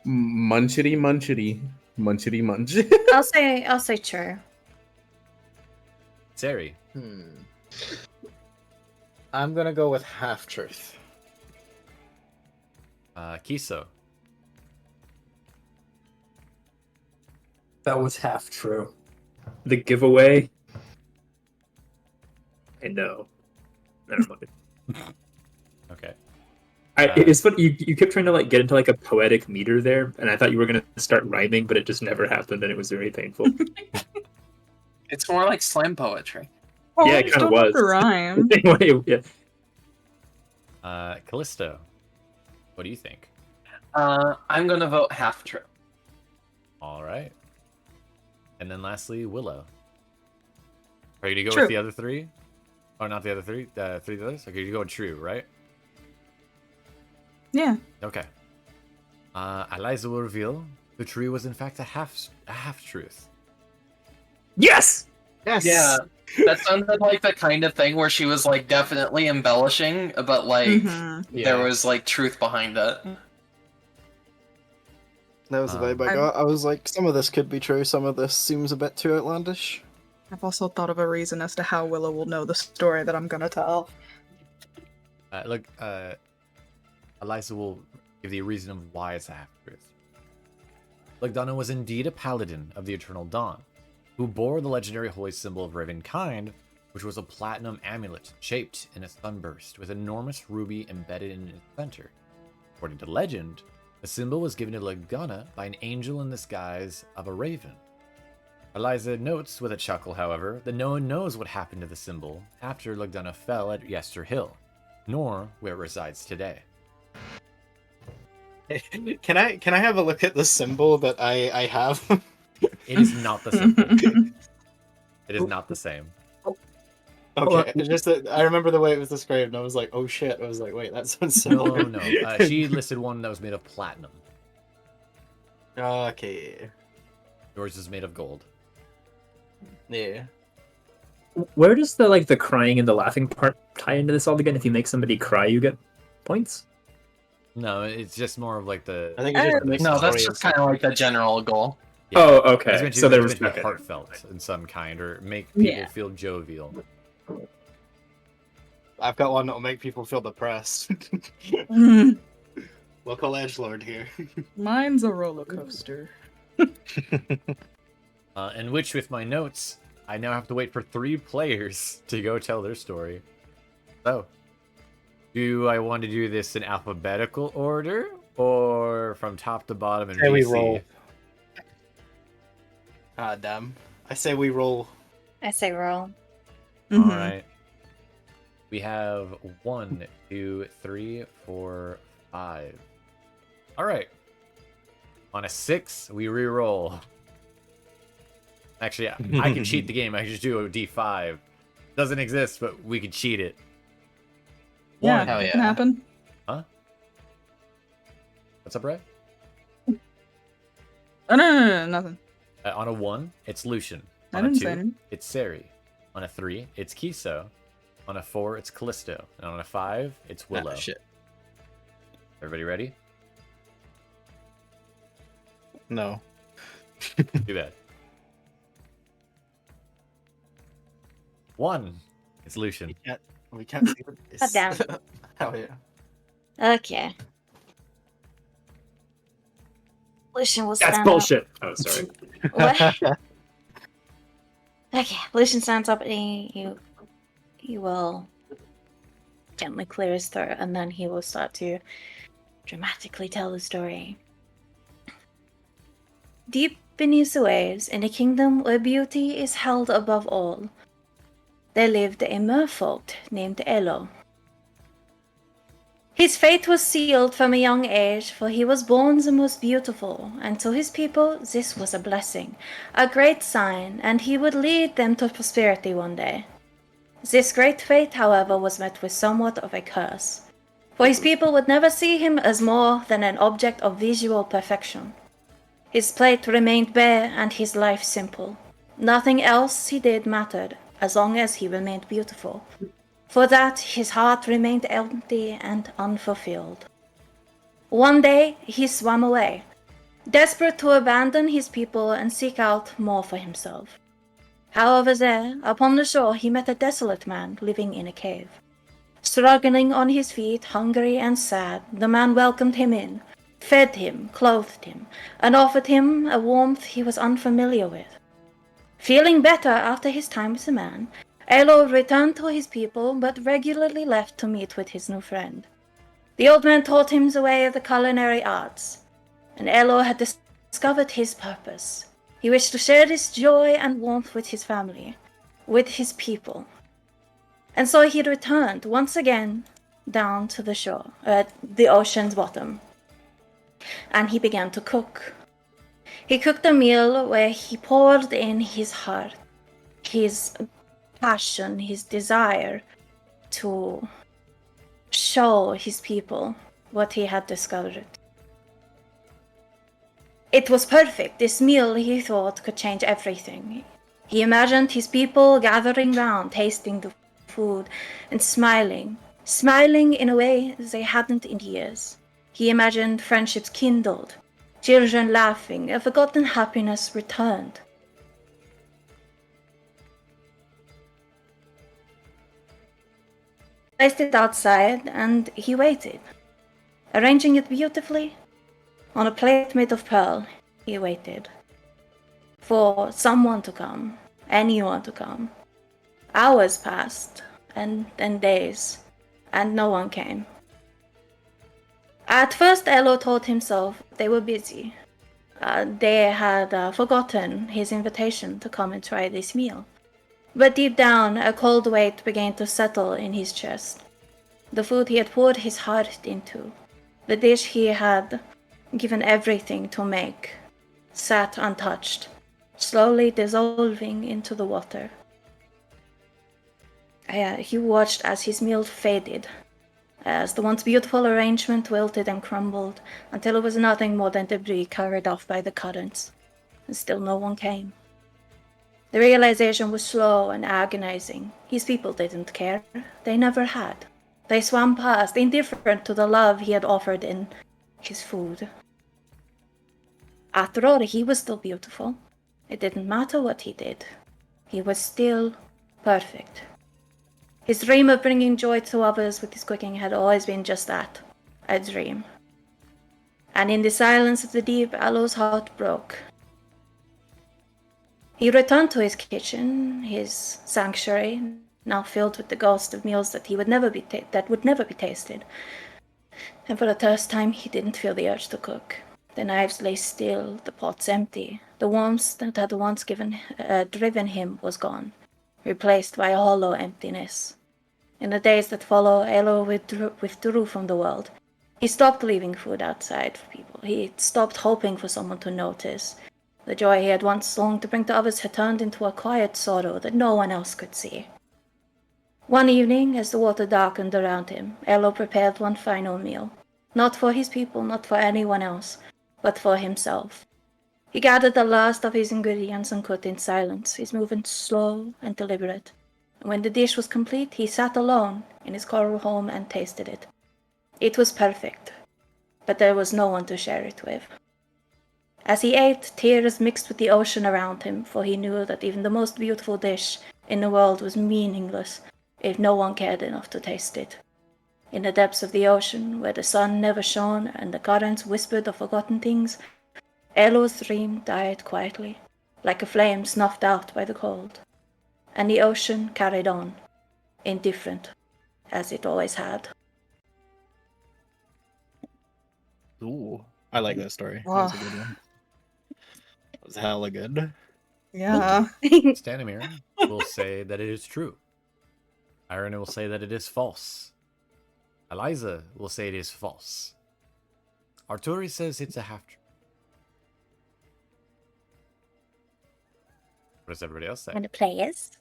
Munchity, munchity. Munchity, munch. I'll say true. Cere. I'm gonna go with half truth. Kiso. That was half true. The giveaway. I know. Never mind. Okay. It's funny, you kept trying to like get into like a poetic meter there, and I thought you were gonna start rhyming, but it just never happened, and it was very painful. It's more like slam poetry. Oh, Yeah, it you kinda don't have was. to rhyme. Anyway, yeah. Callisto. What do you think? I'm gonna vote half true. All right. And then lastly, Willow. Are you gonna go True. with the other three? Or not the other three? Three others? Okay, you go with true, right? Yeah. Okay. Eliza will reveal the true was in fact a half truth. Yes. Yes. Yeah, that sounded like the kind of thing where she was like definitely embellishing, but like Mhm. there was like truth behind it. That was the vibe I got. I was like, some of this could be true, some of this seems a bit too outlandish. I've also thought of a reason as to how Willow will know the story that I'm gonna tell. Look, Eliza will give the reason of why it's a half-truth. Lugdana was indeed a paladin of the Eternal Dawn, who bore the legendary holy symbol of Ravenkind, which was a platinum amulet shaped in a sunburst with an enormous ruby embedded in its center. According to legend, the symbol was given to Lugdana by an angel in the disguise of a raven. Eliza notes with a chuckle, however, that no one knows what happened to the symbol after Lugdana fell at Yester Hill. nor where it resides today. Can I have a look at the symbol that I have? It is not the symbol. It is not the same. Okay, it's just that I remember the way it was described, and I was like, "Oh shit!" I was like, "Wait, that sounds No, similar." no. She listed one that was made of platinum. Okay. Yours is made of gold. Yeah. Where does the crying and the laughing part tie into this all again? If you make somebody cry, you get points. No, it's just more of like the. I think it's just No, that's just kind of like the general goal. Yeah. Oh, It's okay. meant to, So there it's was meant to be okay. heartfelt in some kind, or make people Yeah. feel jovial. I've got one that'll make people feel depressed. Mm, Local edgelord here. Mine's a roller coaster. In which, with my notes, I now have to wait for 3 players to go tell their story. So, do I want to do this in alphabetical order, or from top to bottom in Say we VC? roll. Ah, damn. I say we roll. I say roll. Mhm. All right. We have 1, 2, 3, 4, 5. All right. On a 6, we re-roll. Actually, I can cheat the game. I can just do a D5. Doesn't exist, but we can cheat it. Yeah, One. Hell it yeah. can happen. What's up, Ray? Oh, no, nothing. On a 1, it's Lucian. I On a didn't 2, say anything. it's Cere. On a 3, it's Kiso. On a 4, it's Callisto. And on a 5, it's Willow. Ah, shit. Everybody ready? No. Too bad. 1, it's Lucian. We can't see this. God damn. Hell yeah. Okay. Lucian will That's stand bullshit. Oh, sorry. up. What? Okay, Lucian stands up and he will gently clear his throat, and then he will start to dramatically tell the story. Deep beneath the waves, in a kingdom where beauty is held above all, there lived a merfolk named Elo. His fate was sealed from a young age, for he was born the most beautiful, and to his people this was a blessing, a great sign, and he would lead them to prosperity one day. This great fate, however, was met with somewhat of a curse, for his people would never see him as more than an object of visual perfection. His plate remained bare and his life simple. Nothing else he did mattered, as long as he remained beautiful. For that, his heart remained empty and unfulfilled. One day, he swam away, desperate to abandon his people and seek out more for himself. However, there, upon the shore, he met a desolate man living in a cave. Struggling on his feet, hungry and sad, the man welcomed him in, fed him, clothed him, and offered him a warmth he was unfamiliar with. Feeling better after his time with the man, Elo returned to his people, but regularly left to meet with his new friend. The old man taught him the way of the culinary arts, and Elo had discovered his purpose. He wished to share this joy and warmth with his family, with his people. And so he returned once again down to the shore, at the ocean's bottom. And he began to cook. He cooked a meal where he poured in his heart, his passion, his desire to show his people what he had discovered. It was perfect. This meal, he thought, could change everything. He imagined his people gathering round, tasting the food and smiling in a way they hadn't in years. He imagined friendships kindled, children laughing, a forgotten happiness returned. Placed it outside, and he waited, arranging it beautifully. On a plate made of pearl, he waited for someone to come, anyone to come. Hours passed, and then days, and no one came. At first, Elo told himself they were busy. They had forgotten his invitation to come and try this meal. But deep down, a cold weight began to settle in his chest. The food he had poured his heart into, the dish he had given everything to make, sat untouched, slowly dissolving into the water. He watched as his meal faded, as the once beautiful arrangement wilted and crumbled until it was nothing more than debris carried off by the currents, and still no one came. The realization was slow and agonizing. His people didn't care. They never had. They swam past, indifferent to the love he had offered in his food. After all, he was still beautiful. It didn't matter what he did. He was still perfect. His dream of bringing joy to others with his cooking had always been just that, a dream. And in the silence of the deep, Alo's heart broke. He returned to his kitchen, his sanctuary, now filled with the ghost of meals that would never be tasted. And for the first time, he didn't feel the urge to cook. The knives lay still, the pots empty. The warmth that had once driven him was gone, replaced by a hollow emptiness. In the days that followed, Alo withdrew from the world. He stopped leaving food outside for people. He stopped hoping for someone to notice. The joy he had once longed to bring to others had turned into a quiet sorrow that no one else could see. One evening, as the water darkened around him, Alo prepared one final meal. Not for his people, not for anyone else, but for himself. He gathered the last of his ingredients and cooked in silence, his movements slow and deliberate. And when the dish was complete, he sat alone in his coral home and tasted it. It was perfect, but there was no one to share it with. As he ate, tears mixed with the ocean around him, for he knew that even the most beautiful dish in the world was meaningless if no one cared enough to taste it. In the depths of the ocean, where the sun never shone and the currents whispered of forgotten things, Alo's dream died quietly, like a flame snuffed out by the cold. And the ocean carried on, indifferent, as it always had. Ooh, I like that story. That Wow. was a good one. That was hella good. Yeah. Stanimir will say that it is true. Irina will say that it is false. Eliza will say it is false. Arturi says it's a half-truth. What does everybody else say? And the players?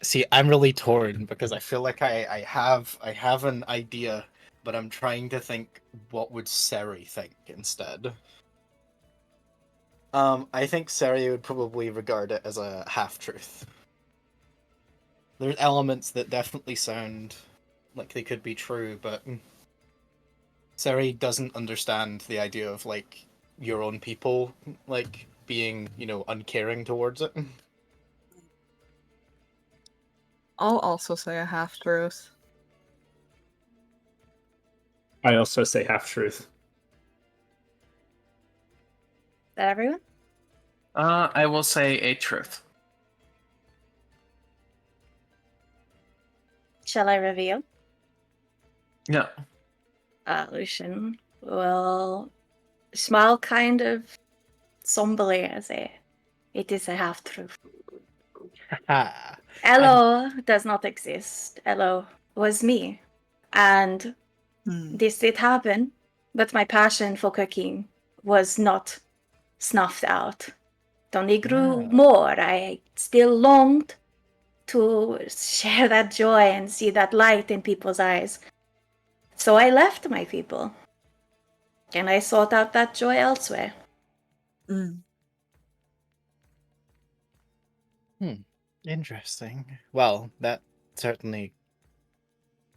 See, I'm really torn because I feel like I have an idea, but I'm trying to think what would Cere think instead. I think Cere would probably regard it as a half-truth. There's elements that definitely sound like they could be true, but Cere doesn't understand the idea of like your own people like being, uncaring towards it. I'll also say a half truth. I also say half truth. Is that everyone? I will say a truth. Shall I reveal? No. Lucian will smile kind of somberly and say, it is a half-truth. Elo does not exist. Elo was me. And this did happen, but my passion for cooking was not snuffed out. It only grew more. I still longed to share that joy and see that light in people's eyes. So I left my people. And I sought out that joy elsewhere. Interesting. Well, that certainly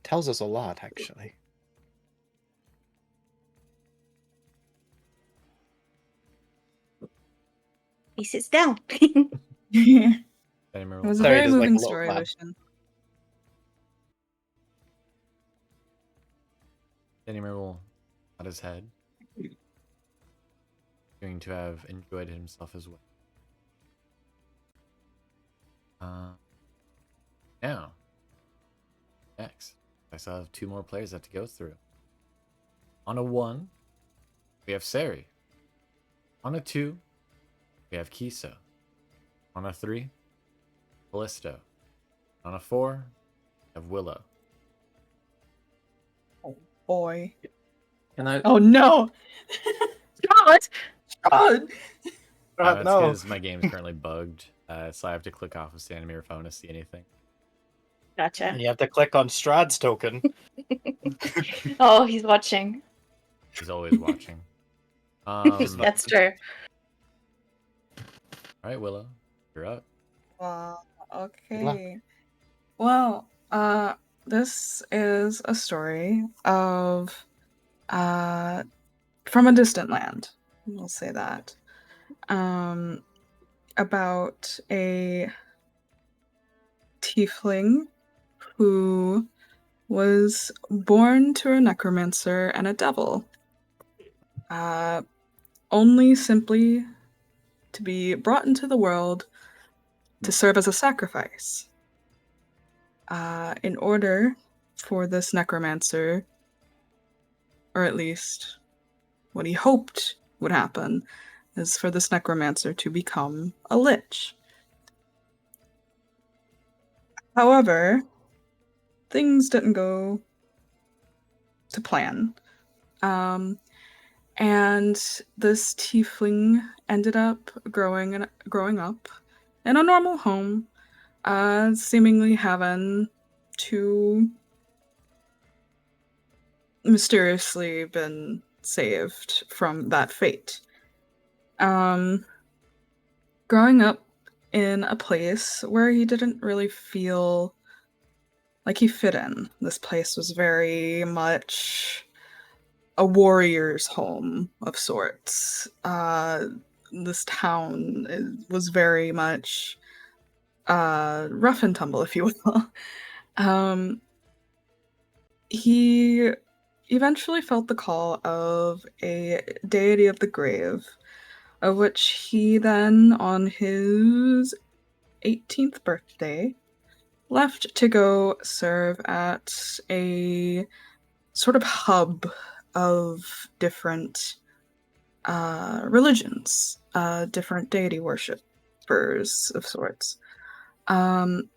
tells us a lot, actually. He sits down. It Stanimir was will a Sorry, very there's, like, moving a little story, clap. Lucian. Stanimir will nod his head. Going to have enjoyed himself as well. Now, next, I still have 2 more players I have to go through. On a 1, we have Cere. On a 2, we have Kiso. On a 3, Callisto. On a 4, we have Willow. boy. And I Oh no! God! God! That's no. because my game is currently bugged, so I have to click off of Stand Mirror phone to see anything. Gotcha. And you have to click on Strahd's token. Oh, he's watching. He's always watching. That's true. All right, Willow, you're up. Wow. luck. Okay. Well, this is a story of from a distant land. We'll say that. About a tiefling who was born to a necromancer and a devil. Only simply to be brought into the world to serve as a sacrifice. In order for this necromancer, or at least what he hoped would happen, is for this necromancer to become a lich. However, things didn't go to plan. And this tiefling ended up growing up in a normal home, seemingly having to mysteriously been saved from that fate. Growing up in a place where he didn't really feel like he fit in. This place was very much a warrior's home of sorts. This town was very much rough and tumble, if you will. He eventually felt the call of a deity of the grave, of which he then, on his 18th birthday, left to go serve at a sort of hub of different religions, different deity worshippers of sorts. And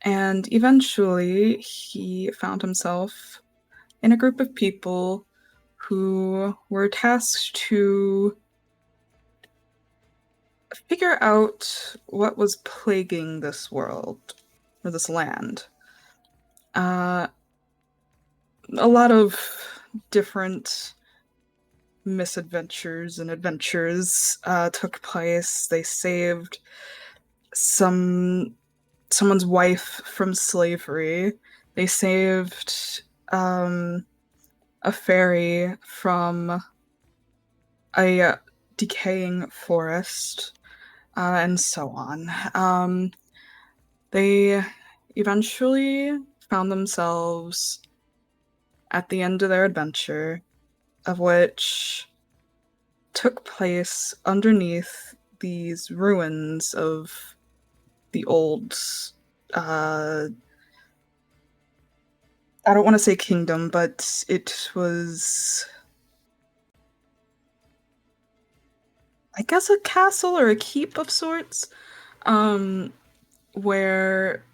eventually he found himself in a group of people who were tasked to figure out what was plaguing this world, or this land. A lot of different misadventures and adventures took place. They saved someone's wife from slavery. They saved a fairy from a decaying forest, and so on. They eventually found themselves at the end of their adventure, of which took place underneath these ruins of the old, I don't want to say kingdom, but it was, I guess, a castle or a keep of sorts, where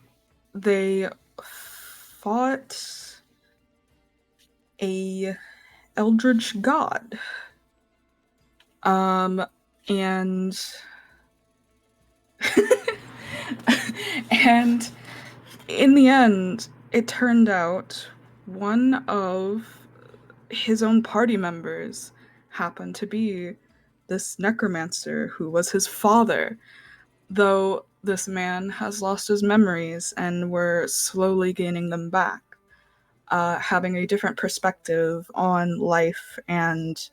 they fought a eldritch god. And and in the end, it turned out one of his own party members happened to be this necromancer who was his father, though this man has lost his memories and we're slowly gaining them back, having a different perspective on life and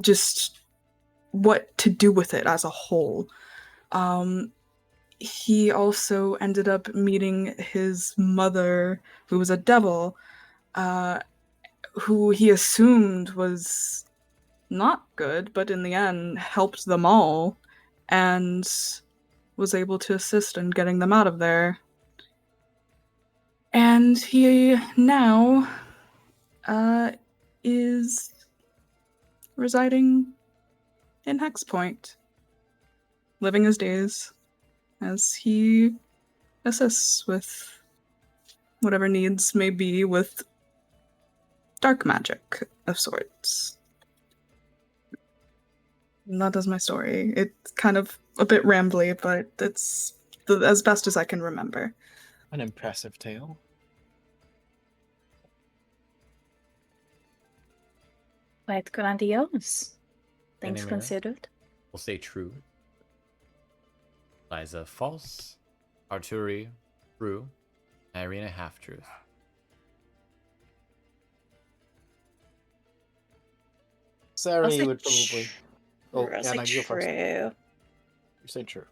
just what to do with it as a whole. He also ended up meeting his mother, who was a devil, who he assumed was not good, but in the end helped them all and was able to assist in getting them out of there. And he now is residing in Hex Point, living his days as he assists with whatever needs may be with dark magic of sorts. And that is my story. It's kind of a bit rambly, but it's as best as I can remember. An impressive tale. Quite grandiose. Things Anymore? considered. We'll say true. Liza, false. Arturi, true. Irina, half-truth. Sarah, I'll say you would probably. Oh, I'll yeah, say no, you go first. true. You say true.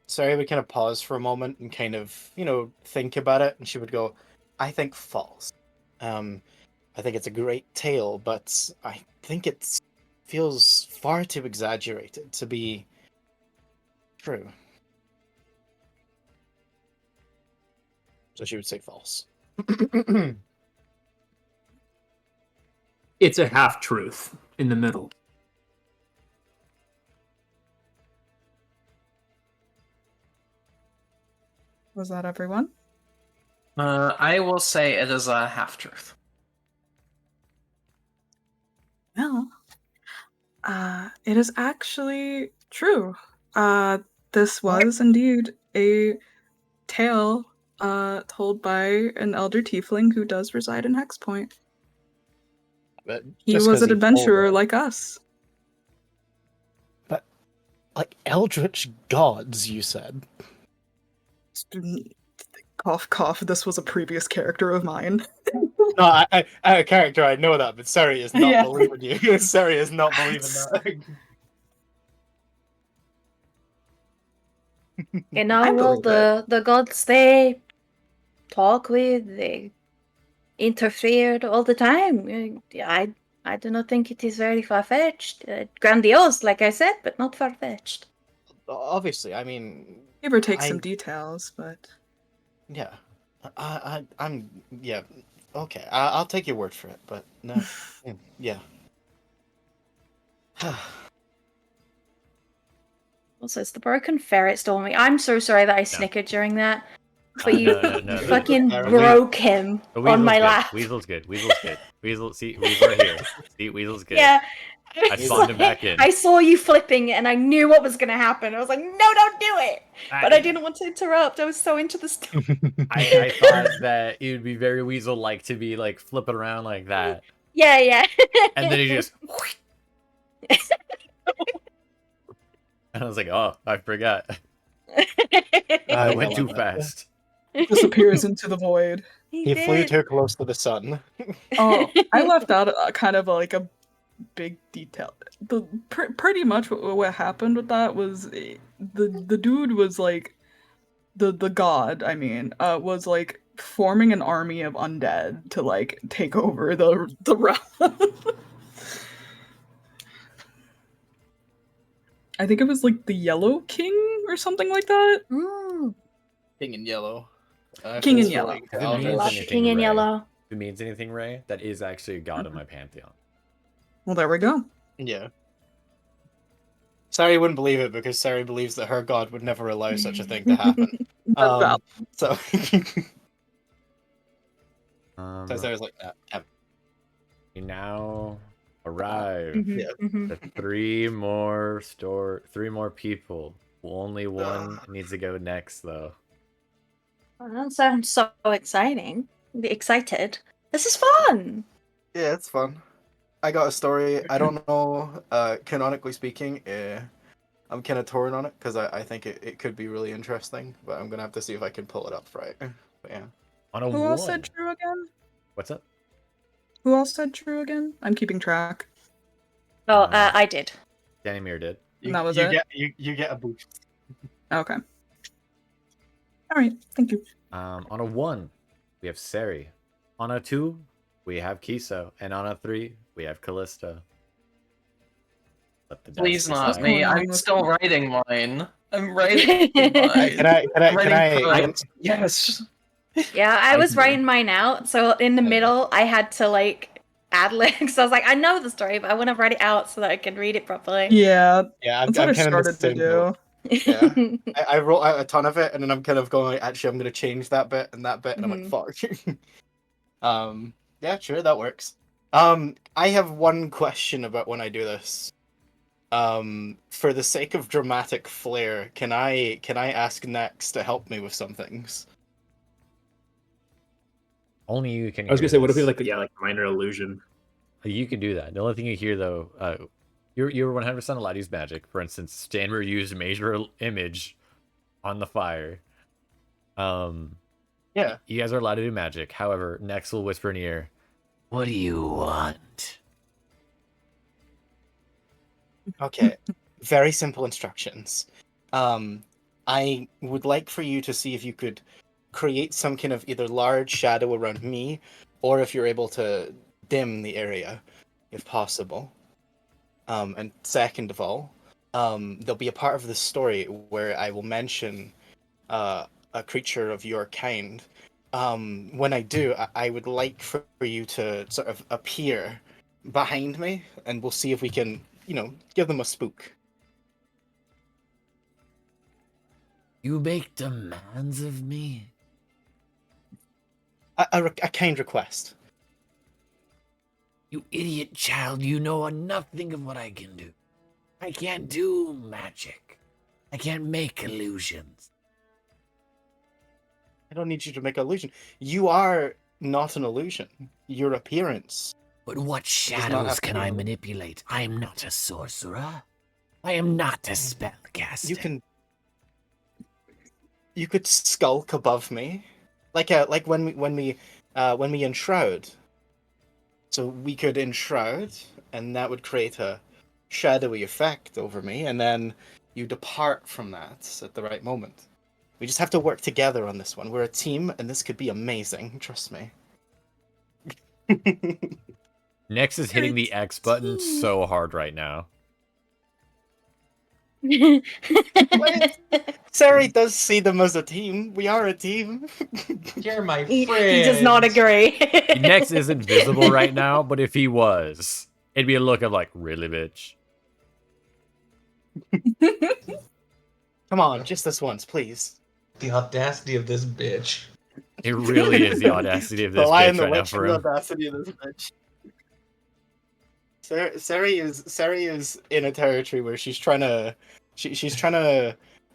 Sarah would kind of pause for a moment and kind of, think about it, and she would go, I think false. I think it's a great tale, but I think it feels far too exaggerated to be true. So she would say false. It's a half truth in the middle. Was that everyone? I will say it is a half-truth. Well, it is actually true. This was indeed a tale told by an elder tiefling who does reside in Hex Point. But He just was 'cause an he told adventurer her- like us. But, like, eldritch gods, you said. Cough, cough. This was a previous character of mine. No, I a character, I know that, but Cere is not Yeah. believing you. Cere is not believing that. You know, I well, believe the gods, they talk with, they interfered all the time. I do not think it is very far-fetched. Grandiose, like I said, but not far-fetched. Obviously, I mean, Give or take I- some details, but yeah. I'm, yeah, okay. I'll take your word for it, but no, yeah. Also, it's the broken ferret storming. I'm so sorry that I snickered during that. But you No. fucking Ferret. broke him The on my good. lap. Weasel's good. Weasel's good. See, Weasel right here. See, Weasel's good. Yeah. I spawned him back in. I saw you flipping and I knew what was going to happen. I was like, no, don't do it. But I didn't want to interrupt. I was so into the story. I thought that it would be very Weasel-like to be like flipping around like that. Yeah. And then he just... And I was like, oh, I forgot. I went too fast. disappears into the void. He flew too close to the sun. Oh, I left out kind of like a big detail. Pretty much what happened with that was the dude was like the god. I mean, was like forming an army of undead to like take over the realm. I think it was like the Yellow King or something like that. King in yellow. King in it's yellow. like If it Eldritch. means Love anything, King in Ray, yellow. If it means anything, Ray, that is actually a god in my pantheon. Well, there we go. Yeah. Cere wouldn't believe it because Cere believes that her god would never allow such a thing to happen. Valid. So Um, Cere's like that. Yeah. we now arrive Yeah. to three more people. Only one needs to go next, though. Oh, that sounds so exciting. Excited. This is fun. Yeah, it's fun. I got a story. I don't know, canonically speaking, I'm kind of torn on it because I think it could be really interesting, but I'm going to have to see if I can pull it up right. But yeah. On a Who one. else said true again? What's up? Who else said true again? I'm keeping track. Oh, I did. Danny Mir did. And that was you it? Get, you get a boost. Okay. All right. Thank you. On a 1, we have Cere. On a 2, we have Kiso. And on a 3, we have Callisto. Let the Please dice not What's decide. me. going on I'm with still you? writing mine. I'm writing mine. Can I'm writing I poems. Yes. Yeah, I was I- writing mine out, so in the middle, I had to like add links. I was like, I know the story, but I want to write it out so that I can read it properly. Yeah, yeah, that's what I kinda in the started to same boat. do. Yeah. I wrote out a ton of it, and then I'm kind of going, actually, I'm going to change that bit and that bit, and I'm like, fuck. Yeah, sure, that works. I have one question about when I do this. For the sake of dramatic flair, can I ask Nex to help me with some things? Only you can. I was hear gonna say, what if we this. like minor illusion? You can do that. The only thing you hear though, you're 100% allowed to use magic. For instance, Stanmer used major image on the fire. Yeah. You guys are allowed to do magic. However, Nex will whisper in your ear, "What do you want?" Okay. Very simple instructions. I would like for you to see if you could create some kind of either large shadow around me, or if you're able to dim the area, if possible. And second of all, there'll be a part of the story where I will mention a creature of your kind. When I do, I would like for you to sort of appear behind me, and we'll see if we can, give them a spook. You make demands of me. A kind request. You idiot child, you know nothing of what I can do. I can't do magic. I can't make illusions. I don't need you to make an illusion. You are not an illusion. Your appearance. But what not shadows have can to I be- manipulate? I am not a sorcerer. I am not a spellcaster. You could skulk above me, like when we enshroud. So we could enshroud, and that would create a shadowy effect over me, and then you depart from that at the right moment. We just have to work together on this one. We're a team, and this could be amazing. Trust me. Nex is hitting the X button so hard right now. Cere does see them as a team. We are a team. You're my He friend. does not agree. Nex isn't visible right now, but if he was, it'd be a look of like, really, bitch? Come on, just this once, please. The audacity of this bitch. It really is the audacity of The this lion, bitch the right now witch, for and the him. audacity of this bitch. Cere is in a territory where she's trying to,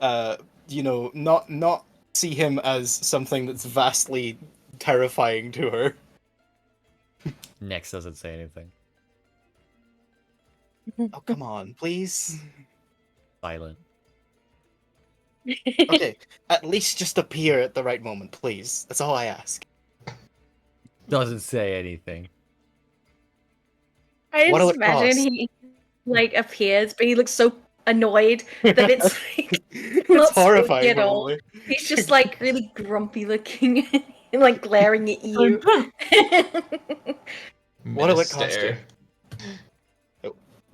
not see him as something that's vastly terrifying to her. Nex doesn't say anything. Oh, come on, please. Silent. Okay, at least just appear at the right moment, please. That's all I ask. Doesn't say anything. I What'll just it imagine cost? he like appears, but he looks so annoyed that it's like It's not horrifying, spooky at all. probably. He's just like really grumpy looking and like glaring at you. What'll it cost you?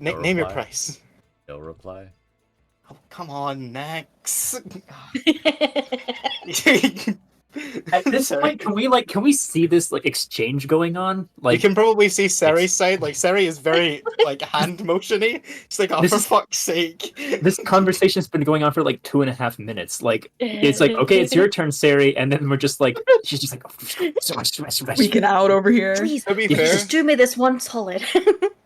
Minister. Name your reply. price. No reply. Oh, come on, Nex. At this Sorry. point, can we see this like exchange going on? You Like, can probably see Cere's side. Like, Cere is very like hand motiony. She's like, oh, This for is- fuck's sake. this conversation's been going on for like 2.5 minutes. Like, it's like, okay, it's your turn, Cere, and then we're just like, she's just like, Freaking out over here. Please, To be Yeah. fair, just do me this one solid.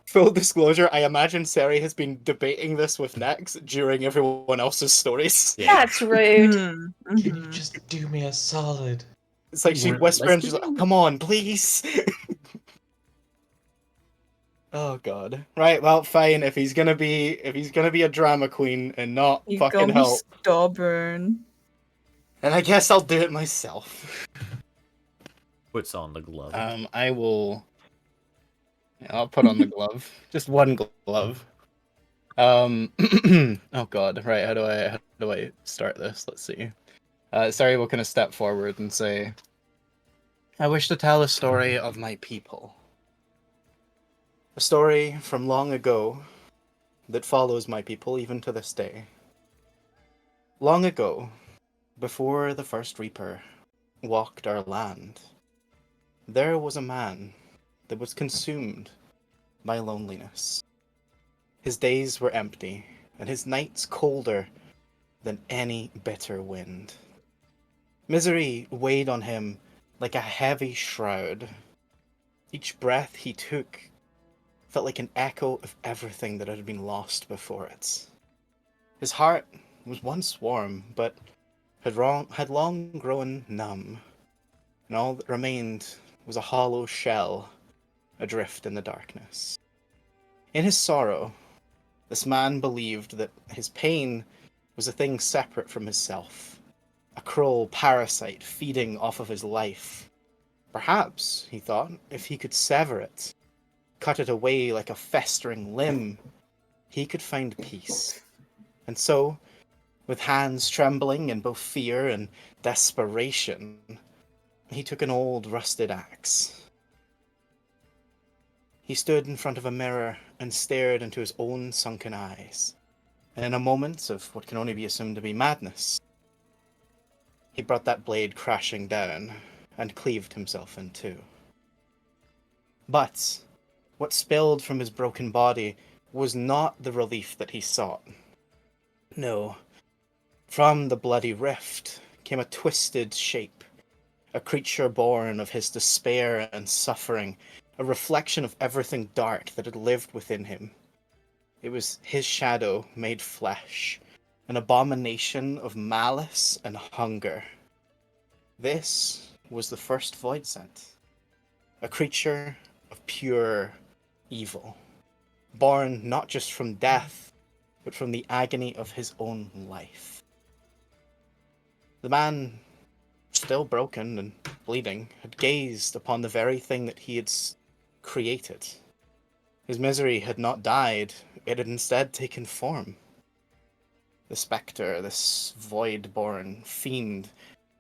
full disclosure, I imagine Cere has been debating this with Nex during everyone else's stories. Yeah. That's rude. Can you just do me a solid? It's like she'd We're whisper and she's like, listening? oh, come on, please. Oh god. Right, well, fine. If he's gonna be a drama queen and not You fucking gonna be help, stubborn. then I guess I'll do it myself. Puts on the glove. I will. I'll put on the glove. Just one glove. Oh god. Right. How do I start this? Let's see. Sorry, we'll kind of step forward and say, I wish to tell a story of my people. A story from long ago that follows my people even to this day. Long ago, before the first Reaper walked our land, there was a man that was consumed by loneliness. His days were empty, and his nights colder than any bitter wind. Misery weighed on him like a heavy shroud. Each breath he took felt like an echo of everything that had been lost before it. His heart was once warm, but had long grown numb, and all that remained was a hollow shell adrift in the darkness. In his sorrow, this man believed that his pain was a thing separate from himself, a cruel parasite feeding off of his life. Perhaps, he thought, if he could sever it, cut it away like a festering limb, he could find peace. And so, with hands trembling in both fear and desperation, he took an old rusted axe. He stood in front of a mirror and stared into his own sunken eyes. And in a moment of what can only be assumed to be madness, he brought that blade crashing down and cleaved himself in two. But what spilled from his broken body was not the relief that he sought. No, from the bloody rift came a twisted shape, a creature born of his despair and suffering, a reflection of everything dark that had lived within him. It was his shadow made flesh, an abomination of malice and hunger. This was the first Void Sent, a creature of pure evil, born not just from death, but from the agony of his own life. The man, still broken and bleeding, had gazed upon the very thing that he had created. His misery had not died, it had instead taken form. The spectre, this void-born fiend,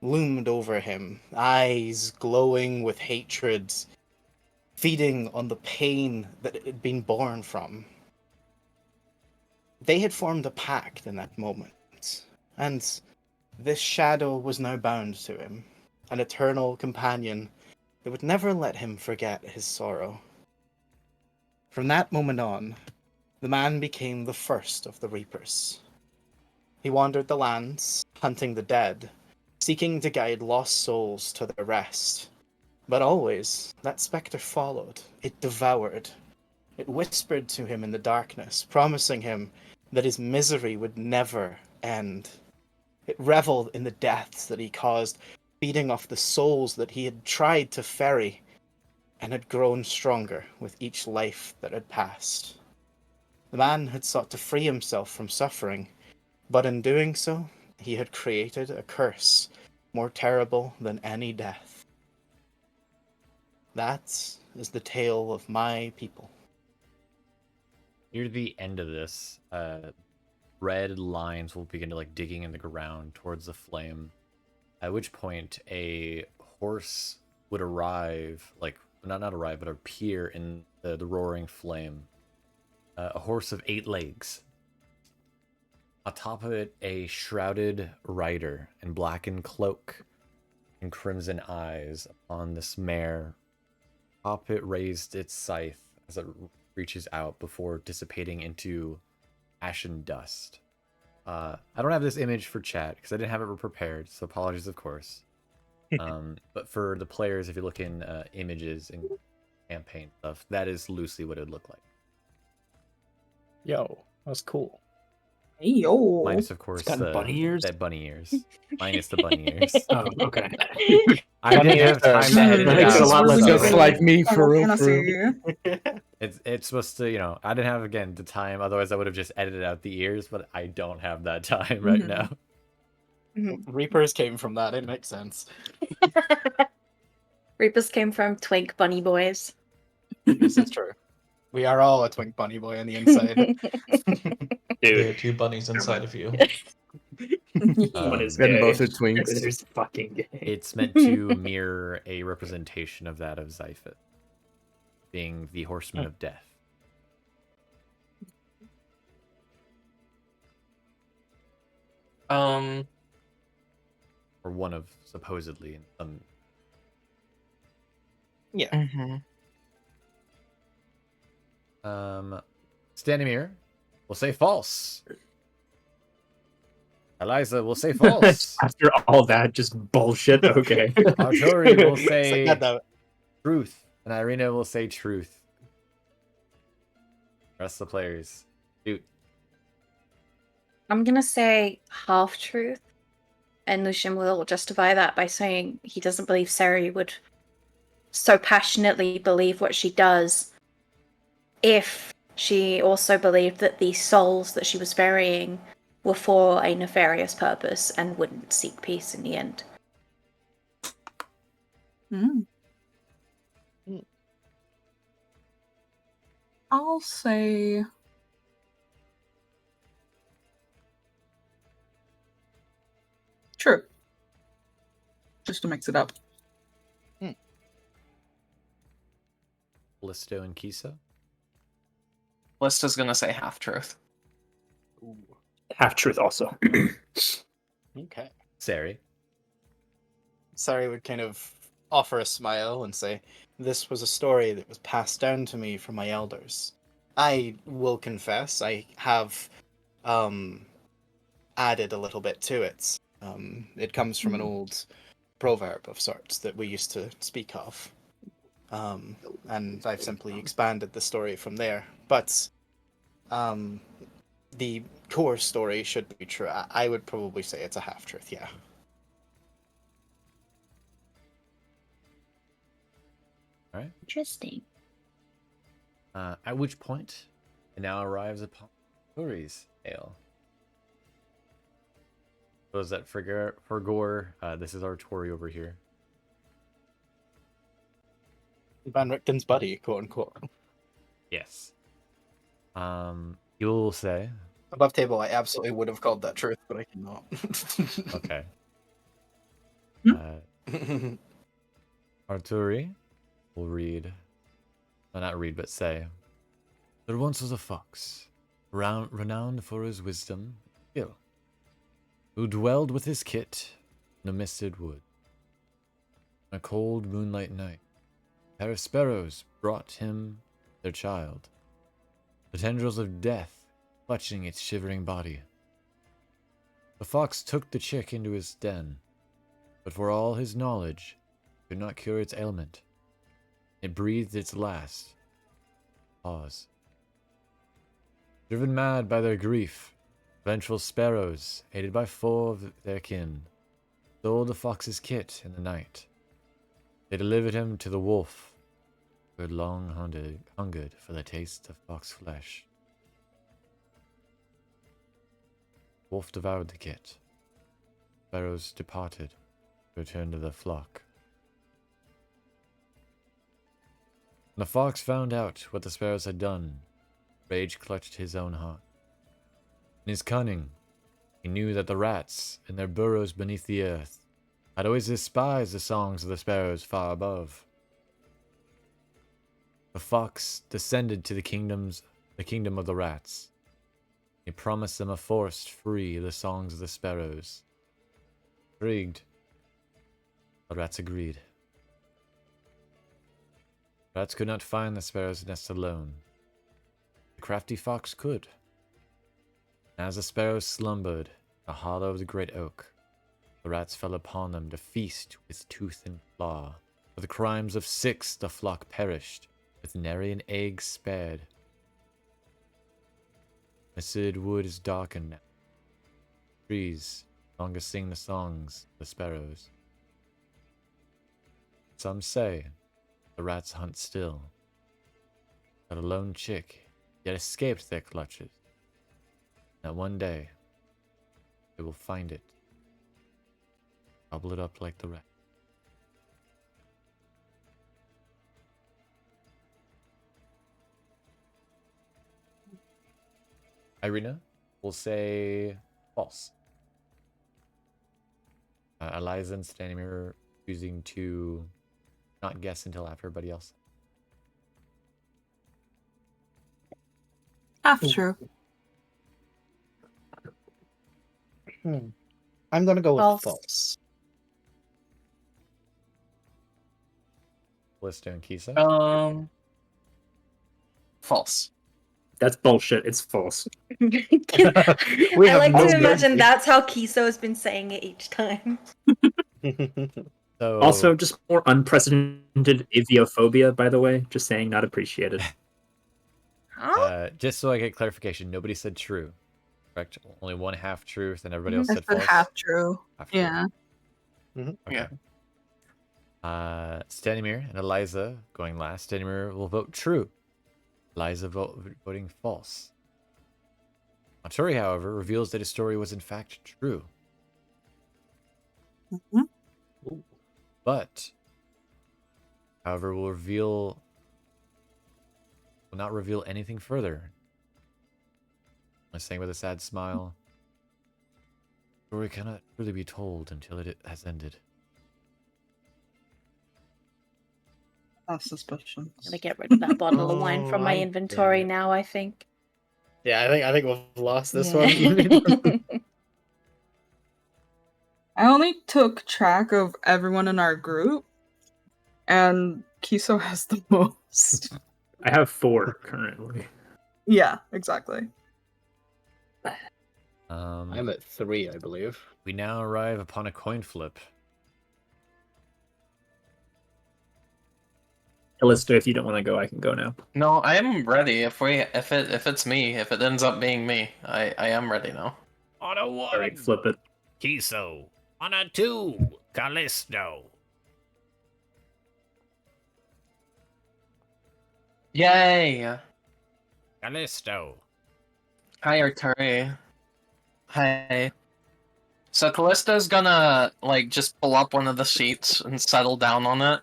loomed over him, eyes glowing with hatred, feeding on the pain that it had been born from. They had formed a pact in that moment, and this shadow was now bound to him, an eternal companion that would never let him forget his sorrow. From that moment on, the man became the first of the Reapers. He wandered the lands, hunting the dead, seeking to guide lost souls to their rest. But always, that spectre followed, it devoured. It whispered to him in the darkness, promising him that his misery would never end. It reveled in the deaths that he caused, feeding off the souls that he had tried to ferry, and had grown stronger with each life that had passed. The man had sought to free himself from suffering, but in doing so, he had created a curse more terrible than any death. That is the tale of my people. Near the end of this, red lines will begin to like digging in the ground towards the flame. At which point, a horse would arrive, like not arrive, but appear in the roaring flame. A horse of 8 legs. Atop of it, a shrouded rider in blackened cloak and crimson eyes upon this mare. Atop it raised its scythe as it reaches out before dissipating into ashen dust. I don't have this image for chat because I didn't have it prepared, so apologies, of course. But for the players, if you look in images and campaign stuff, that is loosely what it would look like. Yo, that's cool. Hey, yo. Minus, of course, It's got bunny ears? That bunny ears. Minus the bunny ears. Oh, okay. I didn't have time to edit it Makes it a out. lot less so- just like me, for real. It's supposed to, I didn't have, again, the time. Otherwise, I would have just edited out the ears, but I don't have that time right now. Reapers came from that, it makes sense. Reapers came from twink bunny boys. This is true. We are all a twink bunny boy on the inside. There are 2 bunnies inside of you. One is Then gay. both are twinks. The other's fucking gay. It's meant to mirror a representation of that of Zyphit, being the horseman of death. Or one of, supposedly, in some... Yeah. Standing here, we'll say false. Eliza will say false. After all that, just bullshit. Okay. Arturi will It's like, say God, truth. And Irina will say truth. Rest of the players. Shoot. I'm gonna say half truth, and Lucian will justify that by saying he doesn't believe Cere would so passionately believe what she does if she also believed that the souls that she was burying were for a nefarious purpose and wouldn't seek peace in the end. Hmm. I'll say true. Just to mix it up. Callisto and Kiso. Lista's gonna say half truth. Half truth also. Okay. Cere. Sari would kind of offer a smile and say, "This was a story that was passed down to me from my elders. I will confess, I have added a little bit to it. It comes from an old proverb of sorts that we used to speak of. And I've simply expanded the story from there. But the core story should be true. I would probably say it's a half-truth, yeah. Alright. Interesting. At which point, it now arrives upon Arturi's tale. Was that for Gore? This is Arturi over here. Van Richten's buddy, quote unquote. Yes. You'll say. Above table, I absolutely would have called that truth, but I cannot. Okay. Hmm? Arturi will read. Well, not read, but say. There once was a fox, renowned for his wisdom and skill, who dwelled with his kit in a misted wood. On a cold moonlight night, a pair of sparrows brought him their child, the tendrils of death clutching its shivering body. The fox took the chick into his den, but for all his knowledge, could not cure its ailment. It breathed its last. Pause. Driven mad by their grief, vengeful sparrows, aided by 4 of their kin, stole the fox's kit in the night. They delivered him to the wolf, who had long hungered for the taste of fox flesh. Wolf devoured the kit. Sparrows departed, to return to their flock. When the fox found out what the sparrows had done, rage clutched his own heart. In his cunning, he knew that the rats, in their burrows beneath the earth, had always despised the songs of the sparrows far above. The fox descended to the kingdom of the rats. He promised them a forest free of the songs of the sparrows. Intrigued, the rats agreed. Rats could not find the sparrow's nest alone. The crafty fox could. As the sparrows slumbered in the hollow of the great oak, the rats fell upon them to feast with tooth and claw. For the crimes of 6 the flock perished, with nary an egg spared. The misted wood is darkened now. Trees no longer sing the songs of the sparrows. Some say the rats hunt still, that a lone chick yet escaped their clutches. That one day they will find it, gobble it up like the rest. Irina will say false. Eliza and Stanimir choosing to not guess until after everybody else. Half true. I'm gonna go with False. false. Callisto and Kiso. False. That's bullshit. It's false. I like to imagine that's how Kiso has been saying it each time. So Also, just more unprecedented aviophobia, by the way. Just saying, not appreciated. Huh? just so I get clarification, nobody said true, correct? Only one half truth, and everybody else I said said false. half true. Half true. Yeah. Okay. Stanimir and Eliza going last. Stanimir will vote true. Eliza voting false. Monturi, however, reveals that his story was in fact true. But, however, will not reveal anything further. I'm saying with a sad smile, the story cannot really be told until it has ended. That's suspicious. I'm gonna get rid of that bottle of wine from my inventory now, I think. Yeah, I think we've lost this one. I only took track of everyone in our group, and Kiso has the most. I have 4 currently. Yeah, exactly. I'm at 3, I believe. We now arrive upon a coin flip. Callisto, if you don't want to go, I can go now. No, I am ready. If it's me, if it ends up being me, I am ready now. On a 1, All right, flip it. Kiso. On a 2, Callisto. Yay! Callisto. Hi, Arturi. Hi. So Callisto's gonna just pull up one of the seats and settle down on it.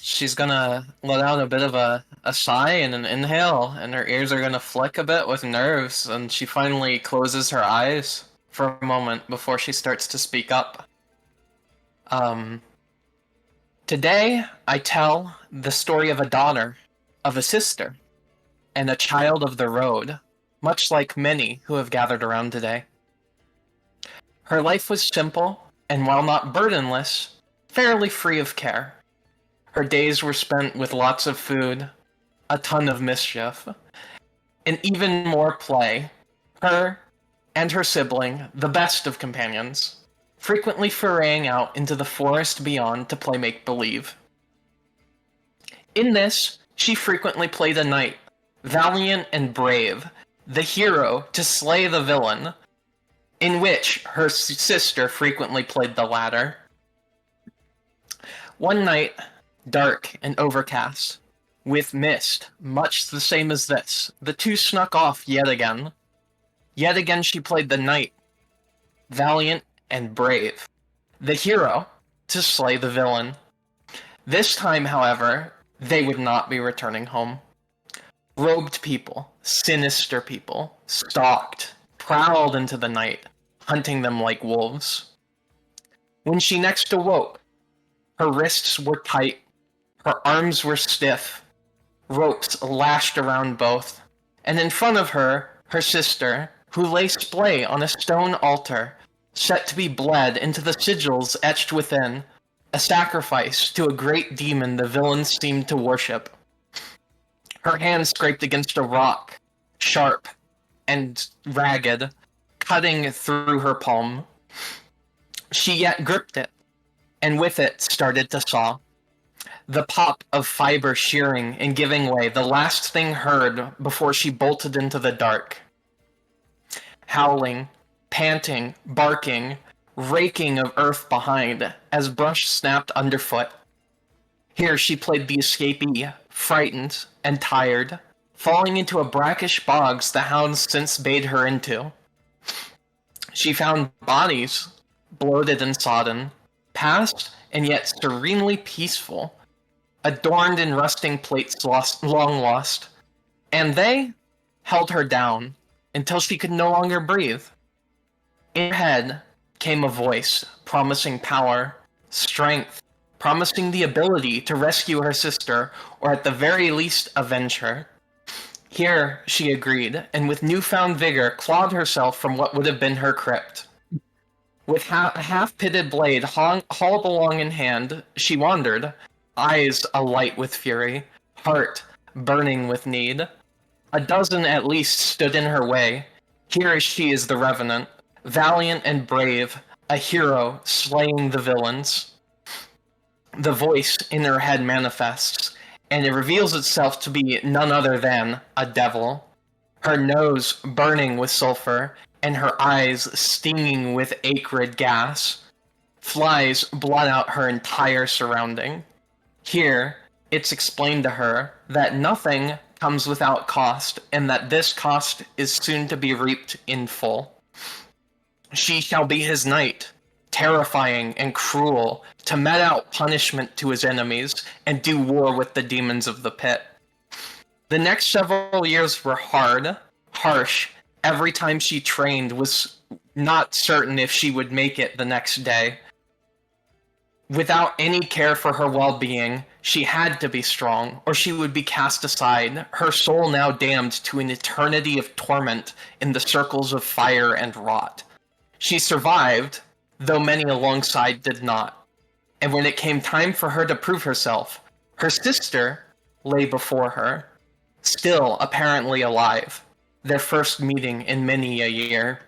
She's gonna let out a bit of a sigh and an inhale, and her ears are gonna flick a bit with nerves, and she finally closes her eyes for a moment before she starts to speak up. Today I tell the story of a daughter, of a sister, and a child of the road, much like many who have gathered around today. Her life was simple, and while not burdenless, fairly free of care. Her days were spent with lots of food, a ton of mischief, and even more play. Her and her sibling, the best of companions, frequently foraying out into the forest beyond to play make-believe. In this, she frequently played a knight, valiant and brave, the hero to slay the villain, in which her sister frequently played the latter. One night, dark and overcast, with mist, much the same as this, the two snuck off yet again. Yet again she played the knight, valiant and brave, the hero to slay the villain. This time, however, they would not be returning home. Robed people, sinister people, stalked, prowled into the night, hunting them like wolves. When she next awoke, her wrists were tight, her arms were stiff, ropes lashed around both, and in front of her, her sister, who lay splay on a stone altar, set to be bled into the sigils etched within, a sacrifice to a great demon the villains seemed to worship. Her hand scraped against a rock, sharp and ragged, cutting through her palm. She yet gripped it, and with it started to saw. The pop of fiber shearing and giving way, the last thing heard before she bolted into the dark. Howling, panting, barking, raking of earth behind, as brush snapped underfoot. Here she played the escapee, frightened and tired, falling into a brackish bogs the hounds since bade her into. She found bodies, bloated and sodden, past and yet serenely peaceful, adorned in rusting plates long lost, and they held her down until she could no longer breathe. In her head came a voice promising power, strength, promising the ability to rescue her sister, or at the very least avenge her. Here she agreed, and with newfound vigor clawed herself from what would have been her crypt. With half-pitted blade hauled along in hand, she wandered, eyes alight with fury, heart burning with need. A dozen at least stood in her way. Here she is the Revenant, valiant and brave, a hero slaying the villains. The voice in her head manifests, and it reveals itself to be none other than a devil. Her nose burning with sulfur, and her eyes stinging with acrid gas. Flies blot out her entire surrounding. Here, it's explained to her that nothing comes without cost, and that this cost is soon to be reaped in full. She shall be his knight, terrifying and cruel, to mete out punishment to his enemies and do war with the demons of the pit. The next several years were hard, harsh. Every time she trained was not certain if she would make it the next day. Without any care for her well-being, she had to be strong, or she would be cast aside, her soul now damned to an eternity of torment in the circles of fire and rot. She survived, though many alongside did not. And when it came time for her to prove herself, her sister lay before her, still apparently alive, their first meeting in many a year.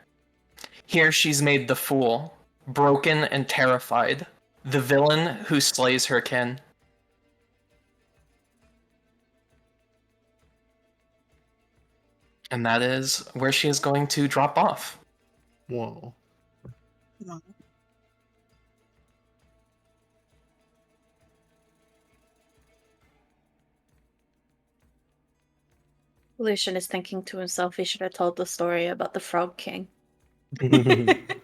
Here she's made the fool, broken and terrified, the villain who slays her kin. And that is where she is going to drop off. Whoa. Lucian is thinking to himself he should have told the story about the Frog King. It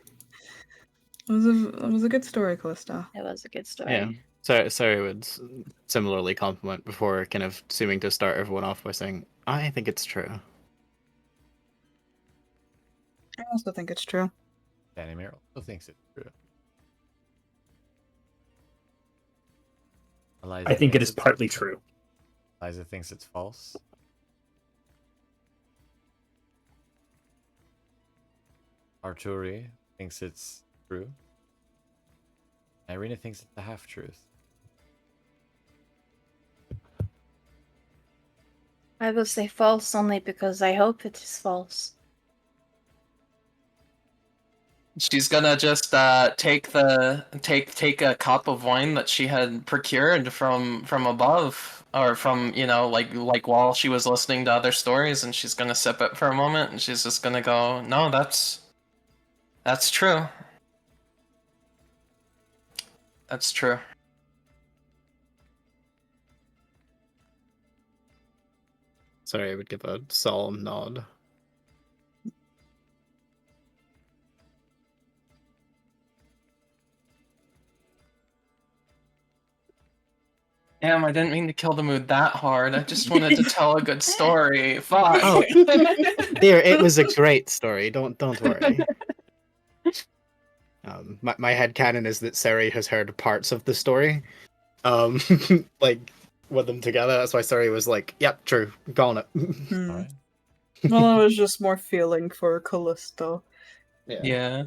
was a good story, Callisto. It was a good story. Yeah. So Cere would similarly compliment before kind of seeming to start everyone off by saying, I think it's true. I also think it's true. Danny Merrill still thinks it's true. Eliza I think it thinks is partly true. Eliza thinks it's false. Arturi thinks it's true. Irina thinks it's a half-truth. I will say false only because I hope it is false. She's gonna just take a cup of wine that she had procured from above, or from, you know, like while she was listening to other stories, and she's gonna sip it for a moment, and she's just gonna go, no, that's true. That's true. Sorry, I would give a solemn nod. Damn, I didn't mean to kill the mood that hard. I just wanted to tell a good story. Fuck. Oh, dear, it was a great story. Don't worry. My headcanon is that Cere has heard parts of the story, like with them together. That's why Cere was like, "Yep, true, calling it." Alright. Well, I was just more feeling for Callisto. Yeah.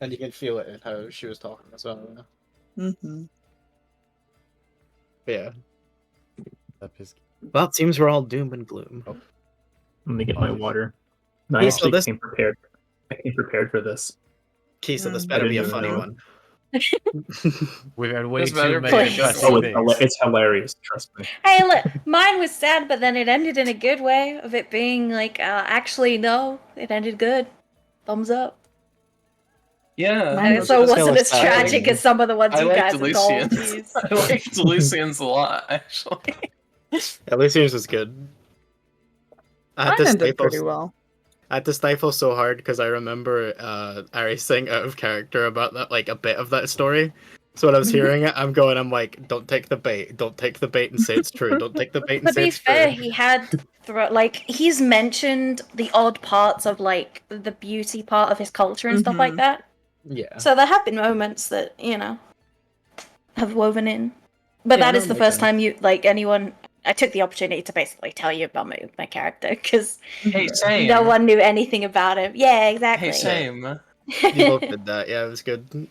And you can feel it in how she was talking as well. Mm-hmm. Yeah. That is... Well, it seems we're all doom and gloom. Let me get my water. I Yeah, so actually this- came prepared. I came prepared for this. Kiso, this Mm. better I be a didn't funny know. one. We've had way This too better many be depressing Oh, things. it's hilarious. Trust me. Hey, look, mine was sad, but then it ended in a good way of it being like, actually, no, it ended good. Thumbs up. Yeah. Mine And so it was wasn't as sad. tragic as some of the ones I you liked guys have told. Lucian's. Jeez. I liked Lucian's a lot, actually. At least yours was good. I had Mine to ended pretty stifle. well. I had to stifle so hard because I remember Ari saying out of character about that, like a bit of that story. So when I was hearing it, I'm like, don't take the bait. Don't take the bait and say it's true. Don't take the bait and To say be it's fair, true. he had he's mentioned the odd parts of like the beauty part of his culture and stuff like Mhm. that. Yeah. So there have been moments that have woven in. But Yeah, that no, is the makes first sense. time anyone. I took the opportunity to basically tell you about my character because Hey, same. no one knew anything about him. Yeah, exactly. Hey, same. You both did that. Yeah, it was good.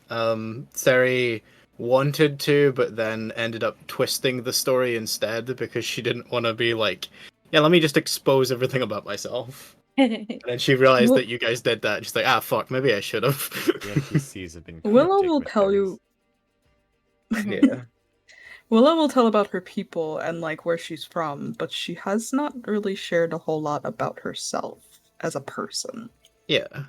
Cere wanted to, but then ended up twisting the story instead because she didn't want to be like, yeah, let me just expose everything about myself. And then she realized that you guys did that. She's like, ah, fuck, maybe I should have. The NPCs have been Willow cryptic will with tell those. you. Yeah. Willow will tell about her people and like where she's from, but she has not really shared a whole lot about herself as a person. Yeah.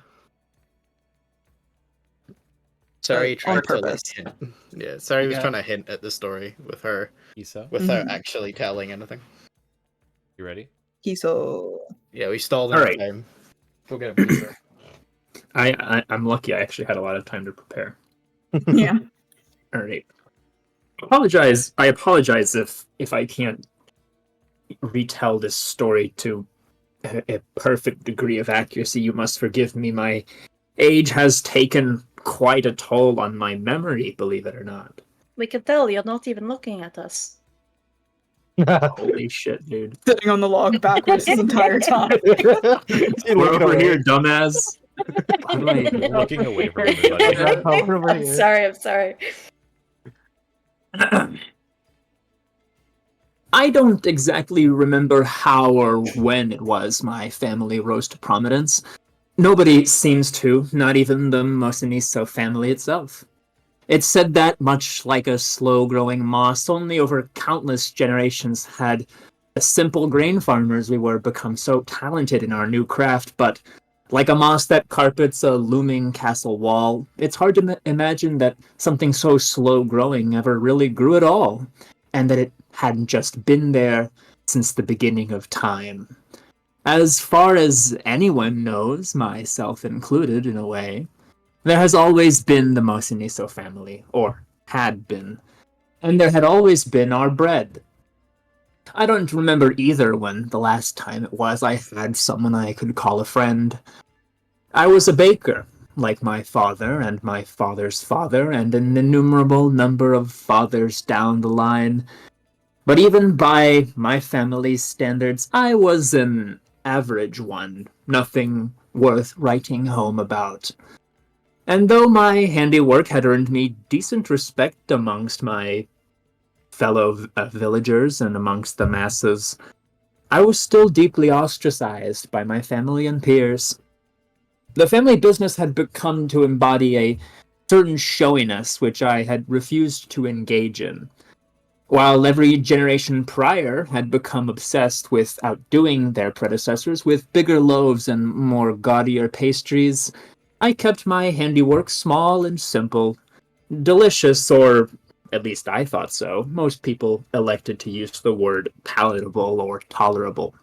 Sorry, on tried to like purpose. hint. Yeah, sorry, was Yeah. trying to hint at the story with her Kiso, without Mhm. actually telling anything. you ready? Kiso. Yeah, we stalled All enough right. time. Go get him, Kiso. I'm lucky. I actually had a lot of time to prepare. Yeah. All right. I apologize if I can't retell this story to a perfect degree of accuracy. You must forgive me. My age has taken quite a toll on my memory, believe it or not. We can tell you're not even looking at us. Holy shit, dude. Sitting on the log backwards this entire time. We're over here, dumbass. How do I... Looking away from everybody. I'm sorry. I don't exactly remember how or when it was my family rose to prominence. Nobody seems to, not even the Mosiniso family itself. It's said that, much like a slow-growing moss, only over countless generations had the simple grain farmers we were become so talented in our new craft, but like a moss that carpets a looming castle wall, it's hard to imagine that something so slow-growing ever really grew at all, and that it hadn't just been there since the beginning of time. As far as anyone knows, myself included in a way, there has always been the Mosiniso family, or had been, and there had always been our bread. I don't remember either when the last time it was I had someone I could call a friend. I was a baker, like my father and my father's father and an innumerable number of fathers down the line. But even by my family's standards, I was an average one, nothing worth writing home about. And though my handiwork had earned me decent respect amongst my fellow villagers and amongst the masses, I was still deeply ostracized by my family and peers. The family business had become to embody a certain showiness which I had refused to engage in. While every generation prior had become obsessed with outdoing their predecessors with bigger loaves and more gaudier pastries, I kept my handiwork small and simple. Delicious, or at least I thought so. Most people elected to use the word palatable or tolerable.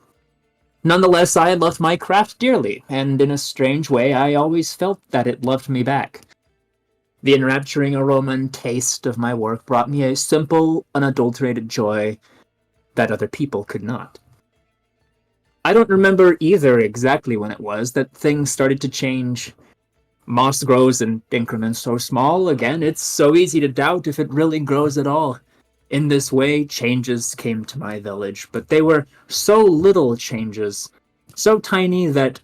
Nonetheless, I loved my craft dearly, and in a strange way I always felt that it loved me back. The enrapturing aroma and taste of my work brought me a simple, unadulterated joy that other people could not. I don't remember either exactly when it was that things started to change. Moss grows in increments so small, again, it's so easy to doubt if it really grows at all. In this way, changes came to my village, but they were so little changes, so tiny that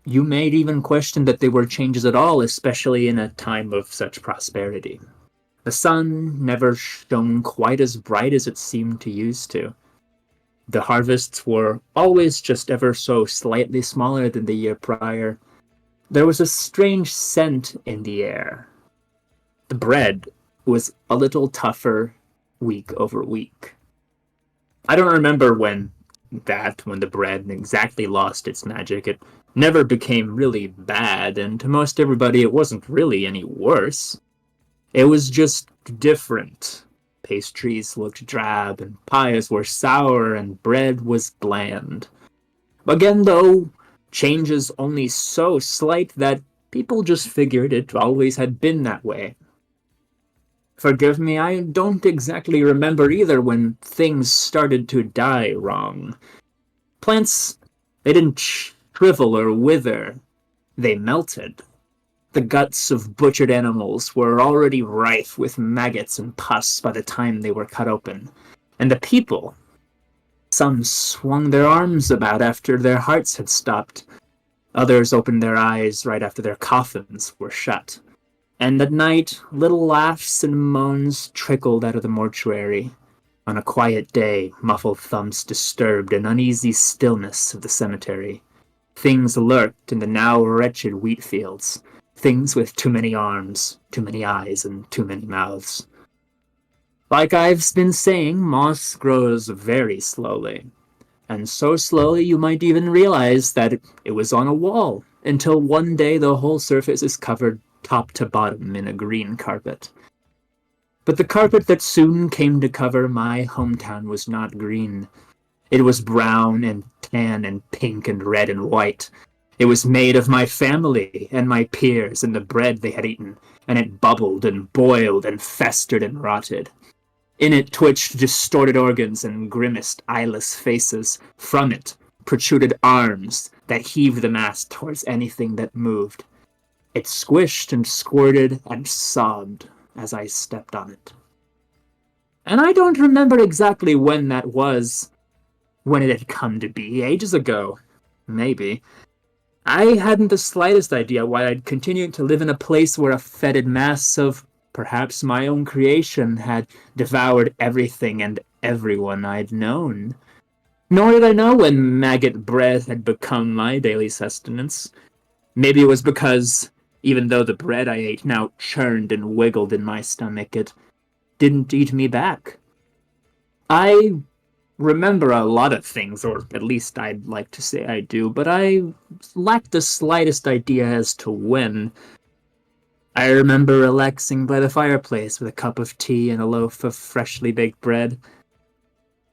you may even question that they were changes at all, especially in a time of such prosperity. The sun never shone quite as bright as it seemed to used to. The harvests were always just ever so slightly smaller than the year prior. There was a strange scent in the air. The bread was a little tougher week over week. I don't remember when the bread exactly lost its magic. It never became really bad, and to most everybody it wasn't really any worse. It was just different. Pastries looked drab, and pies were sour, and bread was bland. Again, though, changes only so slight that people just figured it always had been that way. Forgive me, I don't exactly remember either when things started to die wrong. Plants, they didn't shrivel or wither, they melted. The guts of butchered animals were already rife with maggots and pus by the time they were cut open. And the people, some swung their arms about after their hearts had stopped. Others opened their eyes right after their coffins were shut. And at night, little laughs and moans trickled out of the mortuary. On a quiet day, muffled thumps disturbed an uneasy stillness of the cemetery. Things lurked in the now wretched wheat fields. Things with too many arms, too many eyes, and too many mouths. Like I've been saying, moss grows very slowly. And so slowly you might even realize that it was on a wall, until one day the whole surface is covered top to bottom in a green carpet. But the carpet that soon came to cover my hometown was not green. It was brown and tan and pink and red and white. It was made of my family and my peers and the bread they had eaten, and it bubbled and boiled and festered and rotted. In it twitched distorted organs and grimaced eyeless faces. From it protruded arms that heaved the mass towards anything that moved. It squished and squirted and sobbed as I stepped on it. And I don't remember exactly when that was, when it had come to be, ages ago. Maybe. I hadn't the slightest idea why I'd continued to live in a place where a fetid mass of perhaps my own creation had devoured everything and everyone I'd known. Nor did I know when maggot bread had become my daily sustenance. Maybe it was because, even though the bread I ate now churned and wiggled in my stomach, it didn't eat me back. I remember a lot of things, or at least I'd like to say I do, but I lack the slightest idea as to when. I remember relaxing by the fireplace with a cup of tea and a loaf of freshly baked bread.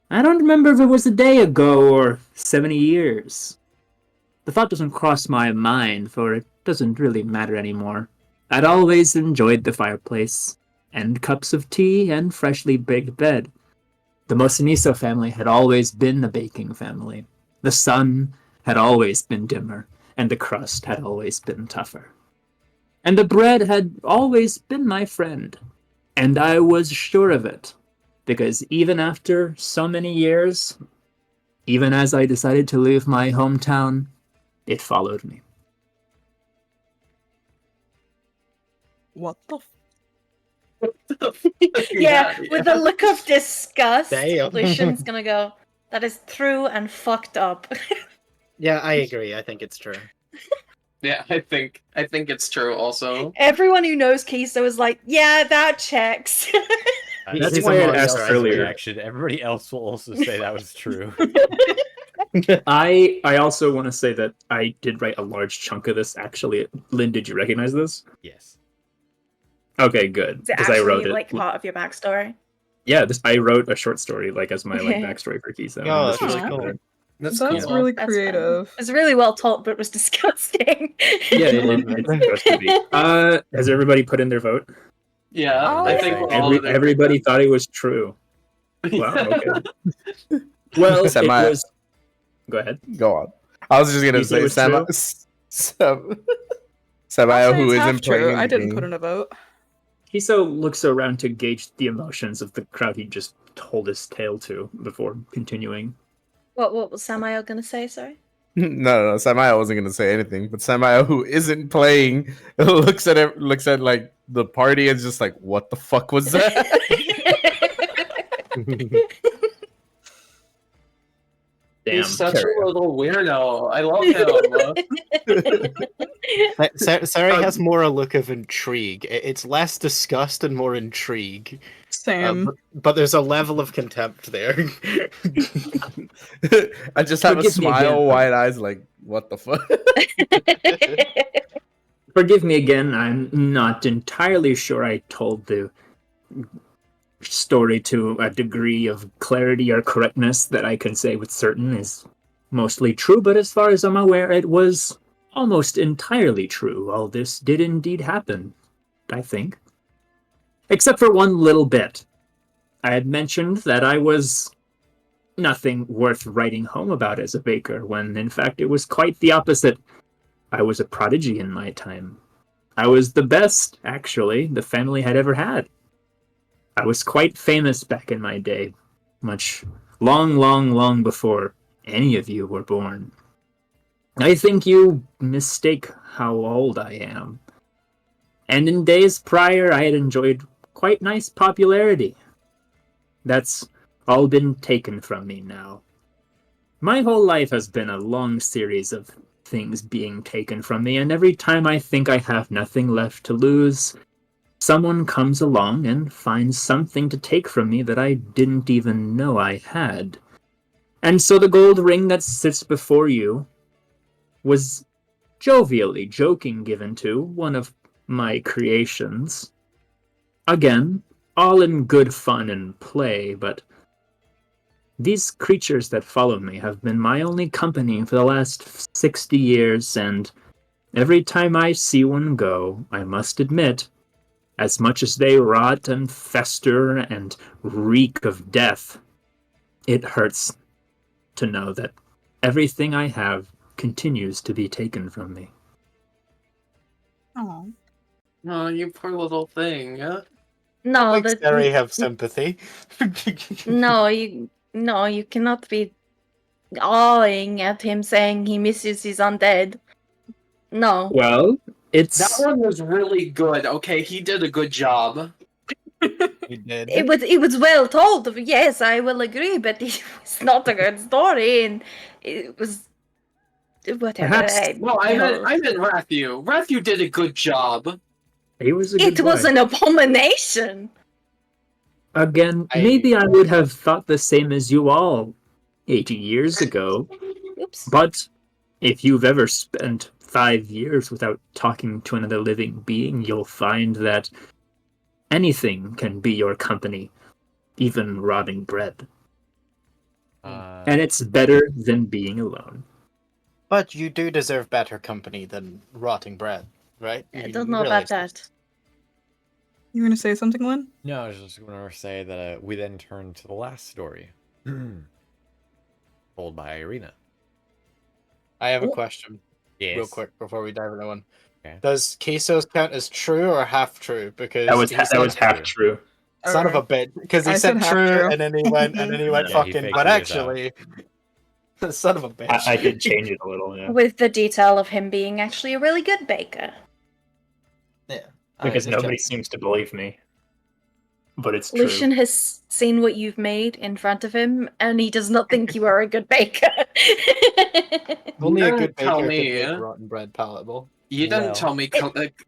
I don't remember if it was a day ago or 70 years. The thought doesn't cross my mind, for it doesn't really matter anymore. I'd always enjoyed the fireplace, and cups of tea and freshly baked bread. The Mosiniso family had always been a baking family. The sun had always been dimmer, and the crust had always been tougher. And the bread had always been my friend, and I was sure of it, because even after so many years, even as I decided to leave my hometown, it followed me. What the Yeah, with a look of disgust, Damn. Lucian's gonna go, that is true and fucked up. Yeah, I agree. I think it's true. Yeah, I think it's true also. Everyone who knows Kiso is like, yeah, that checks. That's He's why I a asked surprise earlier. reaction. Everybody else will also say that was true. I also want to say that I did write a large chunk of this, actually. Lynn, did you recognize this? Yes. Okay, good. Is it Because I wrote actually it. like part of your backstory? Yeah, I wrote a short story as my Okay. backstory for Kiso. Oh, and that's this was really kind cool. of- That's That's cool. really That's creative. It was really well told, but it was disgusting. Yeah, it's supposed to be. Has everybody put in their vote? Yeah, Oh, I think yeah. we're all in agreement. Everybody thought it was true. Wow, okay. Well, it was... Go ahead. Go on. I was just gonna You said it say was Samael, I'll say who it's half isn't playing. true. in I the didn't game. put in a vote. Kiso looks around to gauge the emotions of the crowd he just told his tale to before continuing. What was Samael gonna say, sorry? No. Samael wasn't gonna say anything, but Samael, who isn't playing, looks at like the party and just like, what the fuck was that? Damn, He's such carry a little weirdo. I love him. Cere has more a look of intrigue. It's less disgust and more intrigue. Same. But there's a level of contempt there. I just have a Forgive me smile, again. wide eyes, like, what the fuck? Forgive me again, I'm not entirely sure I told the story to a degree of clarity or correctness that I can say with certain is mostly true, but as far as I'm aware, it was almost entirely true. All this did indeed happen, I think. Except for one little bit. I had mentioned that I was nothing worth writing home about as a baker, when in fact it was quite the opposite. I was a prodigy in my time. I was the best, actually, the family had ever had. I was quite famous back in my day, much long before any of you were born. I think you mistake how old I am. And in days prior, I had enjoyed quite nice popularity. That's all been taken from me now. My whole life has been a long series of things being taken from me, and every time I think I have nothing left to lose, someone comes along and finds something to take from me that I didn't even know I had. And so the gold ring that sits before you was jovially joking given to one of my creations. Again, all in good fun and play, but these creatures that follow me have been my only company for the last 60 years, and every time I see one go, I must admit, as much as they rot and fester and reek of death, it hurts to know that everything I have continues to be taken from me. Oh. Oh, you poor little thing. No, Makes Cere have sympathy. no, you cannot be awing at him saying he misses his undead. No. Well, That it's one was really good. Okay, he did a good job. We did. It was well told. Yes, I will agree, but it was not a good story, and it was whatever. Perhaps- No, I meant Rathu. Rathu did a good job. he was a good It was boy. an abomination. Again, maybe I would have thought the same as you all 80 years ago, Oops. but if you've ever spent 5 years without talking to another living being, you'll find that anything can be your company, even rotting bread. And it's better than being alone. But you do deserve better company than rotting bread, right? I You don't know realize about this. that. You want to say something, Lynn? No, I was just going to say that we then turn to the last story, told by Irina. I have a question, Yes. real quick, before we dive into one. Okay. Does Kiso's count as true or half true? Because That was he that said was half true. son of a bitch. Because he I said said half true, true. and then he went, Yeah, he fucking. faked But it out. actually, son of a bitch. I did change it a little, yeah. With the detail of him being actually a really good baker. Yeah. Because just nobody joking. seems to believe me. But it's true. Lucian has seen what you've made in front of him, and he does not think you are a good baker. Only a didn't good tell baker me, could make rotten bread palatable. You didn't Well, tell me.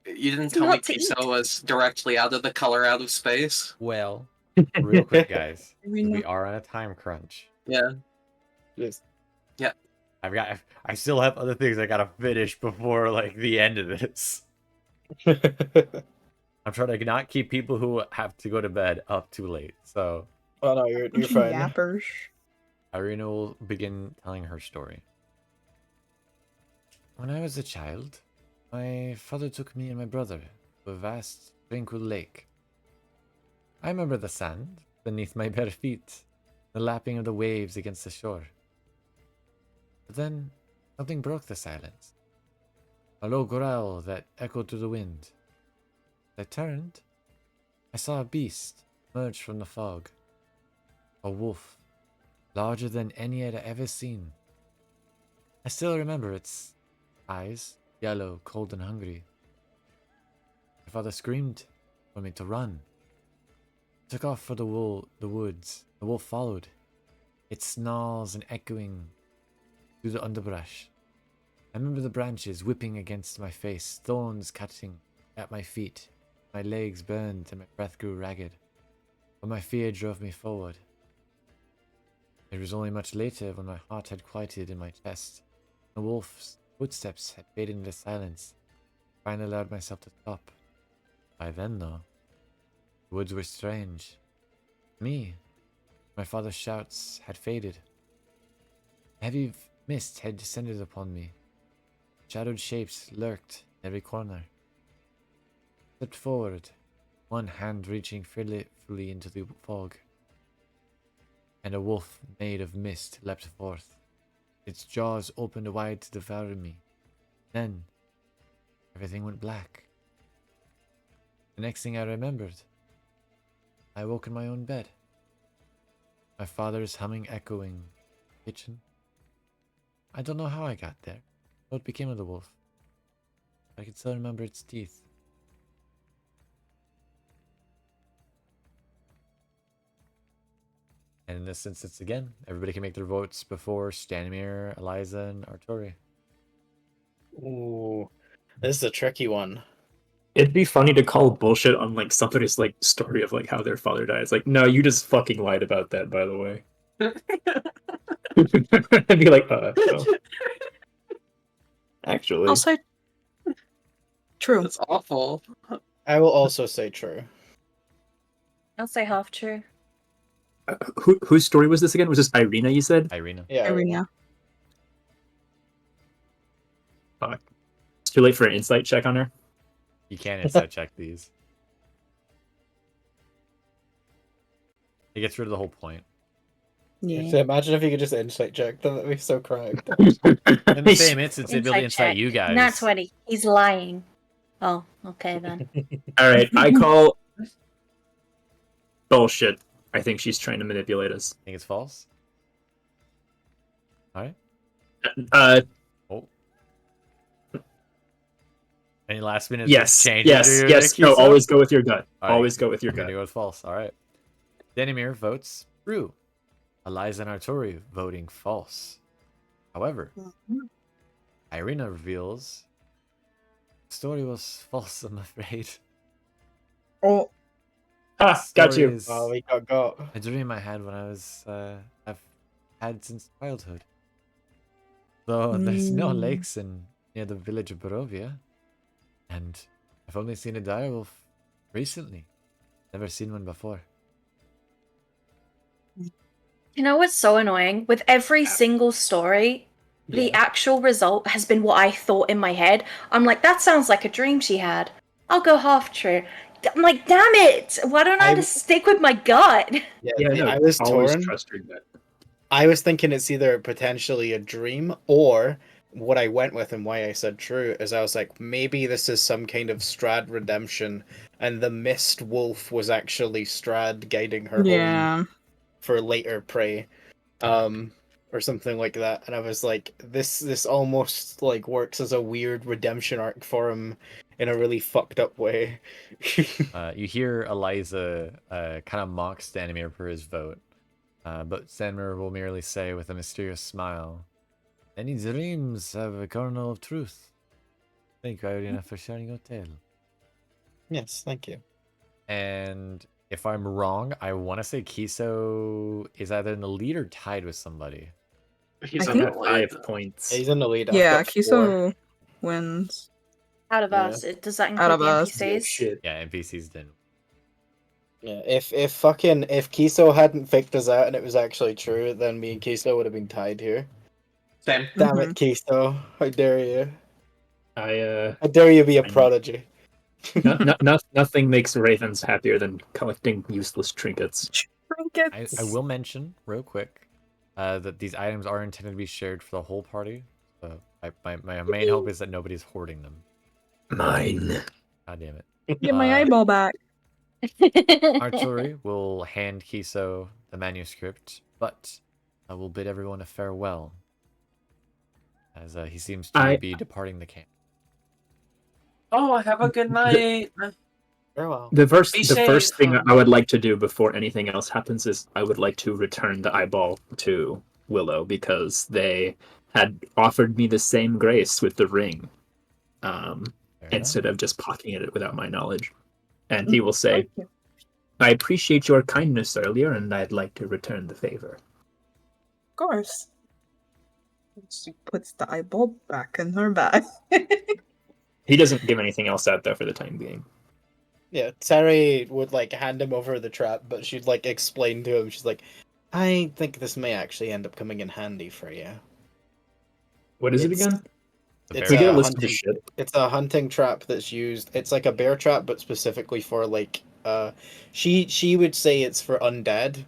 You didn't it's tell me not to Kiso eat. was directly out of the color out of space. Well, real quick, guys. Irina. We are on a time crunch. Yeah. Yes. I still have other things I gotta finish before like the end of this. I'm trying to not keep people who have to go to bed up too late. So Oh no, you're Bunch of fine. yappers. Irina will begin telling her story. When I was a child, my father took me and my brother to a vast, tranquil lake. I remember the sand beneath my bare feet, the lapping of the waves against the shore. But then, something broke the silence. A low growl that echoed through the wind. As I turned, I saw a beast emerge from the fog. A wolf, larger than any I'd ever seen. I still remember its eyes, yellow, cold, and hungry. My father screamed for me to run. I took off for the woods. The wolf followed, its snarls and echoing through the underbrush. I remember the branches whipping against my face, thorns cutting at my feet. My legs burned and my breath grew ragged. But my fear drove me forward. It was only much later, when my heart had quieted in my chest, the wolf's footsteps had faded into silence. I finally allowed myself to stop. By then, though, the woods were strange. Me, my father's shouts had faded. A heavy mist had descended upon me. Shadowed shapes lurked in every corner. I stepped forward, one hand reaching fearfully into the fog. And a wolf made of mist leapt forth. Its jaws opened wide to devour me. Then, everything went black. The next thing I remembered, I woke in my own bed. My father's humming echoing in the kitchen. I don't know how I got there, what became of the wolf. I can still remember its teeth. And in this instance, again, everybody can make their votes before Stanimir, Eliza, and Artori. Ooh, this is a tricky one. It'd be funny to call bullshit on like somebody's like story of like how their father died. It's like, no, you just fucking lied about that, by the way. I'd be like, no. Actually, I'll say true. That's awful. I will also say true. I'll say half true. whose story was this again? Was this Irina? You said? Irina. Yeah. Irina. Fuck. It's too late for an insight check on her. You can insight check these. It gets rid of the whole point. Yeah. So imagine if you could just insight check them. That'd be so cracked. In the same instance, it'd be able to insight you guys. Not 20. He's lying. Oh, okay then. All right, I call bullshit. I think she's trying to manipulate us. Think it's false? Alright. Oh. Any last minute Yes, changes? yes. No, always go with your gut. All right, Always go with your we're gut. gonna go with false. Alright. Denimir votes true. Eliza and Artori voting false. However, Irina reveals the story was false, I'm afraid. Oh, Ah, got Story you. is Oh, we got. a dream I had when I was I've had since childhood. Though there's no lakes near the village of Barovia, and I've only seen a direwolf recently. Never seen one before. You know what's so annoying? With every single story, the actual result has been what I thought in my head. I'm like, that sounds like a dream she had. I'll go half true. I'm like, damn it! Why don't I just stick with my gut? Yeah, no, I was always torn. trust your gut. I was thinking it's either potentially a dream or what I went with and why I said true is I was like, maybe this is some kind of Strahd redemption and the mist wolf was actually Strahd guiding her home yeah. for later prey. Or something like that. And I was like, this almost like works as a weird redemption arc for him in a really fucked up way. You hear Eliza kind of mock Stanimir for his vote, but Stanimir will merely say with a mysterious smile, "Any dreams have a kernel of truth. Thank you, Irina, for sharing your tale." Yes, thank you. And if I'm wrong, I want to say Kiso is either in the lead or tied with somebody. He's I on think- 5 points. He's in the lead. I've Yeah, got 4. Kiso wins. Out of Yeah. us, does that Out include of the us. NPCs? Shit. Yeah, NPCs didn't. Yeah, if Kiso hadn't faked us out and it was actually true, then me and Kiso would have been tied here. Same. Damn it, Kiso! How dare you? I How dare you be a I know. prodigy? nothing makes ravens happier than collecting useless trinkets. Trinkets. I will mention real quick that these items are intended to be shared for the whole party. So my main hope is that nobody's hoarding them. Mine. God damn it. Get my eyeball back. Arturi will hand Kiso the manuscript, but I will bid everyone a farewell, as he seems to be departing the camp. Oh, have a good night. Very well. The first Be first safe. thing I would like to do before anything else happens is I would like to return the eyeball to Willow because they had offered me the same grace with the ring, Fair enough. instead of just pocketing it without my knowledge. And he will say, "I appreciate your kindness earlier, and I'd like to return the favor." Of course. She puts the eyeball back in her bag. He doesn't give anything else out though for the time being. Yeah, Cere would like hand him over the trap, but she'd like explain to him. She's like, "I think this may actually end up coming in handy for you." What is it It's- again? The It's We bear get a a trap. list of hunting- his shit. It's a hunting trap that's used. It's like a bear trap, but specifically for like she would say it's for undead,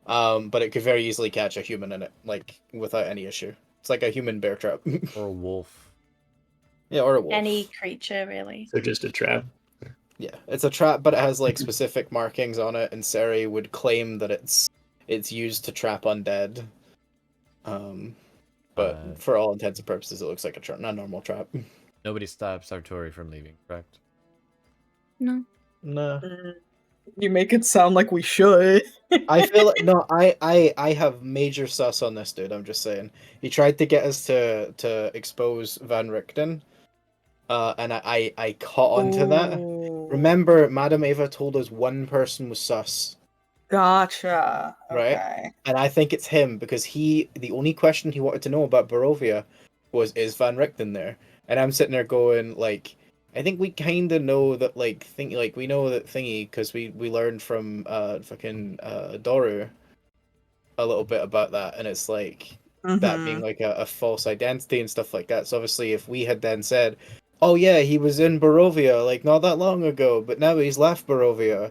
but it could very easily catch a human in it, like without any issue. It's like a human bear trap. Or a wolf. Yeah, or a wolf. Any creature, really. So just a trap. Yeah, it's a trap, but it has like specific markings on it, and Cere would claim that it's used to trap undead. But for all intents and purposes, it looks like a trap, not a normal trap. Nobody stops Arturi from leaving, correct? No. No. You make it sound like we should. I feel no. I have major sus on this dude. I'm just saying. He tried to get us to expose Van Richten, and I caught on to that. Ooh. Remember, Madame Ava told us one person was sus, Gotcha. right? Okay. And I think it's him because the only question he wanted to know about Barovia was, is Van Richten there? And I'm sitting there going like, I think we kind of know that we know that thingy because we learned from fucking Doru a little bit about that, and it's like that being like a false identity and stuff like that. So obviously, if we had then said, "Oh yeah, he was in Barovia like not that long ago, but now he's left Barovia,"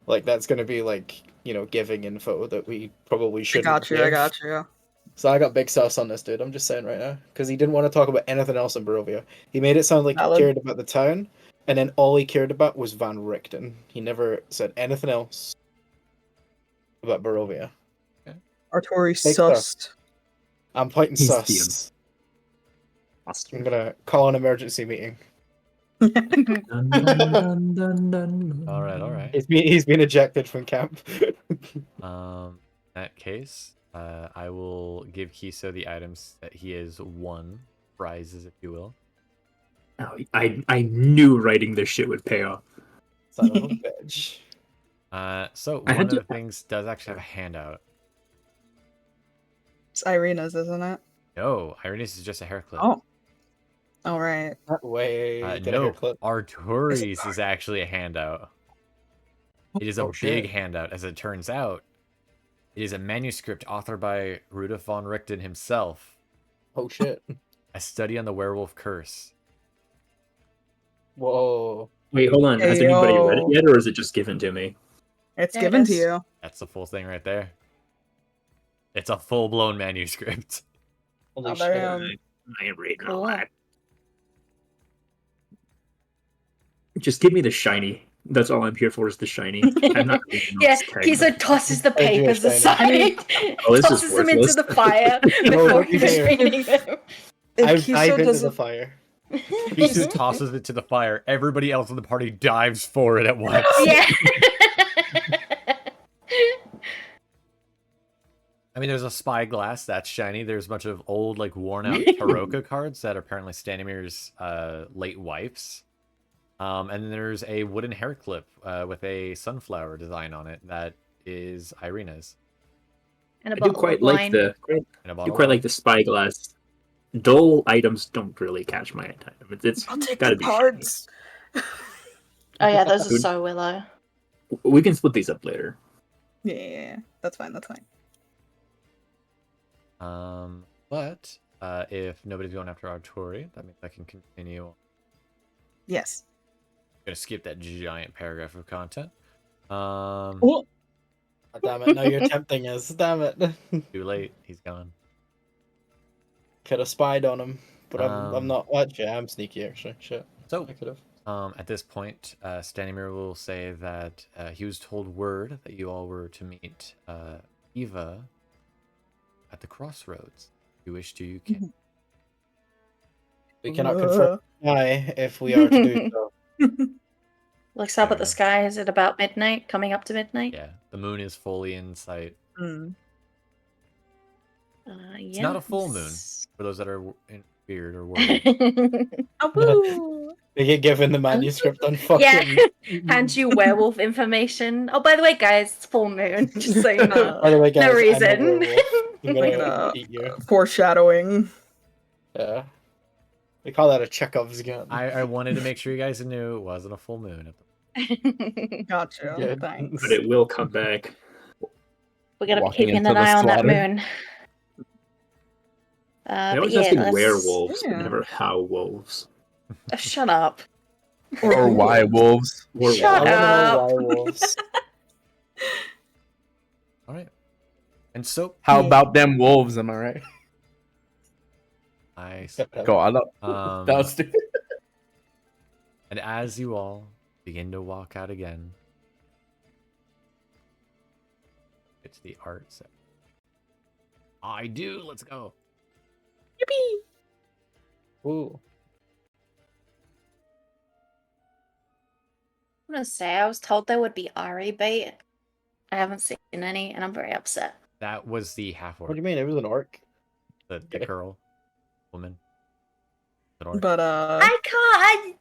like that's gonna be like giving info that we probably I shouldn't. got you. give. I got you. So I got big sauce on this dude. I'm just saying right now because he didn't want to talk about anything else in Barovia. He made it sound like Valid. he cared about the town, and then all he cared about was Van Richten. He never said anything else about Barovia. Artori Big sussed. I'm pointing He's sus. I'm gonna call an emergency meeting. Dun, dun, dun, dun. All right. He's been ejected from camp. In that case, I will give Kiso the items that he has won, prizes, if you will. Oh, I knew writing this shit would pay off. Son of a bitch. So I one had of to- the things does actually have a handout. It's Irina's, isn't it? No, Irena's is just a hair clip. Oh. All right. That way, get a No, haircut. Arturi's is actually a handout. It is a Oh, big shit. handout, as it turns out. It is a manuscript authored by Ruda von Richten himself. Oh shit. A study on the werewolf curse. Whoa. Wait, hold on. Has anybody read it Ayo. yet, or is it just given to me? It's There it given to is. you. That's the full thing right there. It's a full-blown manuscript. Holy Oh, shit. damn. I ain't reading Cool. all that. Just give me the shiny. That's all I'm here for is the shiny. I'm not reading all Yeah, this text. Kiso tosses the Thank you, papers Shiny. aside, Oh, this is tosses them into worthless. the fire No, before don't he be was fair. reading them. If I Kiso dive into the doesn't, fire. Kisu tosses it to the fire. Everybody else in the party dives for it at once. Yeah. I mean, there's a spyglass that's shiny. There's a bunch of old, like, worn-out Taroka cards that are apparently Stanimir's late wife's. And then there's a wooden hair clip with a sunflower design on it that is Irina's. And a I do bottle quite of like wine. the And a do bottle quite of like the spyglass. Dull items don't really catch my attention. It's I'll take gotta the be cards. Oh yeah, those are Dude. so willow. shiny. We can split these up later. Yeah, that's fine. That's fine. But if nobody's going after Arturi, that means I can continue. Yes. I'm gonna skip that giant paragraph of content. Oh, Oh, damn it, now you're tempting us. Damn it. Too late. He's gone. Could have spied on him, but I'm Um, not. Actually, I'm sneaky, actually. Shit. So, I could have. at this point, Stanimir will say that he was told word that you all were to meet Eva at the crossroads. If you wish to, you can. We cannot confirm why if we are to do so. Looks up Fair at the enough. sky. Is it about midnight? Coming up to midnight? Yeah, the moon is fully in sight. Mm. It's not a full moon yes. for those that are feared or worried. Woo! They get given the manuscript on fucking. Yeah, hand you werewolf information. Oh, by the way, guys, it's full moon. Just so you know. By the way, guys, No I'm a reason. werewolf. I'm Like gonna a eat you. foreshadowing. Yeah. We call that a Chekhov's gun. I wanted to make sure you guys knew it wasn't a full moon. At the... Gotcha. Good. Thanks. But it will come back. We're gonna be Walking keeping into an the eye on that slaughter. moon. I But always yeah, asking let's... werewolves, Yeah. but never how wolves. Shut up. Or why wolves? Or Shut I up. wanna know why wolves. All right. And so How about them wolves? Am I right? I Go on up. That was stupid. and as you all begin to walk out again, it's the art set. I do. Let's go. Ooh. I'm gonna say I was told there would be Ari bait. I haven't seen any, and I'm very upset. That was the half orc. What do you mean? It was an orc. The girl, woman. An orc. But I can't.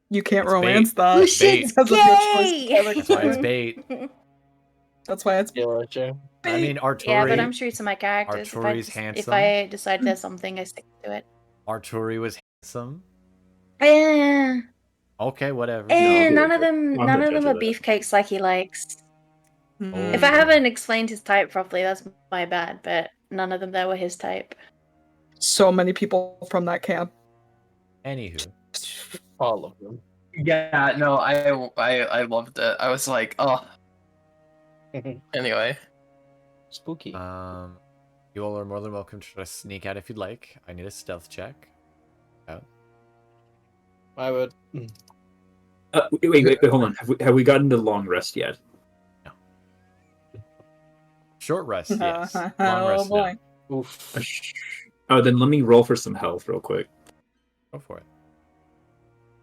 you can't It's romance bait. that. Lucian's because of your choice gay. of That's why it's character. bait. That's why it's Yeah, Roger. I mean, Arturi. Yeah, but I'm true to my characters. Arturi's If handsome. I decide there's something, I stick to it. Arturi was handsome. Eh, Okay, whatever. eh, No, none of I'm them. not None of them judging are that. beefcakes like he likes. Mm. If I haven't explained his type properly, that's my bad. But none of them there were his type. So many people from that camp. Anywho, All of them. Yeah, no, I loved it. I was like, oh. Anyway. Spooky. you all are more than welcome to try to sneak out if you'd like. I need a stealth check. Out. I would. Wait, hold on. Have we gotten to long rest yet? Short rest, yes. Long Oh rest, boy. no. Oof. Oh, then let me roll for some health real quick. Go for it.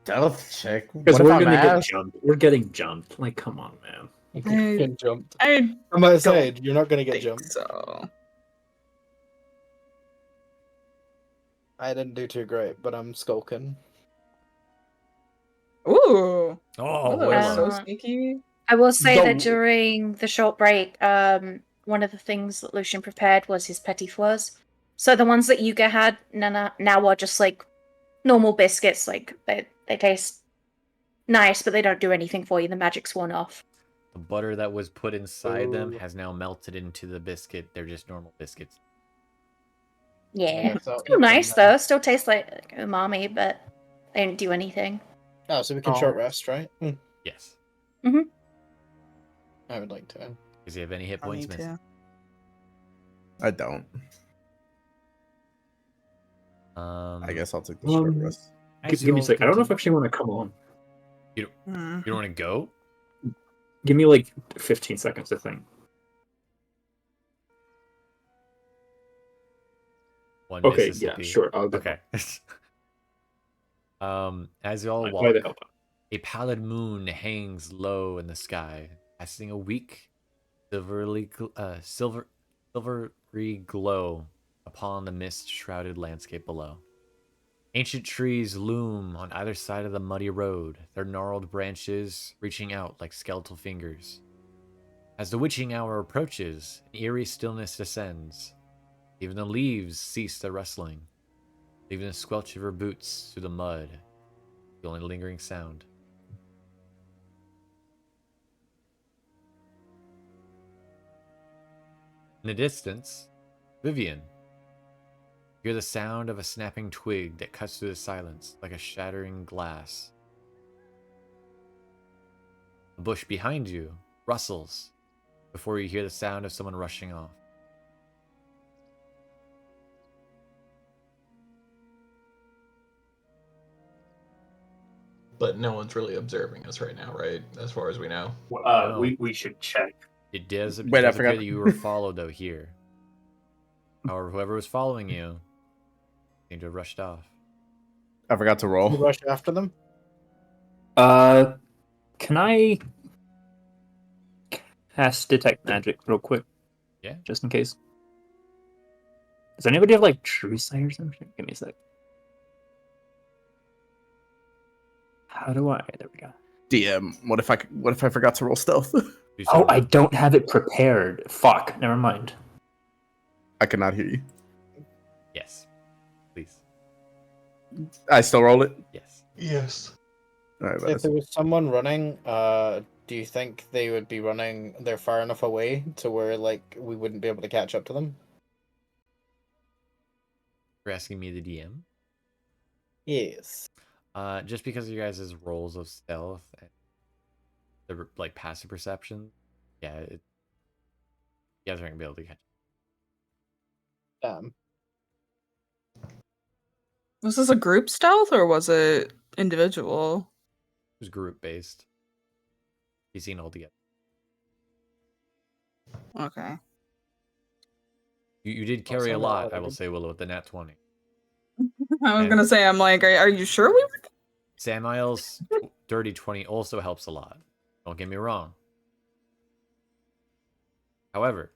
Stealth check. Because What we're if I'm gonna get ass? jumped. We're getting jumped. Like, come on, man. I- Getting jumped. I I'm gonna say you're not gonna get think jumped. so. I didn't do too great, but I'm skulking. Ooh. Oh, Oh, well, that's so Uh, sneaky. I will say The- that during the short break, one of the things that Lucian prepared was his petit fours. So the ones that Yuga had now are just like normal biscuits. Like they taste nice, but they don't do anything for you. The magic's worn off. the butter that was put inside them Ooh. has now melted into the biscuit. They're just normal biscuits. Yeah, So still nice though. Still tastes like umami, but they don't do anything. Oh, so we can Oh. short rest, right? Yes. I would like to. Does he have any hit I points need missing? to. I don't. I guess I'll take the short rest. Give me a sec. I don't know if I actually want to come on. You don't want to go? Give me like 15 seconds to think. One Okay, Mississippi. yeah, sure. I'll go. Okay. As you all Why walk, the hell not? a pallid moon hangs low in the sky, casting a weak silvery glow upon the mist-shrouded landscape below. Ancient trees loom on either side of the muddy road, their gnarled branches reaching out like skeletal fingers. As the witching hour approaches, an eerie stillness descends. Even the leaves cease their rustling, leaving the squelch of her boots through the mud, the only lingering sound. In the distance, Vivienne. You hear the sound of a snapping twig that cuts through the silence like a shattering glass. A bush behind you rustles before you hear the sound of someone rushing off. But no one's really observing us right now, right? As far as we know. We should check. It does, Wait, I does appear forgot. that you were followed, though, here. However, whoever was following you seemed to have rushed off. I forgot to You roll. rush after them. Can I cast detect magic real quick? Yeah. Just in case. Does anybody have like true sight or something? Give me a sec. How do I? There we go. DM. What if I forgot to roll stealth? Do Oh, so. I don't have it prepared. Fuck. Never mind. I cannot hear you. Yes. Please. I still roll it. Yes. Yes. All right, If there was someone running, do you think they would be running? They're far enough away to where like we wouldn't be able to catch up to them. You're asking me, the DM? Yes. Just because of your guys' roles of stealth and the like passive perception, yeah, you guys aren't gonna be able to catch. Was this a group stealth or was it individual? It was group based. You seen all together. Okay. You did carry a Also not lot, I what I will did. say, Willow, with the nat 20. I was And- gonna say, I'm like, are you sure we were? Samiles, dirty 20 also helps a lot. Don't get me wrong. However,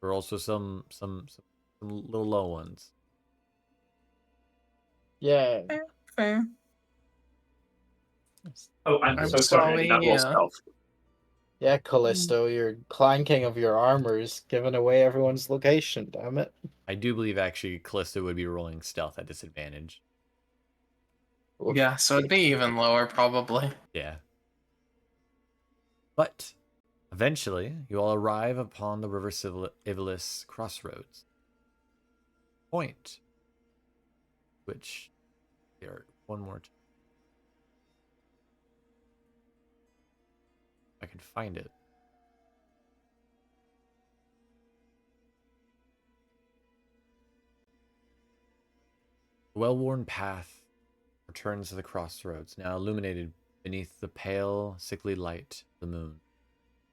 there are also some little low ones. Yeah. Fair. Oh, I'm I'm so sorry. I did not roll sorry, stealth. Yeah, Callisto, your clanking of your armor is giving away everyone's location, damn it. I do believe actually Callisto would be rolling stealth at disadvantage. Oof. Yeah, so it'd be even lower probably. Yeah. But eventually, you all arrive upon the River Ivilis crossroads. Point. Which, here, one more time. I can find it. The well-worn path returns to the crossroads, now illuminated beneath the pale, sickly light of the moon.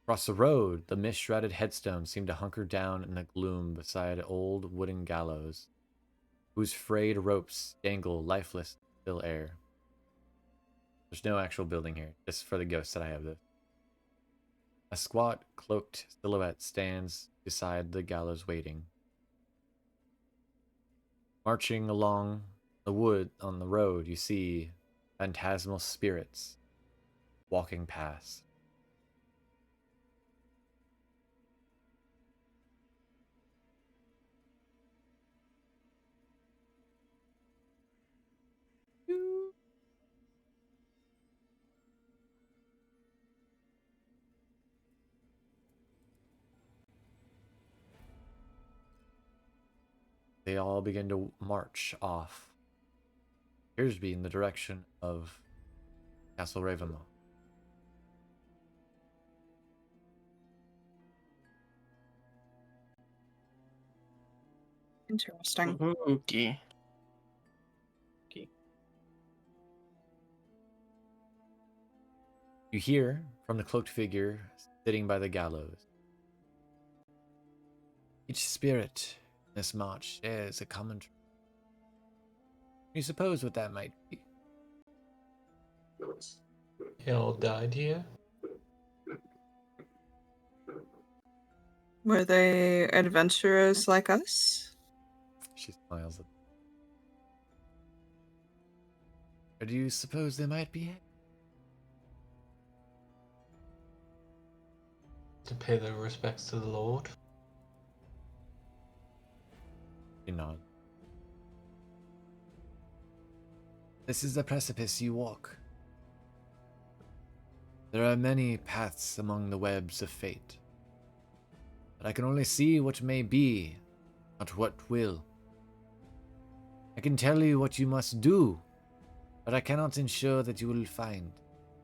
Across the road, the mist-shrouded headstones seem to hunker down in the gloom beside old wooden gallows, whose frayed ropes dangle lifeless in the still air. There's no actual building here, just for the ghosts that I have this. A squat, cloaked silhouette stands beside the gallows waiting. Marching along the wood on the road, you see phantasmal spirits walking past. They all begin to march off. Appears to be in the direction of Castle Ravenloft. Interesting. Spooky. You hear from the cloaked figure sitting by the gallows. Each spirit in this march shares a common trait. You suppose what that might be? You all died here? Were they adventurers like us? She smiles at. Or do you suppose they might be? To pay their respects to the Lord? You nod. This is the precipice you walk. There are many paths among the webs of fate. But I can only see what may be, not what will. I can tell you what you must do, but I cannot ensure that you will find,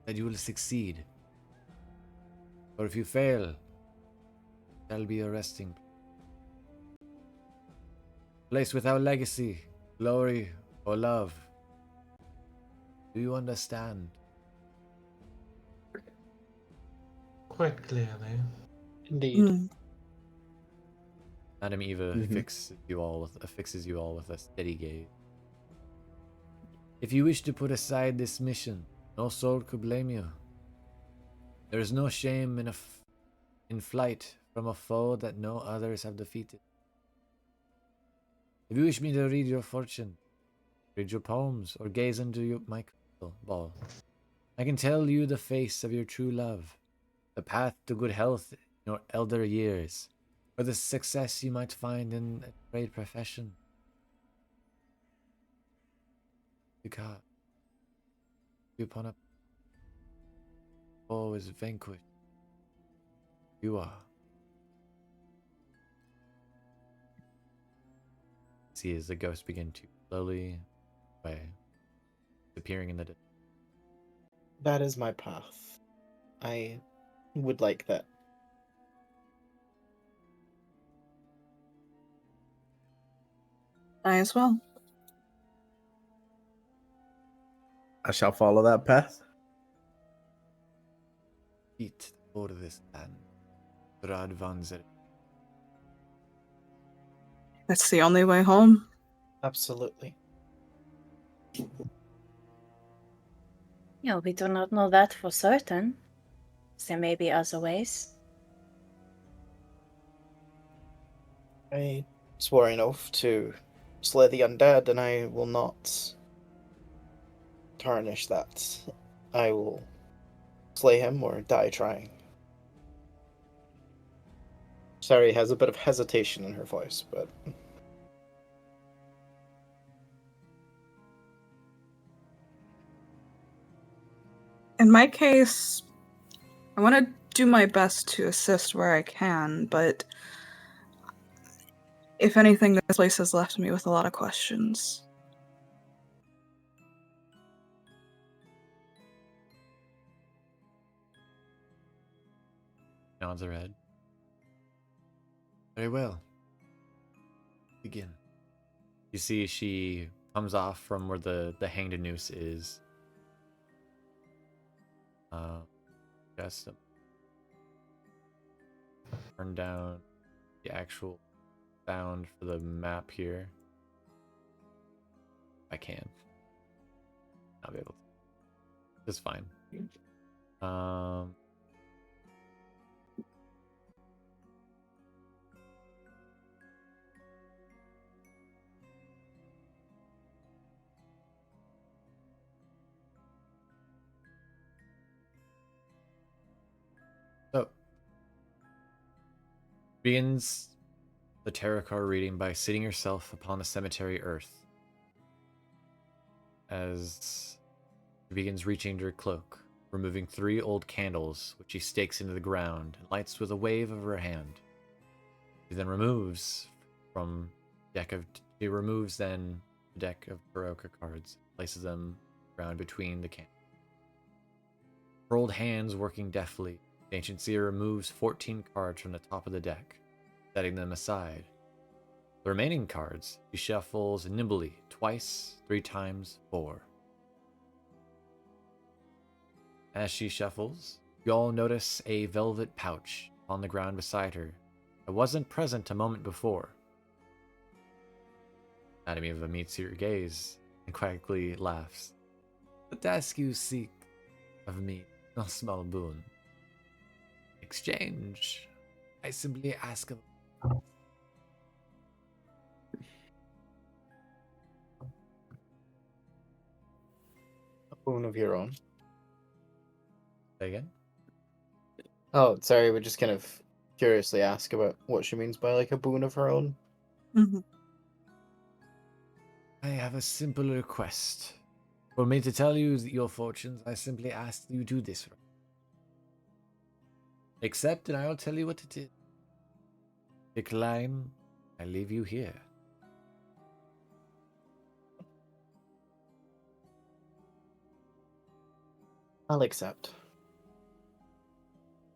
that you will succeed. For if you fail, it shall be a resting place without legacy, glory, or love. Do you understand? Quite clearly. Indeed. Hmm. Madame Eva Mhm. fixes you all with a steady gaze. If you wish to put aside this mission, no soul could blame you. There is no shame in flight from a foe that no others have defeated. If you wish me to read your fortune, read your poems, or gaze into my crystal ball, I can tell you the face of your true love, the path to good health in your elder years, or the success you might find in a trade profession. Because upon a foe is vanquished, you are. See as the ghosts begin to slowly away, disappearing in the distance. That is my path. I would like that. I as well. I shall follow that path. Eat for this land. Strahd van Cere. That's the only way home. Absolutely. Yeah, we do not know that for certain. There may be other ways. I swore an oath to slay the undead, and I will not tarnish that. I will slay him or die trying. Cere has a bit of hesitation in her voice, but In my case, I want to do my best to assist where I can, but if anything, this place has left me with a lot of questions. Nods her head. Very well. Begin. You see she comes off from where the hanged noose is. Just turn down the actual sound for the map here. I can. I'll be able to. It's fine. So begins the tarot card reading by seating yourself upon the cemetery earth. As she begins reaching into her cloak, removing 3 old candles, which she stakes into the ground and lights with a wave of her hand. She then removes then the deck of Baroka cards, places them around between the candles. Her old hands working deftly, the ancient Cere removes 14 cards from the top of the deck, setting them aside. The remaining cards she shuffles nimbly, twice, 3 times, 4. As she shuffles, you all notice a velvet pouch on the ground beside her that wasn't present a moment before. Anatomy of a meets your gaze and quietly laughs. The task you seek of me, no small boon. Exchange. I simply ask of a boon of your own. Say again? Oh, sorry, we just kind of curiously ask about what she means by like a boon of her own. Mm-hmm. I have a simple request. For me to tell you your fortunes, I simply ask you do this. Accept and I will tell you what it is. Decline, I leave you here. I'll accept.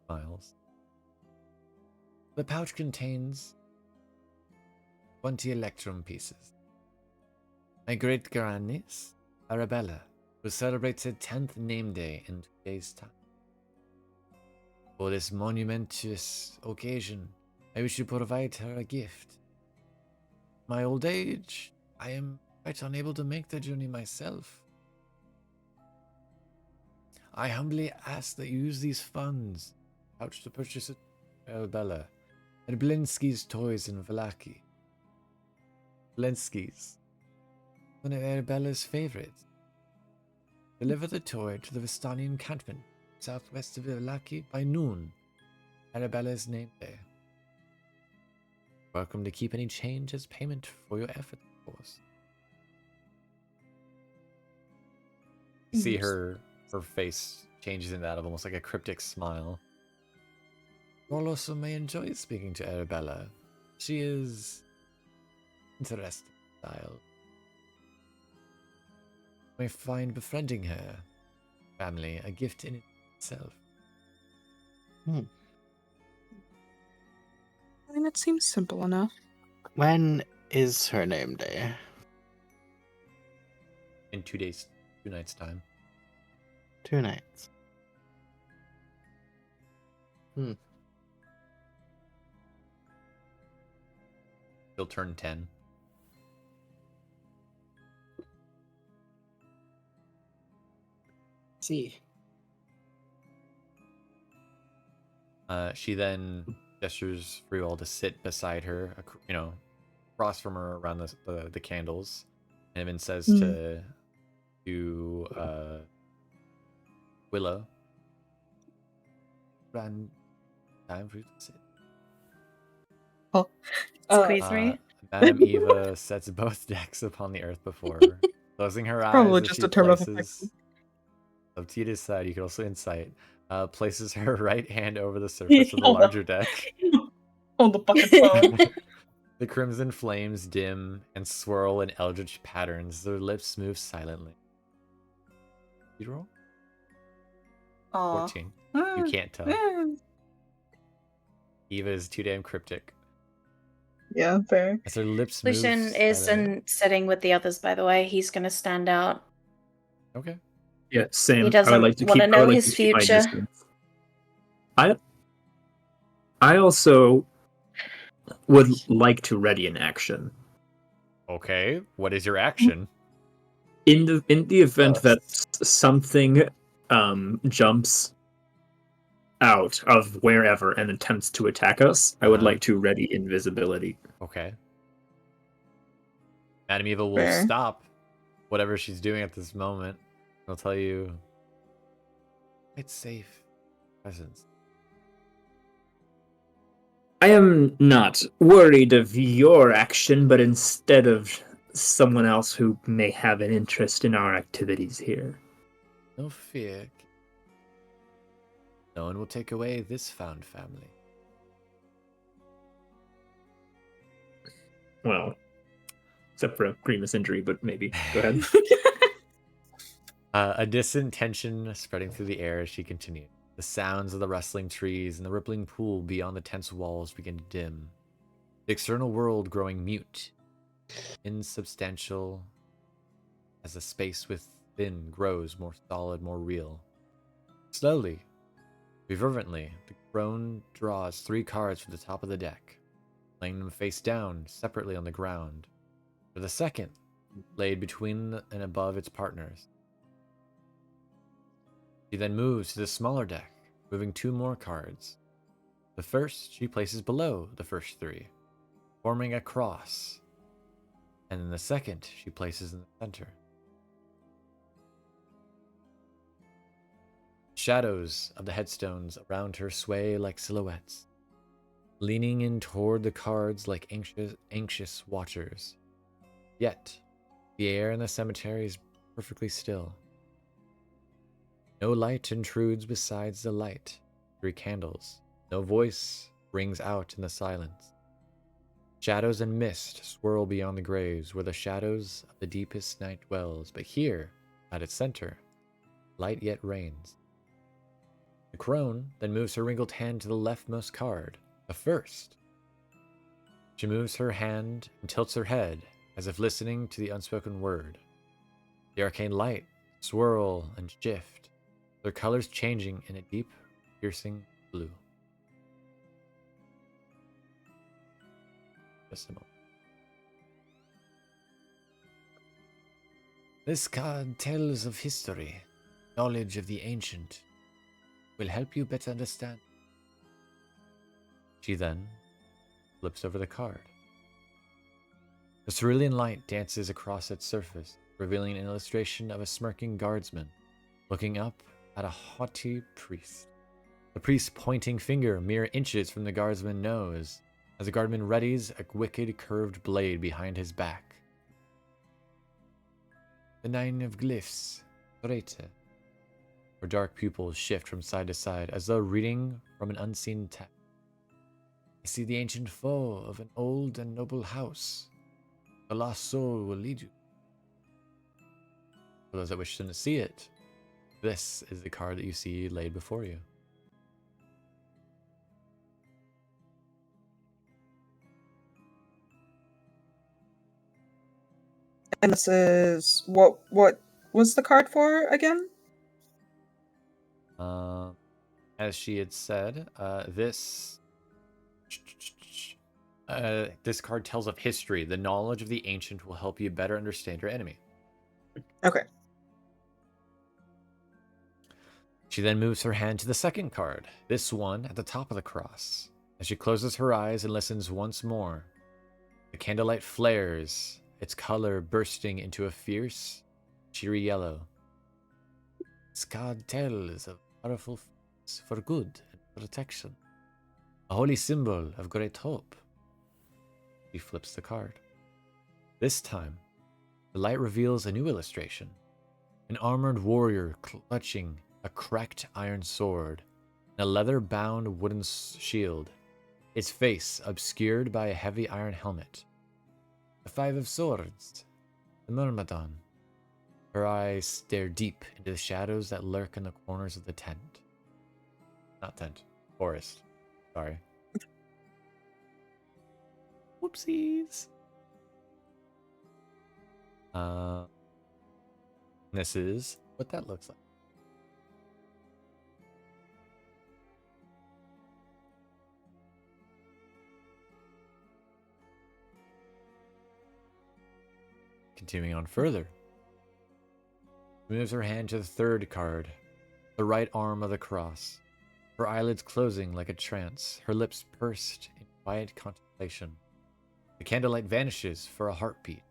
Miles. The pouch contains 20 electrum pieces. My great grandniece, Arabella, will celebrate her 10th name day in 2 days' time. For this monumentous occasion, I wish to provide her a gift. My old age, I am quite unable to make the journey myself. I humbly ask that you use these funds, pouch to purchase Arabella, and Blinsky's toys in Valaki. Blinsky's, one of Arabella's favorites. Deliver the toy to the Vistani encampment, southwest of Valaki, by noon. Arabella's name day. Welcome to keep any change as payment for your effort, of course. You see her face changes in that of almost like a cryptic smile. You all also may enjoy speaking to Arabella. She is interesting style. You may find befriending her family a gift in itself. I mean, it seems simple enough. When is her name day? In 2 days, 2 nights' time. 2 nights. She'll turn 10. see. She then gestures for you all to sit beside her, across from her around the candles, and even says to Willow, "Ran, time for you to sit." Squeeze me. Madame Eva sets both decks upon the earth before her, closing her eyes. Probably as just she a term of places, up to you to decide. You can also insight. Places her right hand over the surface of the Hold up. larger deck. Hold the fucking phone. The crimson flames dim and swirl in eldritch patterns. Their lips move silently. You roll? Aw. 14. You can't tell. Eva is too damn cryptic. Yeah, fair. As her lips move Lucian silently. isn't sitting with the others, by the way. He's going to stand out. Okay. Yeah, same. He doesn't want to know his keep my future. distance. I also would like to ready an action. Okay. What is your action? In the event that something jumps out of wherever and attempts to attack us, I would like to ready invisibility. Okay. Madame Eva will Fair. stop whatever she's doing at this moment. I'll tell you, it's safe presence. I am not worried of your action, but instead of someone else who may have an interest in our activities here. No fear. No one will take away this found family. Well, except for a grievous injury, but maybe. Go ahead. A distant tension spreading through the air as she continued. The sounds of the rustling trees and the rippling pool beyond the tense walls begin to dim. The external world growing mute, insubstantial, as the space within grows more solid, more real. Slowly, reverently, the crone draws 3 cards from the top of the deck, laying them face down separately on the ground, with a second laid between and above its partners. She then moves to the smaller deck, moving 2 more cards. The first she places below the first 3, forming a cross, and then the second she places in the center. Shadows of the headstones around her sway like silhouettes, leaning in toward the cards like anxious watchers. Yet, the air in the cemetery is perfectly still. No light intrudes besides the light. 3 candles. No voice rings out in the silence. Shadows and mist swirl beyond the graves where the shadows of the deepest night dwells, but here, at its center, light yet reigns. The crone then moves her wrinkled hand to the leftmost card, the first. She moves her hand and tilts her head, as if listening to the unspoken word. The arcane light swirl and shift, their colors changing in a deep, piercing blue. Just a moment. This card tells of history. Knowledge of the ancient will help you better understand. She then flips over the card. The cerulean light dances across its surface, revealing an illustration of a smirking guardsman looking up at a haughty priest. The priest's pointing finger mere inches from the guardsman's nose, as the guardsman readies a wicked curved blade behind his back. The 9 of glyphs, Rete. Her dark pupils shift from side to side, as though reading from an unseen text. I see the ancient foe of an old and noble house. The lost soul will lead you. For those that wish to see it, this is the card that you see laid before you. And this is what was the card for again? As she had said, this card tells of history. The knowledge of the ancient will help you better understand your enemy. Okay. She then moves her hand to the second card, this one at the top of the cross. As she closes her eyes and listens once more, the candlelight flares, its color bursting into a fierce, cheery yellow. Strahd tells of powerful force for good and protection, a holy symbol of great hope. She flips the card. This time, the light reveals a new illustration. An armored warrior clutching a cracked iron sword and a leather-bound wooden shield, its face obscured by a heavy iron helmet. The Five of Swords, the Myrmidon. Her eyes stare deep into the shadows that lurk in the corners of the tent. Not tent, forest. Sorry. Whoopsies. This is what that looks like. Continuing on further. Moves her hand to the third card, the right arm of the cross. Her eyelids closing like a trance, her lips pursed in quiet contemplation. The candlelight vanishes for a heartbeat,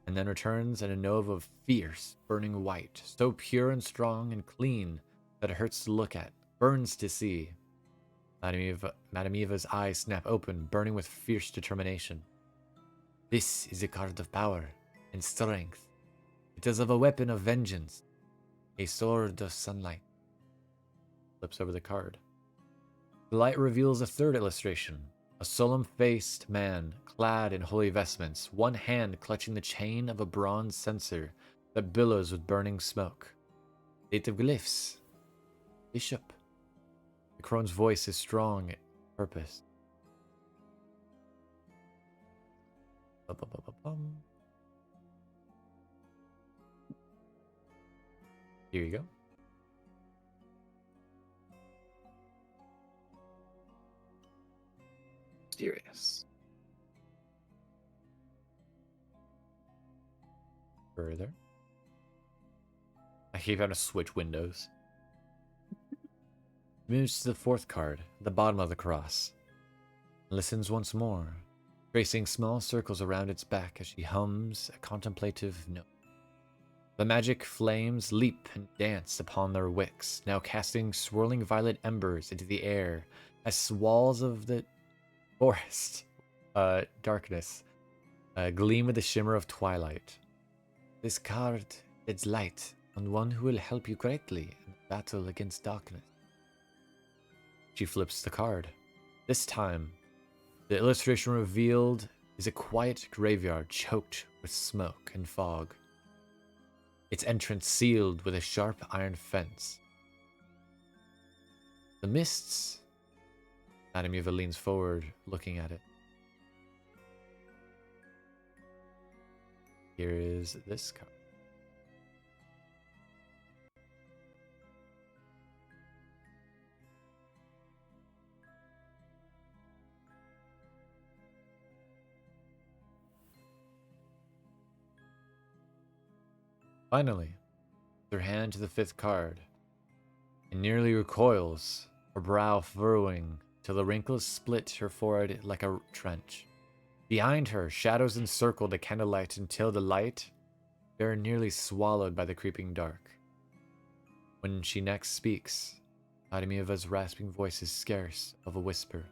and then returns in a nova of fierce, burning white, so pure and strong and clean that it hurts to look at, burns to see. Madame Eva's eyes snap open, burning with fierce determination. This is a card of power and strength. It is of a weapon of vengeance, a sword of sunlight. Flips over the card. The light reveals a third illustration. A solemn-faced man, clad in holy vestments, one hand clutching the chain of a bronze censer that billows with burning smoke. Native glyphs. Bishop. The crone's voice is strong and purpose. Here you go. Mysterious. Further. I keep having to switch windows. Moves to the fourth card, the bottom of the cross. Listens once more, tracing small circles around its back as she hums a contemplative note. The magic flames leap and dance upon their wicks, now casting swirling violet embers into the air as walls of the forest darkness gleam with the shimmer of twilight. This card sheds light on one who will help you greatly in the battle against darkness. She flips the card. This time, the illustration revealed is a quiet graveyard choked with smoke and fog. Its entrance sealed with a sharp iron fence. The mists. Madame Eva leans forward, looking at it. Here is this card. Finally, her hand to the fifth card, and nearly recoils, her brow furrowing till the wrinkles split her forehead like a trench. Behind her, shadows encircle the candlelight until the light, they are nearly swallowed by the creeping dark. When she next speaks, Madame Eva's rasping voice is scarce of a whisper.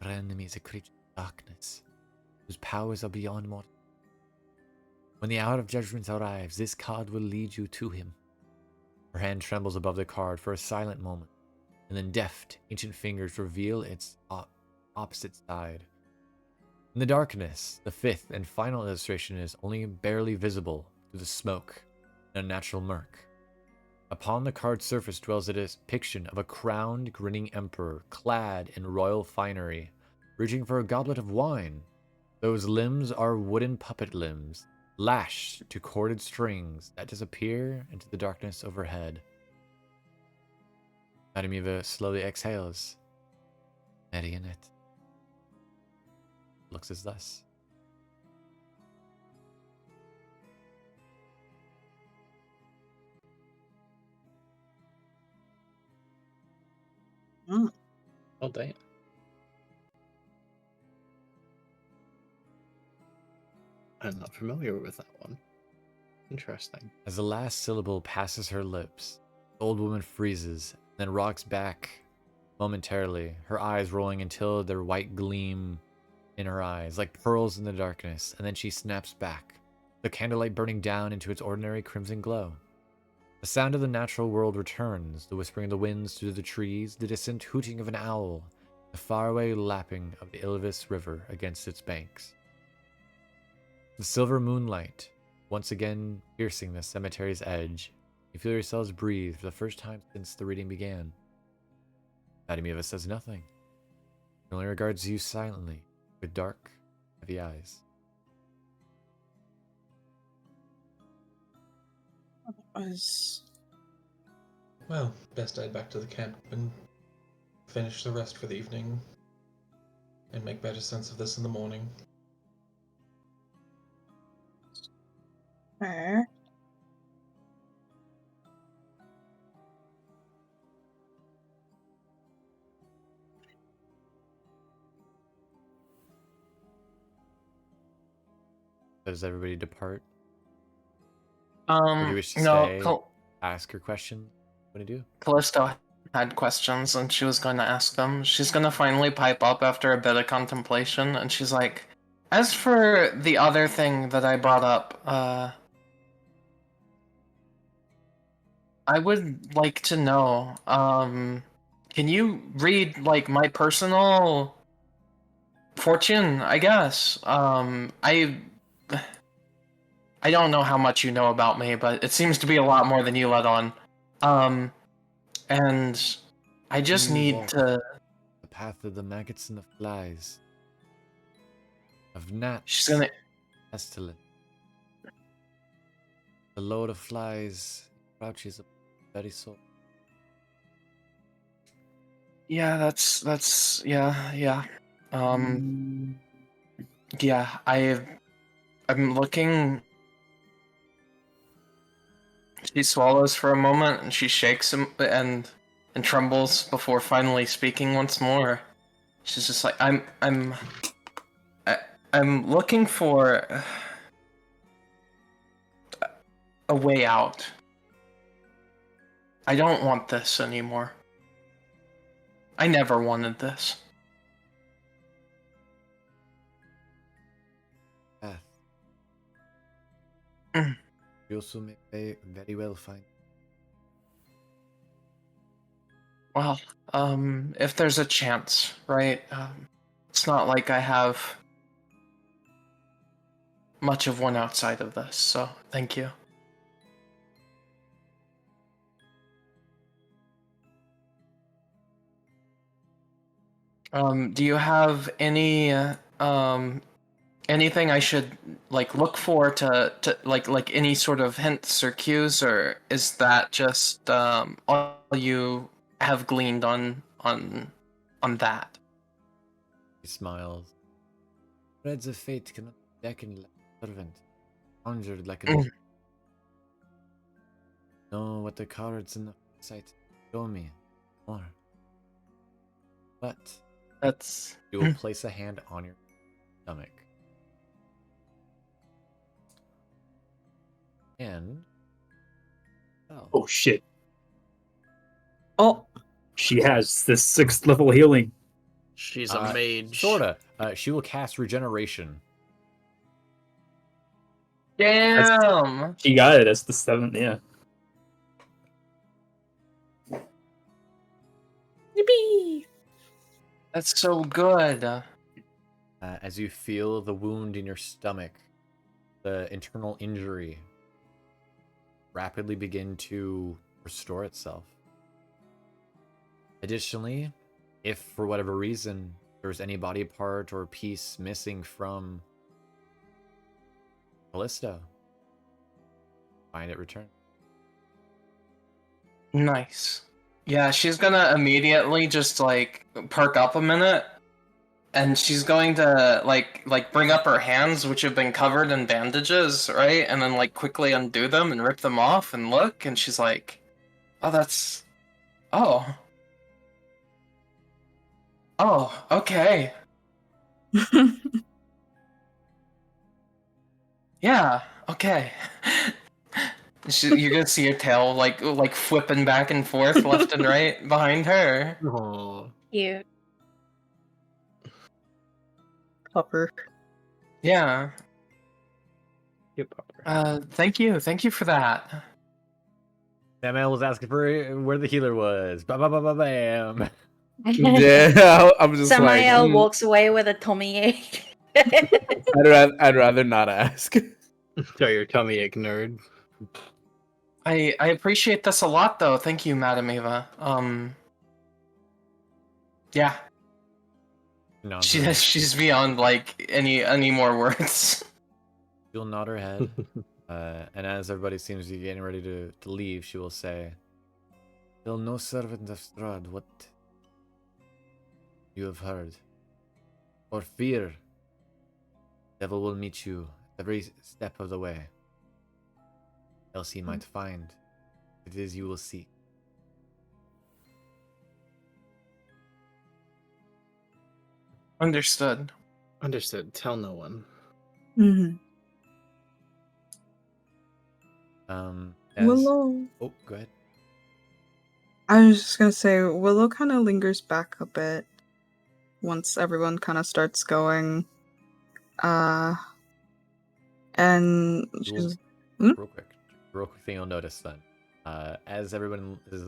Our enemy is a creature of darkness, whose powers are beyond mortal. When the hour of judgment arrives, this card will lead you to him. Her hand trembles above the card for a silent moment, and then deft, ancient fingers reveal its opposite side. In the darkness, the fifth and final illustration is only barely visible through the smoke and unnatural murk. Upon the card's surface dwells a depiction of a crowned, grinning emperor clad in royal finery, reaching for a goblet of wine. Those limbs are wooden puppet limbs, lashed to corded strings that disappear into the darkness overhead. Madame Eva slowly exhales. Marionette. Looks as thus. Oh damn. I'm not familiar with that one. Interesting. As the last syllable passes her lips, the old woman freezes, then rocks back momentarily, her eyes rolling until their white gleam in her eyes, like pearls in the darkness, and then she snaps back, the candlelight burning down into its ordinary crimson glow. The sound of the natural world returns, the whispering of the winds through the trees, the distant hooting of an owl, the faraway lapping of the Ilvis River against its banks. The silver moonlight, once again piercing the cemetery's edge, you feel yourselves breathe for the first time since the reading began. Vladimir says nothing. He only regards you silently, with dark, heavy eyes. Well, best head back to the camp and finish the rest for the evening, and make better sense of this in the morning. Fair. Does everybody depart? Or do you wish to stay? Ask your question? What do you do? Callisto had questions and she was going to ask them. She's going to finally pipe up after a bit of contemplation, and she's like, as for the other thing that I brought up, I would like to know, can you read, like, my personal fortune, I guess? I don't know how much you know about me, but it seems to be a lot more than you let on. And I just You need walk to... the path of the maggots and the flies. Of gnats. She's gonna... pestilence. The Lord of Flies crouches upon the very soul. Yeah, that's yeah. Yeah, I'm looking... She swallows for a moment, and she shakes him and trembles before finally speaking once more. She's just like, I'm looking for a way out. I don't want this anymore. I never wanted this. Path. Mm. You also may very well find. Well, if there's a chance, right? It's not like I have much of one outside of this, so thank you. Do you have any, anything I should, like, look for to like any sort of hints or cues, or is that just, all you have gleaned on that? He smiles. Threads of fate cannot be beckoned like a servant, conjured like a know what the cards in the sight show me more. But That's... you will place a hand on your stomach. And Oh shit. Oh, She has the 6th level healing. she's a mage. sorta. She will cast regeneration. Damn! She got it as the 7th, yeah. Yippee! That's so good. As you feel the wound in your stomach, the internal injury rapidly begin to restore itself. Additionally, if for whatever reason there's any body part or piece missing from Callisto, find it return. Nice. Yeah, she's gonna immediately just, like, perk up a minute, and she's going to, like bring up her hands, which have been covered in bandages, right? And then, like, quickly undo them and rip them off and look, and she's like, oh, that's... Oh. Oh, okay. Yeah, okay. You're gonna see her tail like flipping back and forth left and right behind her. Aw. Cute. Pupper. Yeah. Yep, Pupper. Thank you for that. Samuel was asking for where the healer was. Ba ba ba ba bam. Yeah, I'm just like, Samael walks away with a tummy ache. I'd rather not ask. So your tummy ache nerd. I appreciate this a lot, though. Thank you, Madam Eva. Yeah, Nods her head. she's beyond like any more words. She'll nod her head. And as everybody seems to be getting ready to leave, she will say, "Still no servant of Strahd, what you have heard. For fear, devil will meet you every step of the way. Else he might find it is you will seek." Understood. Understood. Tell no one. Mm-hmm. As... Willow. Oh, go ahead. I was just gonna say, Willow kind of lingers back a bit once everyone kind of starts going. And she's Real quick thing you'll notice then. As everyone is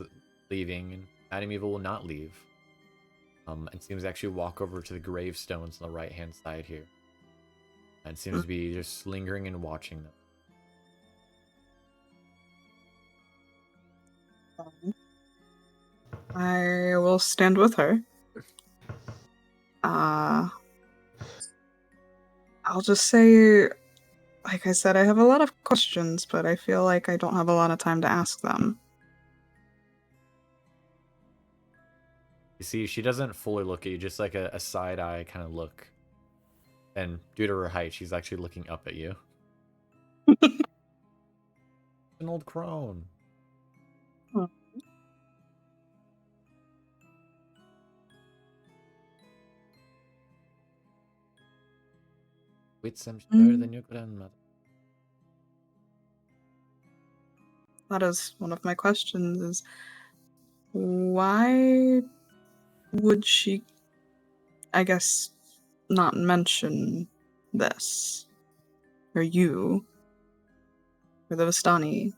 leaving, and Madame Eva will not leave. And seems to actually walk over to the gravestones on the right hand side here. And seems to be just lingering and watching them. I will stand with her. I'll just say, like I said, I have a lot of questions, but I feel like I don't have a lot of time to ask them. You see, she doesn't fully look at you, just like a side eye kind of look. And due to her height, she's actually looking up at you. An old crone. Hmm. With some better than your grandmother. That is one of my questions, is why would she, I guess, not mention this? Or you? Or the Vistani?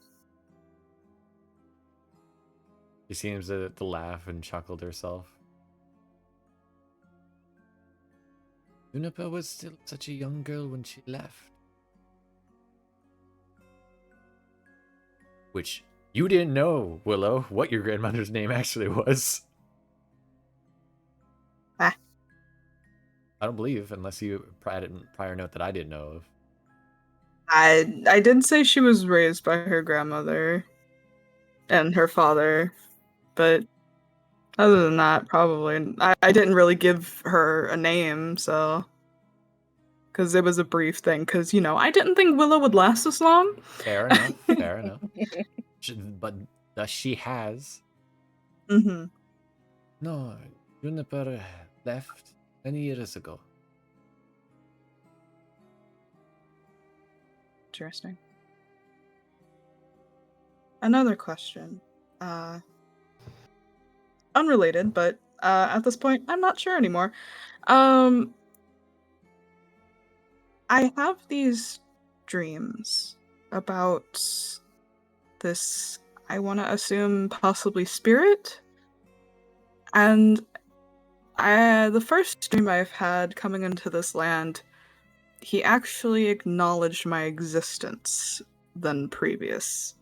She seems to laugh and chuckle to herself. Juniper was still such a young girl when she left. Which, you didn't know, Willow, what your grandmother's name actually was. Ah. I don't believe, unless you prior note that I didn't know of. I did say she was raised by her grandmother and her father, but other than that, probably. I didn't really give her a name, so. Because it was a brief thing, because, I didn't think Willow would last this long. Fair enough, fair enough. But she has. Mm-hmm. No, Juniper left many years ago. Interesting. Another question. Unrelated, but at this point, I'm not sure anymore. I have these dreams about this, I want to assume, possibly spirit. And the first dream I've had coming into this land, he actually acknowledged my existence than previous.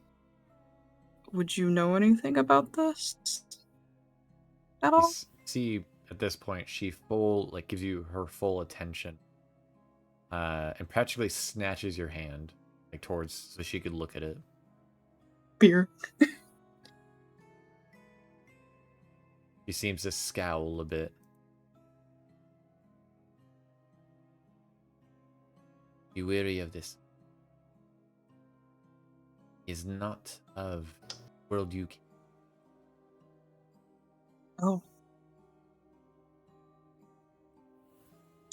Would you know anything about this at all? See, at this point, she gives you her full attention. And practically snatches your hand, towards, so she could look at it. Beer. She seems to scowl a bit. Be wary of this. He is not of world you. Oh.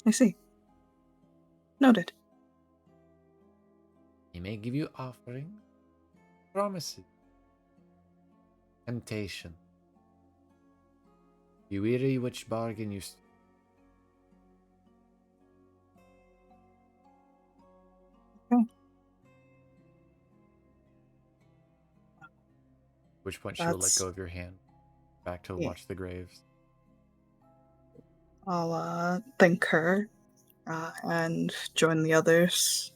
I see. Noted. He may give you offering, promises, temptation. You weary which bargain you. Okay. At which point she will let That's- go of your hand. Back to Yeah. watch the graves. I'll thank her and join the others.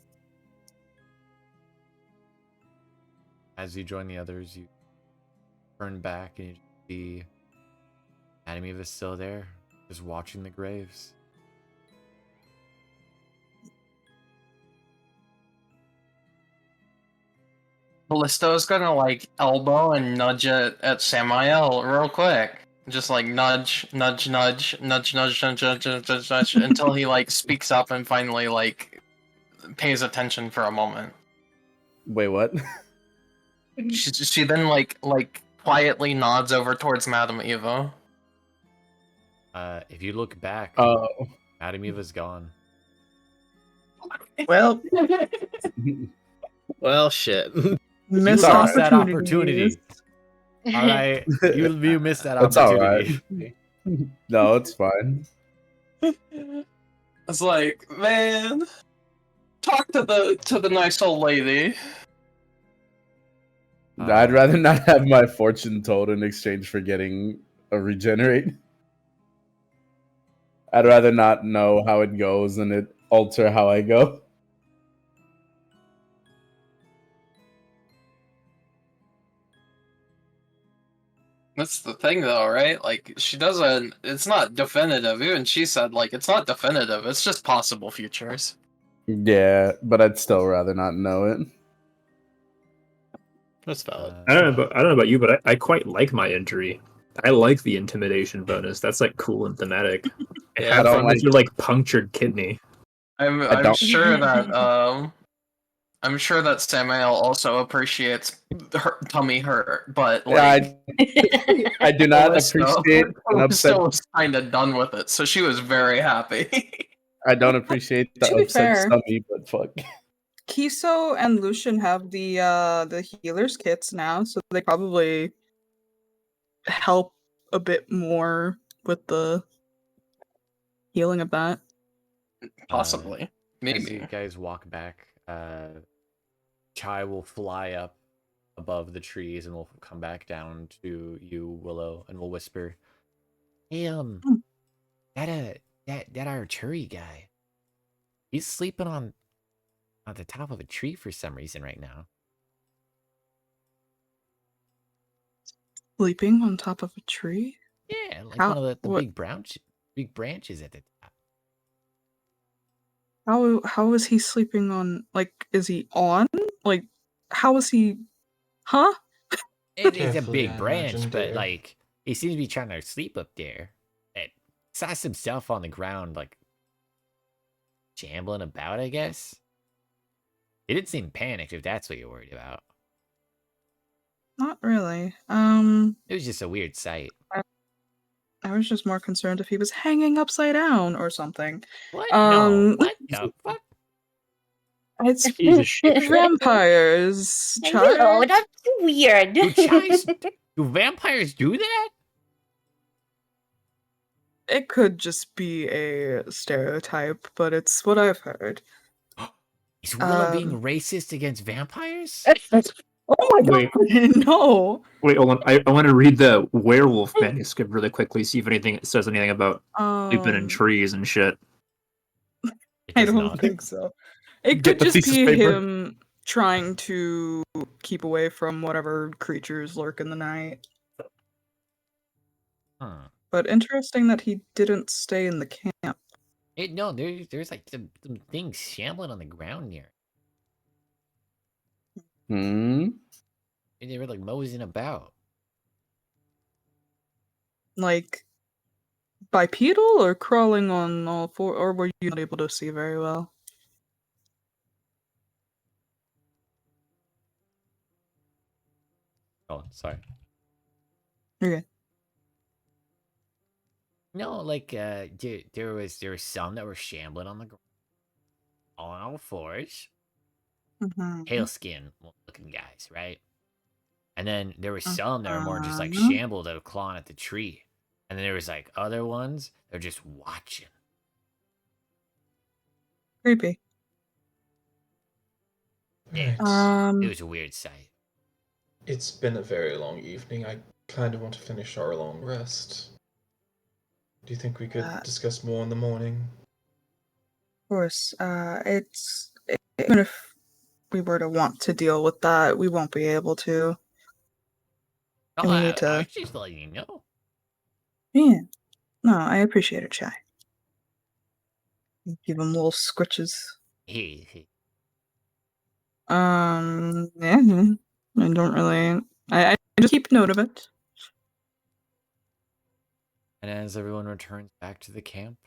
As you join the others, you turn back and you see Anime is still there, just watching the graves. Callisto's gonna like elbow and nudge at Samael real quick. Just like nudge, nudge, nudge, nudge, nudge, nudge, nudge, nudge, nudge, nudge until he like speaks up and finally like pays attention for a moment. Wait, what? She then like quietly nods over towards Madame Eva. If you look back, Oh. Madame Eva's gone. Well, well, shit. Miss all right. Lost that opportunities. opportunity. All right, you missed that That's all opportunity. right. No, it's fine. It's like, man, talk to the nice old lady. I'd rather not have my fortune told in exchange for getting a regenerate. I'd rather not know how it goes and it alter how I go. That's the thing, though, right? Like, she doesn't. It's not definitive. Even she said, like, it's not definitive. It's just possible futures. Yeah, but I'd still rather not know it. That's valid. I don't know about you, but I quite like my injury. I like the intimidation bonus. That's like cool and thematic. Yeah, Have I don't fun like- with your like punctured kidney. I'm don't- sure that I'm sure that Samael also appreciates her tummy hurt, but like I do not Callisto- appreciate an upset. Callisto was kind of done with it, so she was very happy. I don't appreciate the To be upset fair- stomach, but fuck. Kiso and Lucian have the healers kits now, so they probably help a bit more with the healing of that. Possibly, As you maybe. guys walk back, Chai will fly up above the trees and will come back down to you, Willow, and will whisper, "Hey, that archery guy, he's sleeping on the top of a tree for some reason right now." Sleeping on top of a tree? Yeah, like How- one of the what- big branches at the top. How is he sleeping on, like, is he on? Like, how is he... Huh? It is a Carefully, big I branch, imagine, but dear. like he seems to be trying to sleep up there. It saw some stuff on the ground, like shambling about, I guess. It didn't seem panicked, if that's what you're worried about. Not really. It was just a weird sight. I was just more concerned if he was hanging upside down or something. What? No. What the fuck? It's He's a shit. vampires. I Chai. know, that's weird. Do vampires do that? It could just be a stereotype, but it's what I've heard. Is Willow being racist against vampires? Oh my Wait. god, no. Wait, hold on. I want to read the werewolf manuscript really quickly, see if anything says anything about sleeping in trees and shit. It I does don't not. think so. It Get could the just thesis be paper. him trying to keep away from whatever creatures lurk in the night. Huh. But interesting that he didn't stay in the camp. No, there's like some things shambling on the ground here. Hmm. And they were like moseying about. Like, bipedal or crawling on all four, or were you not able to see very well? Oh, sorry. Okay. No, like there was some that were shambling on the ground, on all fours, pale skin looking guys, right? And then there was some that were more just like shambled out clawing at the tree. And then there was like other ones that were just watching. Creepy. Yeah, Right. it was a weird sight. It's been a very long evening. I kind of want to finish our long rest. Do you think we could discuss more in the morning? Of course. Even if we were to want to deal with that, we won't be able to. And we need I to. was just letting you know. Yeah. No, I appreciate it, Chai. Give him little scritches. Yeah. I don't really. I just keep note of it. And as everyone returns back to the camp,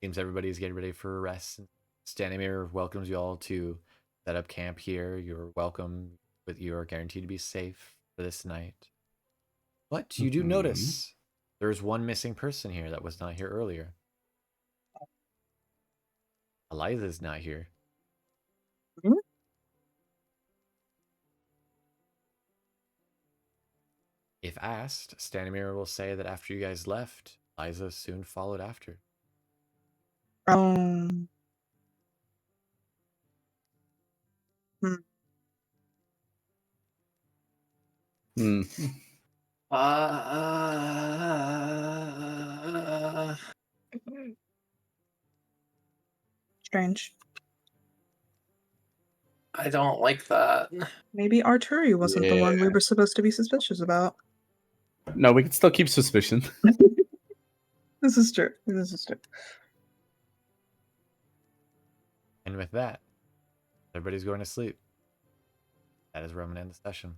seems everybody's getting ready for a rest. Stanimir welcomes you all to set up camp here. You're welcome, but you are guaranteed to be safe for this night. But you do notice there's one missing person here that was not here earlier. Eliza's not here. Really? If asked, Stanimir will say that after you guys left, Eliza soon followed after. Hmm. Strange. I don't like that. Maybe Arturi wasn't the one we were supposed to be suspicious about. No, we can still keep suspicion. This is true. This is true. And with that, everybody's going to sleep. That is where I'm going to end the session.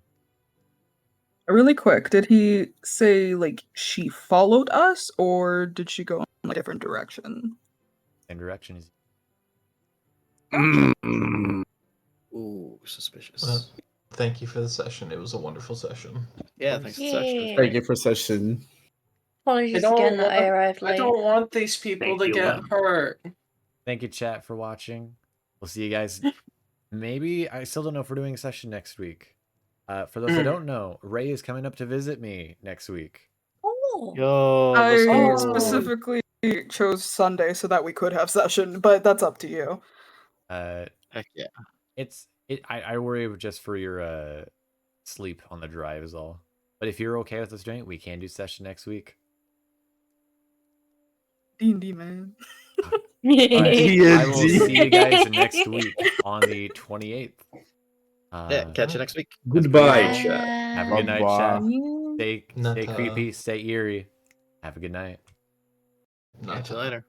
Really quick, did he say, like, she followed us, or did she go in a different direction? Same direction as Ooh, suspicious. Well, thank you for the session. It was a wonderful session. Yeah, thanks for session. Thank you for session. Apologies again that I arrived late. I don't want these people to get hurt. Thank you, chat, for watching. We'll see you guys. Maybe, I still don't know if we're doing a session next week. For those that don't know, Ray is coming up to visit me next week. Oh. Yo, I specifically chose Sunday so that we could have session, but that's up to you. Heck yeah. I worry just for your sleep on the drive is all. But if you're okay with us doing it, we can do session next week. D&D, man. I will see you guys next week on the 28th. Yeah, catch you next week. Goodbye, chat. Have a good night, chat. Stay Nata. creepy, stay eerie. Have a good night. Catch you later.